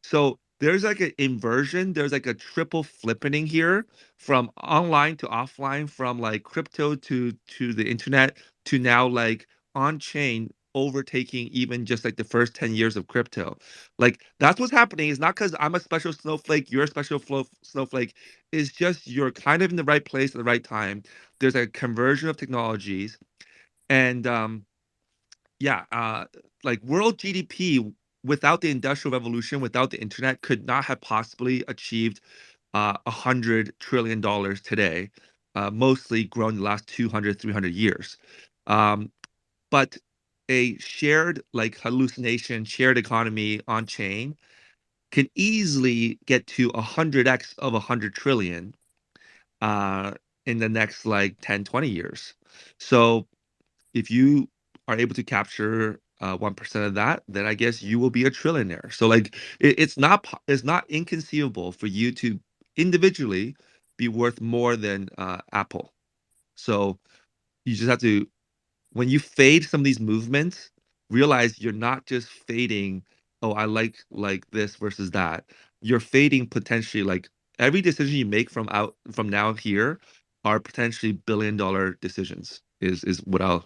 So there's like an inversion, there's like a triple flippening here from online to offline, from like crypto to the internet to now like on chain overtaking even just like the first 10 years of crypto. Like that's what's happening. It's not because I'm a special snowflake, you're a special snowflake. It's just you're kind of in the right place at the right time. There's a conversion of technologies. And yeah, like world GDP without the industrial revolution, without the internet, could not have possibly achieved $100 trillion today, mostly grown in the last 200, 300 years. Um, but a shared like hallucination, shared economy on chain can easily get to 100x of 100 trillion uh, in the next like 10, 20 years. So if you are able to capture 1% of that, then I guess you will be a trillionaire. So like it's not inconceivable for you to individually be worth more than Apple. So you just have to, when you fade some of these movements, realize you're not just fading, oh, I like this versus that. You're fading potentially like every decision you make from now here are potentially billion-dollar decisions is what I'll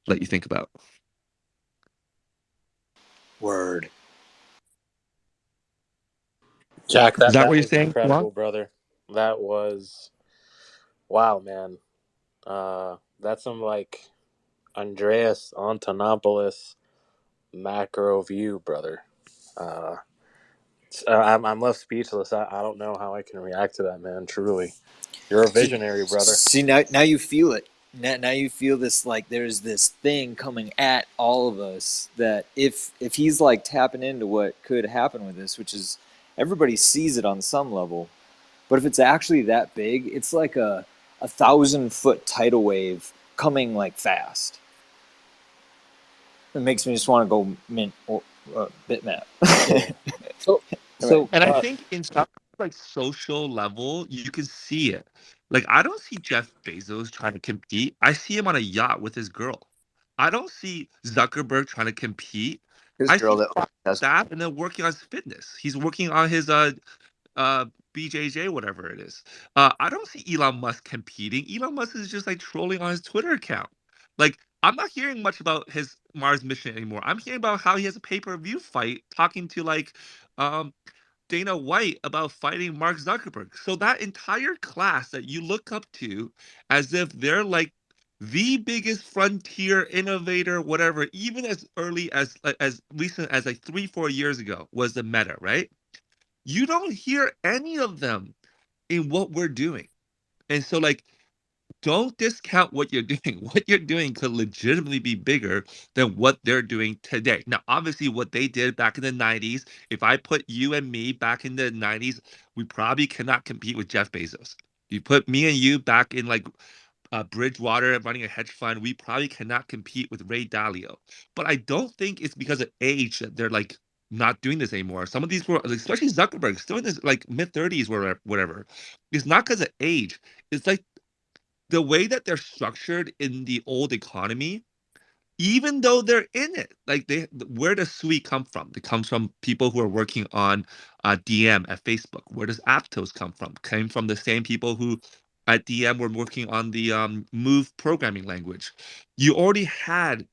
let you think about. Word. Jack, Is that that what that you're was saying, Juan? incredible, brother. That was wow, man. That's some like Andreas Antonopoulos macro view, brother. Uh, I'm left speechless. I don't know how I can react to that, man. Truly, you're a See, visionary, brother. see now you feel it. Now you feel this like there's this thing coming at all of us that if he's like tapping into what could happen with this, which is everybody sees it on some level, but if it's actually that big, it's like a 1,000-foot tidal wave coming like fast. It makes me just want to go mint or Bitmap. Yeah. So So and I think in some like social level, you can see it. Like I don't see Jeff Bezos trying to compete. I see him on a yacht with his girl. I don't see Zuckerberg trying to compete. His I girl see that has that and then working on his fitness. He's working on his uh BJJ, whatever it is. I don't see Elon Musk competing. Elon Musk is just like trolling on his Twitter account. Like I'm not hearing much about his Mars mission anymore. I'm hearing about how he has a pay-per-view fight talking to like um Dana White about fighting Mark Zuckerberg. So that entire class that you look up to as if they're like the biggest frontier innovator, whatever, even as early as recent as like 3, 4 years ago was the meta, right? You don't hear any of them in what we're doing. And so like don't discount what you're doing. What you're doing could legitimately be bigger than what they're doing today. Now, obviously, what they did back in the 90s, if I put you and me back in the 90s, we probably cannot compete with Jeff Bezos. You put me and you back in like Bridgewater running a hedge fund, we probably cannot compete with Ray Dalio. But I don't think it's because of age that they're like not doing this anymore. Some of these were, especially Zuckerberg, still in his like mid 30s, whatever. It's not because of age. It's like the way that they're structured in the old economy, even though they're in it, like where does SUI come from? It comes from people who are working on DM at Facebook. Where does Aptos come from? Came from the same people who at DM were working on the Move programming language. You already had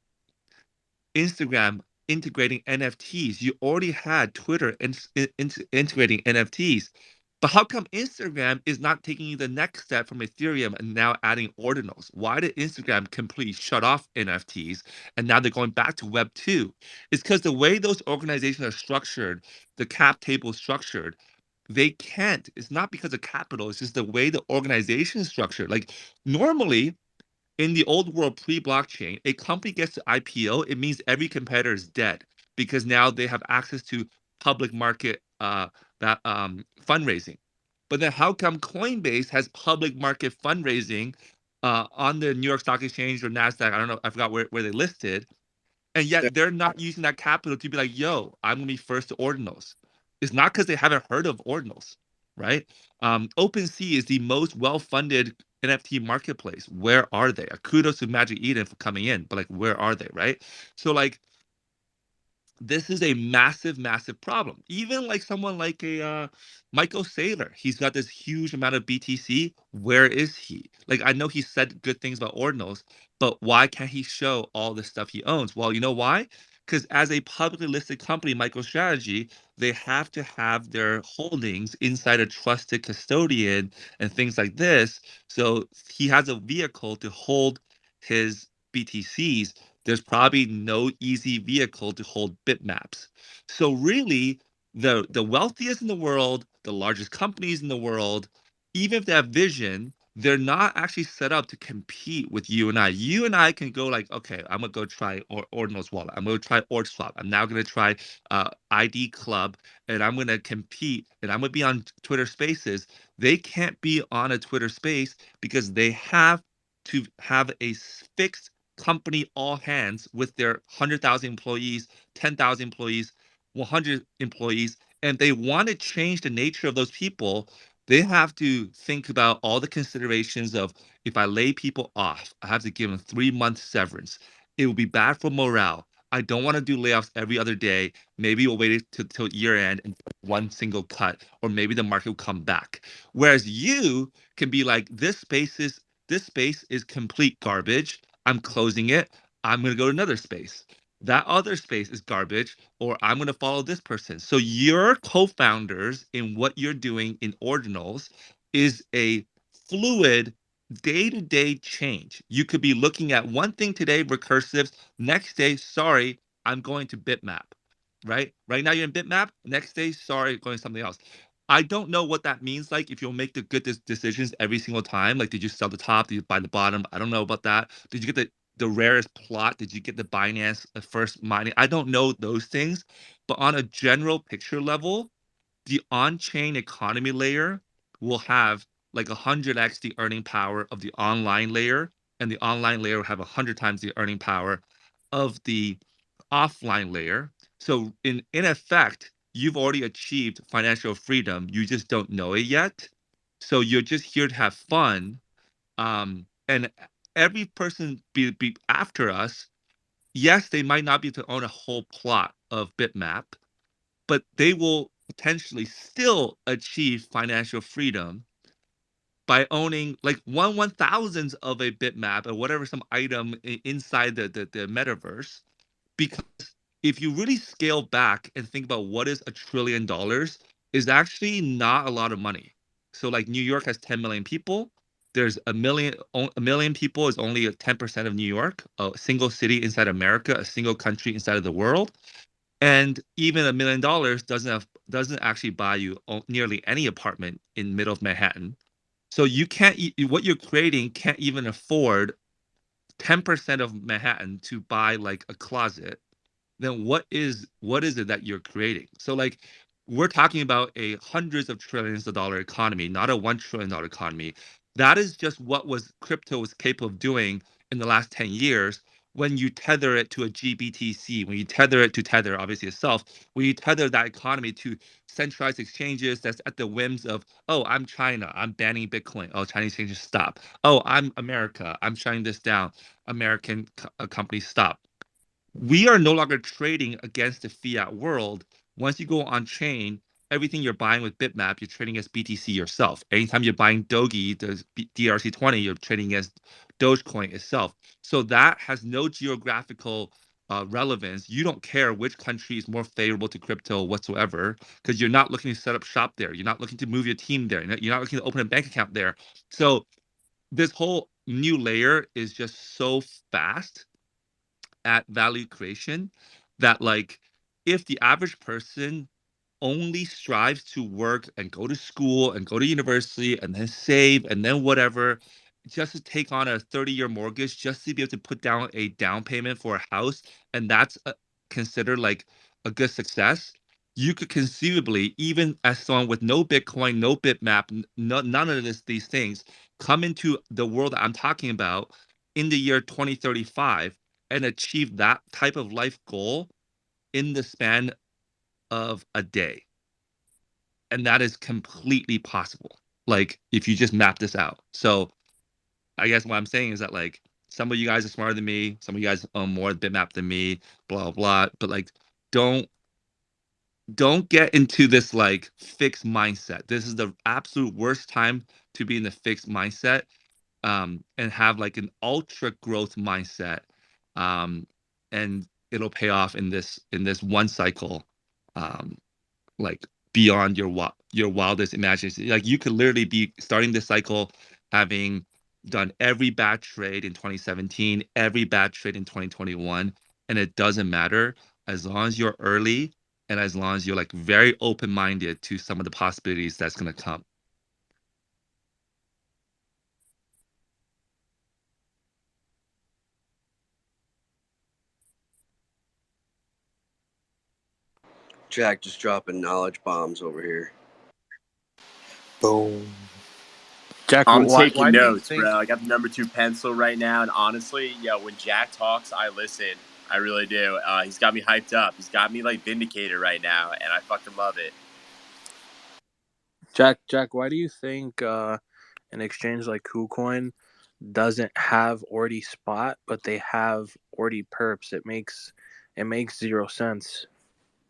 Instagram integrating NFTs. You already had Twitter integrating NFTs. But how come Instagram is not taking the next step from Ethereum and now adding ordinals? Why did Instagram completely shut off NFTs and now they're going back to Web 2? It's because the way those organizations are structured, the cap table is structured, they can't. It's not because of capital, it's just the way the organization is structured. Like normally, in the old world pre-blockchain, a company gets to IPO, it means every competitor is dead because now they have access to public market that fundraising. But then how come Coinbase has public market fundraising on the New York Stock Exchange or NASDAQ? I don't know, I forgot where they listed, and yet they're not using that capital to be like, yo, I'm gonna be first to ordinals. It's not because they haven't heard of ordinals, right? OpenSea is the most well-funded NFT marketplace. Where are they? Kudos to Magic Eden for coming in, but like, where are they, right? So like, this is a massive, massive problem. Even like someone like a Michael Saylor, he's got this huge amount of BTC. Where is he? Like, I know he said good things about ordinals, but why can't he show all the stuff he owns? Well, you know why? Because as a publicly listed company, MicroStrategy, they have to have their holdings inside a trusted custodian and things like this. So he has a vehicle to hold his BTCs. There's probably no easy vehicle to hold bitmaps. So really, the wealthiest in the world, the largest companies in the world, even if they have vision, they're not actually set up to compete with you and I. You and I can go like, okay, I'm gonna go try Ordinal's wallet. I'm gonna try OrdSwap. I'm now gonna try ID Club, and I'm gonna compete, and I'm gonna be on Twitter Spaces. They can't be on a Twitter Space because they have to have a fixed company all hands with their 100,000 employees, 10,000 employees, 100 employees, and they want to change the nature of those people, they have to think about all the considerations of if I lay people off, I have to give them 3 months severance. It will be bad for morale. I don't want to do layoffs every other day. Maybe we'll wait till year end and one single cut, or maybe the market will come back. Whereas you can be like, this space is complete garbage. I'm closing it. I'm going to go to another space. That other space is garbage, or I'm going to follow this person. So your co-founders in what you're doing in ordinals is a fluid day-to-day change. You could be looking at one thing today, recursives. Next day, sorry, I'm going to Bitmap. Right now you're in Bitmap. Next day, sorry, going to something else. I don't know what that means. Like, if you'll make the good decisions every single time. Like, did you sell the top? Did you buy the bottom? I don't know about that. Did you get the rarest plot? Did you get the Binance first mining? I don't know those things, but on a general picture level, the on-chain economy layer will have like 100x the earning power of the online layer, and the online layer will have 100 times the earning power of the offline layer. So in effect, you've already achieved financial freedom. You just don't know it yet. So you're just here to have fun. And every person be after us, yes, they might not be able to own a whole plot of Bitmap, but they will potentially still achieve financial freedom by owning like 1/1000th of a bitmap or whatever, some item inside the metaverse. Because if you really scale back and think about what is $1 trillion, is actually not a lot of money. So like New York has 10 million people. There's a million people is only 10% of New York, a single city inside America, a single country inside of the world. And even $1 million doesn't actually buy you nearly any apartment in middle of Manhattan. So you can't what you're creating can't even afford 10% of Manhattan to buy like a closet. Then what is it that you're creating? So like we're talking about a hundreds of trillions of dollar economy, not a $1 trillion economy. That is just what was crypto was capable of doing in the last 10 years when you tether it to a GBTC, when you tether it to Tether, obviously itself, when you tether that economy to centralized exchanges that's at the whims of, oh, I'm China, I'm banning Bitcoin. Oh, Chinese exchanges stop. Oh, I'm America, I'm shutting this down. American companies stop. We are no longer trading against the fiat world. Once you go on chain, everything you're buying with Bitmap, you're trading as BTC yourself. Anytime you're buying Doge, the DRC20, you're trading as Dogecoin itself. So that has no geographical relevance. You don't care which country is more favorable to crypto whatsoever, because you're not looking to set up shop there. You're not looking to move your team there. You're not looking to open a bank account there. So this whole new layer is just so fast at value creation that like if the average person only strives to work and go to school and go to university and then save and then whatever just to take on a 30-year mortgage just to be able to put down a down payment for a house, and that's considered like a good success, you could conceivably, even as someone with no Bitcoin, no Bitmap, none of these things, come into the world that I'm talking about in the year 2035 and achieve that type of life goal in the span of a day. And that is completely possible. Like if you just map this out. So I guess what I'm saying is that like some of you guys are smarter than me, some of you guys own more Bitmap than me, blah blah. But like don't don't get into this like fixed mindset. This is the absolute worst time to be in the fixed mindset, and have like an ultra growth mindset, um, and it'll pay off in this one cycle, um, like beyond your wildest imagination. Like you could literally be starting this cycle having done every bad trade in 2017, every bad trade in 2021, and it doesn't matter as long as you're early and as long as you're like very open minded to some of the possibilities that's gonna come. Jack just dropping knowledge bombs over here. Boom. Jack, I'm why taking do you notes, think? bro. I got the number two pencil right now, and honestly, yo, when Jack talks, I listen. I really do. He's got me hyped up. He's got me like vindicated right now, and I fucking love it. Jack, why do you think an exchange like KuCoin doesn't have Ordi Spot, but they have Ordi Perps? It makes zero sense.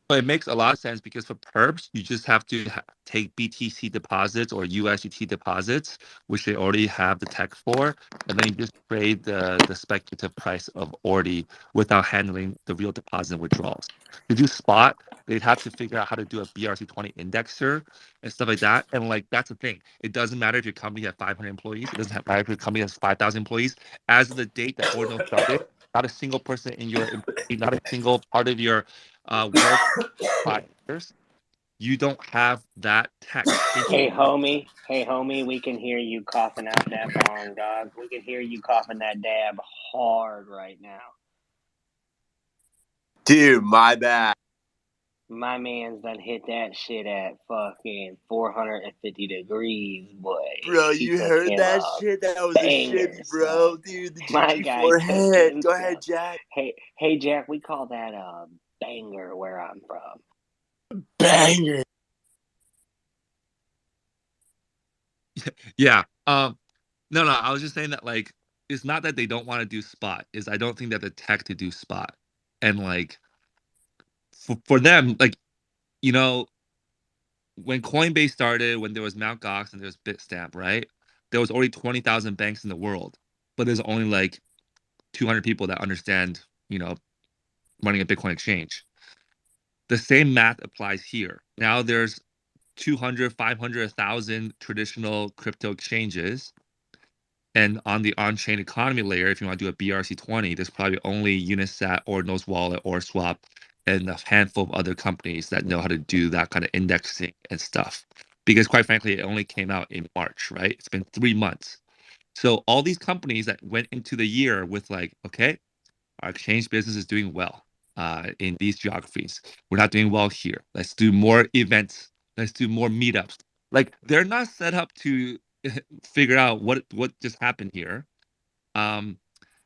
But it makes a lot of sense because for perps, you just have to take BTC deposits or USDT deposits, which they already have the tech for, and then you just trade the speculative price of ORDI without handling the real deposit withdrawals. To do spot, they'd have to figure out how to do a BRC20 indexer and stuff like that. And like that's the thing. It doesn't matter if your company has 500 employees. It doesn't matter if your company has 5,000 employees. As of the date that Ordinal started, not a single person in your, not a single part of your work 5 years, you don't have that tech. Hey homie, we can hear you coughing out that bong, dog. We can hear you coughing that dab hard right now. Dude, my bad. My man's done hit that shit at fucking 450 degrees, boy. Bro, He you took heard him that a shit? That was a banger, shits, son. bro. Dude, the My guy GG4 took hit. him Go ahead, some. Jack. Hey, Jack, we call that a banger where I'm from. Banger. Yeah. No, I was just saying that like it's not that they don't want to do spot, is I don't think that the tech to do spot. And like for them, like, you know, when Coinbase started, when there was Mt. Gox and there was Bitstamp, right? There was already 20,000 banks in the world, but there's only like 200 people that understand, you know, running a Bitcoin exchange. The same math applies here. Now there's 200, 500, 1,000 traditional crypto exchanges. And on the on-chain economy layer, if you want to do a BRC20, there's probably only Unisat or Nose Wallet or Swap and a handful of other companies that know how to do that kind of indexing and stuff. Because quite frankly, it only came out in March, right? It's been 3 months. So all these companies that went into the year with like, okay, our exchange business is doing well in these geographies. We're not doing well here. Let's do more events. Let's do more meetups. Like they're not set up to figure out what just happened here. Um,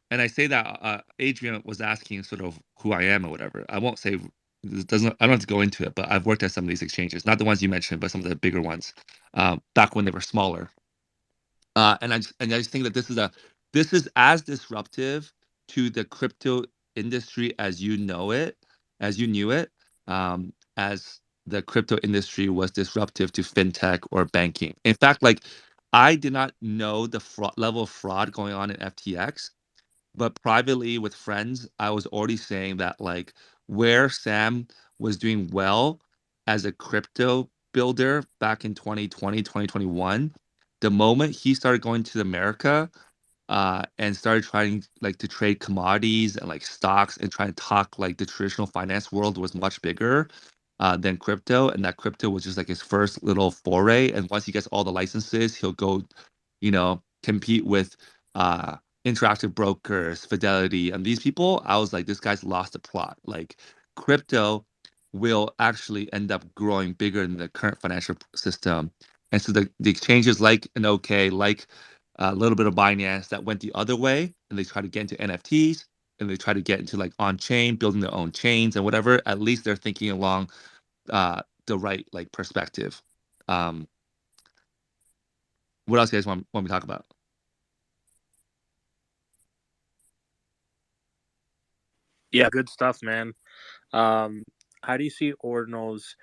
and I say that Adrian was asking sort of who I am or whatever. I won't say this doesn't. I don't have to go into it, but I've worked at some of these exchanges, not the ones you mentioned, but some of the bigger ones, back when they were smaller. And I just think that this is as disruptive to the crypto industry as you know it, as you knew it, as the crypto industry was disruptive to fintech or banking. In fact, like I did not know the level of fraud going on in FTX, but privately with friends, I was already saying that like where Sam was doing well as a crypto builder back in 2020, 2021, the moment he started going to America and started trying like to trade commodities and like stocks and trying to talk like the traditional finance world was much bigger than crypto, and that crypto was just like his first little foray. And once he gets all the licenses, he'll go, compete with uh, interactive brokers, Fidelity, and these people. I was like, this guy's lost the plot. Like crypto will actually end up growing bigger than the current financial system. And so the exchanges like an OK, like a little bit of Binance that went the other way, and they try to get into NFTs and they try to get into like on chain, building their own chains and whatever. At least they're thinking along the right like perspective. Um, what else you guys want me to talk about? Yeah, good stuff, man. Um, how do you see ordinals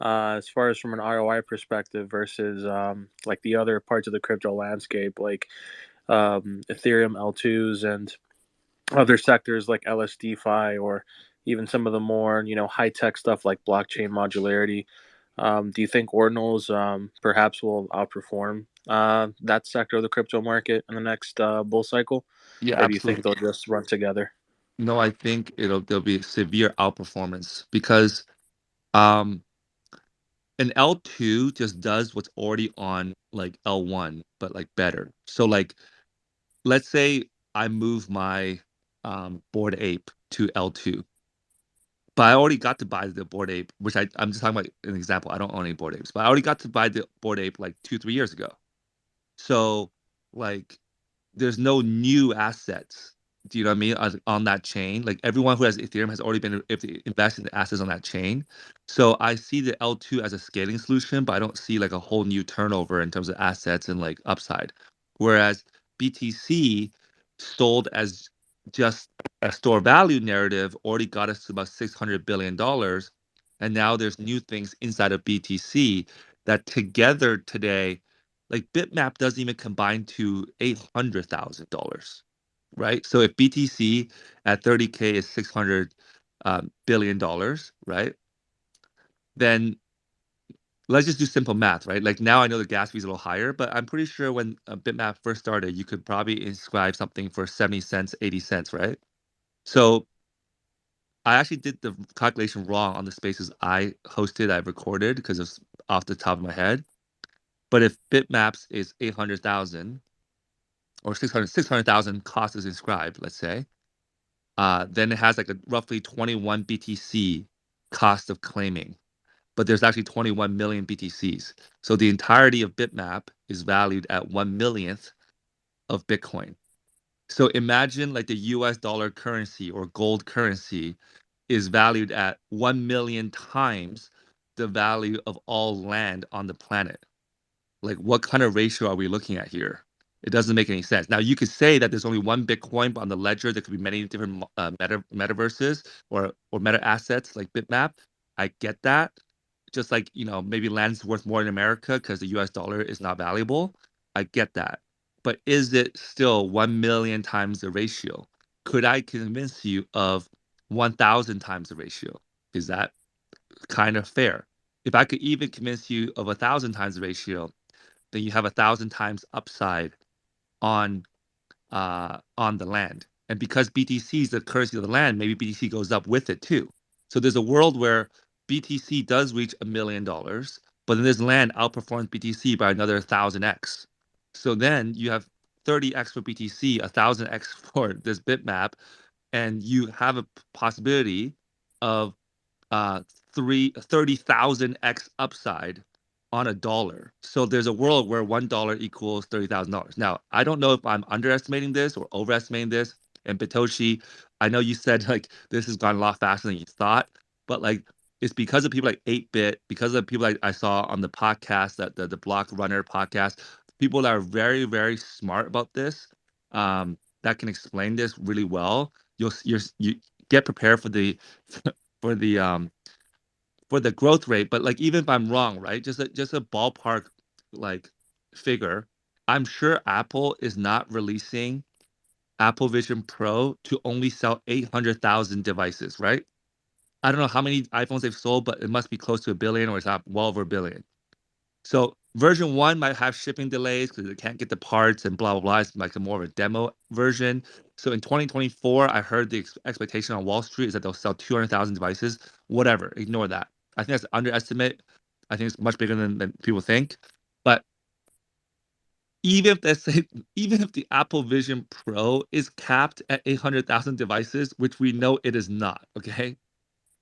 as far as from an ROI perspective versus like the other parts of the crypto landscape, like Ethereum L2s and other sectors like LSDFi or even some of the more high tech stuff like blockchain modularity? Do you think ordinals perhaps will outperform that sector of the crypto market in the next bull cycle, Yeah, or do you think absolutely. they'll just run together? No, I think there'll be severe outperformance because um an L2 just does what's already on like L1, but like better. So like let's say I move my board ape to L2, but I already got to buy the board ape, which I'm just talking about an example. I don't own any board apes, but I already got to buy the board ape like 2, 3 years ago. So like there's no new assets. Do you know what I mean? On that chain, like everyone who has Ethereum has already been if they invest in the assets on that chain. So I see the L2 as a scaling solution, but I don't see like a whole new turnover in terms of assets and like upside. Whereas BTC sold as just a store value narrative already got us to about $600 billion, and now there's new things inside of BTC that together today like Bitmap doesn't even combine to $800,000, right? So if BTC at 30K is $600 billion, right? Then let's just do simple math, right? Like now I know the gas fee is a little higher, but I'm pretty sure when Bitmap first started, you could probably inscribe something for 70 cents, 80 cents, right? So I actually did the calculation wrong on the spaces I hosted, I recorded because it's off the top of my head. But if Bitmaps is 800,000 or 600,000 cost is inscribed, let's say, then it has like a roughly 21 BTC cost of claiming, but there's actually 21 million BTCs. So the entirety of Bitmap is valued at 1 millionth of Bitcoin. So imagine like the US dollar currency or gold currency is valued at 1 million times the value of all land on the planet. Like, what kind of ratio are we looking at here? It doesn't make any sense. Now, you could say that there's only one Bitcoin, but on the ledger, there could be many different metaverses or meta assets like Bitmap. I get that. Just like, maybe land's worth more in America because the US dollar is not valuable. I get that. But is it still 1 million times the ratio? Could I convince you of 1,000 times the ratio? Is that kind of fair? If I could even convince you of 1,000 times the ratio, then you have 1,000 times upside on the land. And because BTC is the currency of the land, maybe BTC goes up with it too. So there's a world where BTC does reach $1 million, but then this land outperforms BTC by another 1,000x. So then you have 30x for BTC, 1,000x for this bitmap, and you have a possibility of uh 30,000x upside on a dollar. So there's a world where $1 equals $30,000. Now, I don't know if I'm underestimating this or overestimating this. And Bitoshi, I know you said like this has gone a lot faster than you thought, but like it's because of people like 8-Bit, because of people like I saw on the podcast, that the Block Runner podcast, people that are very, very smart about this, that can explain this really well. You get prepared for the for the growth rate. But like, even if I'm wrong, right, just a ballpark like figure, I'm sure Apple is not releasing Apple Vision Pro to only sell 800,000 devices, right? I don't know how many iPhones they've sold, but it must be close to a billion, or it's not well over a billion. So version one might have shipping delays because they can't get the parts and blah blah blah. It's like a more of a demo version. So in 2024, I heard the expectation on Wall Street is that they'll sell 200,000 devices. Whatever, ignore that. I think that's an underestimate. I think it's much bigger than people think. But even if let's say, even if the Apple Vision Pro is capped at 800,000 devices, which we know it is not, okay?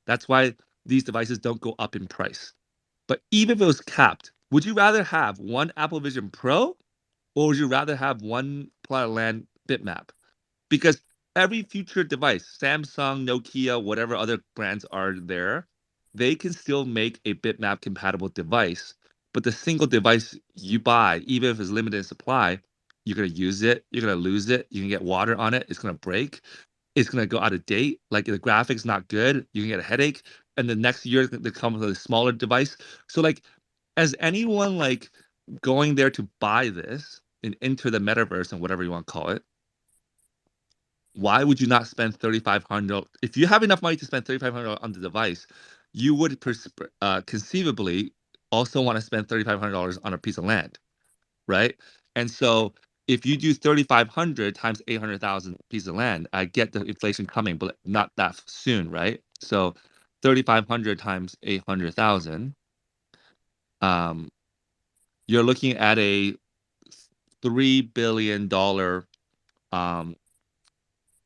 That's why these devices don't go up in price. But even if it was capped, would you rather have one Apple Vision Pro, or would you rather have one plot of land bitmap? Because every future device, Samsung, Nokia, whatever other brands are there, they can still make a bitmap compatible device. But the single device you buy, even if it's limited in supply, you're gonna use it, you're gonna lose it, you can get water on it, it's gonna break, it's gonna go out of date. Like the graphics not good, you can get a headache, and the next year they come with a smaller device. So like, as anyone like going there to buy this and enter the metaverse and whatever you want to call it, why would you not spend 3,500? If you have enough money to spend 3,500 on the device, you would conceivably also want to spend $3,500 on a piece of land, right? And so if you do 3,500 times 800,000 pieces of land, I get the inflation coming, but not that soon, right? So 3,500 times 800,000, um, you're looking at a $3 billion um,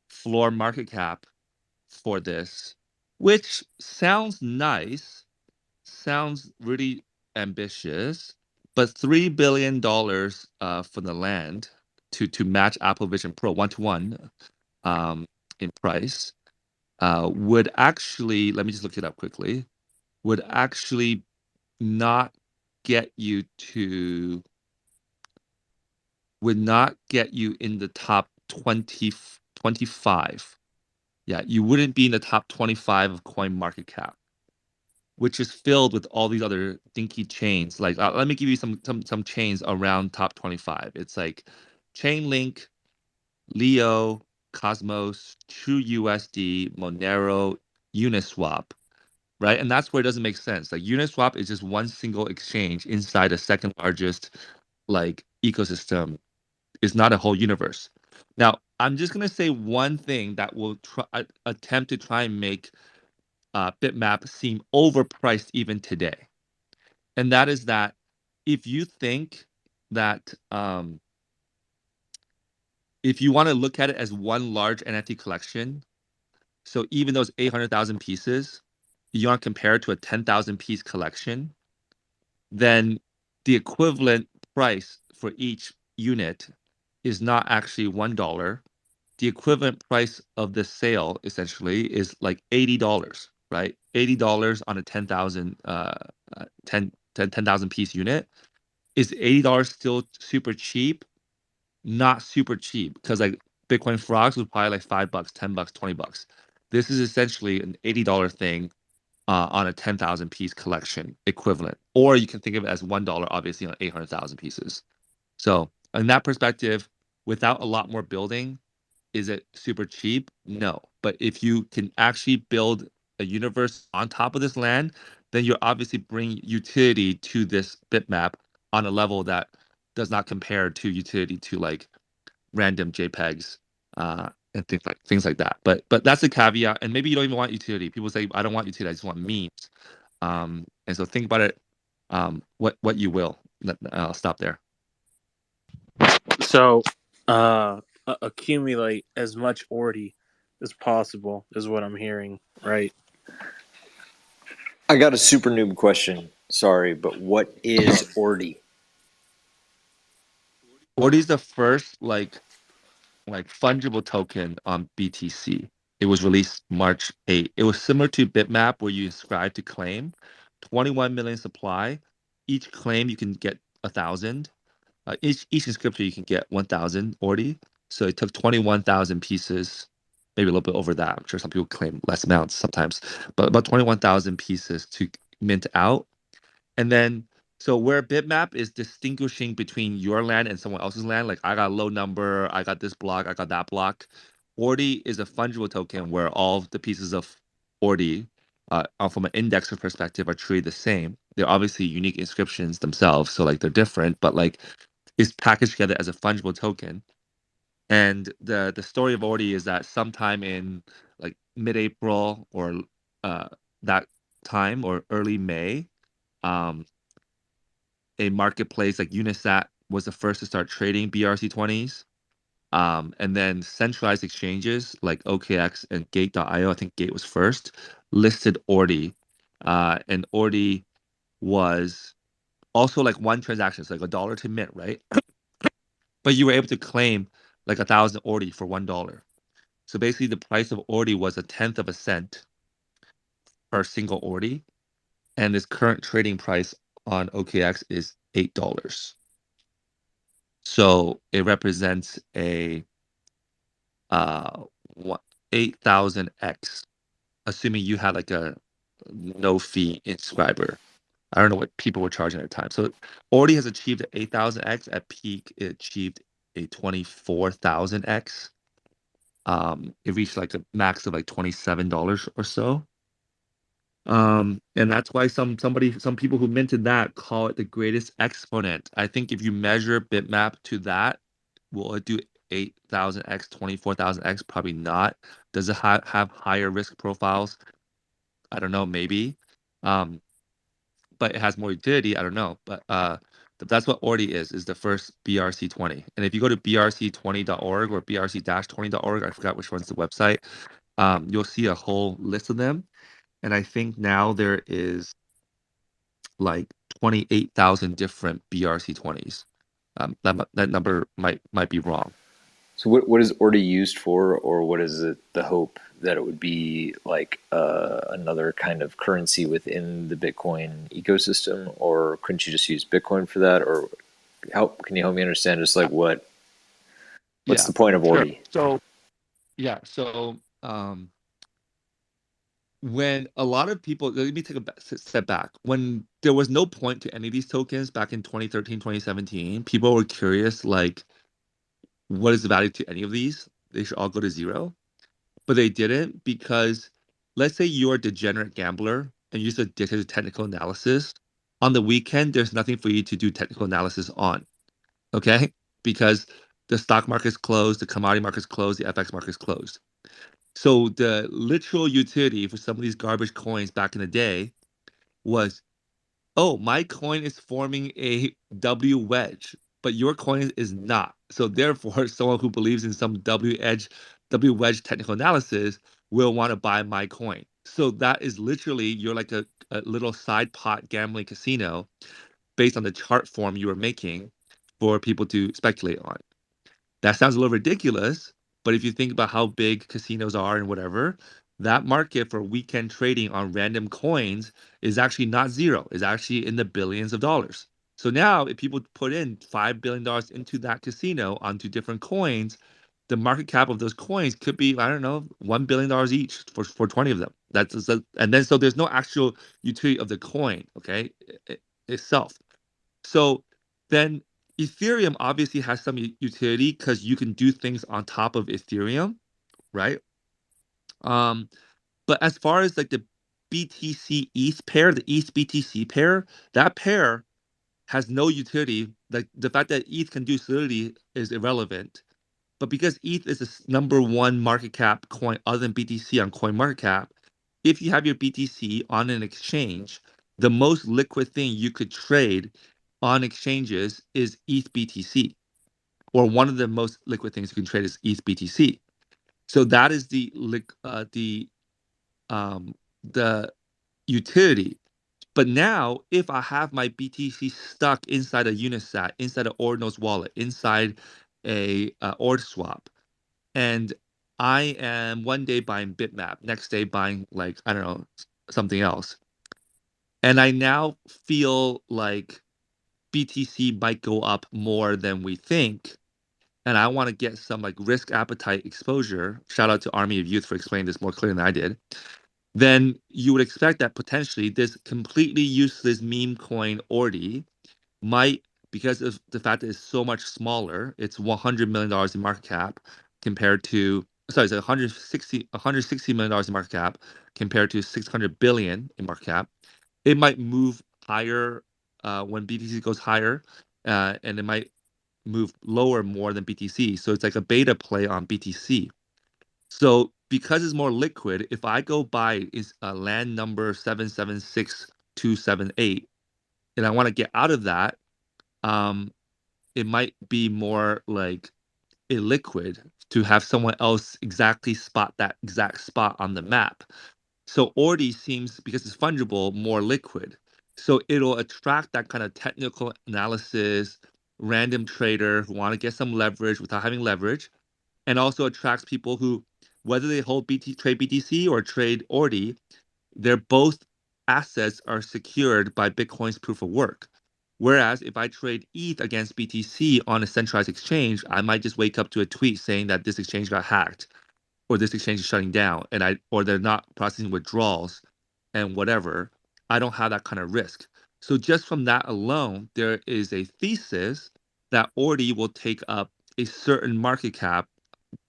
floor market cap for this, which sounds nice, sounds really ambitious, but $3 billion for the land to match Apple Vision Pro 1-to-1 in price would actually, let me just look it up quickly, would actually not get you to would not get you in the top 25. Yeah, you wouldn't be in the top 25 of coin market cap, which is filled with all these other dinky chains. Like, let me give you some chains around top 25. It's like Chainlink, Leo, Cosmos, TrueUSD, Monero, Uniswap, right? And that's where it doesn't make sense. Like Uniswap is just one single exchange inside a second largest like ecosystem. It's not a whole universe. Now, I'm just gonna say one thing that will attempt to try and make Bitmap seem overpriced even today, and that is that if you think that if you want to look at it as one large NFT collection, so even those 800,000 pieces, you want to compare it to a 10,000 piece collection, then the equivalent price for each unit is not actually $1. The equivalent price of the sale essentially is like $80, right? $80 on a 10,000 piece unit. Is $80 still super cheap? Not super cheap, because like Bitcoin frogs was probably like $5, $10, $20. This is essentially an $80 thing on a 10,000 piece collection equivalent. Or you can think of it as $1, obviously, on 800,000 pieces. So, in that perspective, without a lot more building, is it super cheap? No. But if you can actually build a universe on top of this land, then you're obviously bringing utility to this bitmap on a level that does not compare to utility to like random JPEGs and things like that. But that's a caveat. And maybe you don't even want utility. People say I don't want utility. I just want memes. And so think about it. What you will. I'll stop there. So, accumulate as much orty as possible is what I'm hearing, right? I got a super noob question. Sorry, but what is Ordi? What is the first like fungible token on BTC? It was released March 8. It was similar to Bitmap where you inscribe to claim. 21 million supply. Each claim you can get 1,000. Each inscription you can get 1,000 ordi. So it took 21,000 pieces, maybe a little bit over that. I'm sure some people claim less amounts sometimes, but about 21,000 pieces to mint out. And then, so where Bitmap is distinguishing between your land and someone else's land, like I got a low number, I got this block, I got that block. Ordi is a fungible token where all the pieces of Ordi, from an indexer perspective, are treated the same. They're obviously unique inscriptions themselves, so like they're different, but like it's packaged together as a fungible token. And the story of Ordi is that sometime in like mid-April or uh, that time or early May, um, a marketplace like Unisat was the first to start trading BRC20s. And then centralized exchanges like OKX and Gate.io, I think Gate was first, listed Ordi. And Ordi was also like one transaction, it's like $1 to mint, right? But you were able to claim like 1,000 Ordi for $1. So basically, the price of Ordi was a tenth of a cent per single Ordi, and its current trading price on OKX is $8. So it represents a uh 8,000x, assuming you had like a no fee inscriber. I don't know what people were charging at the time. So Ordi has achieved an 8,000x. At peak, it achieved a 24,000x. It reached like a max of like $27 or so. And that's why some people who minted that call it the greatest exponent. I think if you measure Bitmap to that, will it do 8,000x, 24,000x? Probably not. Does it have higher risk profiles? I don't know, maybe. Um, but it has more utility. I don't know. But that's what Ordi is the first BRC20. And if you go to brc20.org or brc-20.org, I forgot which one's the website, you'll see a whole list of them. And I think now there is like 28,000 different BRC20s. That number might be wrong. So what is Ordi used for, or what is it the hope that it would be like another kind of currency within the Bitcoin ecosystem, or couldn't you just use Bitcoin for that, or can you help me understand just like what's Yeah, the point of sure. Ordi? So yeah, so when a lot of people, let me take a step back. When there was no point to any of these tokens back in 2013, 2017, people were curious, like, what is the value to any of these? They should all go to zero. But they didn't, because let's say you're a degenerate gambler and you're just addicted to technical analysis. On the weekend, there's nothing for you to do technical analysis on, okay? Because the stock market's closed, the commodity market's closed, the FX market's closed. So the literal utility for some of these garbage coins back in the day was, oh, my coin is forming a W wedge, but your coin is not. So therefore, someone who believes in some W wedge technical analysis will want to buy my coin. So that is literally you're like a little side pot gambling casino based on the chart form you are making for people to speculate on. That sounds a little ridiculous, but if you think about how big casinos are and whatever, that market for weekend trading on random coins is actually not zero, is actually in the billions of dollars. So now if people put in $5 billion into that casino onto different coins, the market cap of those coins could be, I don't know, $1 billion each for 20 of them. And then so there's no actual utility of the coin, okay, itself. So then Ethereum obviously has some utility because you can do things on top of Ethereum, right? Um, but as far as like the BTC ETH pair, the ETH BTC pair, that pair has no utility. Like the fact that ETH can do Solidity is irrelevant. But because ETH is the number one market cap coin other than BTC on coin market cap, if you have your BTC on an exchange, the most liquid thing you could trade on exchanges is ETH BTC, or one of the most liquid things you can trade is ETH BTC. So that is um, the utility. But now, if I have my BTC stuck inside a Unisat, inside an Ordinals wallet, inside a OrdSwap, and I am one day buying Bitmap, next day buying like I don't know something else, and I now feel like BTC might go up more than we think, and I want to get some like risk appetite exposure. Shout out to Army of Youth for explaining this more clearly than I did. Then you would expect that potentially this completely useless meme coin Ordi might, because of the fact that it's so much smaller, it's $100 million in market cap compared to, sorry, it's $160 million in market cap compared to 600 billion in market cap. It might move higher when BTC goes higher, and it might move lower more than BTC. So it's like a beta play on BTC. So because it's more liquid, if I go buy is land number 776278, and I want to get out of that, um, it might be more like illiquid to have someone else exactly spot that exact spot on the map. So Ordi seems, because it's fungible, more liquid. So it'll attract that kind of technical analysis, random trader who want to get some leverage without having leverage, and also attracts people who, whether they hold trade BTC or trade Ordi, they're both assets are secured by Bitcoin's proof of work. Whereas if I trade ETH against BTC on a centralized exchange, I might just wake up to a tweet saying that this exchange got hacked, or this exchange is shutting down, or they're not processing withdrawals and whatever. I don't have that kind of risk. So just from that alone, there is a thesis that Ordi will take up a certain market cap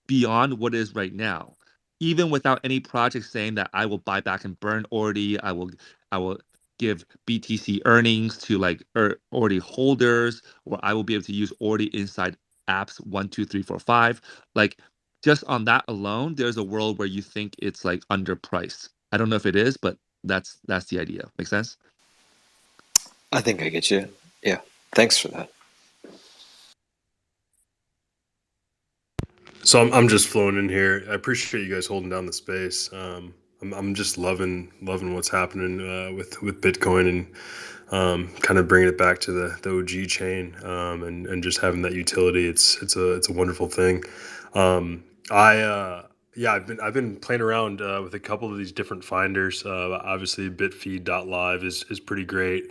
beyond what it is right now, even without any project saying that I will buy back and burn Ordi. I will give BTC earnings to like Ordi holders, or I will be able to use Ordi inside apps 1, 2, 3, 4, 5. Like just on that alone, there's a world where you think it's like underpriced. I don't know if it is, but that's the idea. Make sense? I think I get you. Yeah. Thanks for that. So I'm just flowing in here. I appreciate you guys holding down the space. I'm just loving what's happening with Bitcoin, and kind of bringing it back to the OG chain, and just having that utility. It's a wonderful thing. I Yeah, I've been playing around with a couple of these different finders. Obviously, Bitfeed.live is pretty great.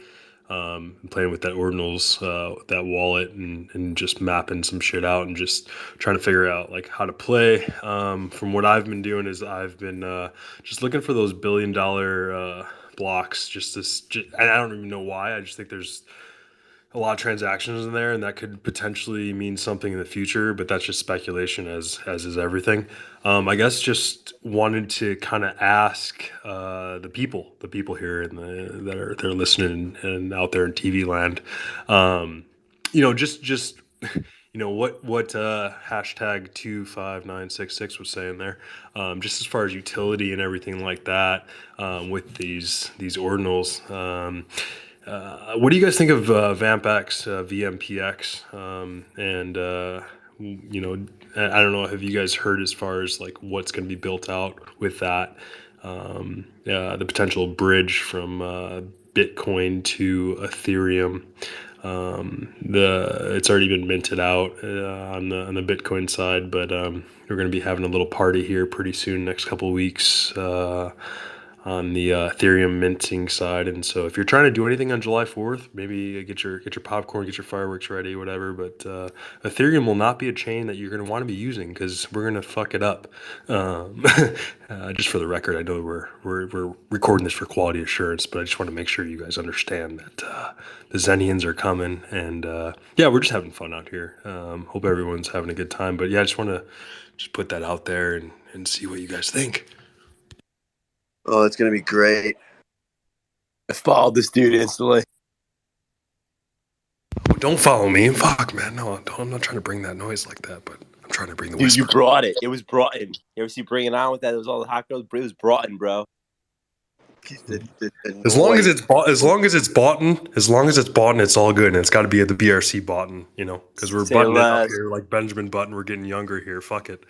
I'm playing with that Ordinals, that wallet, and just mapping some shit out and just trying to figure out like how to play. From what I've been doing is I've been just looking for those $1 billion blocks. And I don't even know why. I just think there's a lot of transactions in there, and that could potentially mean something in the future. But that's just speculation, as is everything. I guess just wanted to kind of ask the people here in that are listening and out there in TV land, just what hashtag 25966 was saying there, just as far as utility and everything like that, with these ordinals. What do you guys think of VampX, VMPX, and I don't know, have you guys heard as far as like what's going to be built out with that? the potential bridge from Bitcoin to Ethereum. The It's already been minted out on the Bitcoin side, but we're going to be having a little party here pretty soon, next couple of weeks. On the Ethereum minting side. And so if you're trying to do anything on July 4th, maybe get your popcorn, get your fireworks ready, whatever. But Ethereum will not be a chain that you're going to want to be using because we're going to fuck it up. Just for the record, I know we're recording this for quality assurance, but I just want to make sure you guys understand that the Zenians are coming, and yeah, we're just having fun out here. Hope everyone's having a good time. But yeah, I just want to just put that out there and see what you guys think. Oh, it's gonna be great. I followed this dude instantly. Oh, don't follow me. Fuck, man. No, I'm not trying to bring that noise like that, but I'm trying to bring the Dude, whisper. you brought it. It was brought in. You ever see Bring It On with that? It was all the hot girls. It was brought in, bro. The As long as noise. it's bought, as long as it's bought, it's all good, and it's got to be at the BRC button, because we're Say buttoning up less. here like Benjamin Button. We're getting younger here. Fuck it.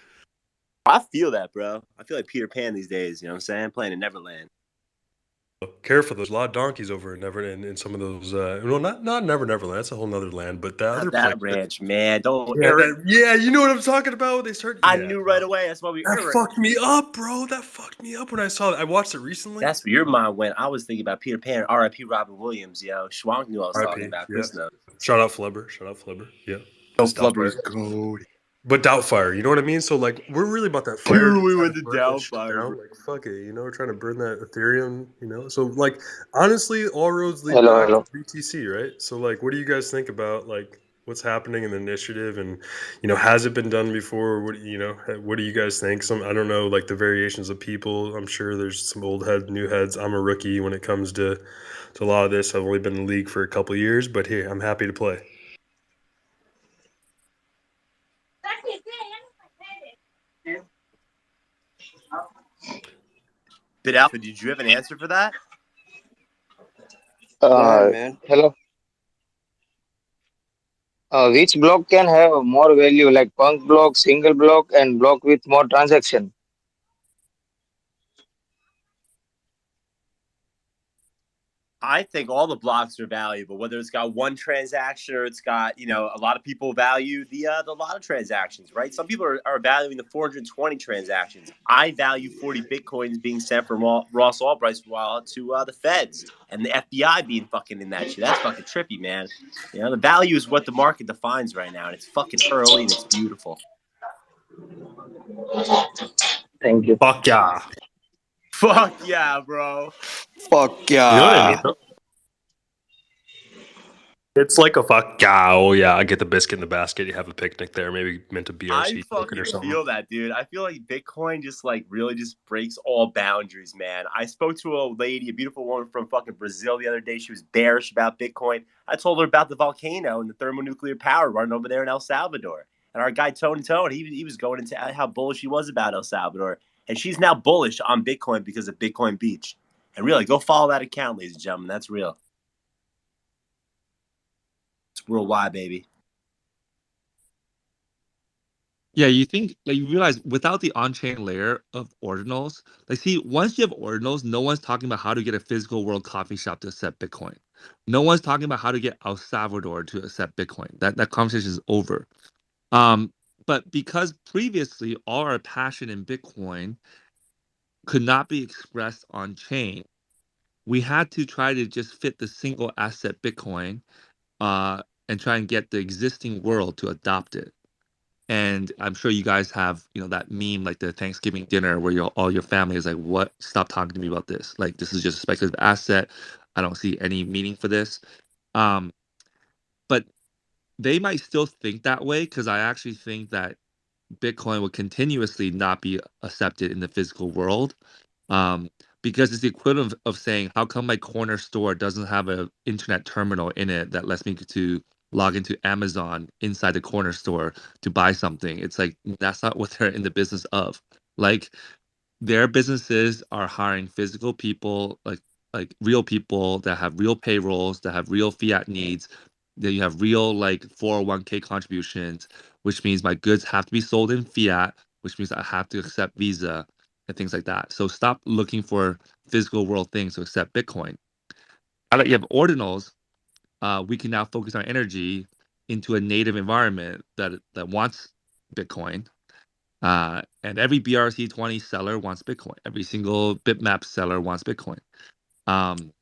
I feel that, bro. I feel like Peter Pan these days. You know what I'm saying? Playing in Neverland. Careful, there's a lot of donkeys over in Neverland in some of those. Well, not Neverland. That's a whole nother land. But the Not other that place. ranch, man. Don't Yeah, Eric. you know what I'm talking about. They start. I Yeah, knew bro. right away. That's why we That Eric. fucked me up, bro. That fucked me up when I saw that. I watched it recently. That's where your mind went. I was thinking about Peter Pan. R.I.P. Robin Williams, yo. Schwank knew I was talking RP. about Yeah. Chris knows. Shout out Flubber. Yeah. No, Miss Flubber's Doubtfire. gold. But Doubtfire, you know what I mean? So like we're really about that fire, Dude, just we trying went to to burn that shit Doubtfire, bro. down. Like fuck it, we're trying to burn that Ethereum. So like honestly, all roads lead Hello, back to hello. BTC, right? So like what do you guys think about like what's happening in the initiative and has it been done before? What do you guys think? I don't know, like the variations of people. I'm sure there's some old head, new heads. I'm a rookie when it comes to a lot of this. I've only been in the league for a couple of years, but hey, I'm happy to play. Bit Alpha, did you have an answer for that? Go ahead, man. Hello. Which block can have more value, like punk block, single block, and block with more transaction? I think all the blocks are valuable, whether it's got one transaction or it's got, a lot of people value the lot of transactions, right? Some people are valuing the 420 transactions. I value 40 Bitcoins being sent from Ross Ulbricht's wallet to the feds and the FBI being fucking in that shit. That's fucking trippy, man. The value is what the market defines right now, and it's fucking early and it's beautiful. Thank you. Fuck yeah. Fuck yeah, bro. Fuck You know what I mean? yeah. It's like a fuck yeah, oh yeah, I get the biscuit in the basket, you have a picnic there, maybe mint a I BRC token fucking or something. feel that, dude. I feel like Bitcoin just really just breaks all boundaries, man. I spoke to a lady, a beautiful woman from fucking Brazil the other day. She was bearish about Bitcoin. I told her about the volcano and the thermonuclear power running over there in El Salvador. And our guy Tone he was going into how bullish he was about El Salvador. And she's now bullish on Bitcoin because of Bitcoin Beach. And really, go follow that account, ladies and gentlemen. That's real. It's worldwide, baby. Yeah, you think like you realize without the on-chain layer of ordinals, like see, once you have ordinals, no one's talking about how to get a physical world coffee shop to accept Bitcoin. No one's talking about how to get El Salvador to accept Bitcoin. That conversation is over. But because previously all our passion in Bitcoin could not be expressed on chain, we had to try to just fit the single asset Bitcoin and try and get the existing world to adopt it. And I'm sure you guys have, that meme like the Thanksgiving dinner where all your family is like, "What? Stop talking to me about this. Like this is just a speculative asset. I don't see any meaning for this." Um, but they might still think that way because I actually think that Bitcoin will continuously not be accepted in the physical world. Um, because it's the equivalent of saying, how come my corner store doesn't have an internet terminal in it that lets me to log into Amazon inside the corner store to buy something? It's like that's not what they're in the business of. Like their businesses are hiring physical people, like real people that have real payrolls, that have real fiat needs, that you have real like 401k contributions, which means my goods have to be sold in fiat, which means I have to accept Visa. and things like that. So stop looking for physical world things to accept Bitcoin. Now that you have ordinals, we can now focus our energy into a native environment that wants Bitcoin. And every BRC20 seller wants Bitcoin. Every single Bitmap seller wants Bitcoin. Um,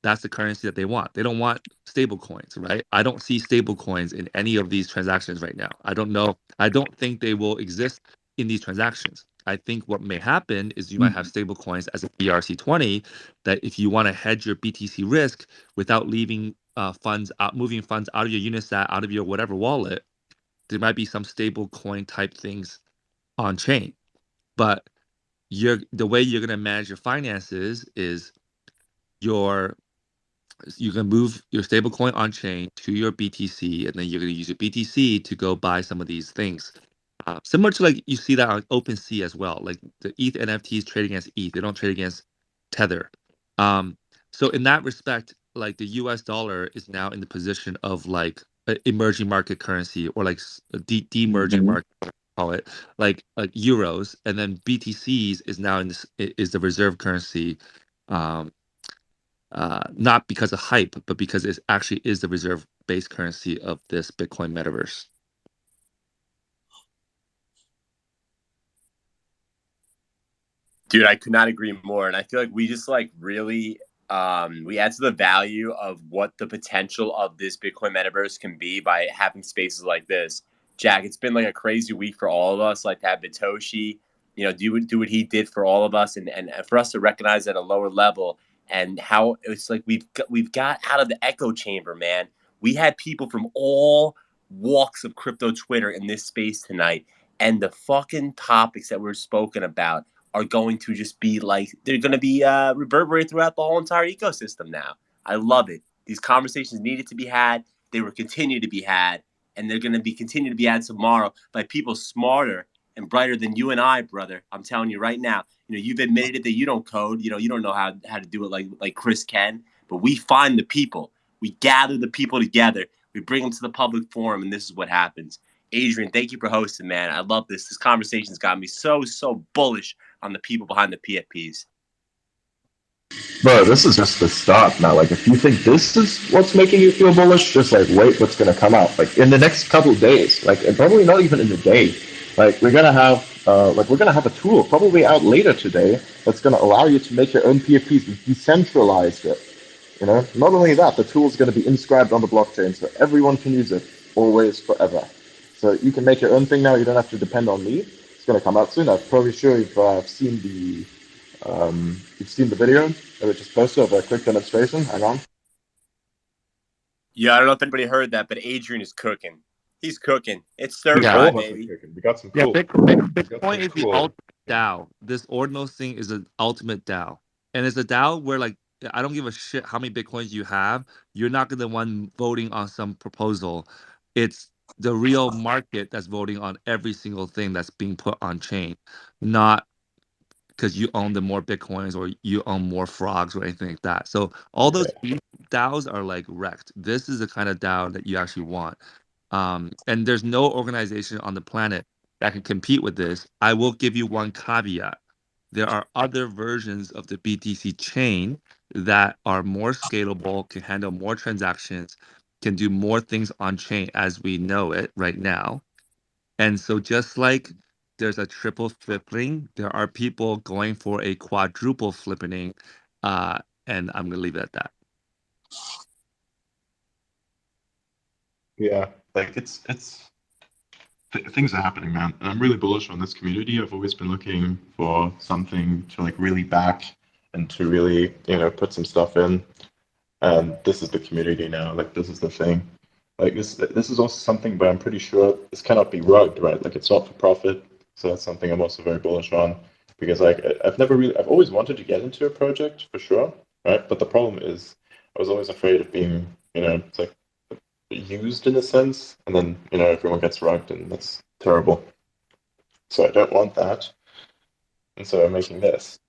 that's the currency that they want. They don't want stable coins, right? I don't see stable coins in any of these transactions right now. I don't know. I don't think they will exist in these transactions. I think what may happen is you might have stable coins as a BRC20 that if you want to hedge your BTC risk without leaving funds out, moving funds out of your Unisat, out of your whatever wallet, there might be some stable coin type things on chain. But the way you're going to manage your finances is your you can move your stablecoin on chain to your BTC, and then you're going to use your BTC to go buy some of these things. Similar to like you see that on OpenSea as well. Like the ETH NFTs trade against ETH, they don't trade against Tether. So in that respect, like the US dollar is now in the position of like an emerging market currency or like a demerging market, call it like euros, and then BTCs is now in this is the reserve currency. Um, not because of hype, but because it actually is the reserve based currency of this Bitcoin metaverse. Dude, I could not agree more. And I feel like we just like really we add to the value of what the potential of this Bitcoin metaverse can be by having spaces like this. Jack, it's been like a crazy week for all of us, like to have Bitoshi, do what he did for all of us and for us to recognize at a lower level and how it's like we've got out of the echo chamber, man. We had people from all walks of crypto Twitter in this space tonight. And the fucking topics that were spoken about are going to just be like they're going to be reverberated throughout the whole entire ecosystem now. I love it. These conversations needed to be had. They will continue to be had, and they're going to be continue to be had tomorrow by people smarter and brighter than you and I, brother. I'm telling you right now. You've admitted it that you don't code. You don't know how to do it like Chris can. But we find the people. We gather the people together. We bring them to the public forum, and this is what happens. Adrian, thank you for hosting, man. I love this. This conversation's got me so bullish on the people behind the PFPs. Bro, this is just the start now. Like, if you think this is what's making you feel bullish, just like wait what's gonna come out. Like in the next couple of days, like and probably not even in a day. Like we're gonna have a tool probably out later today that's gonna allow you to make your own PFPs and decentralize it. Not only that, the tool is going to be inscribed on the blockchain, so everyone can use it always, forever. So you can make your own thing now. You don't have to depend on me. It's going to come out soon. I'm probably sure you've seen the video that we just posted of a quick demonstration. Hang on. Yeah, I don't know if anybody heard that, but Adrian is cooking. He's cooking. It's stir Dude, Yeah, all fry, of us are baby. cooking. We got some yeah. cool. We got Bitcoin some is the cool. ultimate DAO. This ordinals thing is the ultimate DAO, and it's a DAO where like I don't give a shit how many bitcoins you have. You're not gonna the one voting on some proposal. It's the real market that's voting on every single thing that's being put on chain, not because you own the more bitcoins or you own more frogs or anything like that. So all Yeah. those DAOs are like wrecked. This is the kind of DAO that you actually want. And there's no organization on the planet that can compete with this. I will give you one caveat. There are other versions of the BTC chain that are more scalable, can handle more transactions, can do more things on chain as we know it right now. And so just like there's a triple flipping, there are people going for a quadruple flipping. Uh, and I'm gonna leave it at that. Yeah, like things are happening, man. And I'm really bullish on this community. I've always been looking for something to like really back and to really, put some stuff in. And this is the community now. Like this is the thing. Like this is also something where I'm pretty sure this cannot be rugged, right? Like it's not for profit. So that's something I'm also very bullish on because like I've always wanted to get into a project for sure, right? But the problem is I was always afraid of being, it's like used in a sense, and then everyone gets rugged, and that's terrible. So I don't want that, and so I'm making this.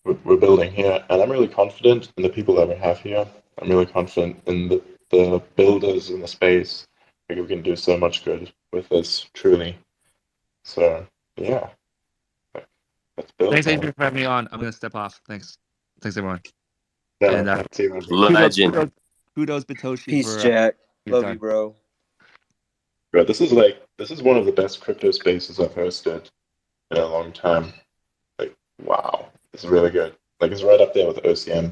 We're building here, and I'm really confident in the people that we have here. I'm really confident in the builders in the space. Like we can do so much good with this, truly. So yeah. Let's build, Thanks, man. Adrian, for having me on. I'm gonna step off. Thanks, everyone. Yeah, And see you, man. kudos, Bitoshi, Peace, for Jack. your Love you, time. bro. Bro, this is one of the best crypto spaces I've hosted in a long time. Like, wow, this is really good. Like, it's right up there with OCM.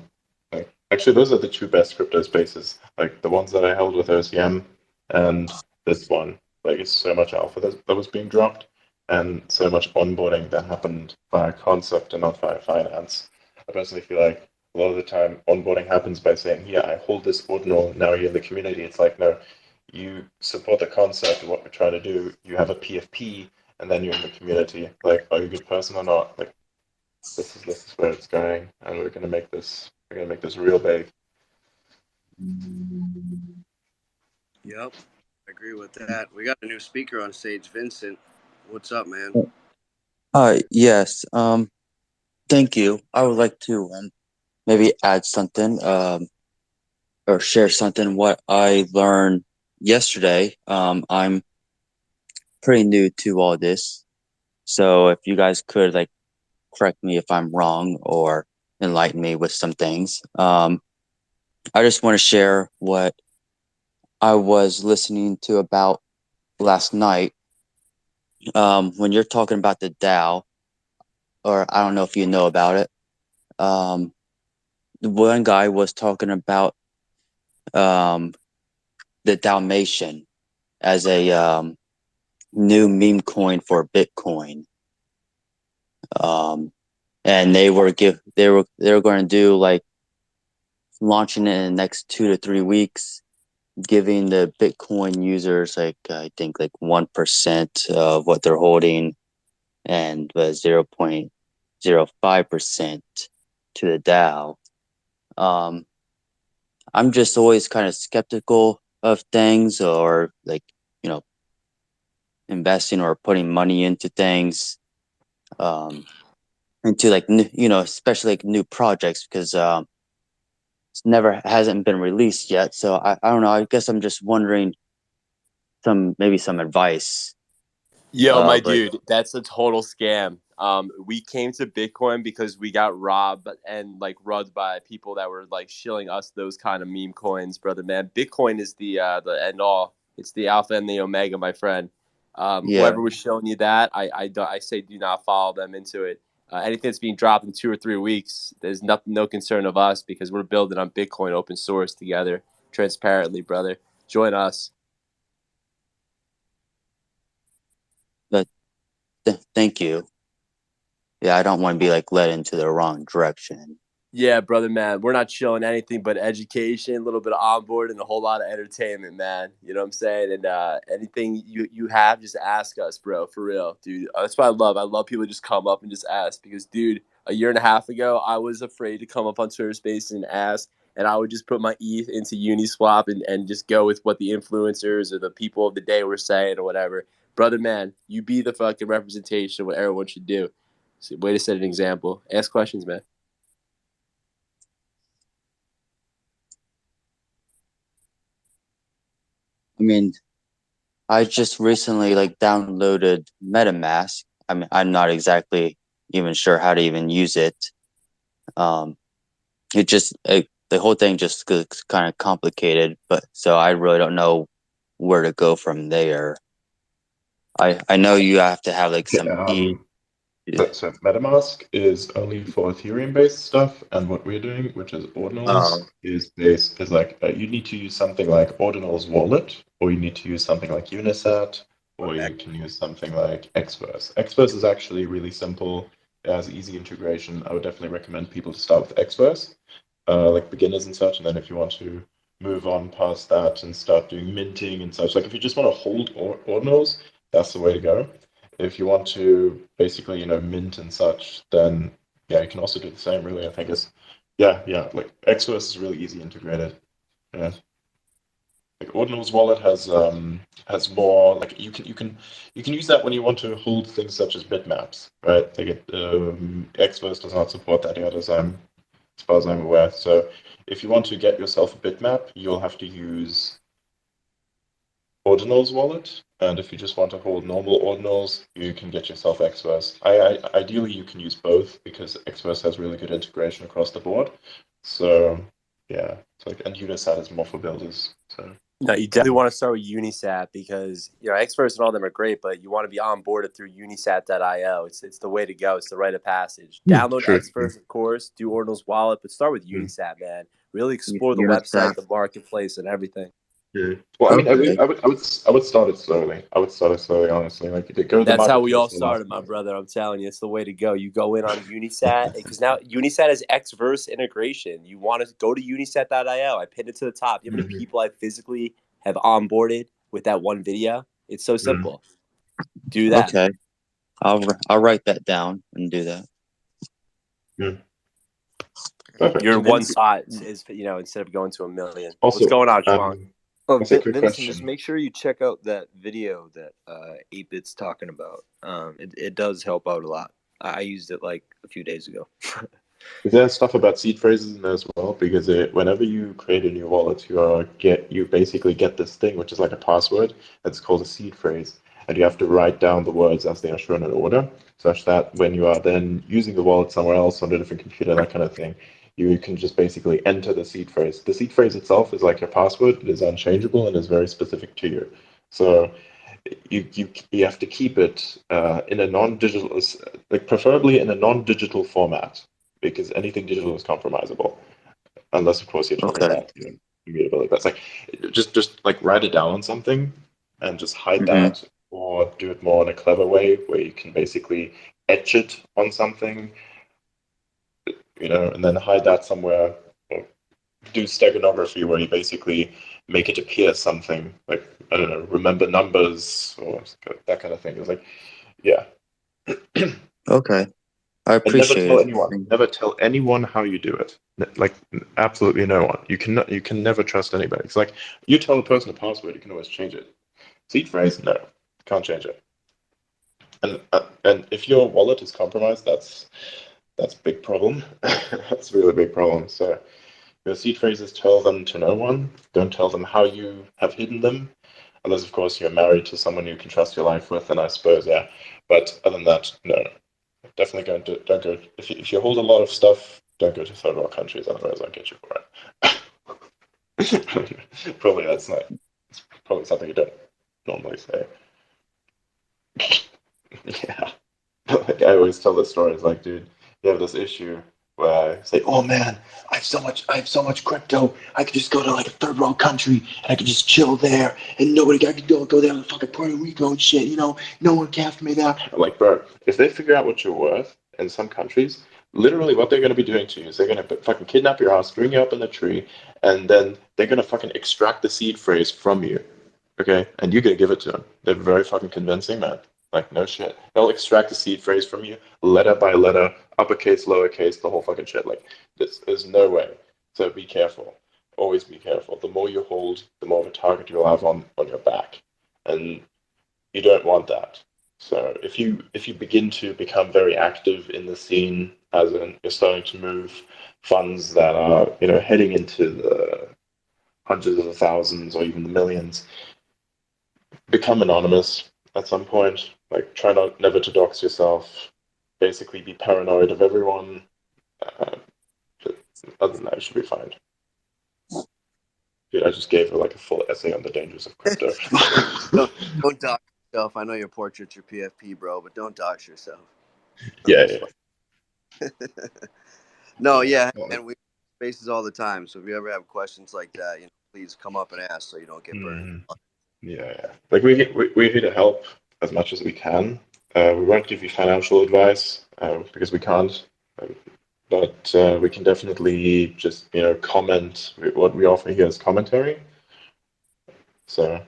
Like, actually, those are the two best crypto spaces. Like, the ones that I held with OCM and this one. Like, it's so much alpha that was being dropped, and so much onboarding that happened via concept and not via finance. I personally feel like a lot of the time onboarding happens by saying, "Yeah, I hold this ordinal. Now you're in the community." It's like, no, you support the concept of what we're trying to do. You have a PFP, and then you're in the community. Like, are you a good person or not? Like, this is where it's going, and we're gonna make this real big. Yep, I agree with that. We got a new speaker on stage, Vincent. What's up, man? Hi, yes. Thank you. I would like to maybe add something or share something what I learned yesterday. I'm pretty new to all this, so if you guys could like correct me if I'm wrong or enlighten me with some things. I just want to share what I was listening to about last night. When you're talking about the DAO, or I don't know if you know about it. Um, the one guy was talking about um, the Dalmatian as a new meme coin for Bitcoin. Um, and they were going to do like launching it in the next 2 to 3 weeks, giving the Bitcoin users like I think like 1% of what they're holding and 0.05% to the DAO. Um, I'm just always kind of skeptical of things or like, you know, investing or putting money into things, um, into like, especially like new projects because it's never hasn't been released yet. So I don't know. I guess I'm just wondering maybe some advice Yo, my of like, dude, that's a total scam. We came to Bitcoin because we got robbed and like rugged by people that were like shilling us those kind of meme coins, brother. Man, Bitcoin is the end all. It's the alpha and the omega, my friend. yeah, Whoever was showing you that, I say do not follow them into it. Anything that's being dropped in 2 or 3 weeks, there's no concern of us because we're building on Bitcoin open source together, transparently, brother. Join us. but thank you. Yeah, I don't want to be like led into the wrong direction. Yeah, brother, man. We're not showing anything but education, a little bit of onboard, and a whole lot of entertainment, man. You know what I'm saying? And anything you have, just ask us, bro. For real, dude. That's what I love. I love people just come up and just ask because, dude, a year and a half ago, I was afraid to come up on Twitter Space and ask, and I would just put my ETH into Uniswap and just go with what the influencers or the people of the day were saying or whatever. Brother, man, you be the fucking representation of what everyone should do. So, way to set an example. Ask questions, man. I mean, I just recently like downloaded MetaMask. I mean, I'm not exactly even sure how to even use it. Um, the whole thing just gets kind of complicated, but so I really don't know where to go from there. I know you have to have like Okay, some E. so MetaMask is only for Ethereum-based stuff, and what we're doing, which is Oh, Ordinals, is like you need to use something like Ordinals Wallet, or you need to use something like Unisat, or you can use something like Xverse. Xverse is actually really simple. It has easy integration. I would definitely recommend people to start with Xverse, like beginners and such, and then if you want to move on past that and start doing minting and such, like if you just want to hold ordinals, that's the way to go. If you want to basically, mint and such, then yeah, you can also do the same. Really, I think it's yeah. Like Xverse is really easy integrated. Yeah, like Ordinals Wallet has more like you can use that when you want to hold things such as bitmaps, right? Xverse does not support that yet, as far as I'm aware. So if you want to get yourself a bitmap, you'll have to use ordinals wallet, and if you just want to hold normal ordinals, you can get yourself Xverse. Ideally, you can use both because Xverse has really good integration across the board. So yeah, and Unisat is more for builders. So no, you definitely want to start with Unisat because Xverse and all them are great, but you want to be onboarded through Unisat.io. It's the way to go. It's the rite of passage. Download true. Xverse, of course. Do Ordinals Wallet, but start with Unisat, man. Really explore the Unisat. website, the marketplace, and everything. Yeah. Well, I mean, Okay. I would start it slowly. I would start it slowly, honestly. Like, go to the That's how we all marketplace. started, my brother. I'm telling you, it's the way to go. You go in on Unisat because now Unisat has Xverse integration. You want to go to unisat.io. I pinned it to the top. You know how many people I physically have onboarded with that one video? It's so simple. Do that. Okay. I'll write that down and do that. Perfect. Your one spot is instead of going to a million. Also, What's going on, Sean? That's a quick Vincent, question. just make sure you check out that video that 8bit's talking about. It does help out a lot. I used it like a few days ago. Is there stuff about seed phrases in there as well? Because whenever you create a new wallet, you basically get this thing, which is like a password. That's called a seed phrase, and you have to write down the words as they are shown in order, such that when you are then using the wallet somewhere else on a different computer, that kind of thing, you can just basically enter the seed phrase. The seed phrase itself is like your password. It is unchangeable and is very specific to you. So you have to keep it in a non-digital, like preferably in a non-digital format, because anything digital is compromisable, unless of course you're talking Okay. about immutability. That's like just like write it down on something and just hide that, or do it more in a clever way where you can basically etch it on something, and then hide that somewhere. Or do steganography where you basically make it appear something like, I don't know, remember numbers or that kind of thing. It's like, yeah. Okay. I And never appreciate tell it. anyone. Never tell anyone how you do it. Like absolutely no one. You can never trust anybody. It's like you tell a person a password, you can always change it. Seed phrase, no, can't change it. And if your wallet is compromised, that's a big problem. That's a really big problem. So your seed phrases, tell them to no one. Don't tell them how you have hidden them, unless of course you're married to someone you can trust your life with. And I suppose yeah. But other than that, no. Definitely don't go. If you hold a lot of stuff, don't go to third world countries. Otherwise, I'll get you for it. Probably that's not. It's probably something you don't normally say. Yeah. Like I always tell the stories. Like, dude, you have this issue where I say, "Oh man, I have so much crypto. I could just go to like a third world country and I could just chill there, and nobody. I could go there to fucking Puerto Rico and shit. No one can after me now." I'm like, bro, if they figure out what you're worth in some countries, literally what they're going to be doing to you is they're going to fucking kidnap your ass, bring you up in the tree, and then they're going to fucking extract the seed phrase from you. Okay, and you're gonna give it to them. They're very fucking convincing, man. Like no shit. They'll extract the seed phrase from you, letter by letter, uppercase, lowercase, the whole fucking shit. Like there's no way. So be careful. Always be careful. The more you hold, the more of a target you'll have on your back, and you don't want that. So if you begin to become very active in the scene, as in you're starting to move funds that are heading into the hundreds of thousands or even the millions, become anonymous at some point. Like, try never to dox yourself. Basically, be paranoid of everyone. But other than that, it should be fine. Dude, I just gave her like a full essay on the dangers of crypto. Don't dox yourself. I know your portrait's your PFP, bro, but don't dox yourself. I'm Yeah, just yeah. No, Yeah. yeah, Well, and we spaces all the time. So if you ever have questions like that, please come up and ask so you don't get burned. yeah. Like we're here to help as much as we can. We won't give you financial advice because we can't. But we can definitely just comment. What we offer here is commentary. So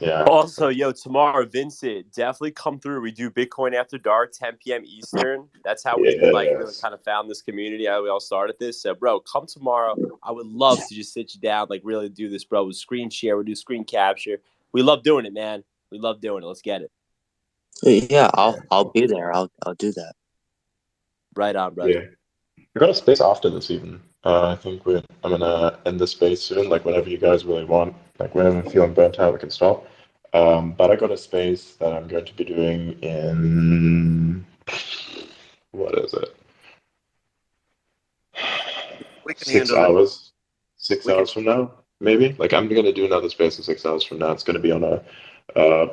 yeah. Also, tomorrow, Vincent, definitely come through. We do Bitcoin After Dark, 10 p.m. Eastern. That's how we really Yes. kind of found this community, how we all started this. So, bro, come tomorrow. I would love to just sit you down, like really do this, bro. We'll screen share, we'll do screen capture. We love doing it, man. We love doing it. Let's get it. Yeah, I'll be there. I'll do that. Right on, brother. Yeah. We got a space after this even. I think I'm gonna end the space soon. Like whenever you guys really want. Like whenever I'm feeling burnt out, we can stop. But I got a space that I'm going to be doing in, what is it? We can Six handle that. hours. Six We can. hours from now, maybe. Like I'm gonna do another space in 6 hours from now. It's gonna be on a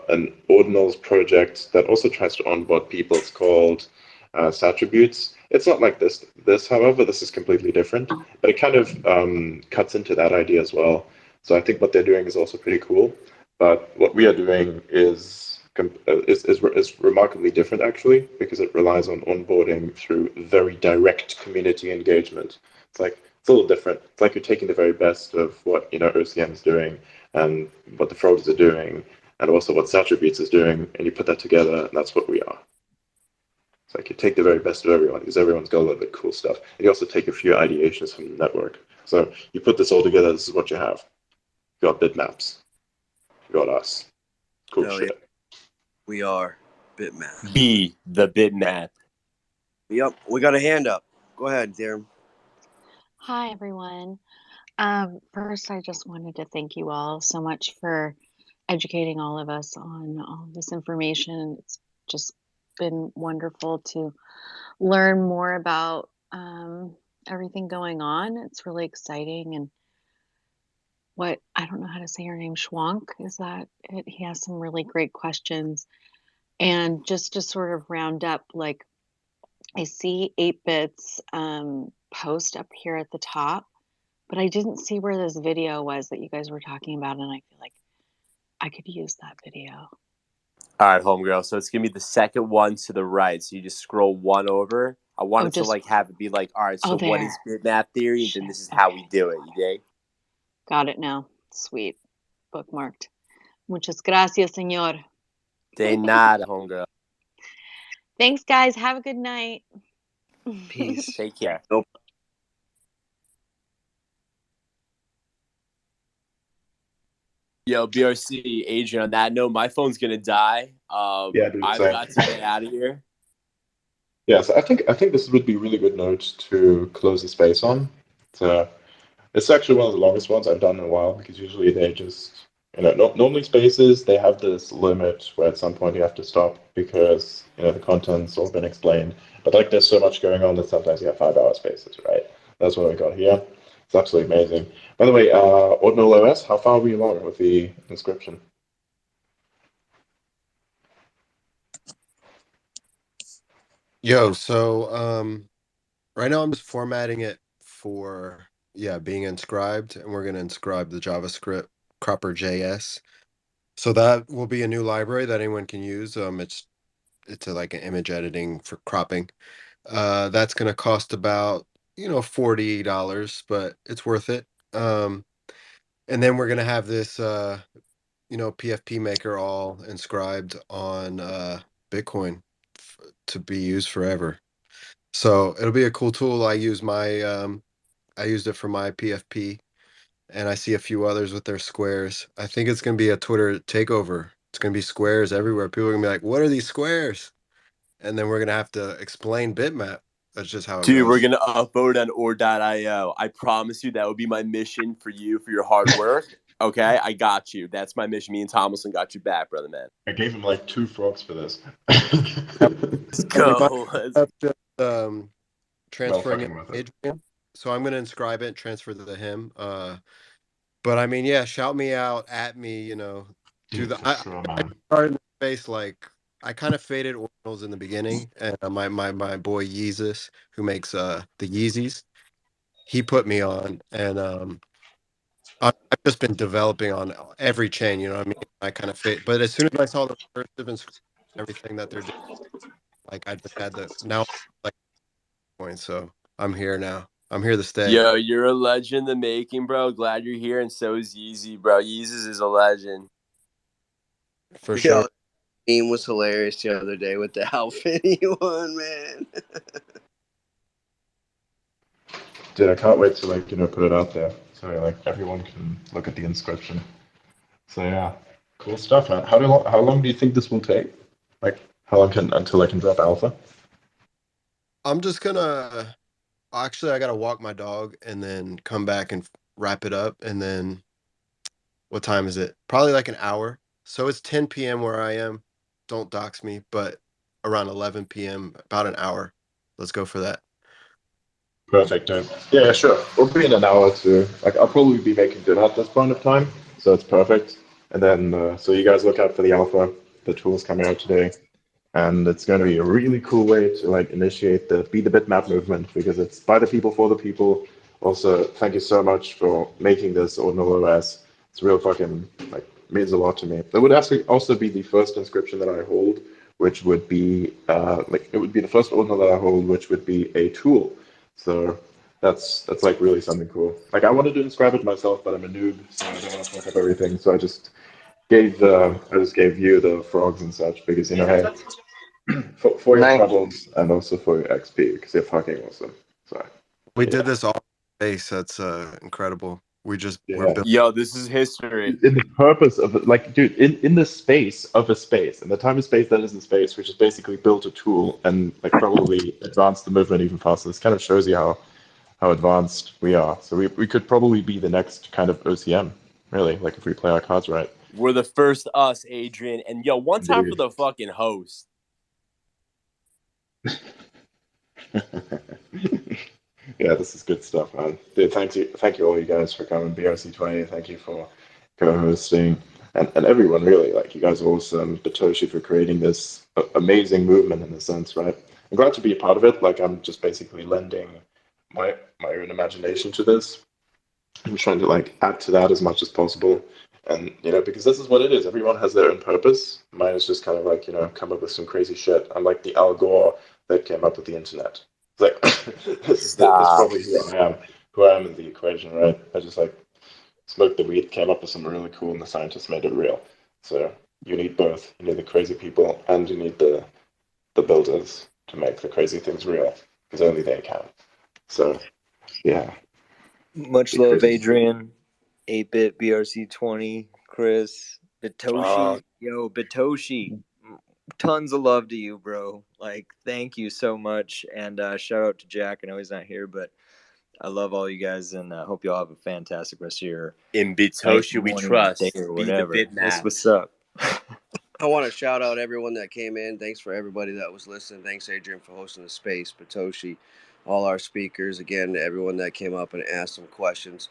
an ordinals project that also tries to onboard people. It's called Sattributes. It's not like this, however, this is completely different, but it kind of cuts into that idea as well. So I think what they're doing is also pretty cool. But what we are doing is remarkably different actually, because it relies on onboarding through very direct community engagement. It's a little different. It's like you're taking the very best of what OCM is doing and what the frogs are doing, and also what Sattributes is doing, and you put that together, and that's what we are. It's like you take the very best of everyone, because everyone's got a little bit cool stuff. And you also take a few ideations from the network. So you put this all together, this is what you have. You got Bitmaps. You got us. Cool Hell yeah. shit. We are Bitmaps. Be the Bitmap. Yep. We got a hand up. Go ahead, Darren. Hi, everyone. First, I just wanted to thank you all so much for educating all of us on all this information. It's just been wonderful to learn more about everything going on. It's really exciting. And what I don't know how to say your name, Schwank, is that it? He has some really great questions. And just to sort of round up, like I see 8 bits post up here at the top. But I didn't see where this video was that you guys were talking about, and I feel like I could use that video. All right, homegirl. So it's gonna be the second one to the right. So you just scroll one over. I wanted to like have it be like, all right. So what is bitmap theory? And then this is how we do it. You dig? Got it now. Sweet. Bookmarked. Muchas gracias, señor. De nada, homegirl. Thanks, guys. Have a good night. Peace. Take care. Nope. Yo, BRC, Adrian, on that note, my phone's going to die. Yeah, dude, I've same. got to get out of here. Yeah, so I think this would be a really good note to close the space on. So it's actually one of the longest ones I've done in a while, because usually they just, normally spaces, they have this limit where at some point you have to stop because, the content's all been explained. But like there's so much going on that sometimes you have 5 hour spaces, right? That's what we got here. It's absolutely amazing. By the way, Ordinal OS, how far are we along with the inscription? Yo, so right now I'm just formatting it for being inscribed, and we're gonna inscribe the JavaScript Cropper.js. So that will be a new library that anyone can use. It's like an image editing for cropping. That's gonna cost about $40, but it's worth it. And then we're gonna have this PFP maker all inscribed on Bitcoin to be used forever. So it'll be a cool tool. I used it for my PFP, and I see a few others with their squares. I think it's gonna be a Twitter takeover. It's gonna be squares everywhere. People are gonna be like, "What are these squares?" And then we're gonna have to explain bitmap. That's just how it Dude, we're goes. going to upvote on or.io. I promise you that would be my mission for you, for your hard work. Okay? I got you. That's my mission. Me and Thomason got you back, brother, man. I gave him like 2 frogs for this. Let's We might go. end up just Well, transferring it fucking with to it. Adrian. So I'm gonna inscribe it, transfer to him. But I mean, yeah, shout me out, at me, do Dude, the for sure, I man. started in the space like I kind of faded ordinals in the beginning, and my boy Yeezus, who makes the Yeezys, he put me on, and I've just been developing on every chain. You know what I mean? I kind of fade, but as soon as I saw the recursive and everything that they're doing, like I just had to now like point. So I'm here now. I'm here to stay Yo, you're a legend in the making, bro. Glad you're here, and so is Yeezy, bro. Yeezus is a legend. for Yo, sure. Team was hilarious the other day with the outfit he won, man. Dude, I can't wait to put it out there so like everyone can look at the inscription. So yeah, cool stuff, man. How long do you think this will take? Like how long until I can drop alpha? I'm just gonna actually I gotta walk my dog and then come back and wrap it up, and then what time is it? Probably like an hour. So it's 10 p.m. where I am. Don't dox me, but around 11 p.m., about an hour. Let's go for that. Perfect. Yeah, sure. We'll be in an hour or two. Like, I'll probably be making dinner at this point of time, so it's perfect. And then, so you guys look out for the alpha. The tool's coming out today, and it's going to be a really cool way to like initiate the Be the Bitmap movement because it's by the people for the people. Also, thank you so much for making this Ordinal OS. It's real fucking like means a lot to me. That would actually also be the first inscription that I hold, which would be like it would be the first Ordinal that I hold, which would be a tool. So that's like really something cool. Like I wanted to inscribe it myself, but I'm a noob, so I don't want to fuck up everything. So I just gave you the frogs and such because you know hey for your Nice. troubles and also for your XP because you're fucking awesome. So We did yeah, this all in space. That's incredible. We're yeah. building. Yo, this is history. In the purpose of it, like, dude, in the space of a space, in the time and space that is in space, which is basically built a tool and like probably advance the movement even faster. This kind of shows you how advanced we are. So we could probably be the next kind of OCM, really, like if we play our cards right. We're the first us, Adrian. And yo, one time for Indeed. the fucking host. Yeah, this is good stuff, man. Dude, thank you all you guys for coming. BRC20, thank you for co-hosting, and everyone really. Like you guys are awesome. Batoshi for creating this amazing movement in a sense, right? I'm glad to be a part of it. Like I'm just basically lending my own imagination to this. I'm trying to like add to that as much as possible. And you know, because this is what it is. Everyone has their own purpose. Mine is just kind of like, you know, come up with some crazy shit. I'm like the Al Gore that came up with the internet. It's like this is Stop. probably who I am in the equation, right? I just like smoked the weed, came up with something really cool, and the scientists made it real. So you need both. You need the crazy people and you need the builders to make the crazy things real. Because only they can. So yeah, Much be love, crazy. Adrian. 8-bit BRC20, Chris, Uh, Bitoshi. Yo, Bitoshi. Tons of love to you, bro. Like, thank you so much. And shout out to Jack. I know he's not here, but I love all you guys and hope you all have a fantastic rest of your in night, Bitosha we morning, day, trust. or Be the whatever. That's what's Bitmaps. up. I want to shout out everyone that came in. Thanks for everybody that was listening. Thanks, Adrian, for hosting the space. Batoshi, all our speakers, again, everyone that came up and asked some questions.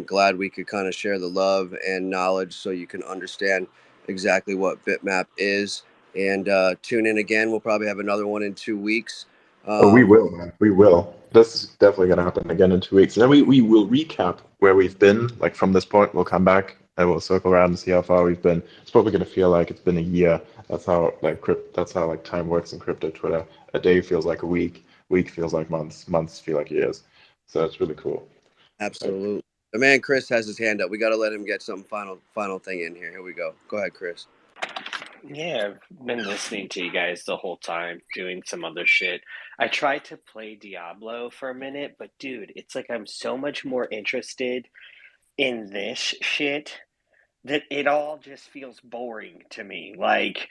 Glad we could kind of share the love and knowledge so you can understand exactly what Bitmap is. And tune in again. We'll probably have another one in 2 weeks. Oh, we Um, will, man. We will. This is definitely going to happen again in 2 weeks. And then we will recap where we've been. Like from this point, we'll come back and we'll circle around and see how far we've been. It's probably going to feel like it's been a year. That's how like time works in crypto Twitter. A day feels like a week feels like months, months feel like years. So it's really cool. Like, Absolutely. The man Chris has his hand up. We got to let him get some final thing in here. Here we go. Go ahead, Chris. Yeah, I've been listening to you guys the whole time, doing some other shit. I tried to play Diablo for a minute, but dude, it's like I'm so much more interested in this shit that it all just feels boring to me. Like,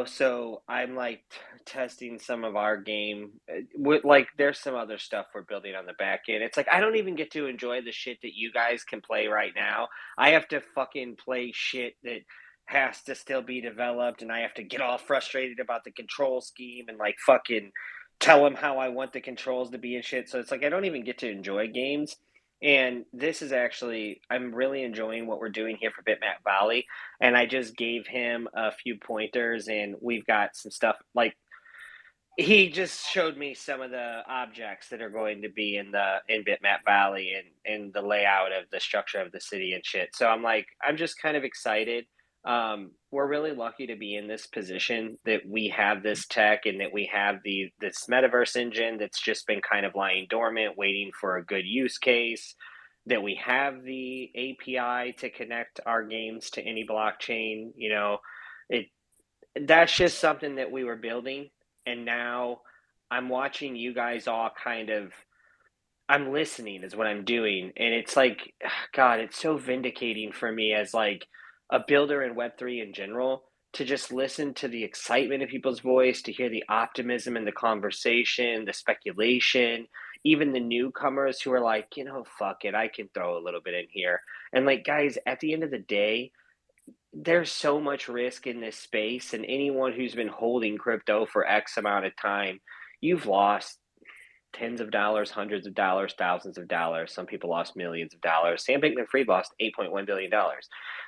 so I'm like testing some of our game with like there's some other stuff we're building on the back end. It's like I don't even get to enjoy the shit that you guys can play right now. I have to fucking play shit that has to still be developed and I have to get all frustrated about the control scheme and like fucking tell them how I want the controls to be and shit. So it's like I don't even get to enjoy games. And this is actually, I'm really enjoying what we're doing here for Bitmap Valley. And I just gave him a few pointers, and we've got some stuff like he just showed me some of the objects that are going to be in Bitmap Valley and the layout of the structure of the city and shit. So I'm like, I'm just kind of excited. We're really lucky to be in this position that we have this tech and that we have this metaverse engine that's just been kind of lying dormant, waiting for a good use case. That we have the API to connect our games to any blockchain. It that's just something that we were building, and now I'm watching you guys all kind of, I'm listening is what I'm doing, and it's like god, it's so vindicating for me as like a builder in web3 in general to just listen to the excitement in people's voice, to hear the optimism in the conversation, the speculation, even the newcomers who are like, fuck it, I can throw a little bit in here. And like, guys, at the end of the day, there's so much risk in this space, and anyone who's been holding crypto for X amount of time, you've lost tens of dollars, hundreds of dollars, thousands of dollars. Some people lost millions of dollars. Sam Bankman-Fried lost $8.1 billion.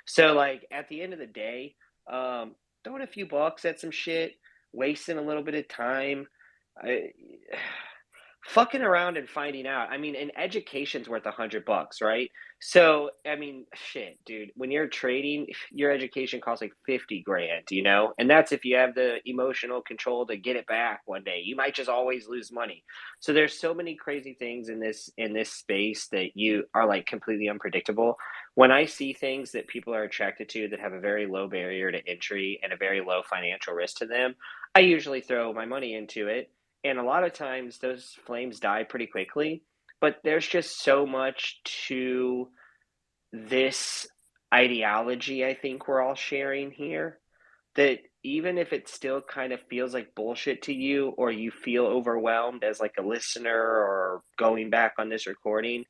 So, like, at the end of the day, throwing a few bucks at some shit, wasting a little bit of time, I, fucking around and finding out. I mean, an education's worth $100, right? So, I mean, shit, dude. When you're trading, your education costs like 50 grand, and that's if you have the emotional control to get it back one day. You might just always lose money. So there's so many crazy things in this space that you are like completely unpredictable. When I see things that people are attracted to that have a very low barrier to entry and a very low financial risk to them, I usually throw my money into it, and a lot of times those flames die pretty quickly. But there's just so much to this ideology I think we're all sharing here, that even if it still kind of feels like bullshit to you, or you feel overwhelmed as like a listener or going back on this recording,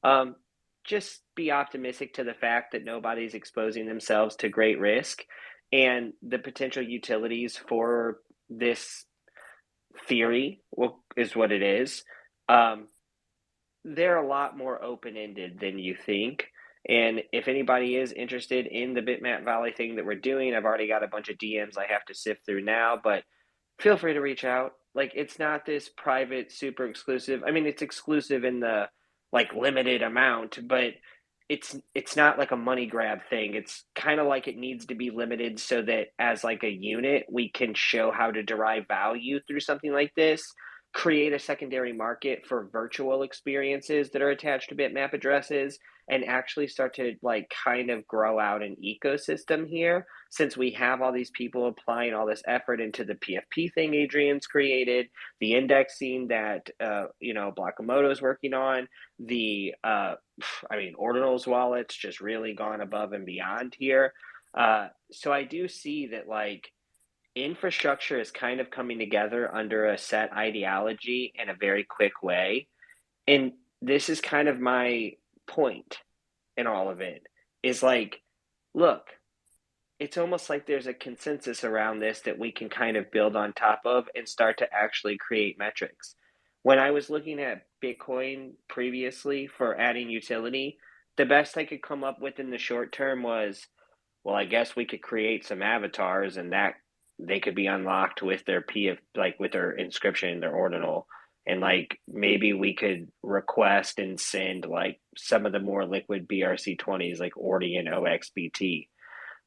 um, just be optimistic to the fact that nobody's exposing themselves to great risk, and the potential utilities for this theory is what it is. Um, they're a lot more open ended than you think. And if anybody is interested in the Bitmap Valley thing that we're doing, I've already got a bunch of DMs I have to sift through now, but feel free to reach out. Like, it's not this private, super exclusive. I mean, it's exclusive in the like limited amount, but it's not like a money grab thing. It's kind of like it needs to be limited so that as like a unit, we can show how to derive value through something like this, create a secondary market for virtual experiences that are attached to Bitmap addresses, and actually start to like kind of grow out an ecosystem here, since we have all these people applying all this effort into the PFP thing Adrian's created, the indexing that Blackamoto's working on, the Ordinals wallet's just really gone above and beyond here. So I do see that like infrastructure is kind of coming together under a set ideology in a very quick way. And this is kind of my point in all of it, is like, look, it's almost like there's a consensus around this that we can kind of build on top of and start to actually create metrics. When I was looking at Bitcoin previously for adding utility, the best I could come up with in the short term was, well, I guess we could create some avatars and that they could be unlocked with their PF, like with their inscription, their ordinal. And like maybe we could request and send like some of the more liquid BRC20s like Ordi and OXBT.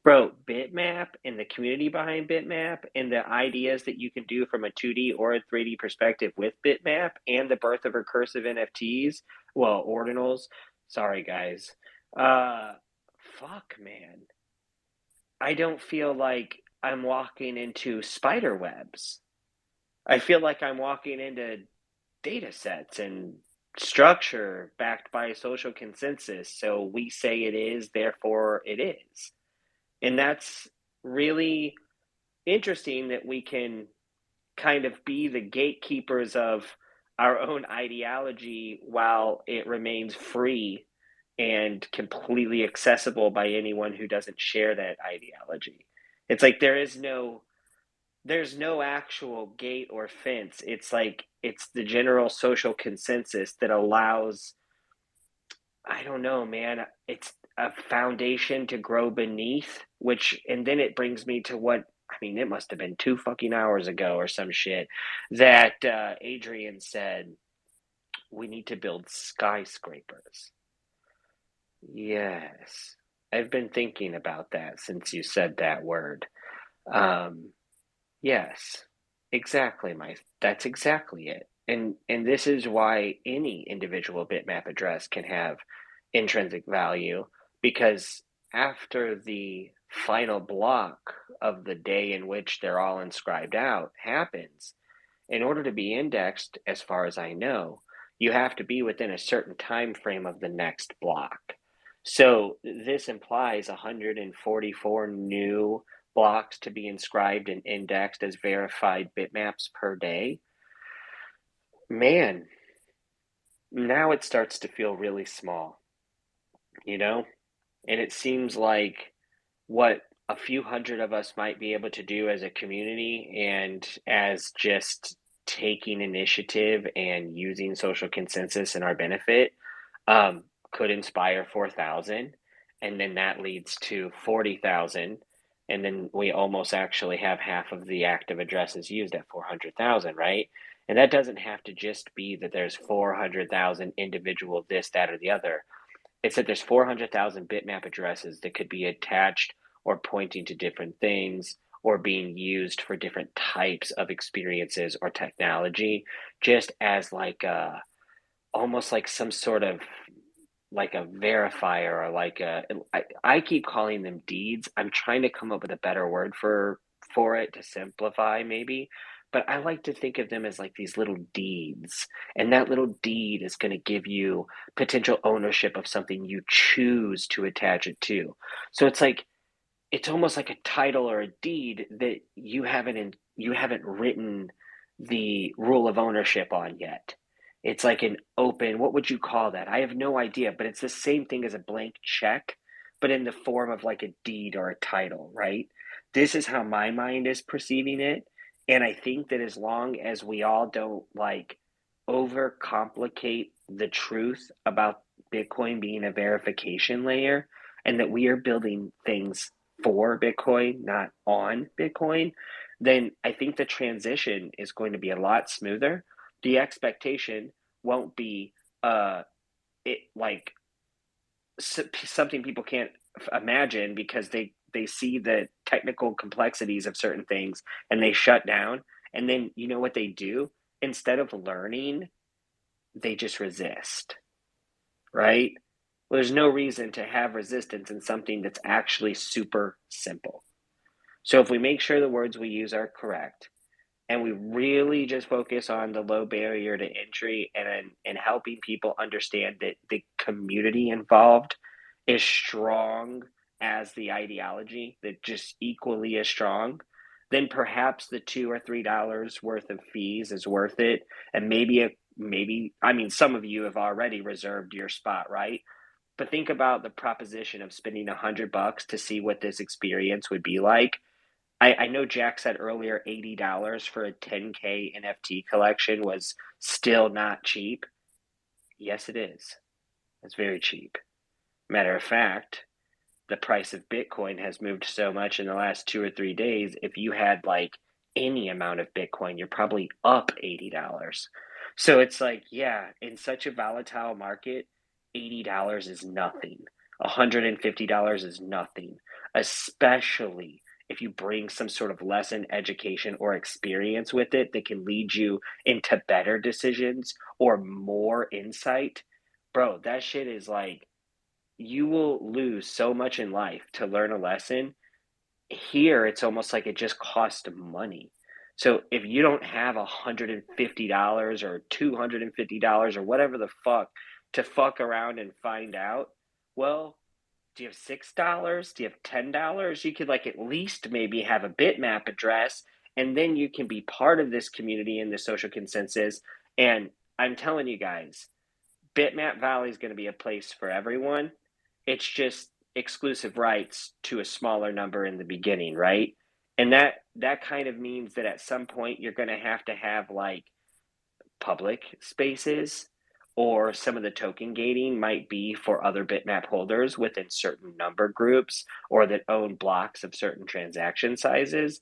Bro, Bitmap and the community behind Bitmap and the ideas that you can do from a 2D or a 3D perspective with Bitmap and the birth of recursive NFTs, well, ordinals. Sorry, guys. Uh, fuck, man. I don't feel like I'm walking into spider webs. I feel like I'm walking into data sets and structure backed by a social consensus. So we say it is, therefore it is. And that's really interesting that we can kind of be the gatekeepers of our own ideology while it remains free and completely accessible by anyone who doesn't share that ideology. It's like there's no actual gate or fence. It's like it's the general social consensus that allows, I don't know, man, it's a foundation to grow beneath, which, and then it brings me to what, I mean, it must have been 2 fucking hours ago or some shit that Adrian said, we need to build skyscrapers. Yes. I've been thinking about that since you said that word. Um, yes, exactly, that's exactly it. And this is why any individual bitmap address can have intrinsic value, because after the final block of the day in which they're all inscribed out happens, in order to be indexed, as far as I know, you have to be within a certain time frame of the next block. So this implies 144 new blocks to be inscribed and indexed as verified bitmaps per day. Man, now it starts to feel really small, you know? And it seems like what a few hundred of us might be able to do as a community and as just taking initiative and using social consensus in our benefit, um, could inspire 4,000. And then that leads to 40,000. And then we almost actually have half of the active addresses used at 400,000, right? And that doesn't have to just be that there's 400,000 individual this, that, or the other. It's that there's 400,000 bitmap addresses that could be attached or pointing to different things or being used for different types of experiences or technology, just as like a almost like some sort of like a verifier or like I keep calling them deeds. I'm trying to come up with a better word for it to simplify maybe, but I like to think of them as like these little deeds, and that little deed is going to give you potential ownership of something you choose to attach it to. So it's almost like a title or a deed that you haven't written the rule of ownership on yet. It's like an open, what would you call that? I have no idea, but it's the same thing as a blank check, but in the form of like a deed or a title, right? This is how my mind is perceiving it. And I think that as long as we all don't like overcomplicate the truth about Bitcoin being a verification layer, and that we are building things for Bitcoin, not on Bitcoin, then I think the transition is going to be a lot smoother. The expectation won't be it like something people can't imagine because they see the technical complexities of certain things and they shut down, and then you know what they do? Instead of learning, they just resist, right? Well, there's no reason to have resistance in something that's actually super simple. So if we make sure the words we use are correct, and we really just focus on the low barrier to entry and helping people understand that the community involved is strong as the ideology, that just equally as strong, then perhaps the $2 or $3 worth of fees is worth it. And maybe I mean some of you have already reserved your spot, right? But think about the proposition of spending $100 to see what this experience would be like. I know Jack said earlier $80 for a 10K NFT collection was still not cheap. Yes, it is. It's very cheap. Matter of fact, the price of Bitcoin has moved so much in the last 2 or 3 days. If you had like any amount of Bitcoin, you're probably up $80. So it's like, yeah, in such a volatile market, $80 is nothing. $150 is nothing, especially if you bring some sort of lesson, education, or experience with it that can lead you into better decisions or more insight. Bro, that shit is like you will lose so much in life to learn a lesson. Here, it's almost like it just costs money. So if you don't have $150 or $250 or whatever the fuck to fuck around and find out, well, do you have $6? Do you have $10? You could like at least maybe have a bitmap address, and then you can be part of this community and the social consensus. And I'm telling you guys, Bitmap Valley is going to be a place for everyone. It's just exclusive rights to a smaller number in the beginning, right? And that kind of means that at some point you're going to have like public spaces, or some of the token gating might be for other bitmap holders within certain number groups or that own blocks of certain transaction sizes.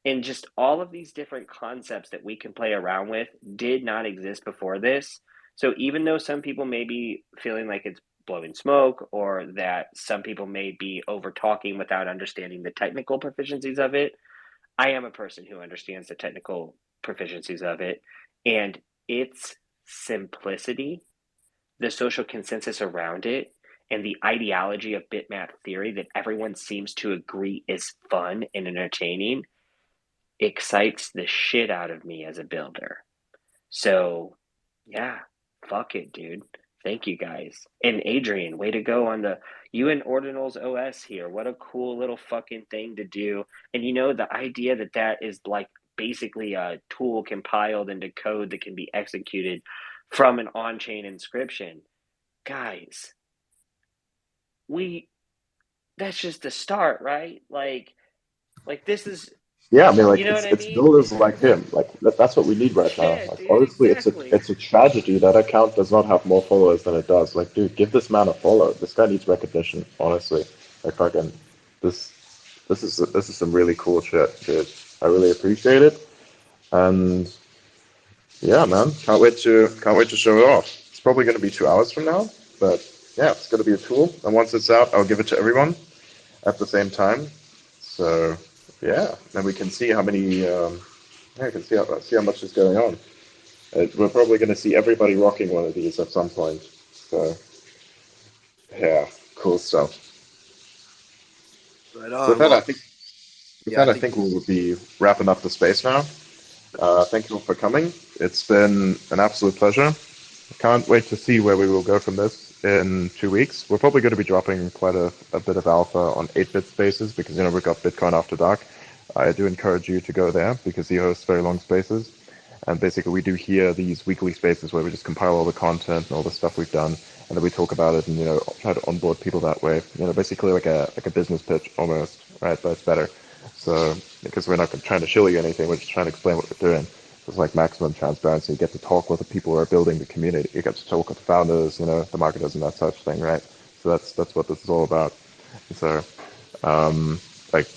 And just all of these different concepts that we can play around with did not exist before this. So even though some people may be feeling like it's blowing smoke, or that some people may be over talking without understanding the technical proficiencies of it, I am a person who understands the technical proficiencies of it, and its simplicity, the social consensus around it, and the ideology of bitmap theory that everyone seems to agree is fun and entertaining excites the shit out of me as a builder. So, yeah, fuck it, dude. Thank you guys. And Adrian, way to go on the you and Ordinals OS here. What a cool little fucking thing to do. And you know, the idea that that is like basically a tool compiled into code that can be executed from an on chain inscription. Guys, we that's just the start, right? Like this is, Yeah, I mean, like you know what I it's mean? builders like him. Like that's what we need right now. Yeah, Like dude, honestly, exactly. it's a tragedy that account does not have more followers than it does. Like, dude, give this man a follow. This guy needs recognition. Honestly, like fucking this this is some really cool shit, dude. I really appreciate it, and yeah, man, can't wait to show it off. It's probably going to be 2 hours from now, but yeah, it's going to be a tool. And once it's out, I'll give it to everyone at the same time. So yeah, then we can see how many. Yeah, I can see how much is going on. We're probably going to see everybody rocking one of these at some point. So yeah, cool stuff. Right With on. that, Well, I think yeah, I think we'll be wrapping up the space now. Thank you all for coming. It's been an absolute pleasure. Can't wait to see where we will go from this in 2 weeks. We're probably going to be dropping quite a bit of alpha on 8-bit spaces because, we've got Bitcoin After Dark. I do encourage you to go there because he hosts very long spaces. And basically, we do here these weekly spaces where we just compile all the content and all the stuff we've done, and then we talk about it and try to onboard people that way. Basically like a business pitch almost, right? But it's better. So because we're not trying to shill you anything, we're just trying to explain what we're doing. It's like maximum transparency. You get to talk with the people who are building the community. You get to talk with the founders, the marketers, and that such thing, right? So that's what this is all about. So, like,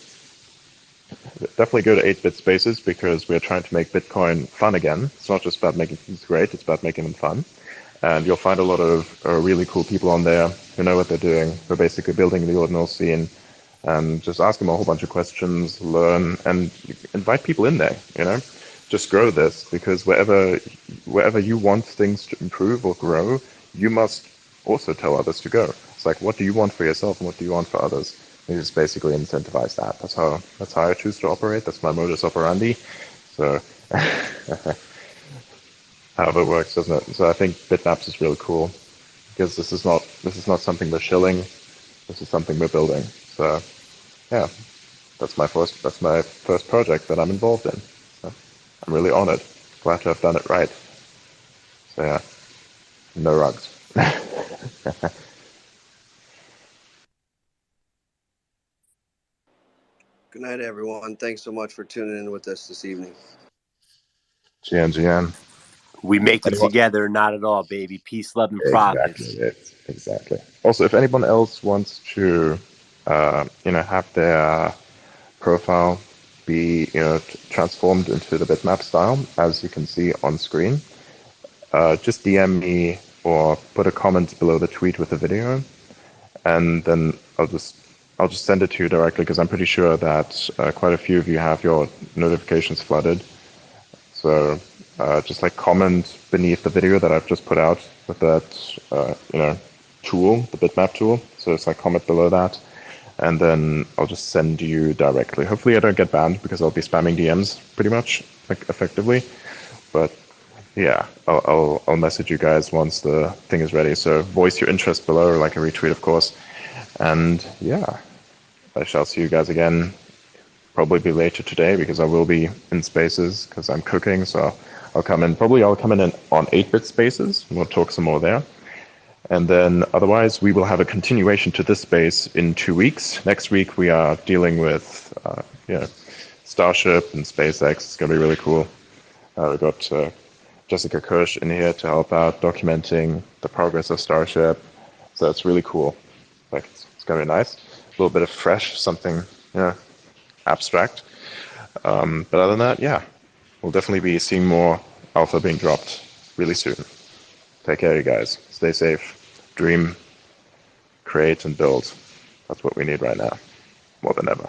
definitely go to 8-bit spaces because we're trying to make Bitcoin fun again. It's not just about making things great; it's about making them fun. And you'll find a lot of really cool people on there who know what they're doing. Who are basically building the ordinal scene, and just ask them a whole bunch of questions, learn, and invite people in there. Just grow this because wherever you want things to improve or grow, you must also tell others to go. It's like, what do you want for yourself and what do you want for others? You just basically incentivize that. That's how I choose to operate. That's my modus operandi. So however it works, doesn't it? So I think Bitmaps is really cool because this is not something we're shilling. This is something we're building. So yeah, that's my first project that I'm involved in. So I'm really honored. Glad to have done it right. So yeah, no rugs. good night, everyone. Thanks so much for tuning in with us this evening. GN. We make it Anyone? together, not at all, baby. Peace, love, and Exactly profits. it. Exactly. Also, if anyone else wants to, have their profile be, transformed into the bitmap style, as you can see on screen, just DM me or put a comment below the tweet with the video, and then I'll just send it to you directly because I'm pretty sure that quite a few of you have your notifications flooded. So just like comment beneath the video that I've just put out with that tool, the bitmap tool. So it's like comment below that, and then I'll just send you directly. Hopefully I don't get banned because I'll be spamming DMs pretty much, like effectively. But yeah, I'll message you guys once the thing is ready. So voice your interest below, like a retweet, of course. And yeah, I shall see you guys again. Probably be later today because I will be in spaces because I'm cooking. So I'll come in. Probably I'll come in on 8-bit spaces. We'll talk some more there. And then otherwise, we will have a continuation to this space in 2 weeks. Next week, we are dealing with Starship and SpaceX. It's going to be really cool. We've got Jessica Kirsch in here to help out documenting the progress of Starship. So it's really cool. Like it's going to be nice. A little bit of fresh, something abstract. But other than that, yeah, we'll definitely be seeing more alpha being dropped really soon. Take care, you guys. Stay safe. Dream, create, and build. That's what we need right now, more than ever.